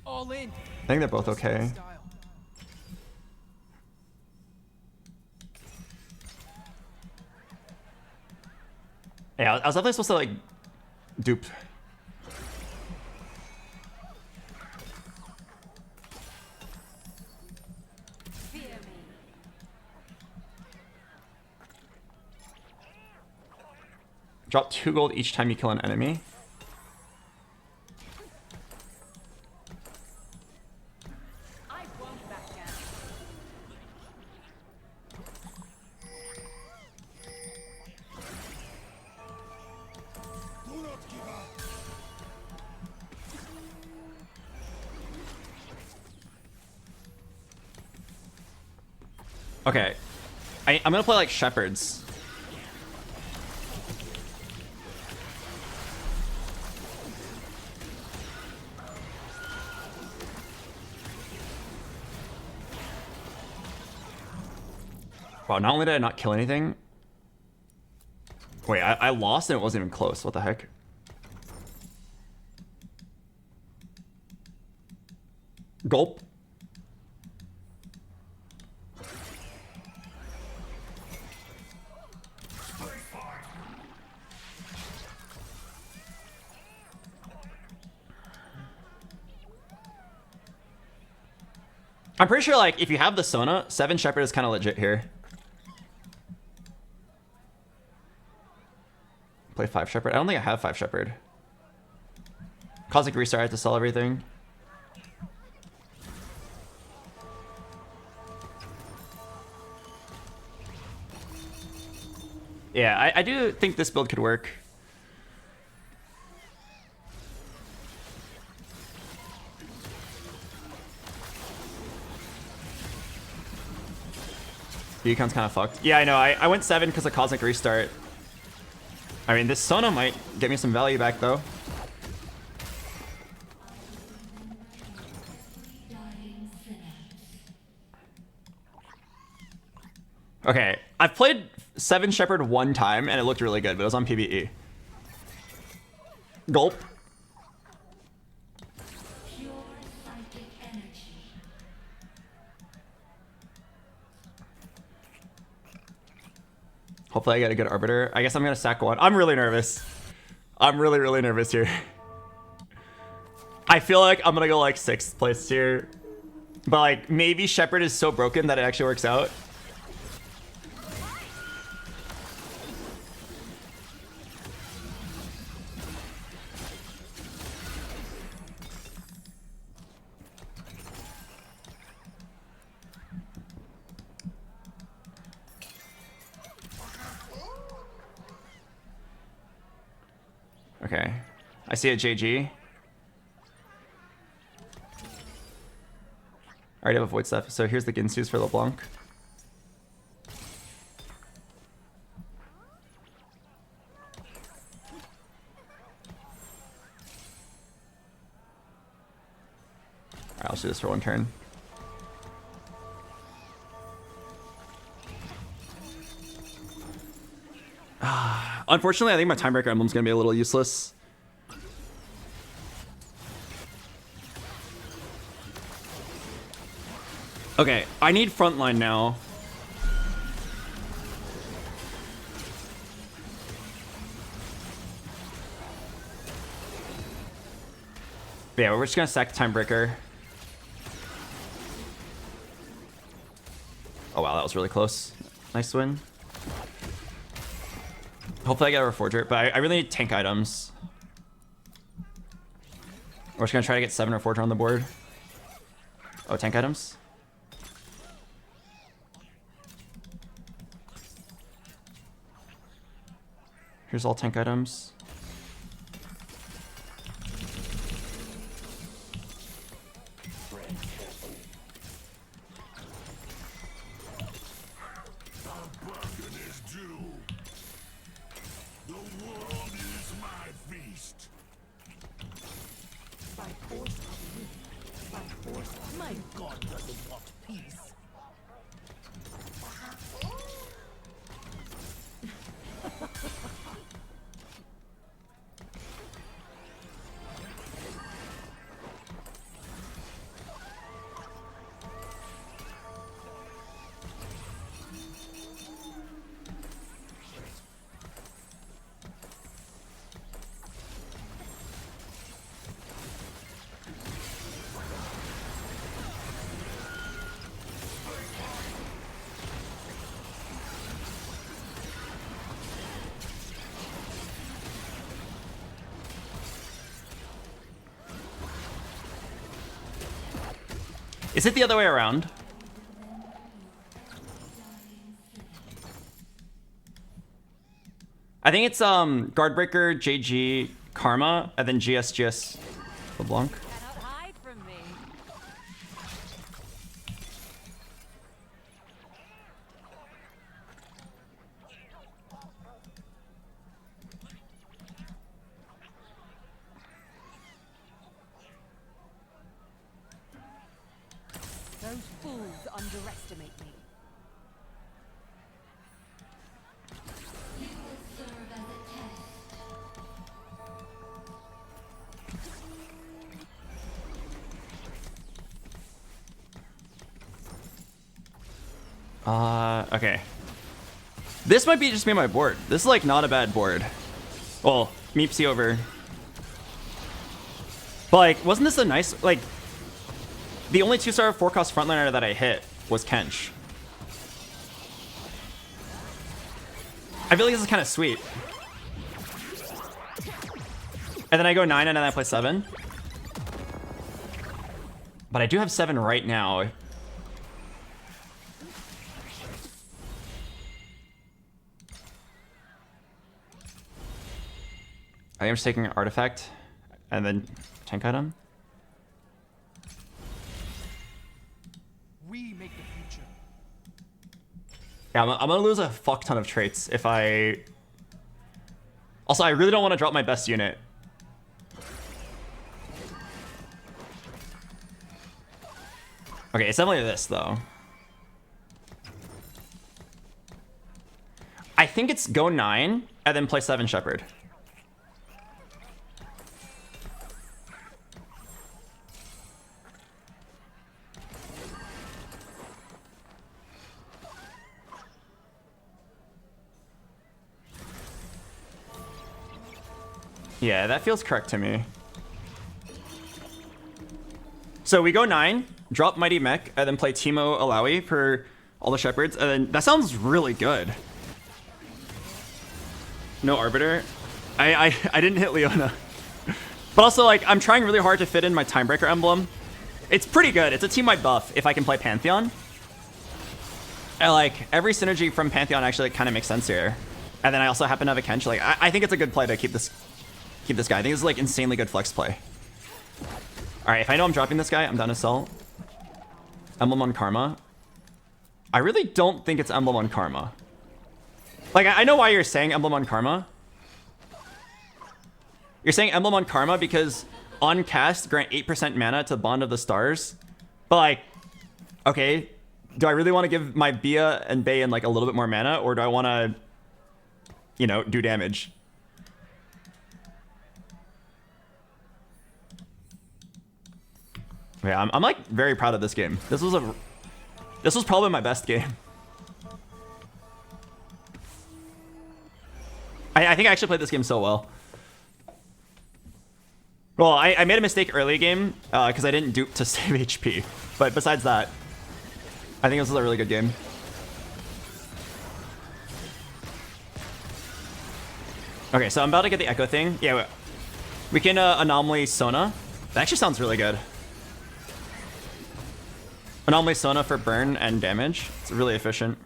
All in. I think they're both okay. Yeah, I was definitely supposed to like dupe. Drop 2 gold each time you kill an enemy. Okay, I'm gonna play like shepherds. Wow, not only did I not kill anything. Wait, I lost and it wasn't even close. What the heck? Gulp. I'm pretty sure, like, if you have the Sona, 7 Shepherd is kind of legit here. Play 5 Shepherd. I don't think I have 5 Shepherd. Cosmic Restart, I have to sell everything. Yeah, I do think this build could work. The Econ's kind of fucked. Yeah, I know. I went 7 because of Cosmic Restart. I mean, this Sona might get me some value back, though. Okay, I've played 7 Shepherd 1 time, and it looked really good, but it was on PvE. Gulp. Hopefully I get a good Arbiter. I guess I'm gonna sack 1. I'm really nervous. I'm really nervous here. I feel like I'm gonna go like 6th place here. But like maybe Shepherd is so broken that it actually works out. Okay. I see a JG. I already have a void stuff, so here's the Ginsus for LeBlanc. Alright, I'll do this for one turn. Unfortunately, I think my Timebreaker emblem's gonna be a little useless. Okay, I need frontline now. Yeah, we're just gonna sack Timebreaker. Oh wow, that was really close. Nice win. Hopefully I get a Reforger, but I really need tank items. We're just gonna try to get 7 Reforger on the board. Oh, tank items? Here's all tank items. My god doesn't want peace. Is it the other way around? I think it's Guardbreaker, JG, Karma, and then GS LeBlanc. Cannot hide from me. Those fools underestimate me. Okay. This might be just be my board. This is like not a bad board. Well, Meepsy over. But like, wasn't this a nice, like, the only 2-star 4-cost frontliner that I hit was Kench. I feel like this is kind of sweet. And then I go 9 and then I play 7. But I do have 7 right now. I think I'm just taking an artifact and then tank item. We make the future. Yeah, I'm gonna lose a fuck ton of traits if I... Also, I really don't want to drop my best unit. Okay, it's definitely this, though. I think it's go 9 and then play 7 Shepherd. Yeah, that feels correct to me. So we go 9, drop Mighty Mech, and then play Teemo Alawi for all the Shepherds, and then that sounds really good. No Arbiter. I didn't hit Leona. But also, like, I'm trying really hard to fit in my Timebreaker emblem. It's pretty good. It's a team-wide buff if I can play Pantheon. And, like, every synergy from Pantheon actually kind of makes sense here. And then I also happen to have a Kench. Like, I think it's a good play to keep this guy. I think it's, like, insanely good flex play. Alright, if I know I'm dropping this guy, I'm down to sell. Emblem on Karma. I really don't think it's Emblem on Karma. Like, I know why you're saying Emblem on Karma. You're saying Emblem on Karma because on cast, grant 8% mana to Bond of the Stars. But, like, okay, do I really want to give my Bia and Bayan, like, a little bit more mana? Or do I want to, you know, do damage? Yeah, I'm like, very proud of this game. This was probably my best game. I think I actually played this game so well. Well, I made a mistake early game because I didn't dupe to save HP. But besides that, I think this was a really good game. Okay, so I'm about to get the Echo thing. Yeah, we can Anomaly Sona. That actually sounds really good. Anomaly Sona for burn and damage. It's really efficient.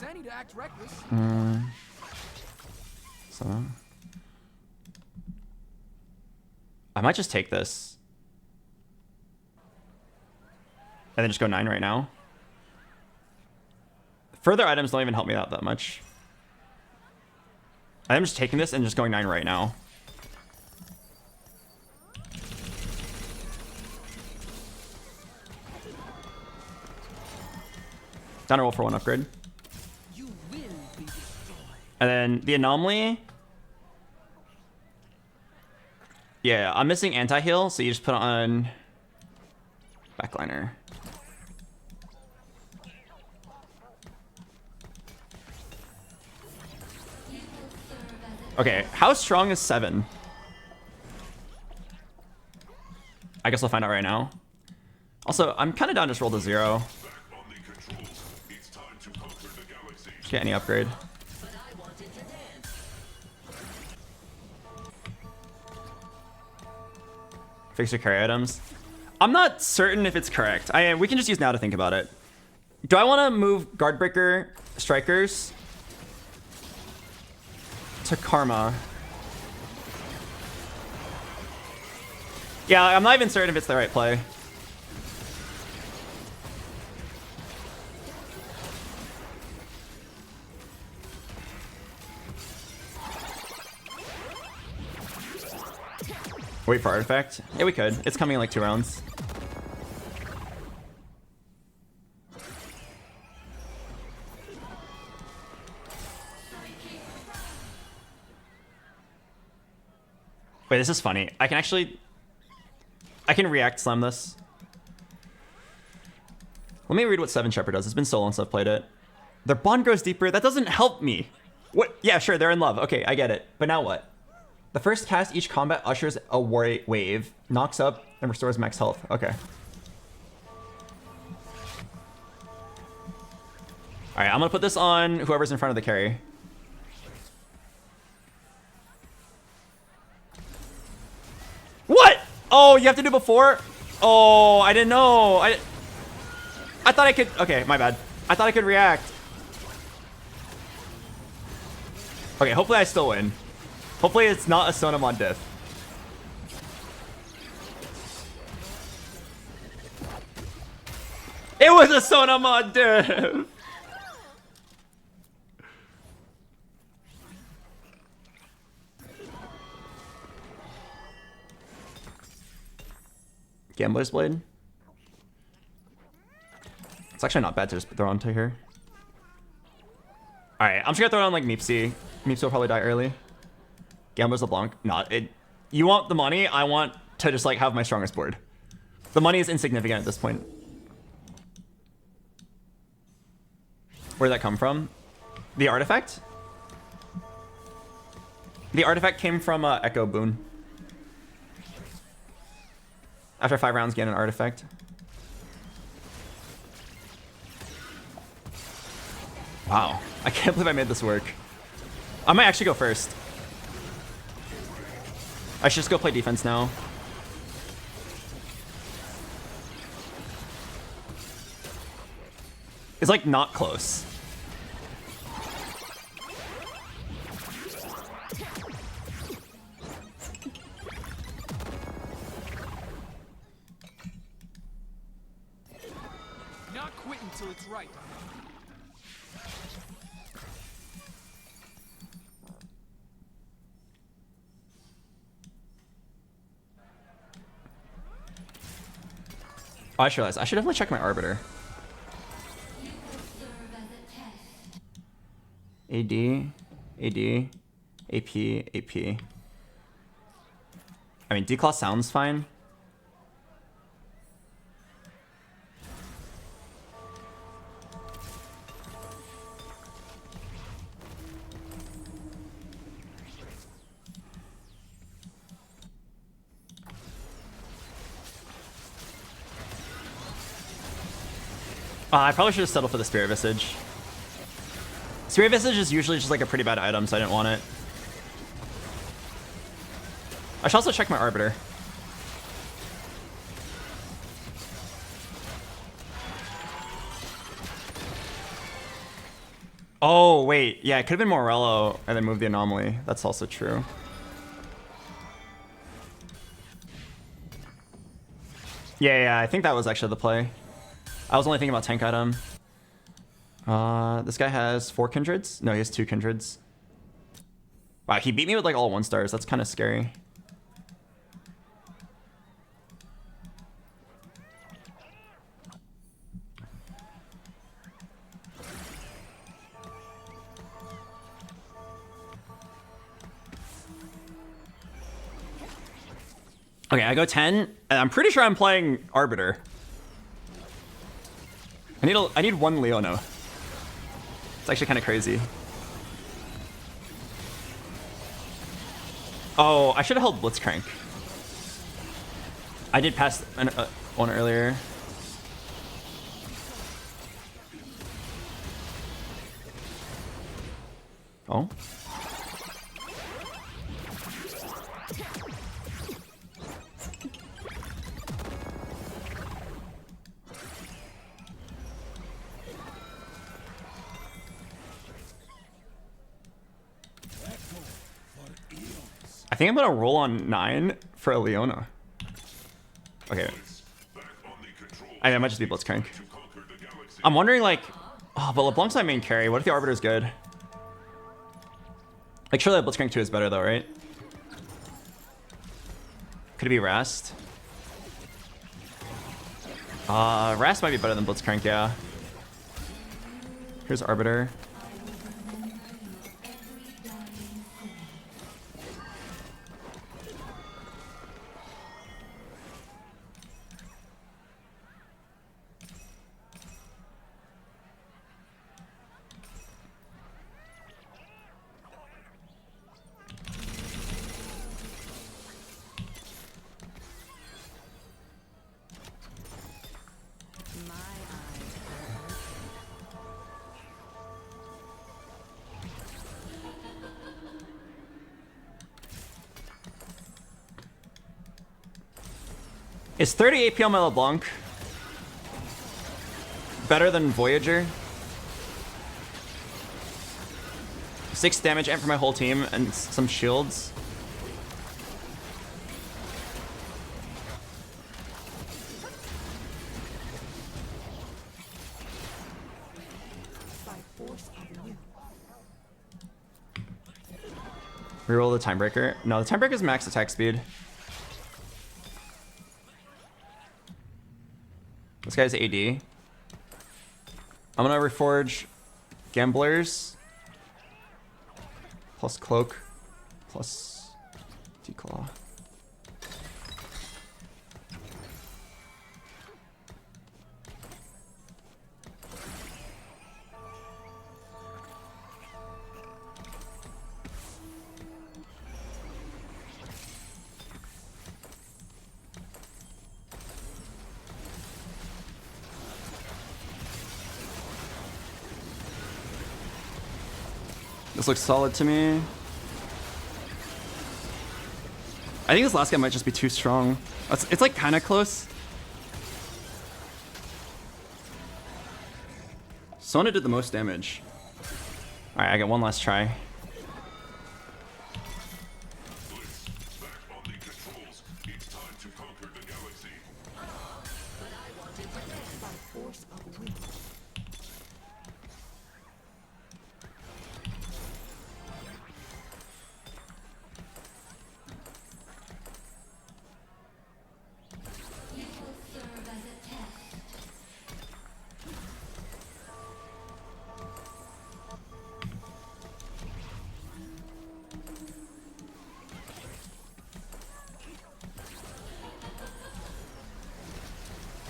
Any to act reckless. So I might just take this and then just go 9 right now. Further items don't even help me out that much. I'm just taking this and just going 9 right now. Down a roll for 1 upgrade. And then the Anomaly. Yeah, I'm missing anti-heal, so you just put on Backliner. Okay, how strong is 7? I guess we'll find out right now. Also, I'm kind of down to just roll to 0. Just get any upgrade. Fix your carry items. I'm not certain if it's correct. We can just use now to think about it. Do I want to move Guardbreaker Strikers to Karma? Yeah, I'm not even certain if it's the right play. Wait for artifact? Yeah, we could. It's coming in like 2 rounds. Wait, this is funny. I can react slam this. Let me read what 7 Shepherd does. It's been so long since I've played it. Their bond grows deeper. That doesn't help me. What? Yeah, sure, they're in love. Okay, I get it. But now what? The first cast each combat ushers a wave, knocks up, and restores max health. Okay. Alright, I'm gonna put this on whoever's in front of the carry. What? Oh, you have to do before? Oh, I didn't know. I thought I could... Okay, my bad. I thought I could react. Okay, hopefully I still win. Hopefully it's not a Sonamon diff. It was a Sonamon diff! Gambler's Blade. It's actually not bad to just throw onto here. Alright, I'm just gonna throw it on like Meepsy. Meepsy will probably die early. Gambler's LeBlanc. Not it. You want the money? I want to just like have my strongest board. The money is insignificant at this point. Where did that come from? The artifact? The artifact came from Echo Boon. After 5 rounds, gain an artifact. Wow. I can't believe I made this work. I might actually go first. I should just go play defense now. It's like not close. Not quit until it's right. Oh, I just realized I should definitely check my Arbiter. AD, AD, AP, AP. I mean, Declaw sounds fine. I probably should have settled for the Spirit Visage. Spirit Visage is usually just like a pretty bad item, so I didn't want it. I should also check my Arbiter. Oh, wait. Yeah, it could have been Morello and then move the Anomaly. That's also true. Yeah, I think that was actually the play. I was only thinking about tank item. This guy has 4 Kindreds? No, he has 2 Kindreds. Wow, he beat me with like all 1-stars. That's kind of scary. Okay, I go 10, and I'm pretty sure I'm playing Arbiter. I need 1 Leona. It's actually kind of crazy. Oh, I should have held Blitzcrank. I did pass one earlier. Oh. I think I'm gonna roll on 9 for a Leona. Okay. I mean, it might just be Blitzcrank. I'm wondering, like, oh, but LeBlanc's my main carry. What if the Arbiter's good? Like, surely Blitzcrank 2 is better, though, right? Could it be Rast? Rast might be better than Blitzcrank, yeah. Here's Arbiter. Is 30 AP on my LeBlanc better than Voyager? 6 damage and for my whole team and some shields. Reroll the Timebreaker. No, the Timebreaker is max attack speed. This guy's AD. I'm gonna reforge Gamblers plus Cloak plus Declaw. This looks solid to me. I think this last guy might just be too strong. It's like kind of close. Sona did the most damage. All right, I get one last try.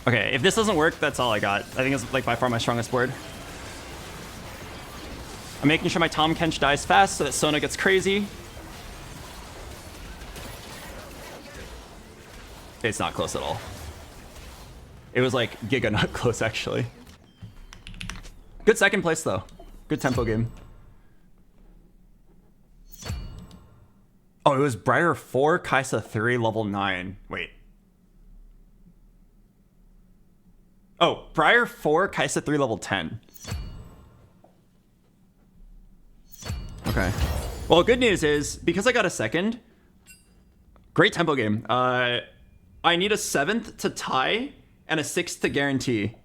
Okay, if this doesn't work, that's all I got. I think it's like by far my strongest board. I'm making sure my Tahm Kench dies fast so that Sona gets crazy. It's not close at all. It was like giga not close actually. Good second place though. Good tempo game. Oh, it was Briar 4, Kaisa 3, level 9. Wait. Oh, Briar 4, Kaisa 3, level 10. Okay. Well, good news is, because I got a second, great tempo game. I need a 7th to tie and a 6th to guarantee.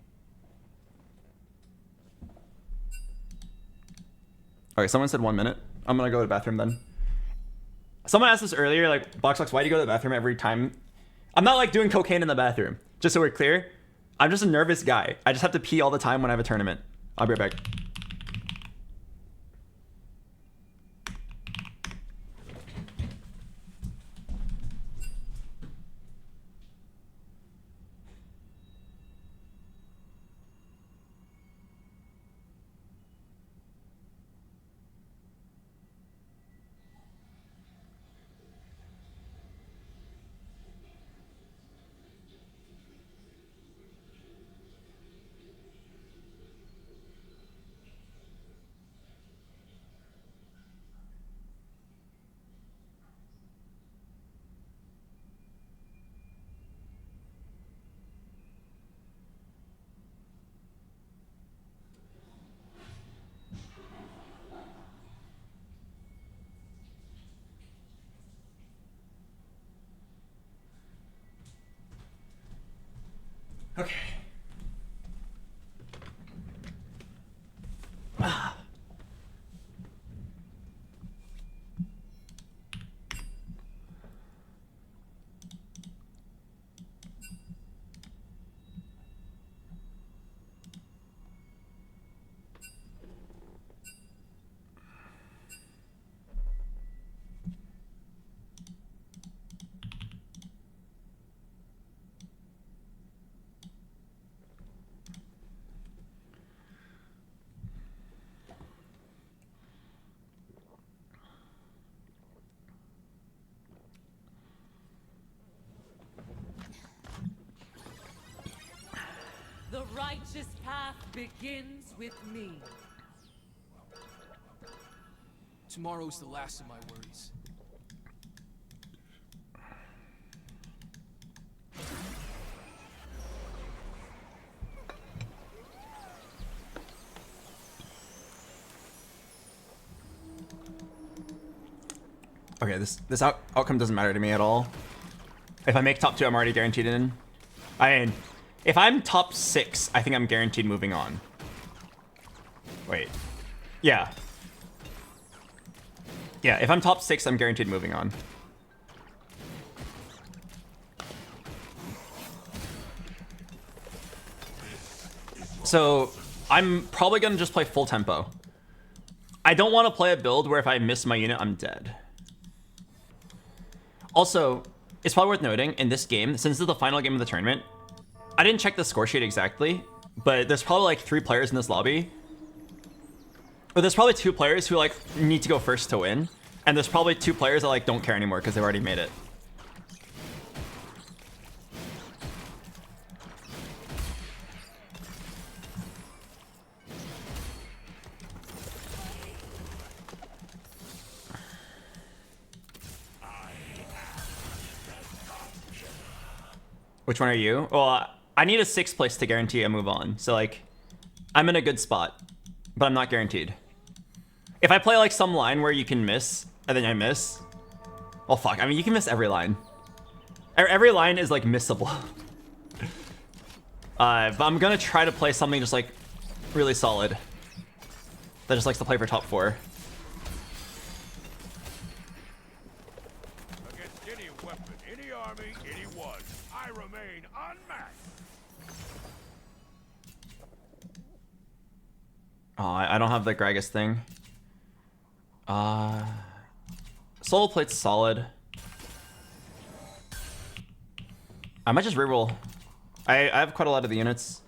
Okay, someone said 1 minute. I'm gonna go to the bathroom then. Someone asked this earlier, like, BoxBox, why do you go to the bathroom every time? I'm not like doing cocaine in the bathroom, just so we're clear. I'm just a nervous guy. I just have to pee all the time when I have a tournament. I'll be right back. Okay. The righteous path begins with me. Tomorrow's the last of my worries. Okay, this outcome doesn't matter to me at all. If I make top 2, I'm already guaranteed in. I mean, if I'm top 6, I think I'm guaranteed moving on. Wait. Yeah. Yeah, if I'm top 6, I'm guaranteed moving on. So, I'm probably gonna just play full tempo. I don't want to play a build where if I miss my unit, I'm dead. Also, it's probably worth noting, in this game, since this is the final game of the tournament, I didn't check the score sheet exactly, but there's probably like 3 players in this lobby. Or there's probably 2 players who like need to go first to win, and there's probably 2 players that like don't care anymore because they've already made it. Which one are you? Well, I need a 6th place to guarantee a move on. So like, I'm in a good spot, but I'm not guaranteed. If I play like some line where you can miss, and then I miss, oh fuck, I mean, you can miss every line. Every line is like missable. But I'm gonna try to play something just like really solid. That just likes to play for top 4. Against any weapon, any army, anyone, I remain unmatched. Oh, I don't have the Gragas thing. Solo plate's solid. I might just reroll. I have quite a lot of the units.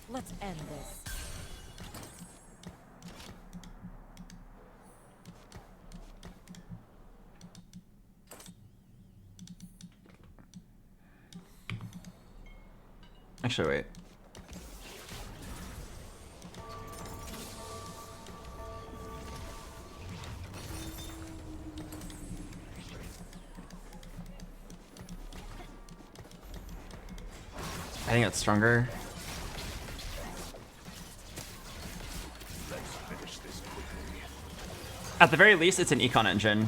Let's end this. Actually, wait. I think it's stronger. At the very least, it's an econ engine.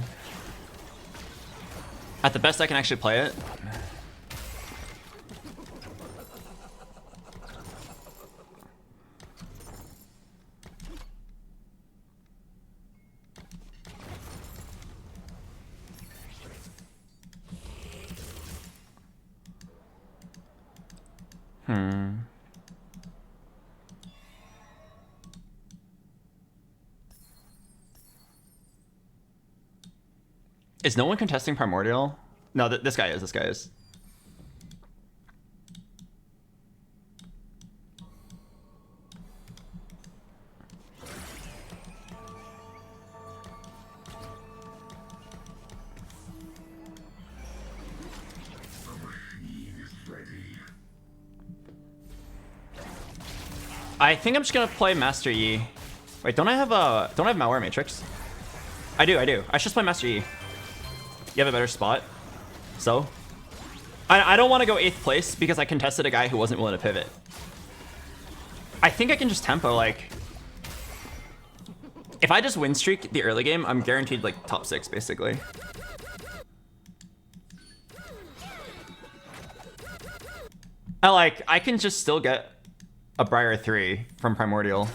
At the best, I can actually play it. Is no one contesting Primordial? No, this guy is. This guy is. I think I'm just gonna play Master Yi. Wait, don't I have Malware Matrix? I do. I should just play Master Yi. You have a better spot. So? I don't want to go 8th place because I contested a guy who wasn't willing to pivot. I think I can just tempo, like... If I just win streak the early game, I'm guaranteed, like, top 6, basically. I can just still get a Briar 3 from Primordial.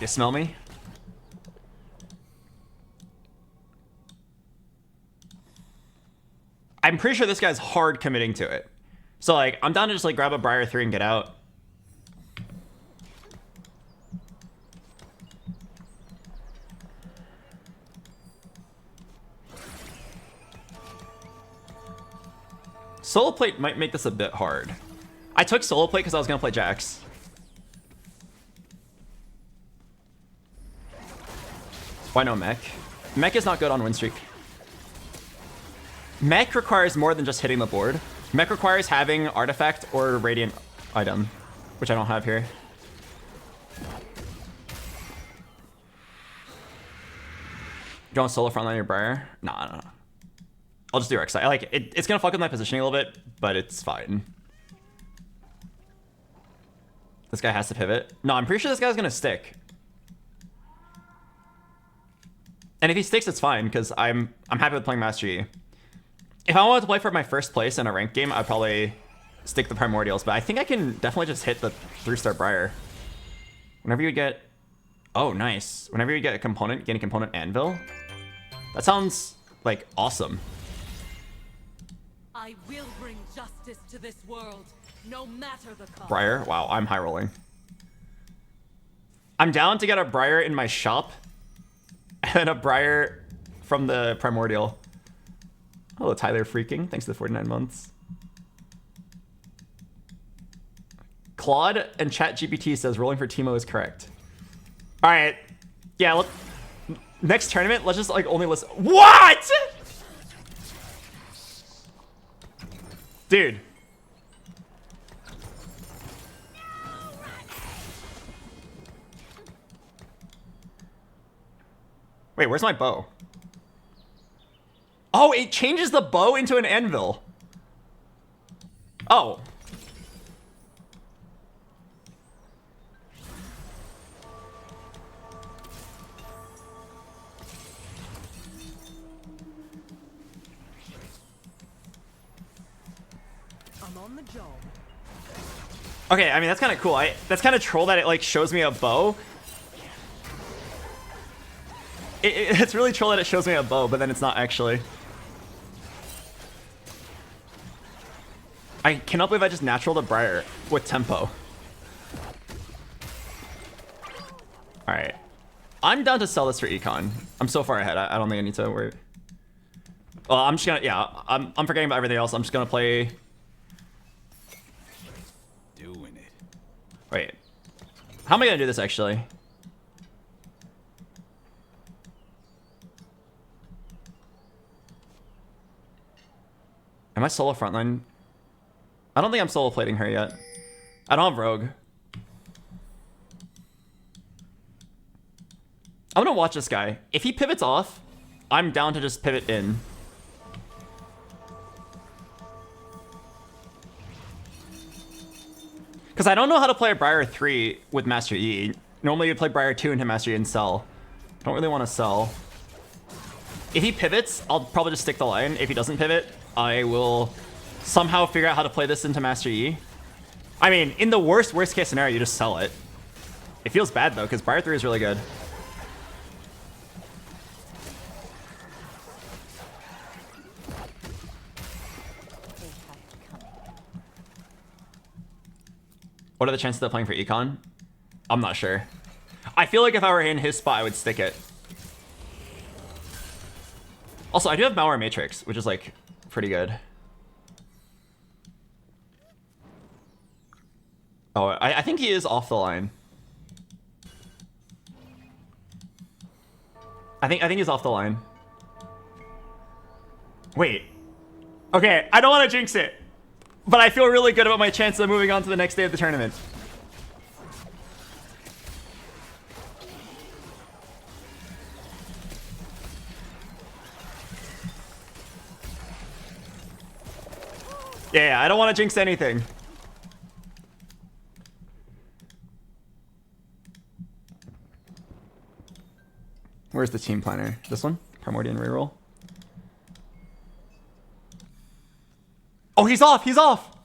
You smell me? I'm pretty sure this guy's hard committing to it. So like, I'm down to just like grab a Briar 3 and get out. Solo plate might make this a bit hard. I took solo plate because I was gonna play Jax. Why no mech? Mech is not good on win streak. Mech requires more than just hitting the board. Mech requires having artifact or radiant item, which I don't have here. You want solo frontline your Briar? Nah. I'll just do Rek'Sai. Like it's gonna fuck with my positioning a little bit, but it's fine. This guy has to pivot. No, I'm pretty sure this guy's gonna stick. And if he sticks, it's fine, because I'm happy with playing Master Yi. If I wanted to play for my first place in a ranked game, I'd probably stick the Primordials, but I think I can definitely just hit the 3-star Briar. Whenever you get... Oh, nice. Whenever you get a component, gain a component Anvil. That sounds, like, awesome. I will bring justice to this world, no matter the cost. Briar? Wow, I'm high rolling. I'm down to get a Briar in my shop. And a Briar from the Primordial. Hello, Tyler Freaking. Thanks for the 49 months. Claude and ChatGPT says rolling for Teemo is correct. All right. Yeah, look. Next tournament, let's just like only listen. What? Dude. Wait, where's my bow? Oh, it changes the bow into an anvil. Oh. I'm on the job. Okay, I mean, that's kind of cool. That's kind of troll that it, like, shows me a bow. It's really troll that it shows me a bow, but then it's not actually. I cannot believe I just naturaled a Briar with tempo. Alright. I'm down to sell this for econ. I'm so far ahead. I don't think I need to worry. Well, I'm just gonna, yeah, I'm forgetting about everything else. I'm just gonna play. Doing it. Wait. How am I gonna do this actually? Am I solo frontline? I don't think I'm solo plating her yet. I don't have Rogue. I'm gonna watch this guy. If he pivots off, I'm down to just pivot in. Because I don't know how to play a Briar 3 with Master E. Normally you'd play Briar 2 into Master E and sell. Don't really want to sell. If he pivots, I'll probably just stick the line. If he doesn't pivot, I will somehow figure out how to play this into Master E. I mean, in the worst case scenario, you just sell it. It feels bad though, because Briar 3 is really good. What are the chances of playing for econ? I'm not sure. I feel like if I were in his spot, I would stick it. Also, I do have Malware Matrix, which is like pretty good. Oh, I think he is off the line. I think he's off the line. Wait. Okay, I don't want to jinx it, but I feel really good about my chances of moving on to the next day of the tournament. Yeah, I don't want to jinx anything. Where's the team planner? This one? Primordian reroll. Oh, he's off! He's off!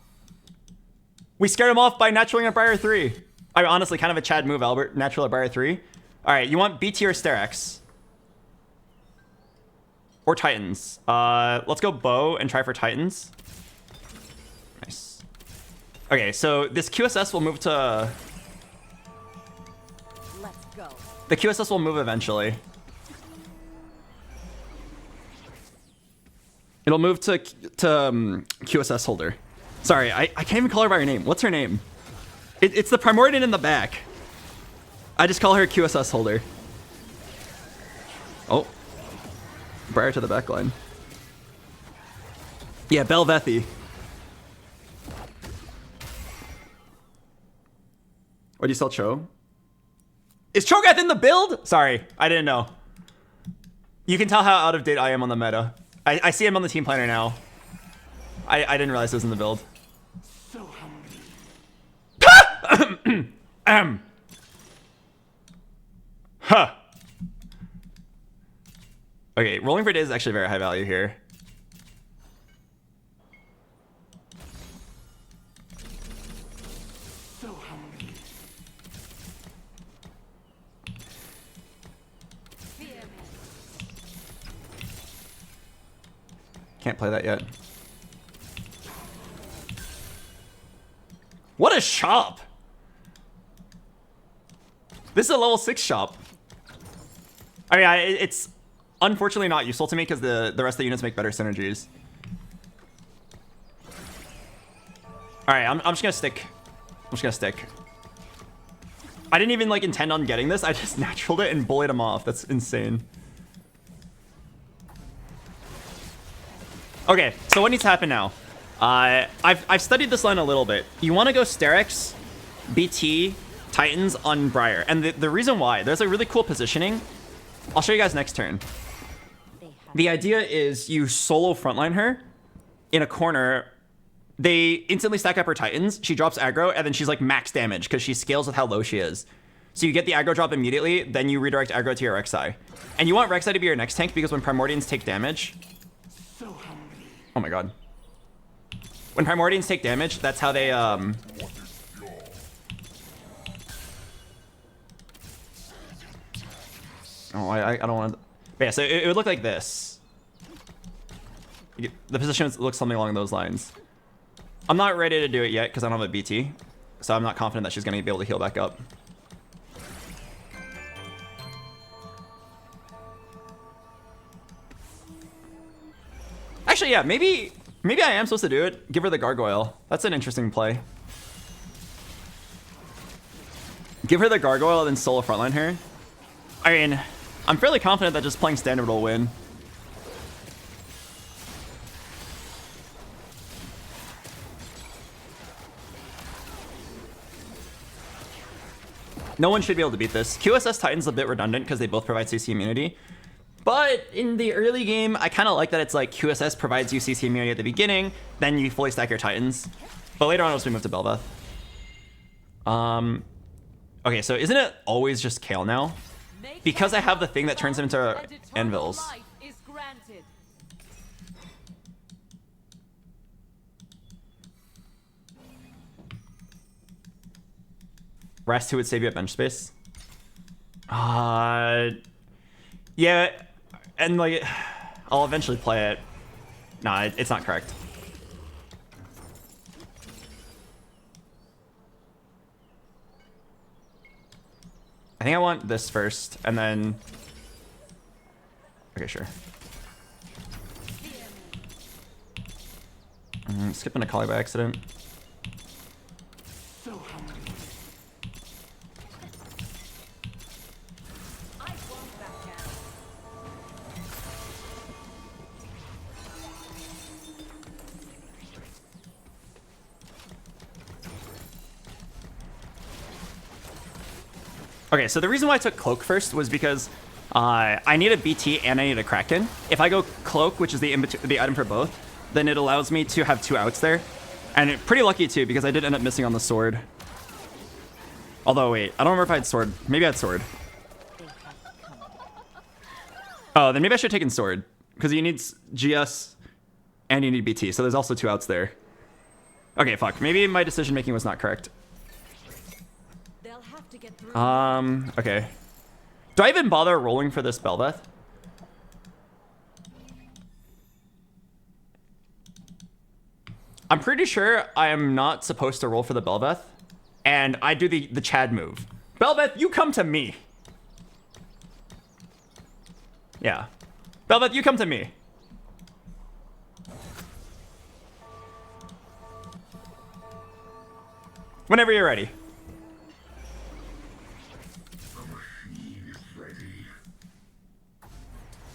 We scared him off by naturaling a Briar 3. I mean, honestly, kind of a Chad move, Albert. Natural a Briar 3. Alright, you want BT or Sterex? Or Titans? Let's go Bow and try for Titans. Nice. Okay, so this QSS will move to... Let's go. The QSS will move eventually. It'll move to QSS holder. Sorry, I can't even call her by her name. What's her name? It's the Primordian in the back. I just call her QSS holder. Oh. Briar to the back line. Yeah, Belvethi. What do you sell Cho? Is Cho'Gath in the build? Sorry, I didn't know. You can tell how out of date I am on the meta. I see him on the team planner now. I didn't realize it was in the build. So hungry. Huh. Okay, rolling for days is actually very high value here. So hungry. Can't play that yet. What a shop! This is a level 6 shop. I mean, it's unfortunately not useful to me because the rest of the units make better synergies. Alright, I'm just gonna stick. I'm just gonna stick. I didn't even like intend on getting this. I just naturaled it and bullied him off. That's insane. Okay, so what needs to happen now? I've studied this line a little bit. You want to go Sterix, BT, Titans on Briar. And the reason why, there's a really cool positioning. I'll show you guys next turn. The idea is you solo frontline her in a corner. They instantly stack up her Titans. She drops aggro, and then she's like max damage because she scales with how low she is. So you get the aggro drop immediately, then you redirect aggro to your Rek'Sai. And you want Rek'Sai to be your next tank because when Primordians take damage... Oh my god. When Primordians take damage, that's how they... Oh, I don't want to... But yeah, so it would look like this. The position looks something along those lines. I'm not ready to do it yet because I don't have a BT. So I'm not confident that she's going to be able to heal back up. Actually, yeah, maybe I am supposed to do it. Give her the Gargoyle. That's an interesting play. Give her the Gargoyle and then solo frontline her. I mean, I'm fairly confident that just playing standard will win. No one should be able to beat this. QSS Titan's a bit redundant because they both provide CC immunity. But in the early game, I kind of like that it's like QSS provides you CC immunity at the beginning, then you fully stack your Titans. But later on, once we move to Bel'Veth. Okay, so isn't it always just Kale now? Because I have the thing that turns him into anvils. Rest who would save you at bench space? Yeah, and like, I'll eventually play it. Nah, it's not correct. I think I want this first, and then... Okay, sure. Skipping a collie by accident. Okay, so the reason why I took Cloak first was because I need a BT and I need a Kraken. If I go Cloak, which is the item for both, then it allows me to have 2 outs there. And pretty lucky too, because I did end up missing on the sword. Although, wait, I don't remember if I had sword. Maybe I had sword. Oh, then maybe I should have taken sword. Because you need GS and you need BT, so there's also 2 outs there. Okay, fuck. Maybe my decision making was not correct. Okay. Do I even bother rolling for this Bel'Veth? I'm pretty sure I am not supposed to roll for the Bel'Veth, and I do the Chad move. Bel'Veth, you come to me. Yeah. Bel'Veth, you come to me. Whenever you're ready.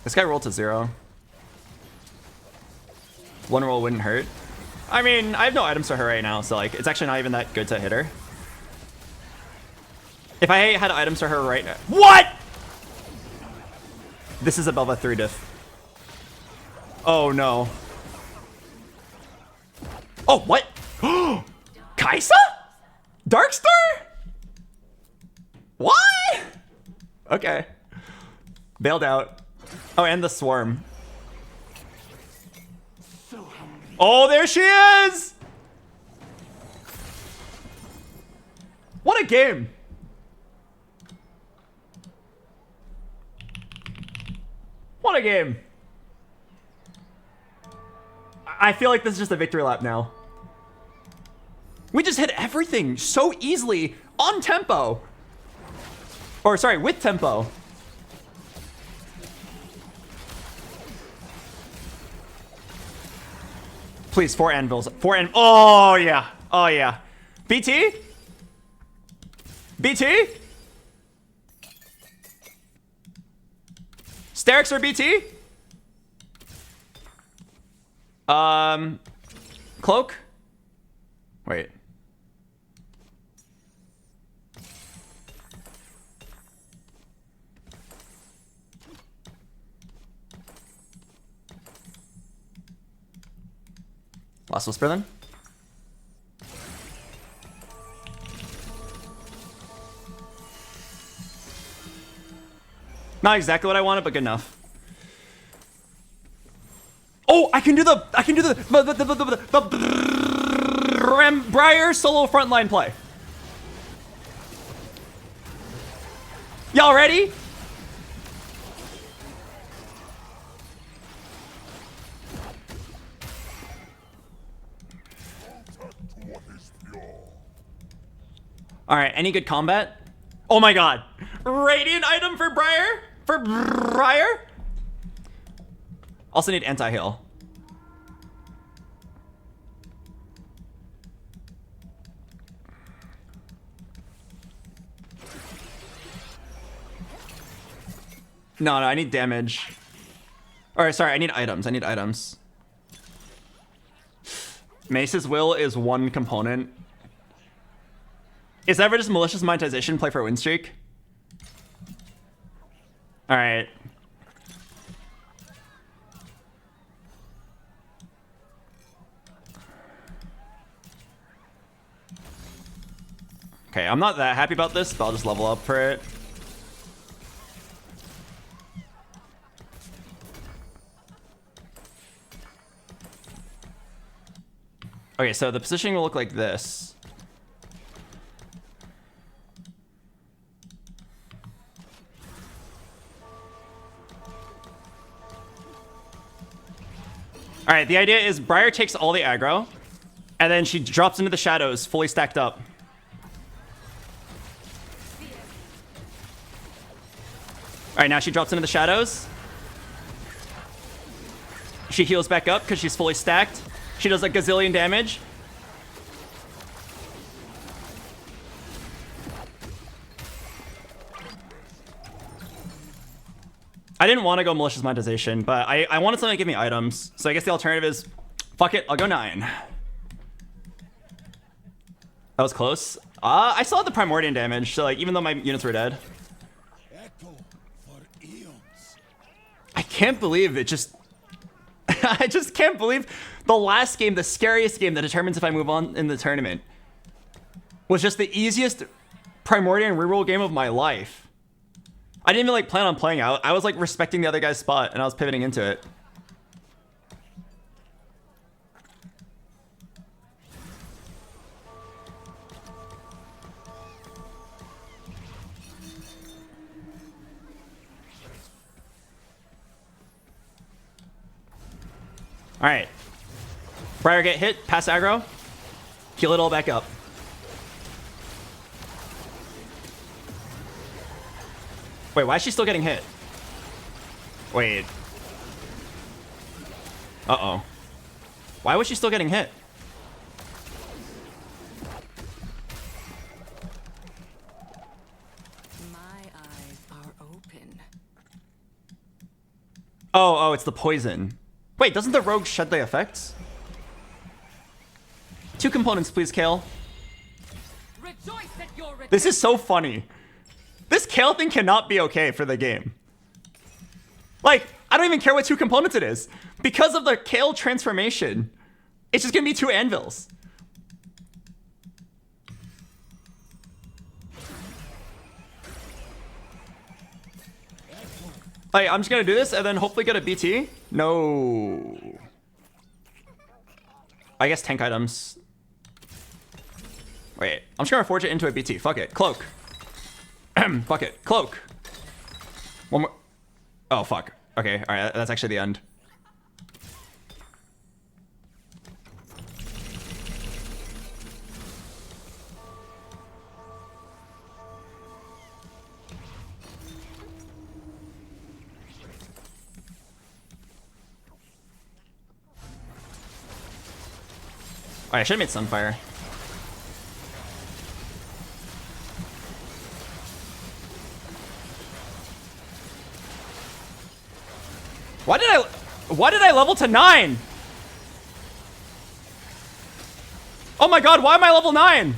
This guy rolled to 0. 1 roll wouldn't hurt. I mean, I have no items for her right now, so like, it's actually not even that good to hit her. If I had items for her right now... What?! This is a Bel'Veth 3 diff. Oh no. Oh, what? Kaisa? Darkstar? What? Okay. Bailed out. Oh, and the swarm. Oh, there she is! What a game! What a game! I feel like this is just a victory lap now. We just hit everything so easily on tempo. Or sorry, with tempo. Please, 4 anvils. 4 anvils. Oh, yeah. Oh, yeah. BT? BT? Sterix or BT? Cloak? Wait. Last Whisper then? Not exactly what I wanted, but good enough. Oh, I can do the Briar solo frontline play. Y'all ready? All right, any good combat? Oh my god. Radiant item for Briar? For Briar? Also need anti-heal. No, I need damage. Alright, sorry, I need items. I need items. Mace's Will is one component. Is that ever just malicious monetization play for a win streak? Alright. Okay, I'm not that happy about this, but I'll just level up for it. Okay, so the positioning will look like this. All right, the idea is Briar takes all the aggro, and then she drops into the shadows, fully stacked up. All right, now she drops into the shadows. She heals back up because she's fully stacked. She does like gazillion damage. I didn't want to go malicious monetization, but I wanted something to give me items. So I guess the alternative is, fuck it, I'll go 9. That was close. I still had the Primordial damage, so like even though my units were dead. I can't believe it just... I just can't believe the last game, the scariest game that determines if I move on in the tournament, was just the easiest Primordial reroll game of my life. I didn't even like plan on playing out. I was like respecting the other guy's spot and I was pivoting into it. All right. Briar get hit, pass aggro, heal it all back up. Wait, why is she still getting hit? Wait. Uh-oh. Why was she still getting hit? My eyes are open. Oh, it's the poison. Wait, doesn't the rogue shed the effects? 2 components, please, Kale. This is so funny. This Kale thing cannot be okay for the game. Like, I don't even care what 2 components it is. Because of the Kale transformation, it's just gonna be 2 anvils. Like, I'm just gonna do this and then hopefully get a BT. No. I guess tank items. Wait, I'm just gonna forge it into a BT. Fuck it. Cloak. Fuck it. Cloak. One more. Oh, fuck. Okay, alright, that's actually the end. Alright, I should have made Sunfire. Why did I level to 9? Oh my god, why am I level 9?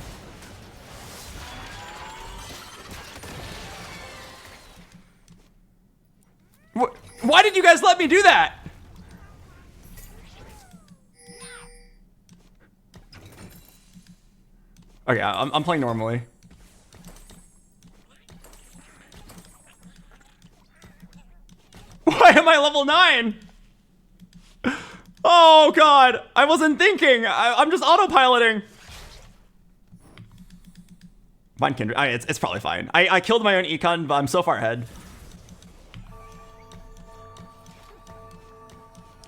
Why did you guys let me do that? Okay, I'm playing normally. Why am I level 9? Oh god, I wasn't thinking. I'm just autopiloting. Fine, Kindred. It's probably fine. I killed my own econ, but I'm so far ahead.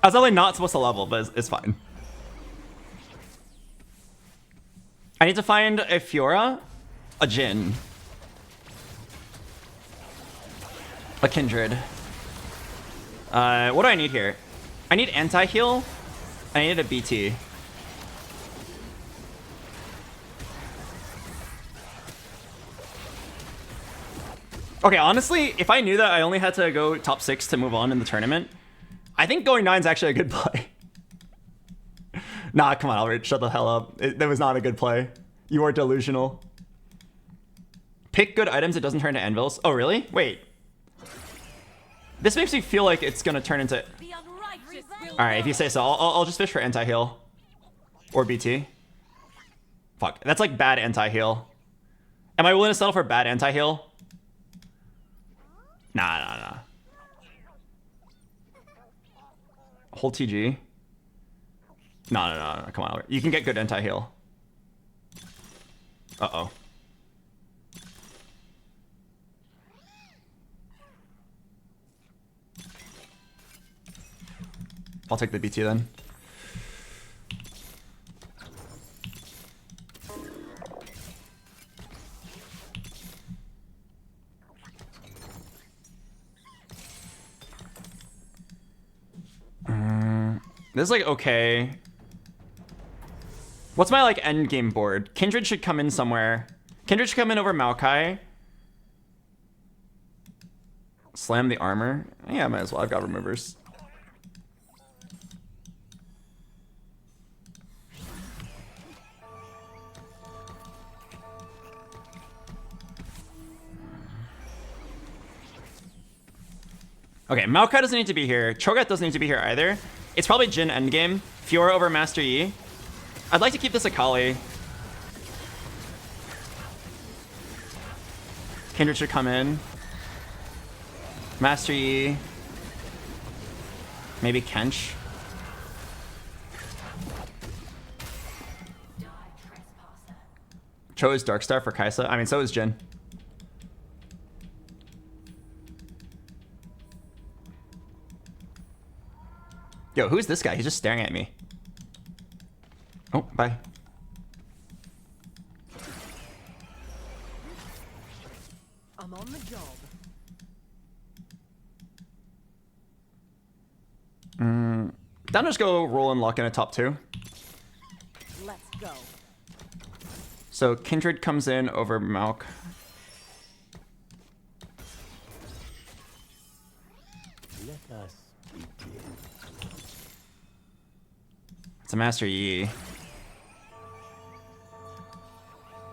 I was only not supposed to level, but it's fine. I need to find a Fiora, a Jhin, a Kindred. What do I need here? I need anti-heal. I need a BT. Okay, honestly, if I knew that I only had to go top 6 to move on in the tournament, I think going 9 is actually a good play. Nah, come on, Albert, shut the hell up. That was not a good play. You are delusional. Pick good items, it doesn't turn to anvils. Oh, really? Wait. This makes me feel like it's gonna turn into... Alright, if you say so, I'll just fish for anti-heal. Or BT. Fuck, that's like bad anti-heal. Am I willing to settle for bad anti-heal? Nah. Hold TG. No. Come on, Albert. You can get good anti-heal. Uh-oh. I'll take the BT then. This is like okay. What's my like end game board? Kindred should come in somewhere. Kindred should come in over Maokai. Slam the armor. Yeah, might as well. I've got removers. Okay, Maokai doesn't need to be here. Cho'Gath doesn't need to be here either. It's probably Jhin endgame. Fiora over Master Yi. I'd like to keep this Akali. Kindred should come in. Master Yi. Maybe Kench. Cho is Darkstar for Kaisa. I mean, so is Jhin. Yo, who's this guy? He's just staring at me. Oh, bye. I'm on the job. Down just go roll and lock in a top 2. Let's go. So Kindred comes in over Malk. Let us begin. It's a Master Yi.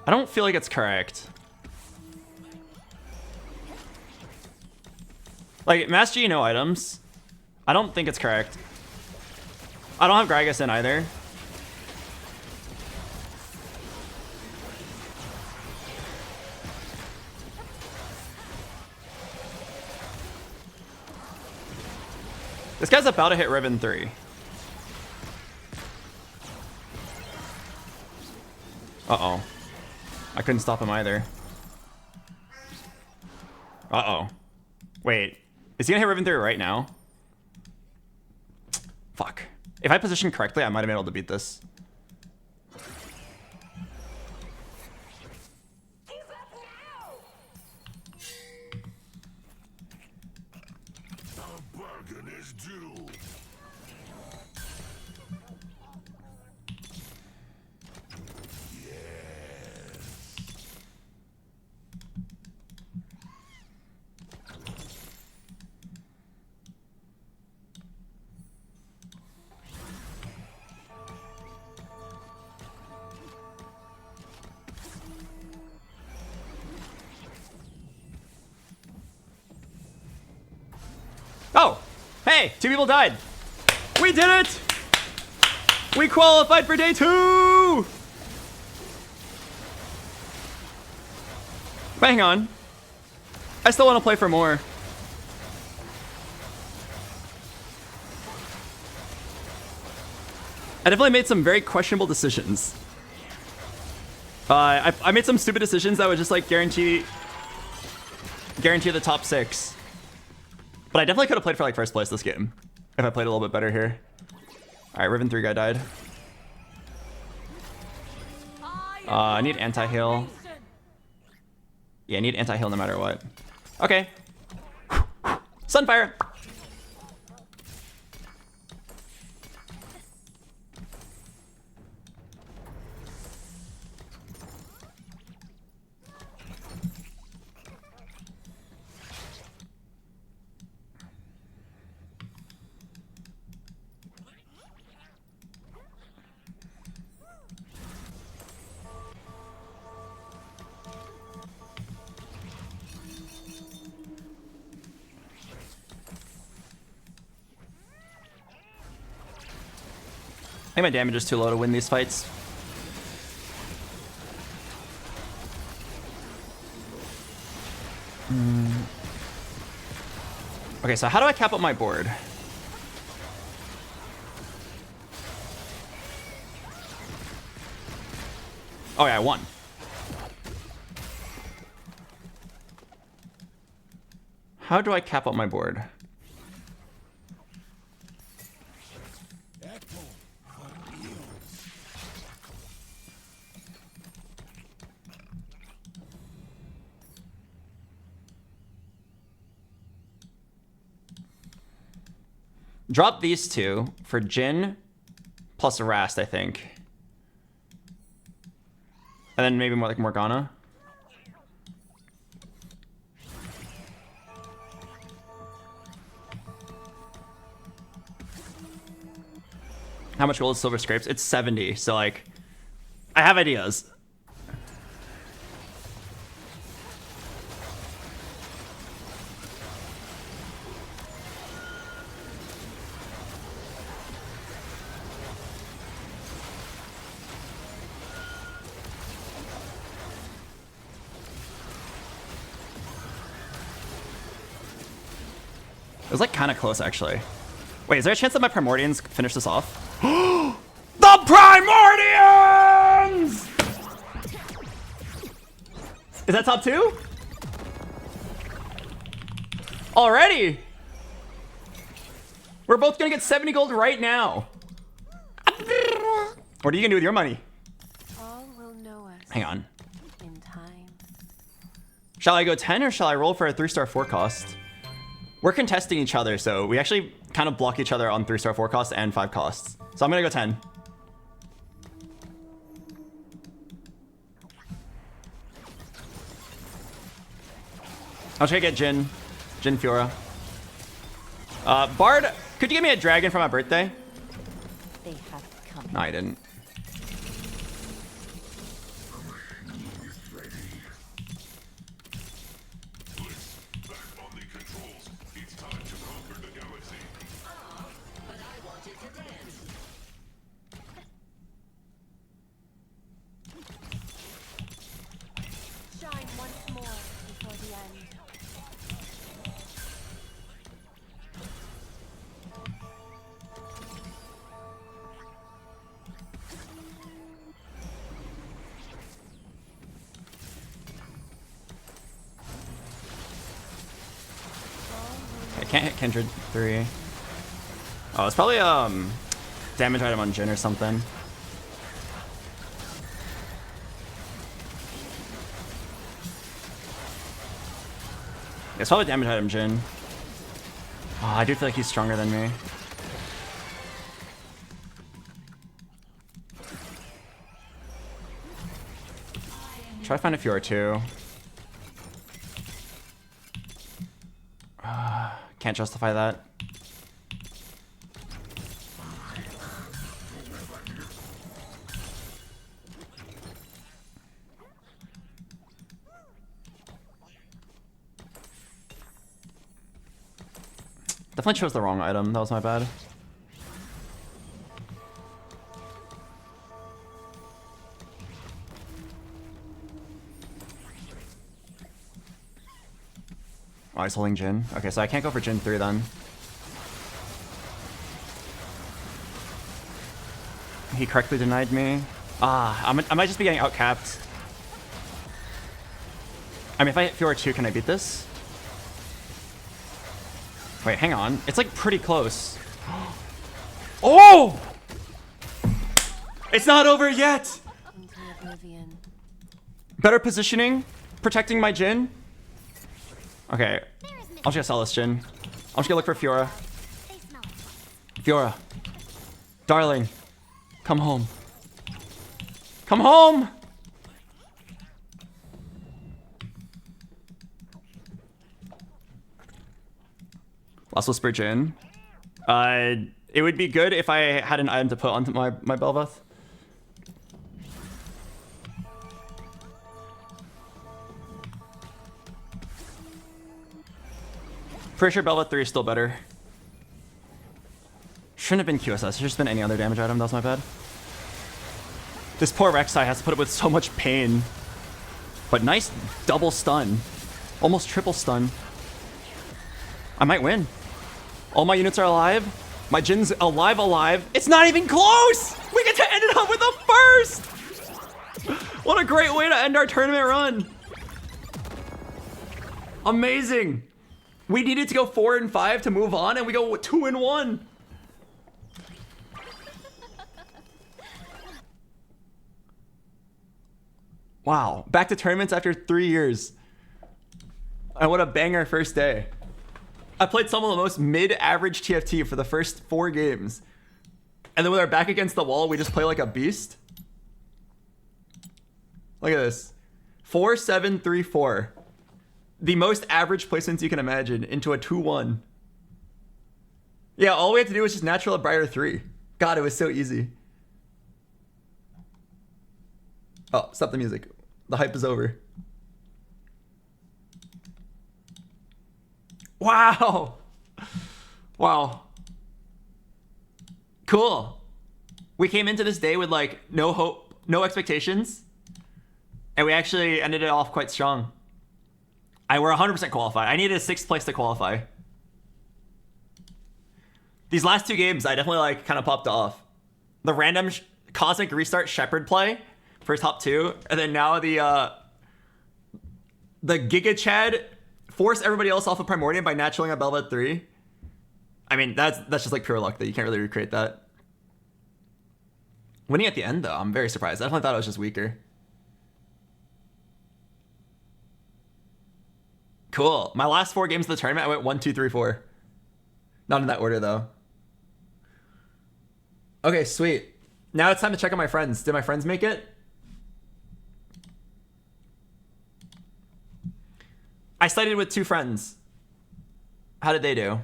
I don't feel like it's correct. Like, Master Yi, no items. I don't think it's correct. I don't have Gragas in either. This guy's about to hit Ribbon 3. Uh-oh. I couldn't stop him either. Uh-oh. Wait. Is he gonna hit Ribbon 3 right now? Fuck. If I position correctly, I might have been able to beat this. A bargain is due. Hey, 2 people died. We did it! We qualified for day 2! But hang on. I still want to play for more. I definitely made some very questionable decisions. I made some stupid decisions that would just like guarantee the top 6. But I definitely could have played for like first place this game if I played a little bit better here. All right, Riven 3 guy died. I need anti-heal. Yeah, I need anti-heal no matter what. Okay. Sunfire. I think my damage is too low to win these fights. Okay, so how do I cap up my board? Oh yeah, I won. How do I cap up my board? Drop these 2 for Jhin plus Rast, I think. And then maybe more like Morgana. How much gold is Silver Scrapes? It's 70, so like, I have ideas. It was like kind of close, actually. Wait, is there a chance that my Primordians finish this off? The Primordians! Is that top 2? Already? We're both gonna get 70 gold right now. What are you gonna do with your money? All will know us Hang on. in time. Shall I go 10 or shall I roll for a 3-star 4 cost? We're contesting each other, so we actually kind of block each other on 3-star 4 costs and 5 costs. So I'm gonna go 10. I'll try to get Jhin Fiora. Bard, could you give me a dragon for my birthday? They have to come. No, I didn't. Shine once more before the end. I can't hit Kindred 3. Oh, it's probably damage item on Jhin or something. It's probably damage item Jhin. Oh, I do feel like he's stronger than me. Try to find a Fiora too. Can't justify that. The Definitely chose the wrong item. That was my bad. Oh, he's holding Jhin. Okay, so I can't go for Jhin 3 then. He correctly denied me. Ah, I might just be getting outcapped. I mean, if I hit Fiora 2, can I beat this? Wait, hang on. It's like pretty close. Oh! It's not over yet! Into oblivion. Better positioning. Protecting my Jhin. Okay. I'll just sell this Jhin. I'm just gonna look for Fiora. Fiora. Darling. Come home. Come home! Last Whisper Jhin. It would be good if I had an item to put onto my Bel'Veth. Pretty sure Bel'Veth 3 is still better. Shouldn't have been QSS. It should have been any other damage item. That was my bad. This poor Rek'Sai has to put up with so much pain. But nice double stun. Almost triple stun. I might win. All my units are alive. My Jin's alive. It's not even close! We get to end it up with a first! What a great way to end our tournament run. Amazing. We needed to go 4 and 5 to move on, and we go 2 and 1. Wow. Back to tournaments after 3 years. And what a banger first day. I played some of the most mid-average TFT for the first 4 games. And then with our back against the wall, we just play like a beast. Look at this. 4-7-3-4. The most average placements you can imagine into a 2-1. Yeah, all we had to do was just natural a brighter 3. God, it was so easy. Oh, stop the music. The hype is over. Wow. Wow. Cool. We came into this day with like no hope, no expectations. And we actually ended it off quite strong. We're 100% qualified. I needed a 6th place to qualify. These last 2 games, I definitely like kind of popped off. The random Cosmic Restart Shepherd play for top 2. And then now the Giga Chad force everybody else off of Primordium by naturaling a Bel'Veth 3. I mean, that's just like pure luck that you can't really recreate that. Winning at the end, though, I'm very surprised. I definitely thought it was just weaker. Cool. My last 4 games of the tournament, I went 1, 2, 3, 4. Not in that order, though. Okay, sweet. Now it's time to check on my friends. Did my friends make it? I sided with 2 friends. How did they do?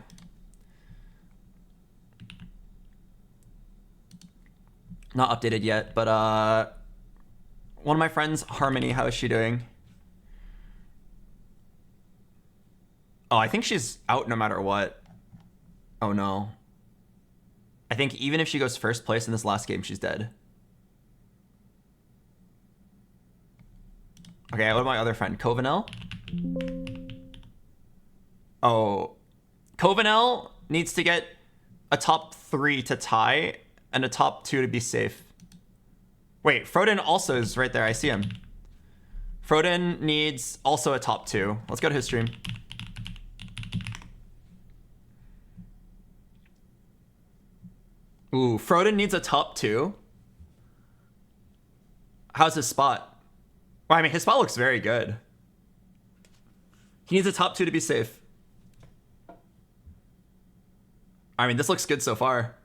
Not updated yet, but one of my friends, Harmony, how is she doing? Oh, I think she's out no matter what. Oh no. I think even if she goes first place in this last game, she's dead. Okay, what about my other friend, Covanel? Oh, Covanel needs to get a top 3 to tie and a top 2 to be safe. Wait, Froden also is right there. I see him. Froden needs also a top 2. Let's go to his stream. Ooh, Froden needs a top 2. How's his spot? Well, I mean, his spot looks very good. He needs a top 2 to be safe. I mean, this looks good so far.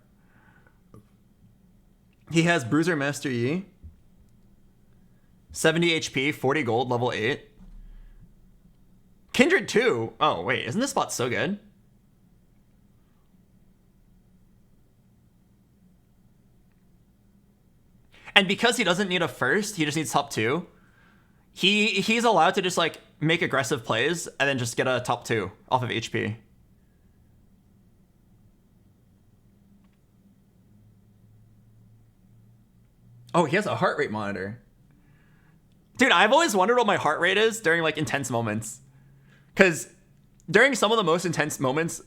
He has Bruiser Master Yi. 70 HP, 40 gold, level 8. Kindred 2. Oh, wait, isn't this spot so good? And because he doesn't need a first, he just needs top 2. He's allowed to just like make aggressive plays and then just get a top 2 off of HP. Oh, he has a heart rate monitor. Dude, I've always wondered what my heart rate is during like intense moments. Because during some of the most intense moments,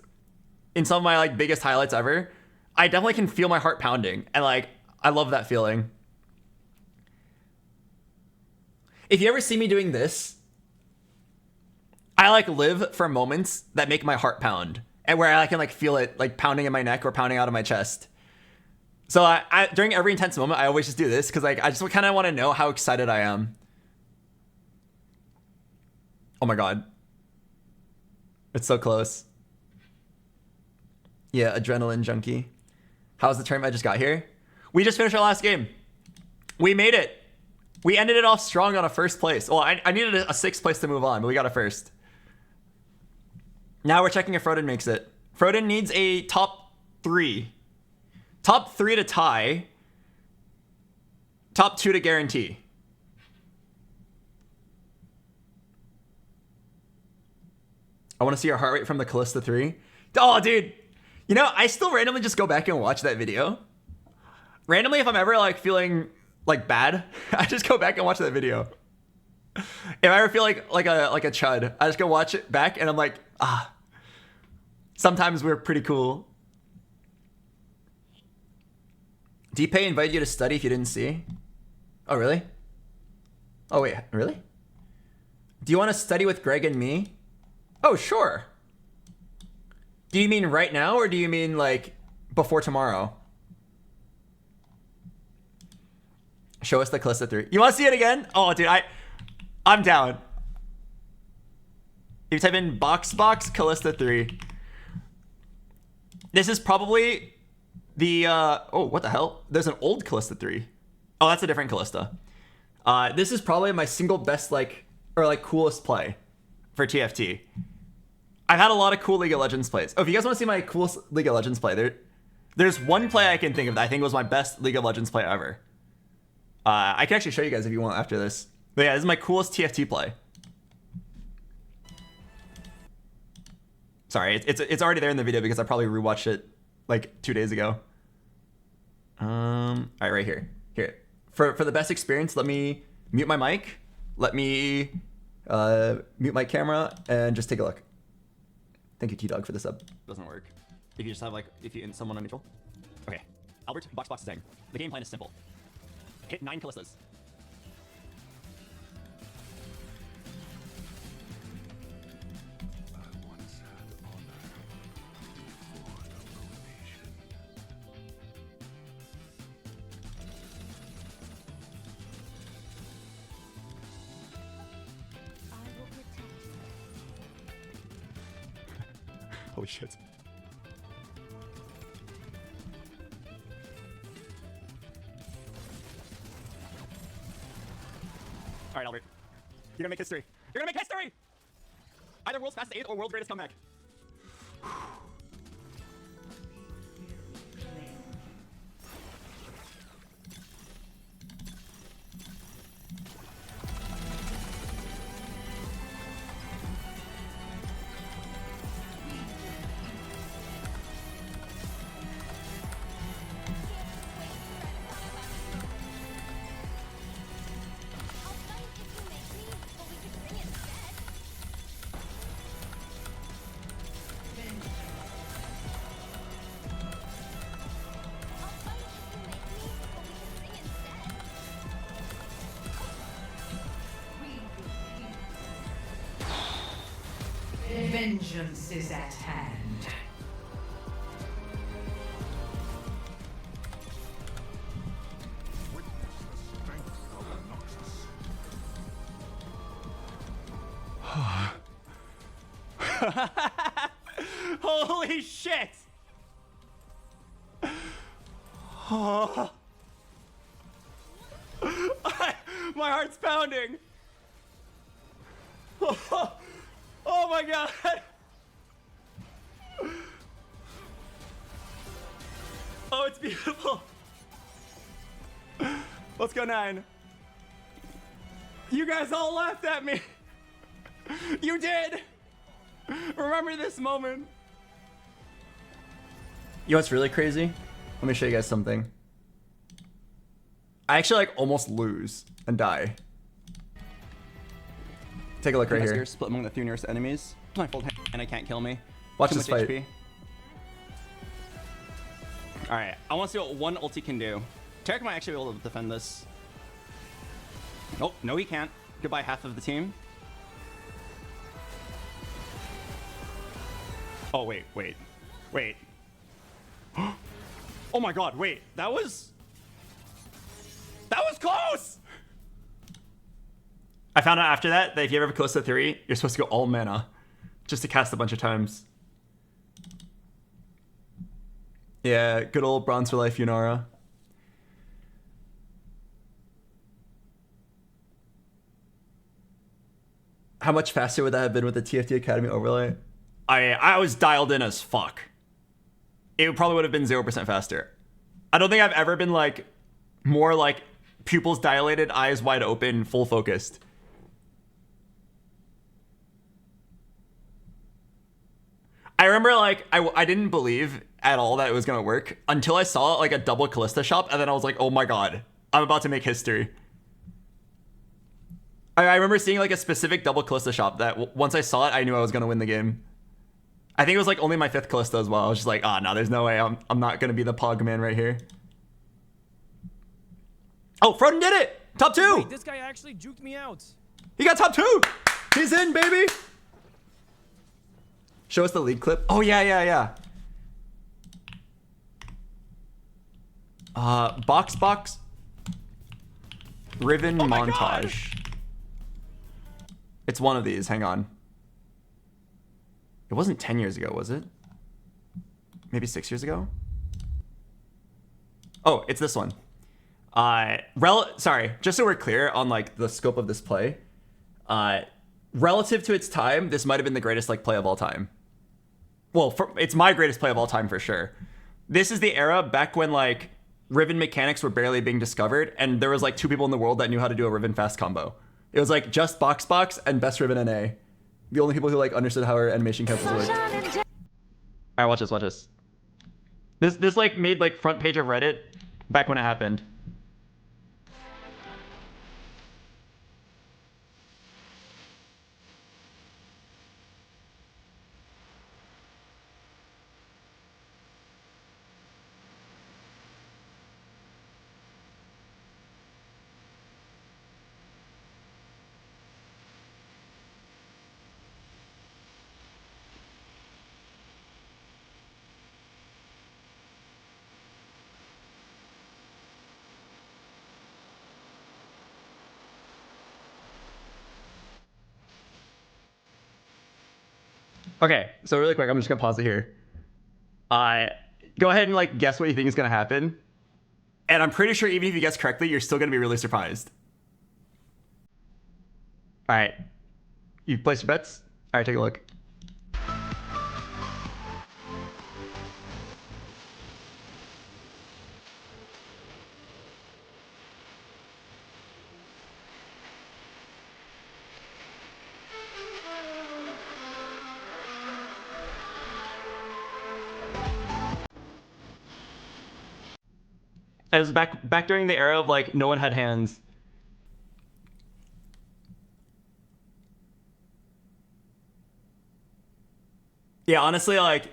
in some of my like biggest highlights ever, I definitely can feel my heart pounding. And like, I love that feeling. If you ever see me doing this, I like live for moments that make my heart pound. And where I can like feel it like pounding in my neck or pounding out of my chest. So I during every intense moment, I always just do this because like I just kind of want to know how excited I am. Oh my god. It's so close. Yeah, adrenaline junkie. How's the tournament I just got here? We just finished our last game. We made it. We ended it off strong on a first place. Well, I needed a sixth place to move on, but we got a first. Now we're checking if Froden makes it. Froden needs a top 3. Top 3 to tie. Top 2 to guarantee. I want to see our heart rate from the Callista 3. Oh, dude. You know, I still randomly just go back and watch that video. Randomly, if I'm ever like feeling like bad, I just go back and watch that video. If I ever feel like a chud, I just go watch it back and I'm like, ah. Sometimes we're pretty cool. DPay invited you to study if you didn't see. Oh, really? Oh, wait, really? Do you want to study with Greg and me? Oh, sure. Do you mean right now or do you mean like before tomorrow? Show us the Callista 3. You want to see it again? Oh, dude, I'm down. If you type in BoxBox Callista 3. This is probably the, oh, what the hell? There's an old Callista 3. Oh, that's a different Callista. This is probably my single best, like, or like coolest play for TFT. I've had a lot of cool League of Legends plays. Oh, if you guys want to see my coolest League of Legends play, there's one play I can think of that I think was my best League of Legends play ever. I can actually show you guys if you want after this. But yeah, this is my coolest TFT play. Sorry, it's already there in the video because I probably rewatched it like 2 days ago. All right, right here. Here, for the best experience, let me mute my mic. Let me mute my camera and just take a look. Thank you, T-Dog, for the sub. Doesn't work. If you just have like, if you someone on neutral. Okay, Albert, BoxBox is saying the game plan is simple. Hit 9 Callistas. Holy shit. All right, Albert. You're gonna make history. You're gonna make history! Either world's fastest 8 or world's greatest comeback. Vengeance is at hand. Holy shit! Oh. My heart's pounding. Oh my god! Oh, it's beautiful. Let's go 9. You guys all laughed at me. You did. Remember this moment. You know what's really crazy? Let me show you guys something. I actually like almost lose and die. Take a look right here. Split among the 3 nearest enemies. My full hand and it can't kill me. Watch Too this much fight. HP. Alright, I want to see what one ulti can do. Tarek might actually be able to defend this. Nope, no he can't. Goodbye half of the team. Oh, wait. Oh my god, wait. That was close! I found out after that if you ever close to 3, you're supposed to go all mana just to cast a bunch of times. Yeah, good old Bronze for Life Yunara. How much faster would that have been with the TFT Academy overlay? I was dialed in as fuck. It probably would have been 0% faster. I don't think I've ever been like more like pupils dilated, eyes wide open, full focused. I remember like I didn't believe at all that it was gonna work until I saw like a double Callista shop, and then I was like, oh my god, I'm about to make history. I remember seeing like a specific double Callista shop that once I saw it, I knew I was gonna win the game. I think it was like only my 5th Callista as well. I was just like, no, there's no way I'm not gonna be the Pog man right here. Oh, Froden did it! Top 2! Wait, this guy actually juked me out. He got top 2! He's in, baby! Show us the league clip. Oh, yeah. BoxBox Riven montage. God. It's one of these. Hang on. It wasn't 10 years ago, was it? Maybe 6 years ago? Oh, it's this one. Sorry, just so we're clear on like the scope of this play. Relative to its time, this might have been the greatest like play of all time. Well, it's my greatest play of all time for sure. This is the era back when like Riven mechanics were barely being discovered, and there was like 2 people in the world that knew how to do a Riven fast combo. It was like just BoxBox and Best Riven NA. The only people who like understood how our animation cancels work. Alright, watch this. This like made like front page of Reddit back when it happened. Okay, so really quick, I'm just gonna pause it here. Go ahead and like guess what you think is gonna happen. And I'm pretty sure even if you guess correctly, you're still gonna be really surprised. Alright. You placed your bets? Alright, take a look. It was back during the era of like no one had hands. Yeah, honestly, like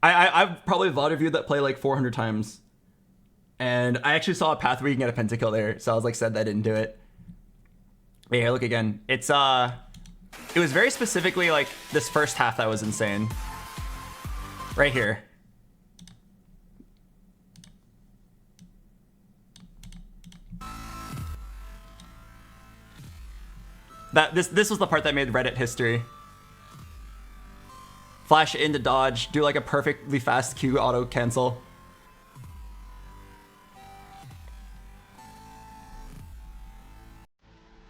I've probably VOD reviewed that play like 400 times, and I actually saw a path where you can get a pentakill there, so I was like sad that I didn't do it. But yeah, look again. It was very specifically like this first half that was insane. Right here. This was the part that made Reddit history. Flash into dodge, do like a perfectly fast Q auto cancel.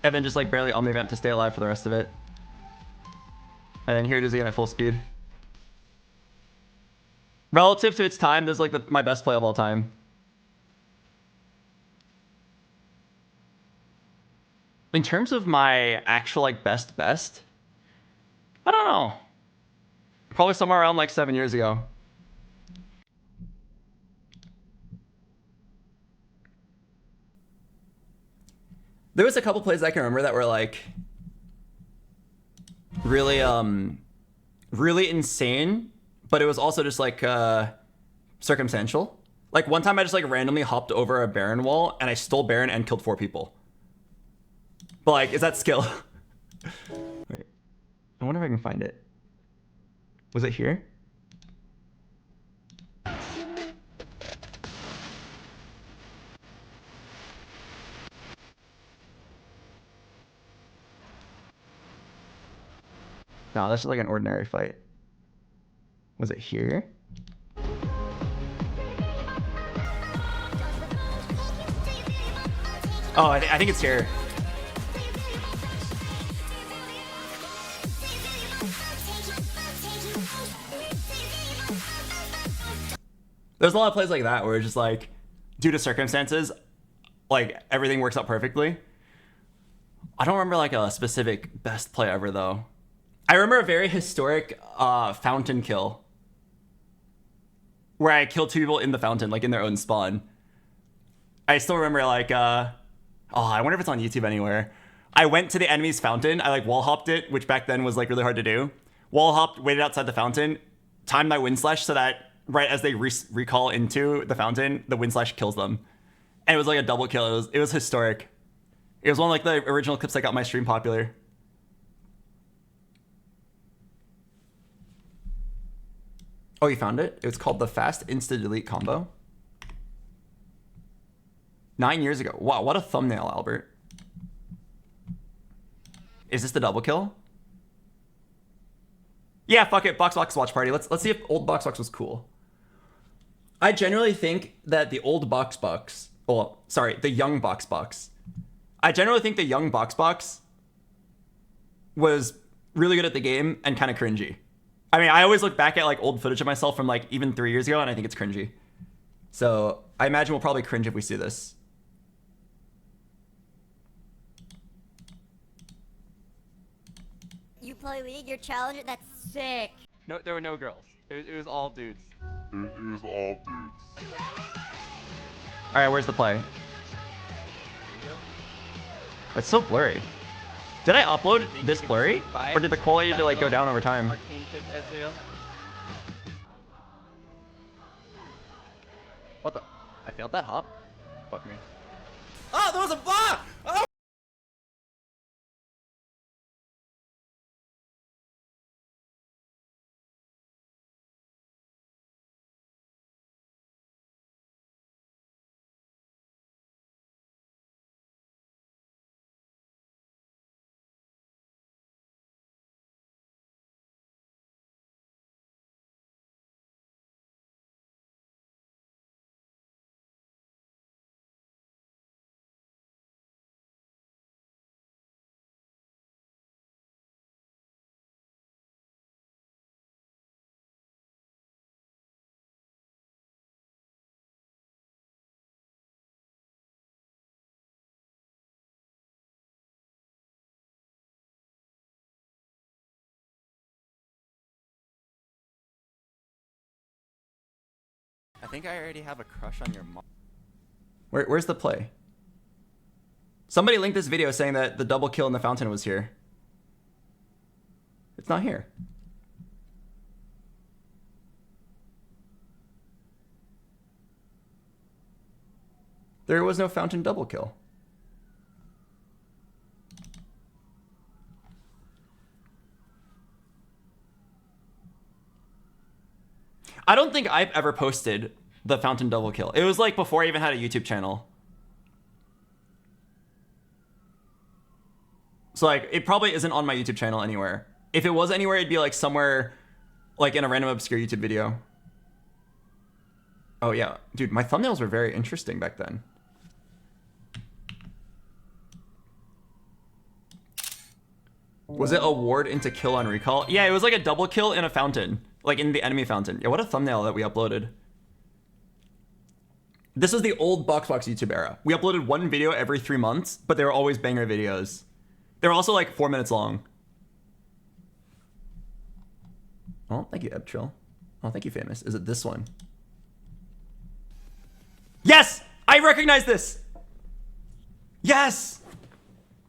And then just like barely omnivamp to stay alive for the rest of it. And then here it is again at full speed. Relative to its time, this is like my best play of all time. In terms of my actual like best, I don't know. Probably somewhere around like 7 years ago. There was a couple plays I can remember that were like really really insane, but it was also just like circumstantial. Like one time I just like randomly hopped over a Baron wall and I stole Baron and killed 4 people. But like, is that skill? Wait, I wonder if I can find it. Was it here? No, that's just like an ordinary fight. Was it here? Oh, I think it's here. There's a lot of plays like that where it's just like, due to circumstances, like everything works out perfectly. I don't remember like a specific best play ever though. I remember a very historic fountain kill where I killed 2 people in the fountain, like in their own spawn. I still remember like, oh, I wonder if it's on YouTube anywhere. I went to the enemy's fountain. I like wall hopped it, which back then was like really hard to do. Wall hopped, waited outside the fountain, timed my wind slash so that right as they recall into the fountain, the wind slash kills them. And it was like a double kill. It was historic. It was one of like the original clips that got my stream popular. Oh, you found it? It was called the Fast Insta Delete combo. 9 years ago. Wow, what a thumbnail, Albert. Is this the double kill? Yeah, fuck it. BoxBox watch party. Let's see if old BoxBox was cool. I generally think that the old BoxBox, well, sorry, the young BoxBox. I generally think the young BoxBox was really good at the game and kind of cringy. I mean, I always look back at like old footage of myself from like even 3 years ago and I think it's cringy. So I imagine we'll probably cringe if we see this. You play League, you're challenger? That's sick. No, there were no girls. It was all dudes. All right, where's the play? It's so blurry. Did I upload this blurry? Or did the quality like go down over time? What the? I failed that hop? Fuck me. Oh, there was a bot! Oh! I think I already have a crush on your mom. Where's the play? Somebody linked this video saying that the double kill in the fountain was here. It's not here. There was no fountain double kill. I don't think I've ever posted the fountain double kill. It was like before I even had a YouTube channel. So like, it probably isn't on my YouTube channel anywhere. If it was anywhere, it'd be like somewhere like in a random obscure YouTube video. Oh yeah, dude, my thumbnails were very interesting back then. Was it a ward into kill on recall? Yeah, it was like a double kill in a fountain. Like in the enemy fountain. Yeah, what a thumbnail that we uploaded. This is the old BoxBox YouTube era. We uploaded one video every 3 months, but they were always banger videos. They were also like 4 minutes long. Oh, thank you, Ebtrill. Oh, thank you, Famous. Is it this one? Yes! I recognize this! Yes!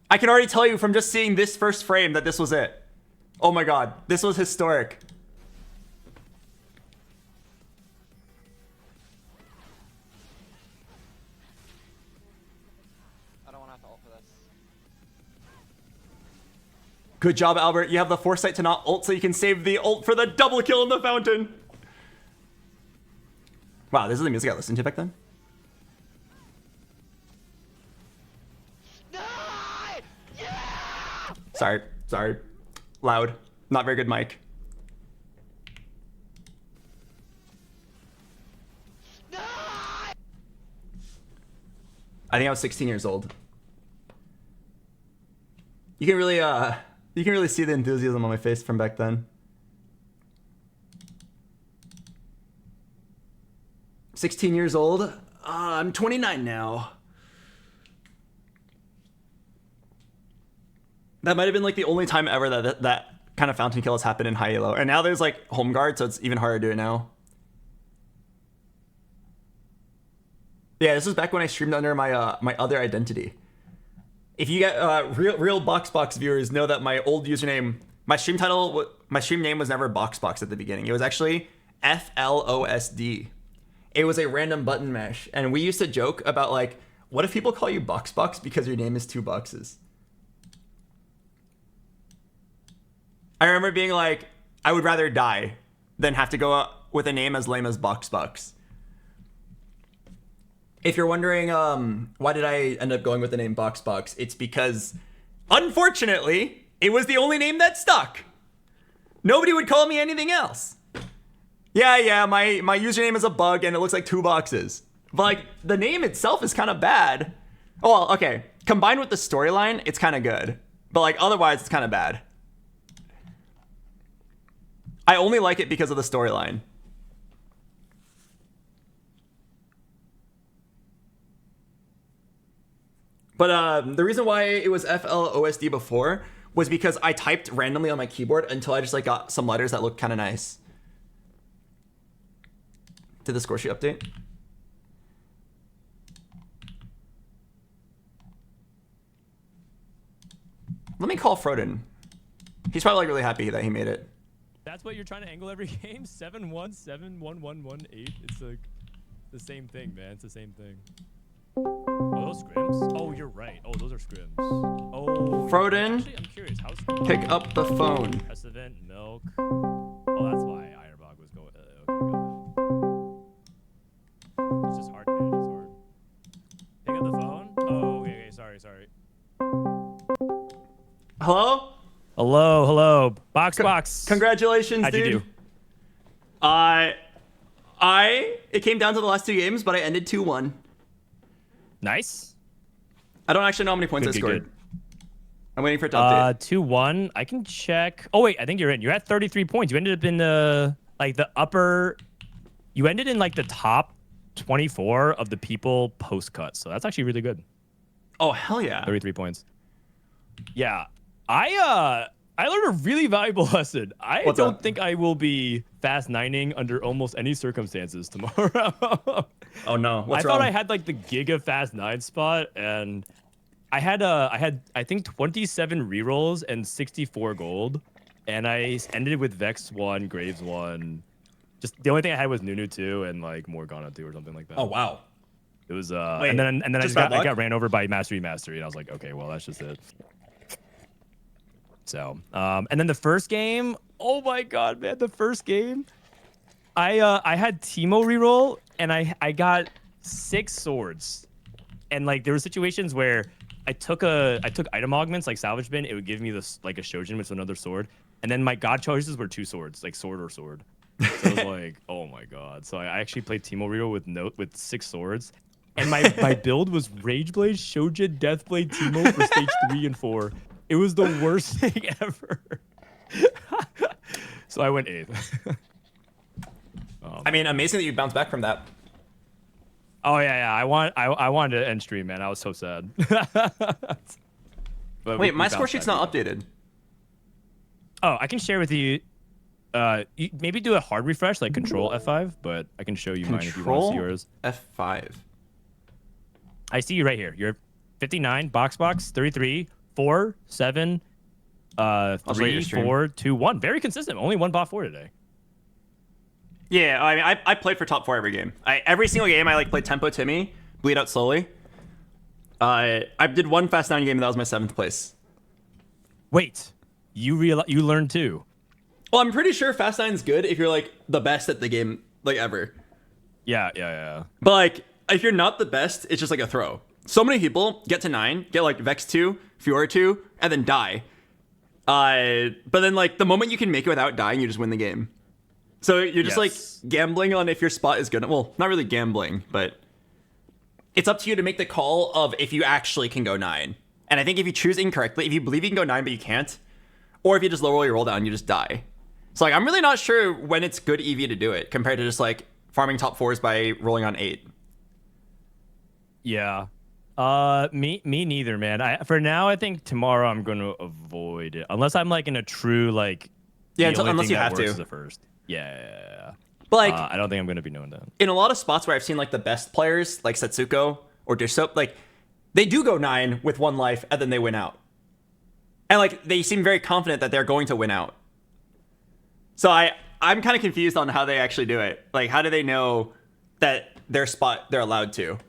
I can already tell you from just seeing this first frame that this was it. Oh my god, this was historic. I don't want to have to ult for this. Good job, Albert. You have the foresight to not ult so you can save the ult for the double kill in the fountain. Wow, this is the music I listened to back then. Sorry. Loud. Not very good mic. I think I was 16 years old. You can really see the enthusiasm on my face from back then. 16 years old. I'm 29 now. That might have been like the only time ever that kind of fountain kill has happened in high elo. And now there's like home guard, so it's even harder to do it now. Yeah, this was back when I streamed under my my other identity. If you get real BoxBox viewers know that my old username, my stream name was never BoxBox at the beginning. It was actually FLOSD. It was a random button mash, and we used to joke about like, what if people call you BoxBox because your name is 2 boxes? I remember being like, I would rather die than have to go with a name as lame as BoxBox. If you're wondering, why did I end up going with the name BoxBox? It's because, unfortunately, it was the only name that stuck. Nobody would call me anything else. Yeah, my username is a bug and it looks like 2 boxes. But like, the name itself is kind of bad. Oh, well, okay. Combined with the storyline, it's kind of good. But like, otherwise, it's kind of bad. I only like it because of the storyline. But the reason why it was FLOSD before was because I typed randomly on my keyboard until I just like got some letters that looked kind of nice. Did the score sheet update? Let me call Froden. He's probably like really happy that he made it. That's what you're trying to angle every game? 7-1-7-1-1-1-8. It's like the same thing, man. It's the same thing. Oh, those scrims? Oh, you're right. Oh, those are scrims. Oh, Froden, actually, I'm curious. How's scrims? pick up the phone. Precedent, milk. Oh, that's why Ironbog was going. Okay, got it. It's just hard, man. It's just hard. Pick up the phone? Oh, okay. Sorry. Hello? Hello. BoxBox. Congratulations, How'd dude. you do? It came down to the last 2 games, but I ended 2-1. Nice. I don't actually know how many points I scored. Good. I'm waiting for it to update. 2-1. I can check. Oh wait, I think you're in. You're at 33 points. You ended up in the You ended in like the top 24 of the people post cut. So that's actually really good. Oh hell yeah. 33 points. Yeah. I learned a really valuable lesson. I don't think I will be fast 9ing under almost any circumstances tomorrow. Oh no, what's I wrong? thought I had like the giga fast 9 spot, and I had I think 27 rerolls and 64 gold, and I ended with Vex 1, Graves 1. Just the only thing I had was Nunu 2 and like Morgana 2 or something like that. Oh wow. It was Wait, and then I I got ran over by Mastery, and I was like, okay, well that's just it. So, and then the first game, oh my god, man, the first game, I had Teemo reroll and I got 6 swords, and like there were situations where I took item augments like salvage bin, it would give me this like a Shojin with another sword, and then my god choices were 2 swords, like sword or sword. So I was like, oh my god. So I actually played Teemo reroll with 6 swords, and my build was Rageblade, Shojin, Deathblade, Teemo for stage 3 and 4. It was the worst thing ever. So I went 8th. I mean, amazing that you bounced back from that. Oh yeah. I wanted to end stream, man. I was so sad. But Wait, my score sheet's not updated. Oh, I can share with you. Maybe do a hard refresh, like Control F5, but I can show you mine if you want to see yours. F5. I see you right here. You're 59, BoxBox, 33, 4, 7, rate your 3, stream. 4, 2, 1. Very consistent. Only one bot 4 today. Yeah, I mean, I played for top 4 every game. Every single game I like played tempo Timmy, bleed out slowly. I did one fast 9 game and that was my 7th place. Wait, you learned too? Well, I'm pretty sure fast 9's good if you're like the best at the game like ever. Yeah. But like if you're not the best, it's just like a throw. So many people get to 9, get like Vex 2, Fiora 2, and then die. But then like the moment you can make it without dying, you just win the game. So you're just like gambling on if your spot is good. Well, not really gambling, but it's up to you to make the call of if you actually can go 9. And I think if you choose incorrectly, if you believe you can go 9 but you can't, or if you just low roll your roll down, you just die. So like I'm really not sure when it's good EV to do it compared to just like farming top 4s by rolling on 8. Yeah. Me neither, man. For now, I think tomorrow I'm going to avoid it unless I'm like in a true like. Yeah, unless you have to. The first. Yeah. But like, I don't think I'm going to be doing that. In a lot of spots where I've seen like the best players, like Setsuko or Dish Soap, like they do go 9 with 1 life and then they win out. And like they seem very confident that they're going to win out. So I'm kind of confused on how they actually do it. Like, how do they know that their spot they're allowed to?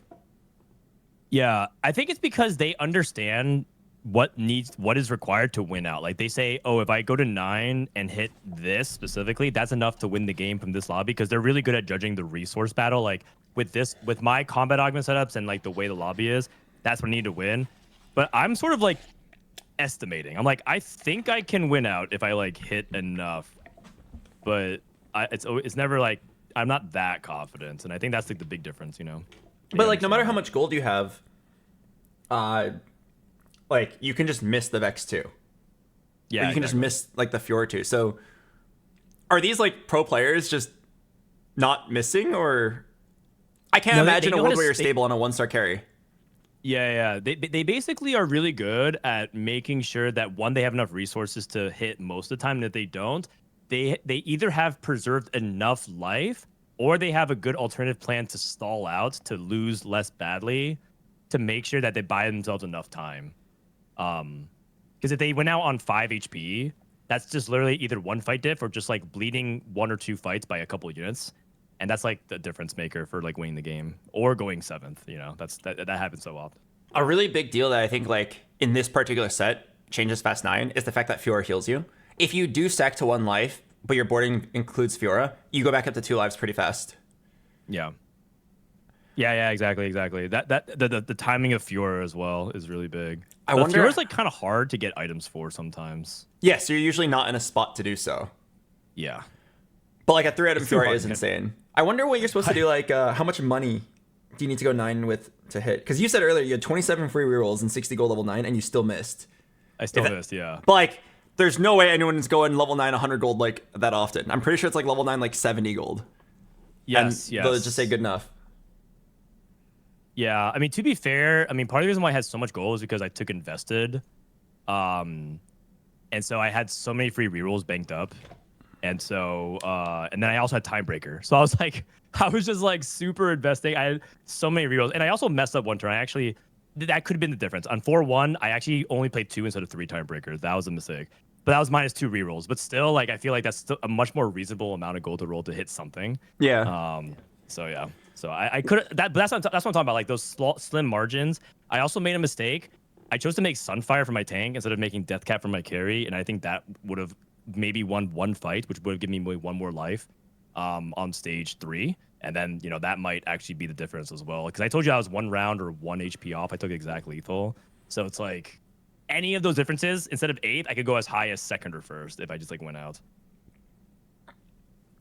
Yeah, I think it's because they understand what is required to win out. Like they say, oh, if I go to 9 and hit this specifically, that's enough to win the game from this lobby, because they're really good at judging the resource battle. Like with my combat augment setups and like the way the lobby is, that's what I need to win. But I'm sort of like estimating. I'm like, I think I can win out if I like hit enough, but it's never like I'm not that confident, and I think that's like the big difference, you know. But like no matter how much gold you have, like you can just miss the Vex 2. Yeah, or you can just miss like the Fiora 2. So are these like pro players just not missing, or I can't imagine a world where you're stable on a 1-star carry. Yeah. They basically are really good at making sure that one, they have enough resources to hit most of the time, and if they don't, they either have preserved enough life or they have a good alternative plan to stall out to lose less badly, to make sure that they buy themselves enough time. Because if they went out on 5 HP, that's just literally either 1 fight diff or just like bleeding 1 or 2 fights by a couple units. And that's like the difference maker for like winning the game or going 7th. You know, that happens so often. A really big deal that I think like in this particular set changes Fast 9 is the fact that Fiora heals you. If you do stack to 1 life, but your boarding includes Fiora, you go back up to 2 lives pretty fast. Yeah, exactly. The timing of Fiora as well is really big. I wonder, Fiora's like kind of hard to get items for sometimes. Yes, you're usually not in a spot to do so. Yeah. But like a 3-item Fiora is insane. I wonder what you're supposed to do, like how much money do you need to go 9 with to hit? Because you said earlier you had 27 free rerolls and 60 gold level 9 and you still missed. I still missed, yeah. But like there's no way anyone's going level 9 100 gold like that often. I'm pretty sure it's like level 9 like 70 gold. Yes. They'll just say good enough. Yeah, I mean, to be fair, I mean, part of the reason why I had so much gold is because I took invested. And so I had so many free rerolls banked up. And so, and then I also had Timebreaker. So I was just like super investing. I had so many rerolls. And I also messed up one turn. That could have been the difference. On 4-1, I actually only played 2 instead of 3 Timebreakers. That was a mistake. But that was -2 rerolls. But still, like, I feel like that's still a much more reasonable amount of gold to roll to hit something. Yeah. So yeah. So I could but that's what I'm talking about. Like those slim margins. I also made a mistake. I chose to make Sunfire for my tank instead of making Deathcap for my carry, and I think that would have maybe won 1 fight, which would have given me 1 more life on stage 3. And then, you know, that might actually be the difference as well. Because I told you I was 1 round or 1 HP off. I took exact lethal. So it's like any of those differences, instead of 8th, I could go as high as 2nd or 1st if I just like went out.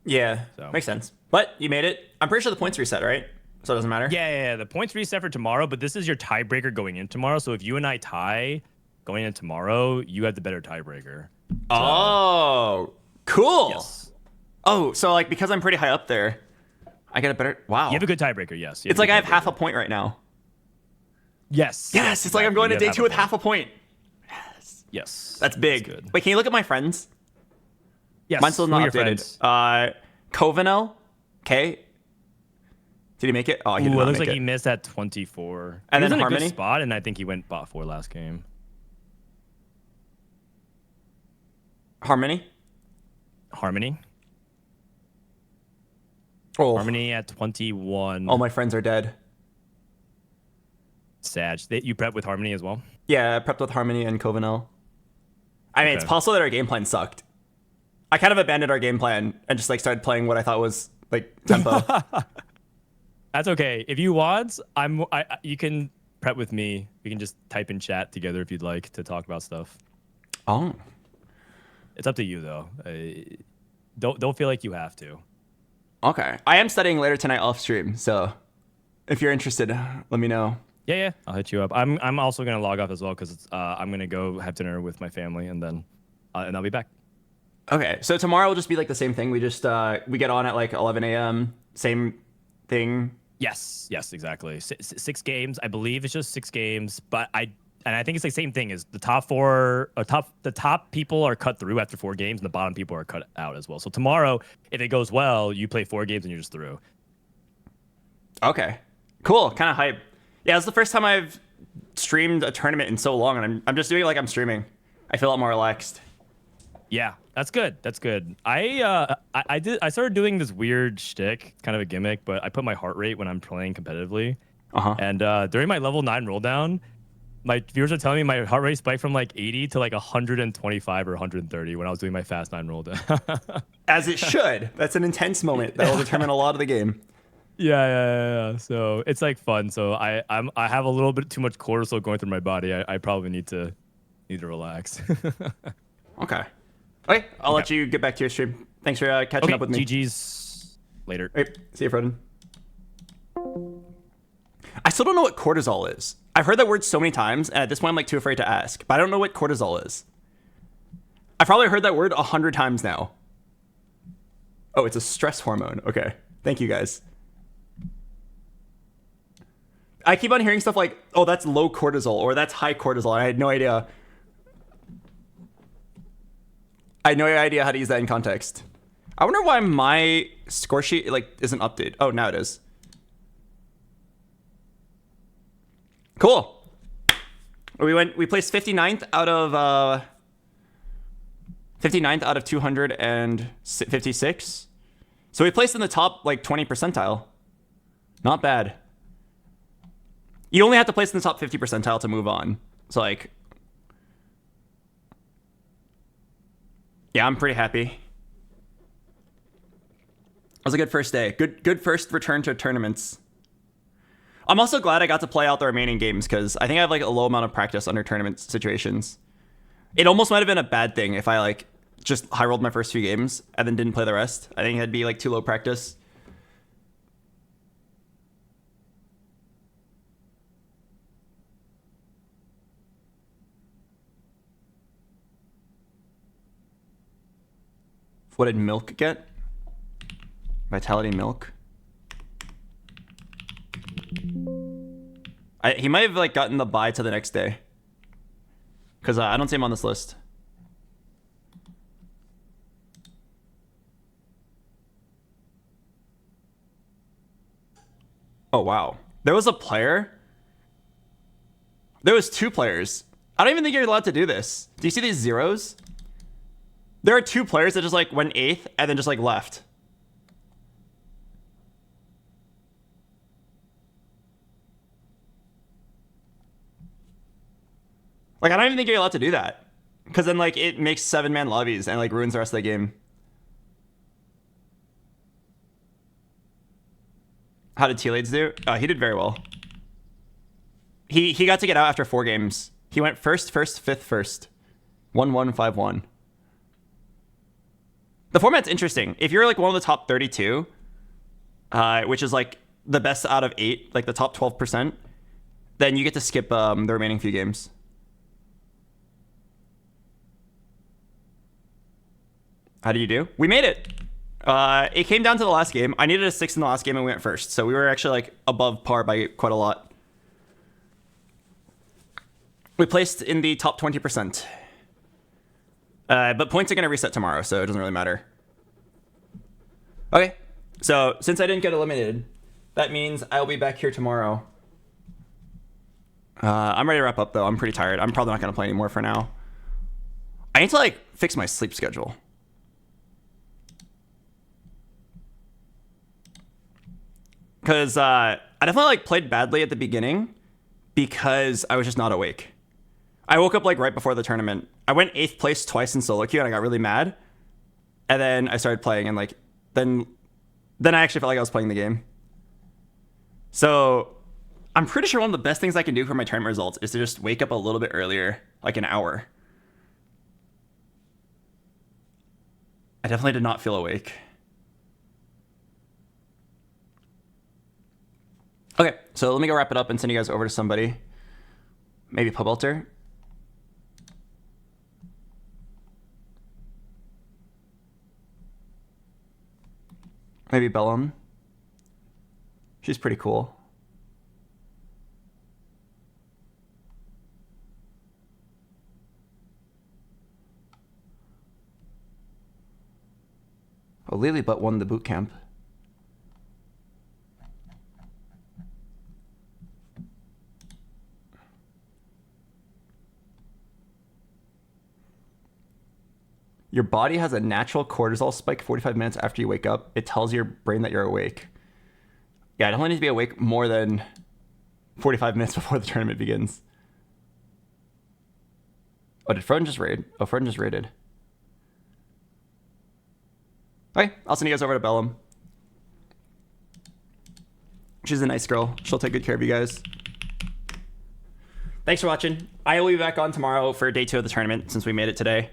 Yeah, so. Makes sense. But you made it. I'm pretty sure the points reset, right? So it doesn't matter? Yeah. The points reset for tomorrow, but this is your tiebreaker going in tomorrow. So if you and I tie going in tomorrow, you have the better tiebreaker. So, oh, cool. Yes. Oh, so like because I'm pretty high up there, I get a better... Wow. You have a good tiebreaker, yes. It's like I have half a point right now. Yes. Yes, it's like I'm going to day 2 with half a point. Yes. That's big. That's good. Wait, can you look at my friends? Yes. Mine's still not updated. Covenel, K. Did he make it? Oh, he did not it looks make like it. he missed at 24. And he then was in Harmony? a good spot, and I think he went bot 4 last game. Harmony. Harmony. Oh. Harmony at 21. All my friends are dead. Sag. You prep with Harmony as well? Yeah, I prepped with Harmony and Covenel. I mean, Okay. it's possible that our game plan sucked. I kind of abandoned our game plan and just like started playing what I thought was like tempo. That's okay. If you want, you can prep with me. We can just type in chat together if you'd like to talk about stuff. Oh. It's up to you though. Don't feel like you have to. Okay. I am studying later tonight off stream, so if you're interested, let me know. Yeah, I'll hit you up. I'm also gonna log off as well because I'm gonna go have dinner with my family and then I'll be back. Okay, so tomorrow will just be like the same thing. We just we get on at like 11 a.m. Same thing. Yes, exactly. Six games. I believe it's just 6 games, but I think it's the same thing. Is the top the top people are cut through after 4 games, and the bottom people are cut out as well. So tomorrow, if it goes well, you play 4 games and you're just through. Okay, cool. Kind of hype. Yeah, it's the first time I've streamed a tournament in so long, and I'm just doing it like I'm streaming. I feel a lot more relaxed. Yeah, that's good. That's good. I started doing this weird shtick, kind of a gimmick, but I put my heart rate when I'm playing competitively. And during my level 9 roll down, my viewers are telling me my heart rate spiked from like 80 to like 125 or 130 when I was doing my fast 9 roll down. As it should. That's an intense moment that will determine a lot of the game. Yeah. So it's like fun. So I have a little bit too much cortisol going through my body. I probably need to relax. Okay. Okay, I'll let you get back to your stream. Thanks for catching up with me. GG's later. Hey, see you, Froden. I still don't know what cortisol is. I've heard that word so many times, and at this point I'm like too afraid to ask. But I don't know what cortisol is. I've probably heard that word 100 times now. Oh, it's a stress hormone. Okay, thank you guys. I keep on hearing stuff like, oh, that's low cortisol, or that's high cortisol, and I had no idea. I had no idea how to use that in context. I wonder why my score sheet like isn't updated. Oh, now it is. Cool. We placed 59th out of 256. So we placed in the top like 20 percentile. Not bad. You only have to place in the top 50 percentile to move on. So like, yeah, I'm pretty happy. It was a good first day. Good first return to tournaments. I'm also glad I got to play out the remaining games because I think I have like a low amount of practice under tournament situations. It almost might have been a bad thing if I like just high rolled my first few games and then didn't play the rest. I think it'd be like too low practice. What did Milk get? Vitality Milk. He might have like gotten the bye to the next day. Because I don't see him on this list. Oh, wow. There was a player. There was 2 players. I don't even think you're allowed to do this. Do you see these zeros? There are 2 players that just like went 8th and then just like left. Like, I don't even think you're allowed to do that. Because then like it makes 7-man lobbies and like ruins the rest of the game. How did T-Lades do? He did very well. He got to get out after 4 games. He went first, 5th, first. 1-1, 5-1. The format's interesting. If you're like one of the top 32, which is like the best out of 8, like the top 12%, then you get to skip the remaining few games. How do you do? We made it. It came down to the last game. I needed a 6 in the last game and we went first. So we were actually like above par by quite a lot. We placed in the top 20%. But points are going to reset tomorrow, so it doesn't really matter. Okay, so since I didn't get eliminated, that means I'll be back here tomorrow. I'm ready to wrap up, though. I'm pretty tired. I'm probably not going to play anymore for now. I need to like fix my sleep schedule. Because I definitely like played badly at the beginning because I was just not awake. I woke up like right before the tournament. I went 8th place twice in solo queue and I got really mad. And then I started playing and like then I actually felt like I was playing the game. So I'm pretty sure one of the best things I can do for my tournament results is to just wake up a little bit earlier, like an hour. I definitely did not feel awake. Okay, so let me go wrap it up and send you guys over to somebody. Maybe Pobelter. Maybe Bellum. She's pretty cool. Oh, Lily Butt won the boot camp. Your body has a natural cortisol spike 45 minutes after you wake up. It tells your brain that you're awake. Yeah, I definitely need to be awake more than 45 minutes before the tournament begins. Oh, did Froden just raid? Oh, Froden just raided. Okay, I'll send you guys over to Bellum. She's a nice girl. She'll take good care of you guys. Thanks for watching. I will be back on tomorrow for day 2 of the tournament since we made it today.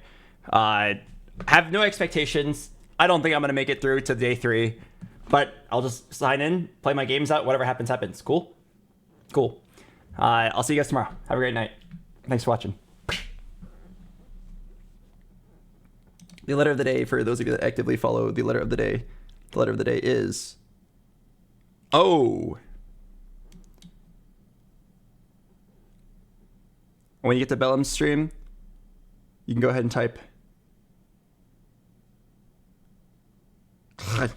Have no expectations. I don't think I'm going to make it through to day 3, but I'll just sign in, play my games out. Whatever happens, happens. Cool? Cool. I'll see you guys tomorrow. Have a great night. Thanks for watching. The letter of the day, for those of you that actively follow the letter of the day is O. When you get to Bellum's stream, you can go ahead and type. God.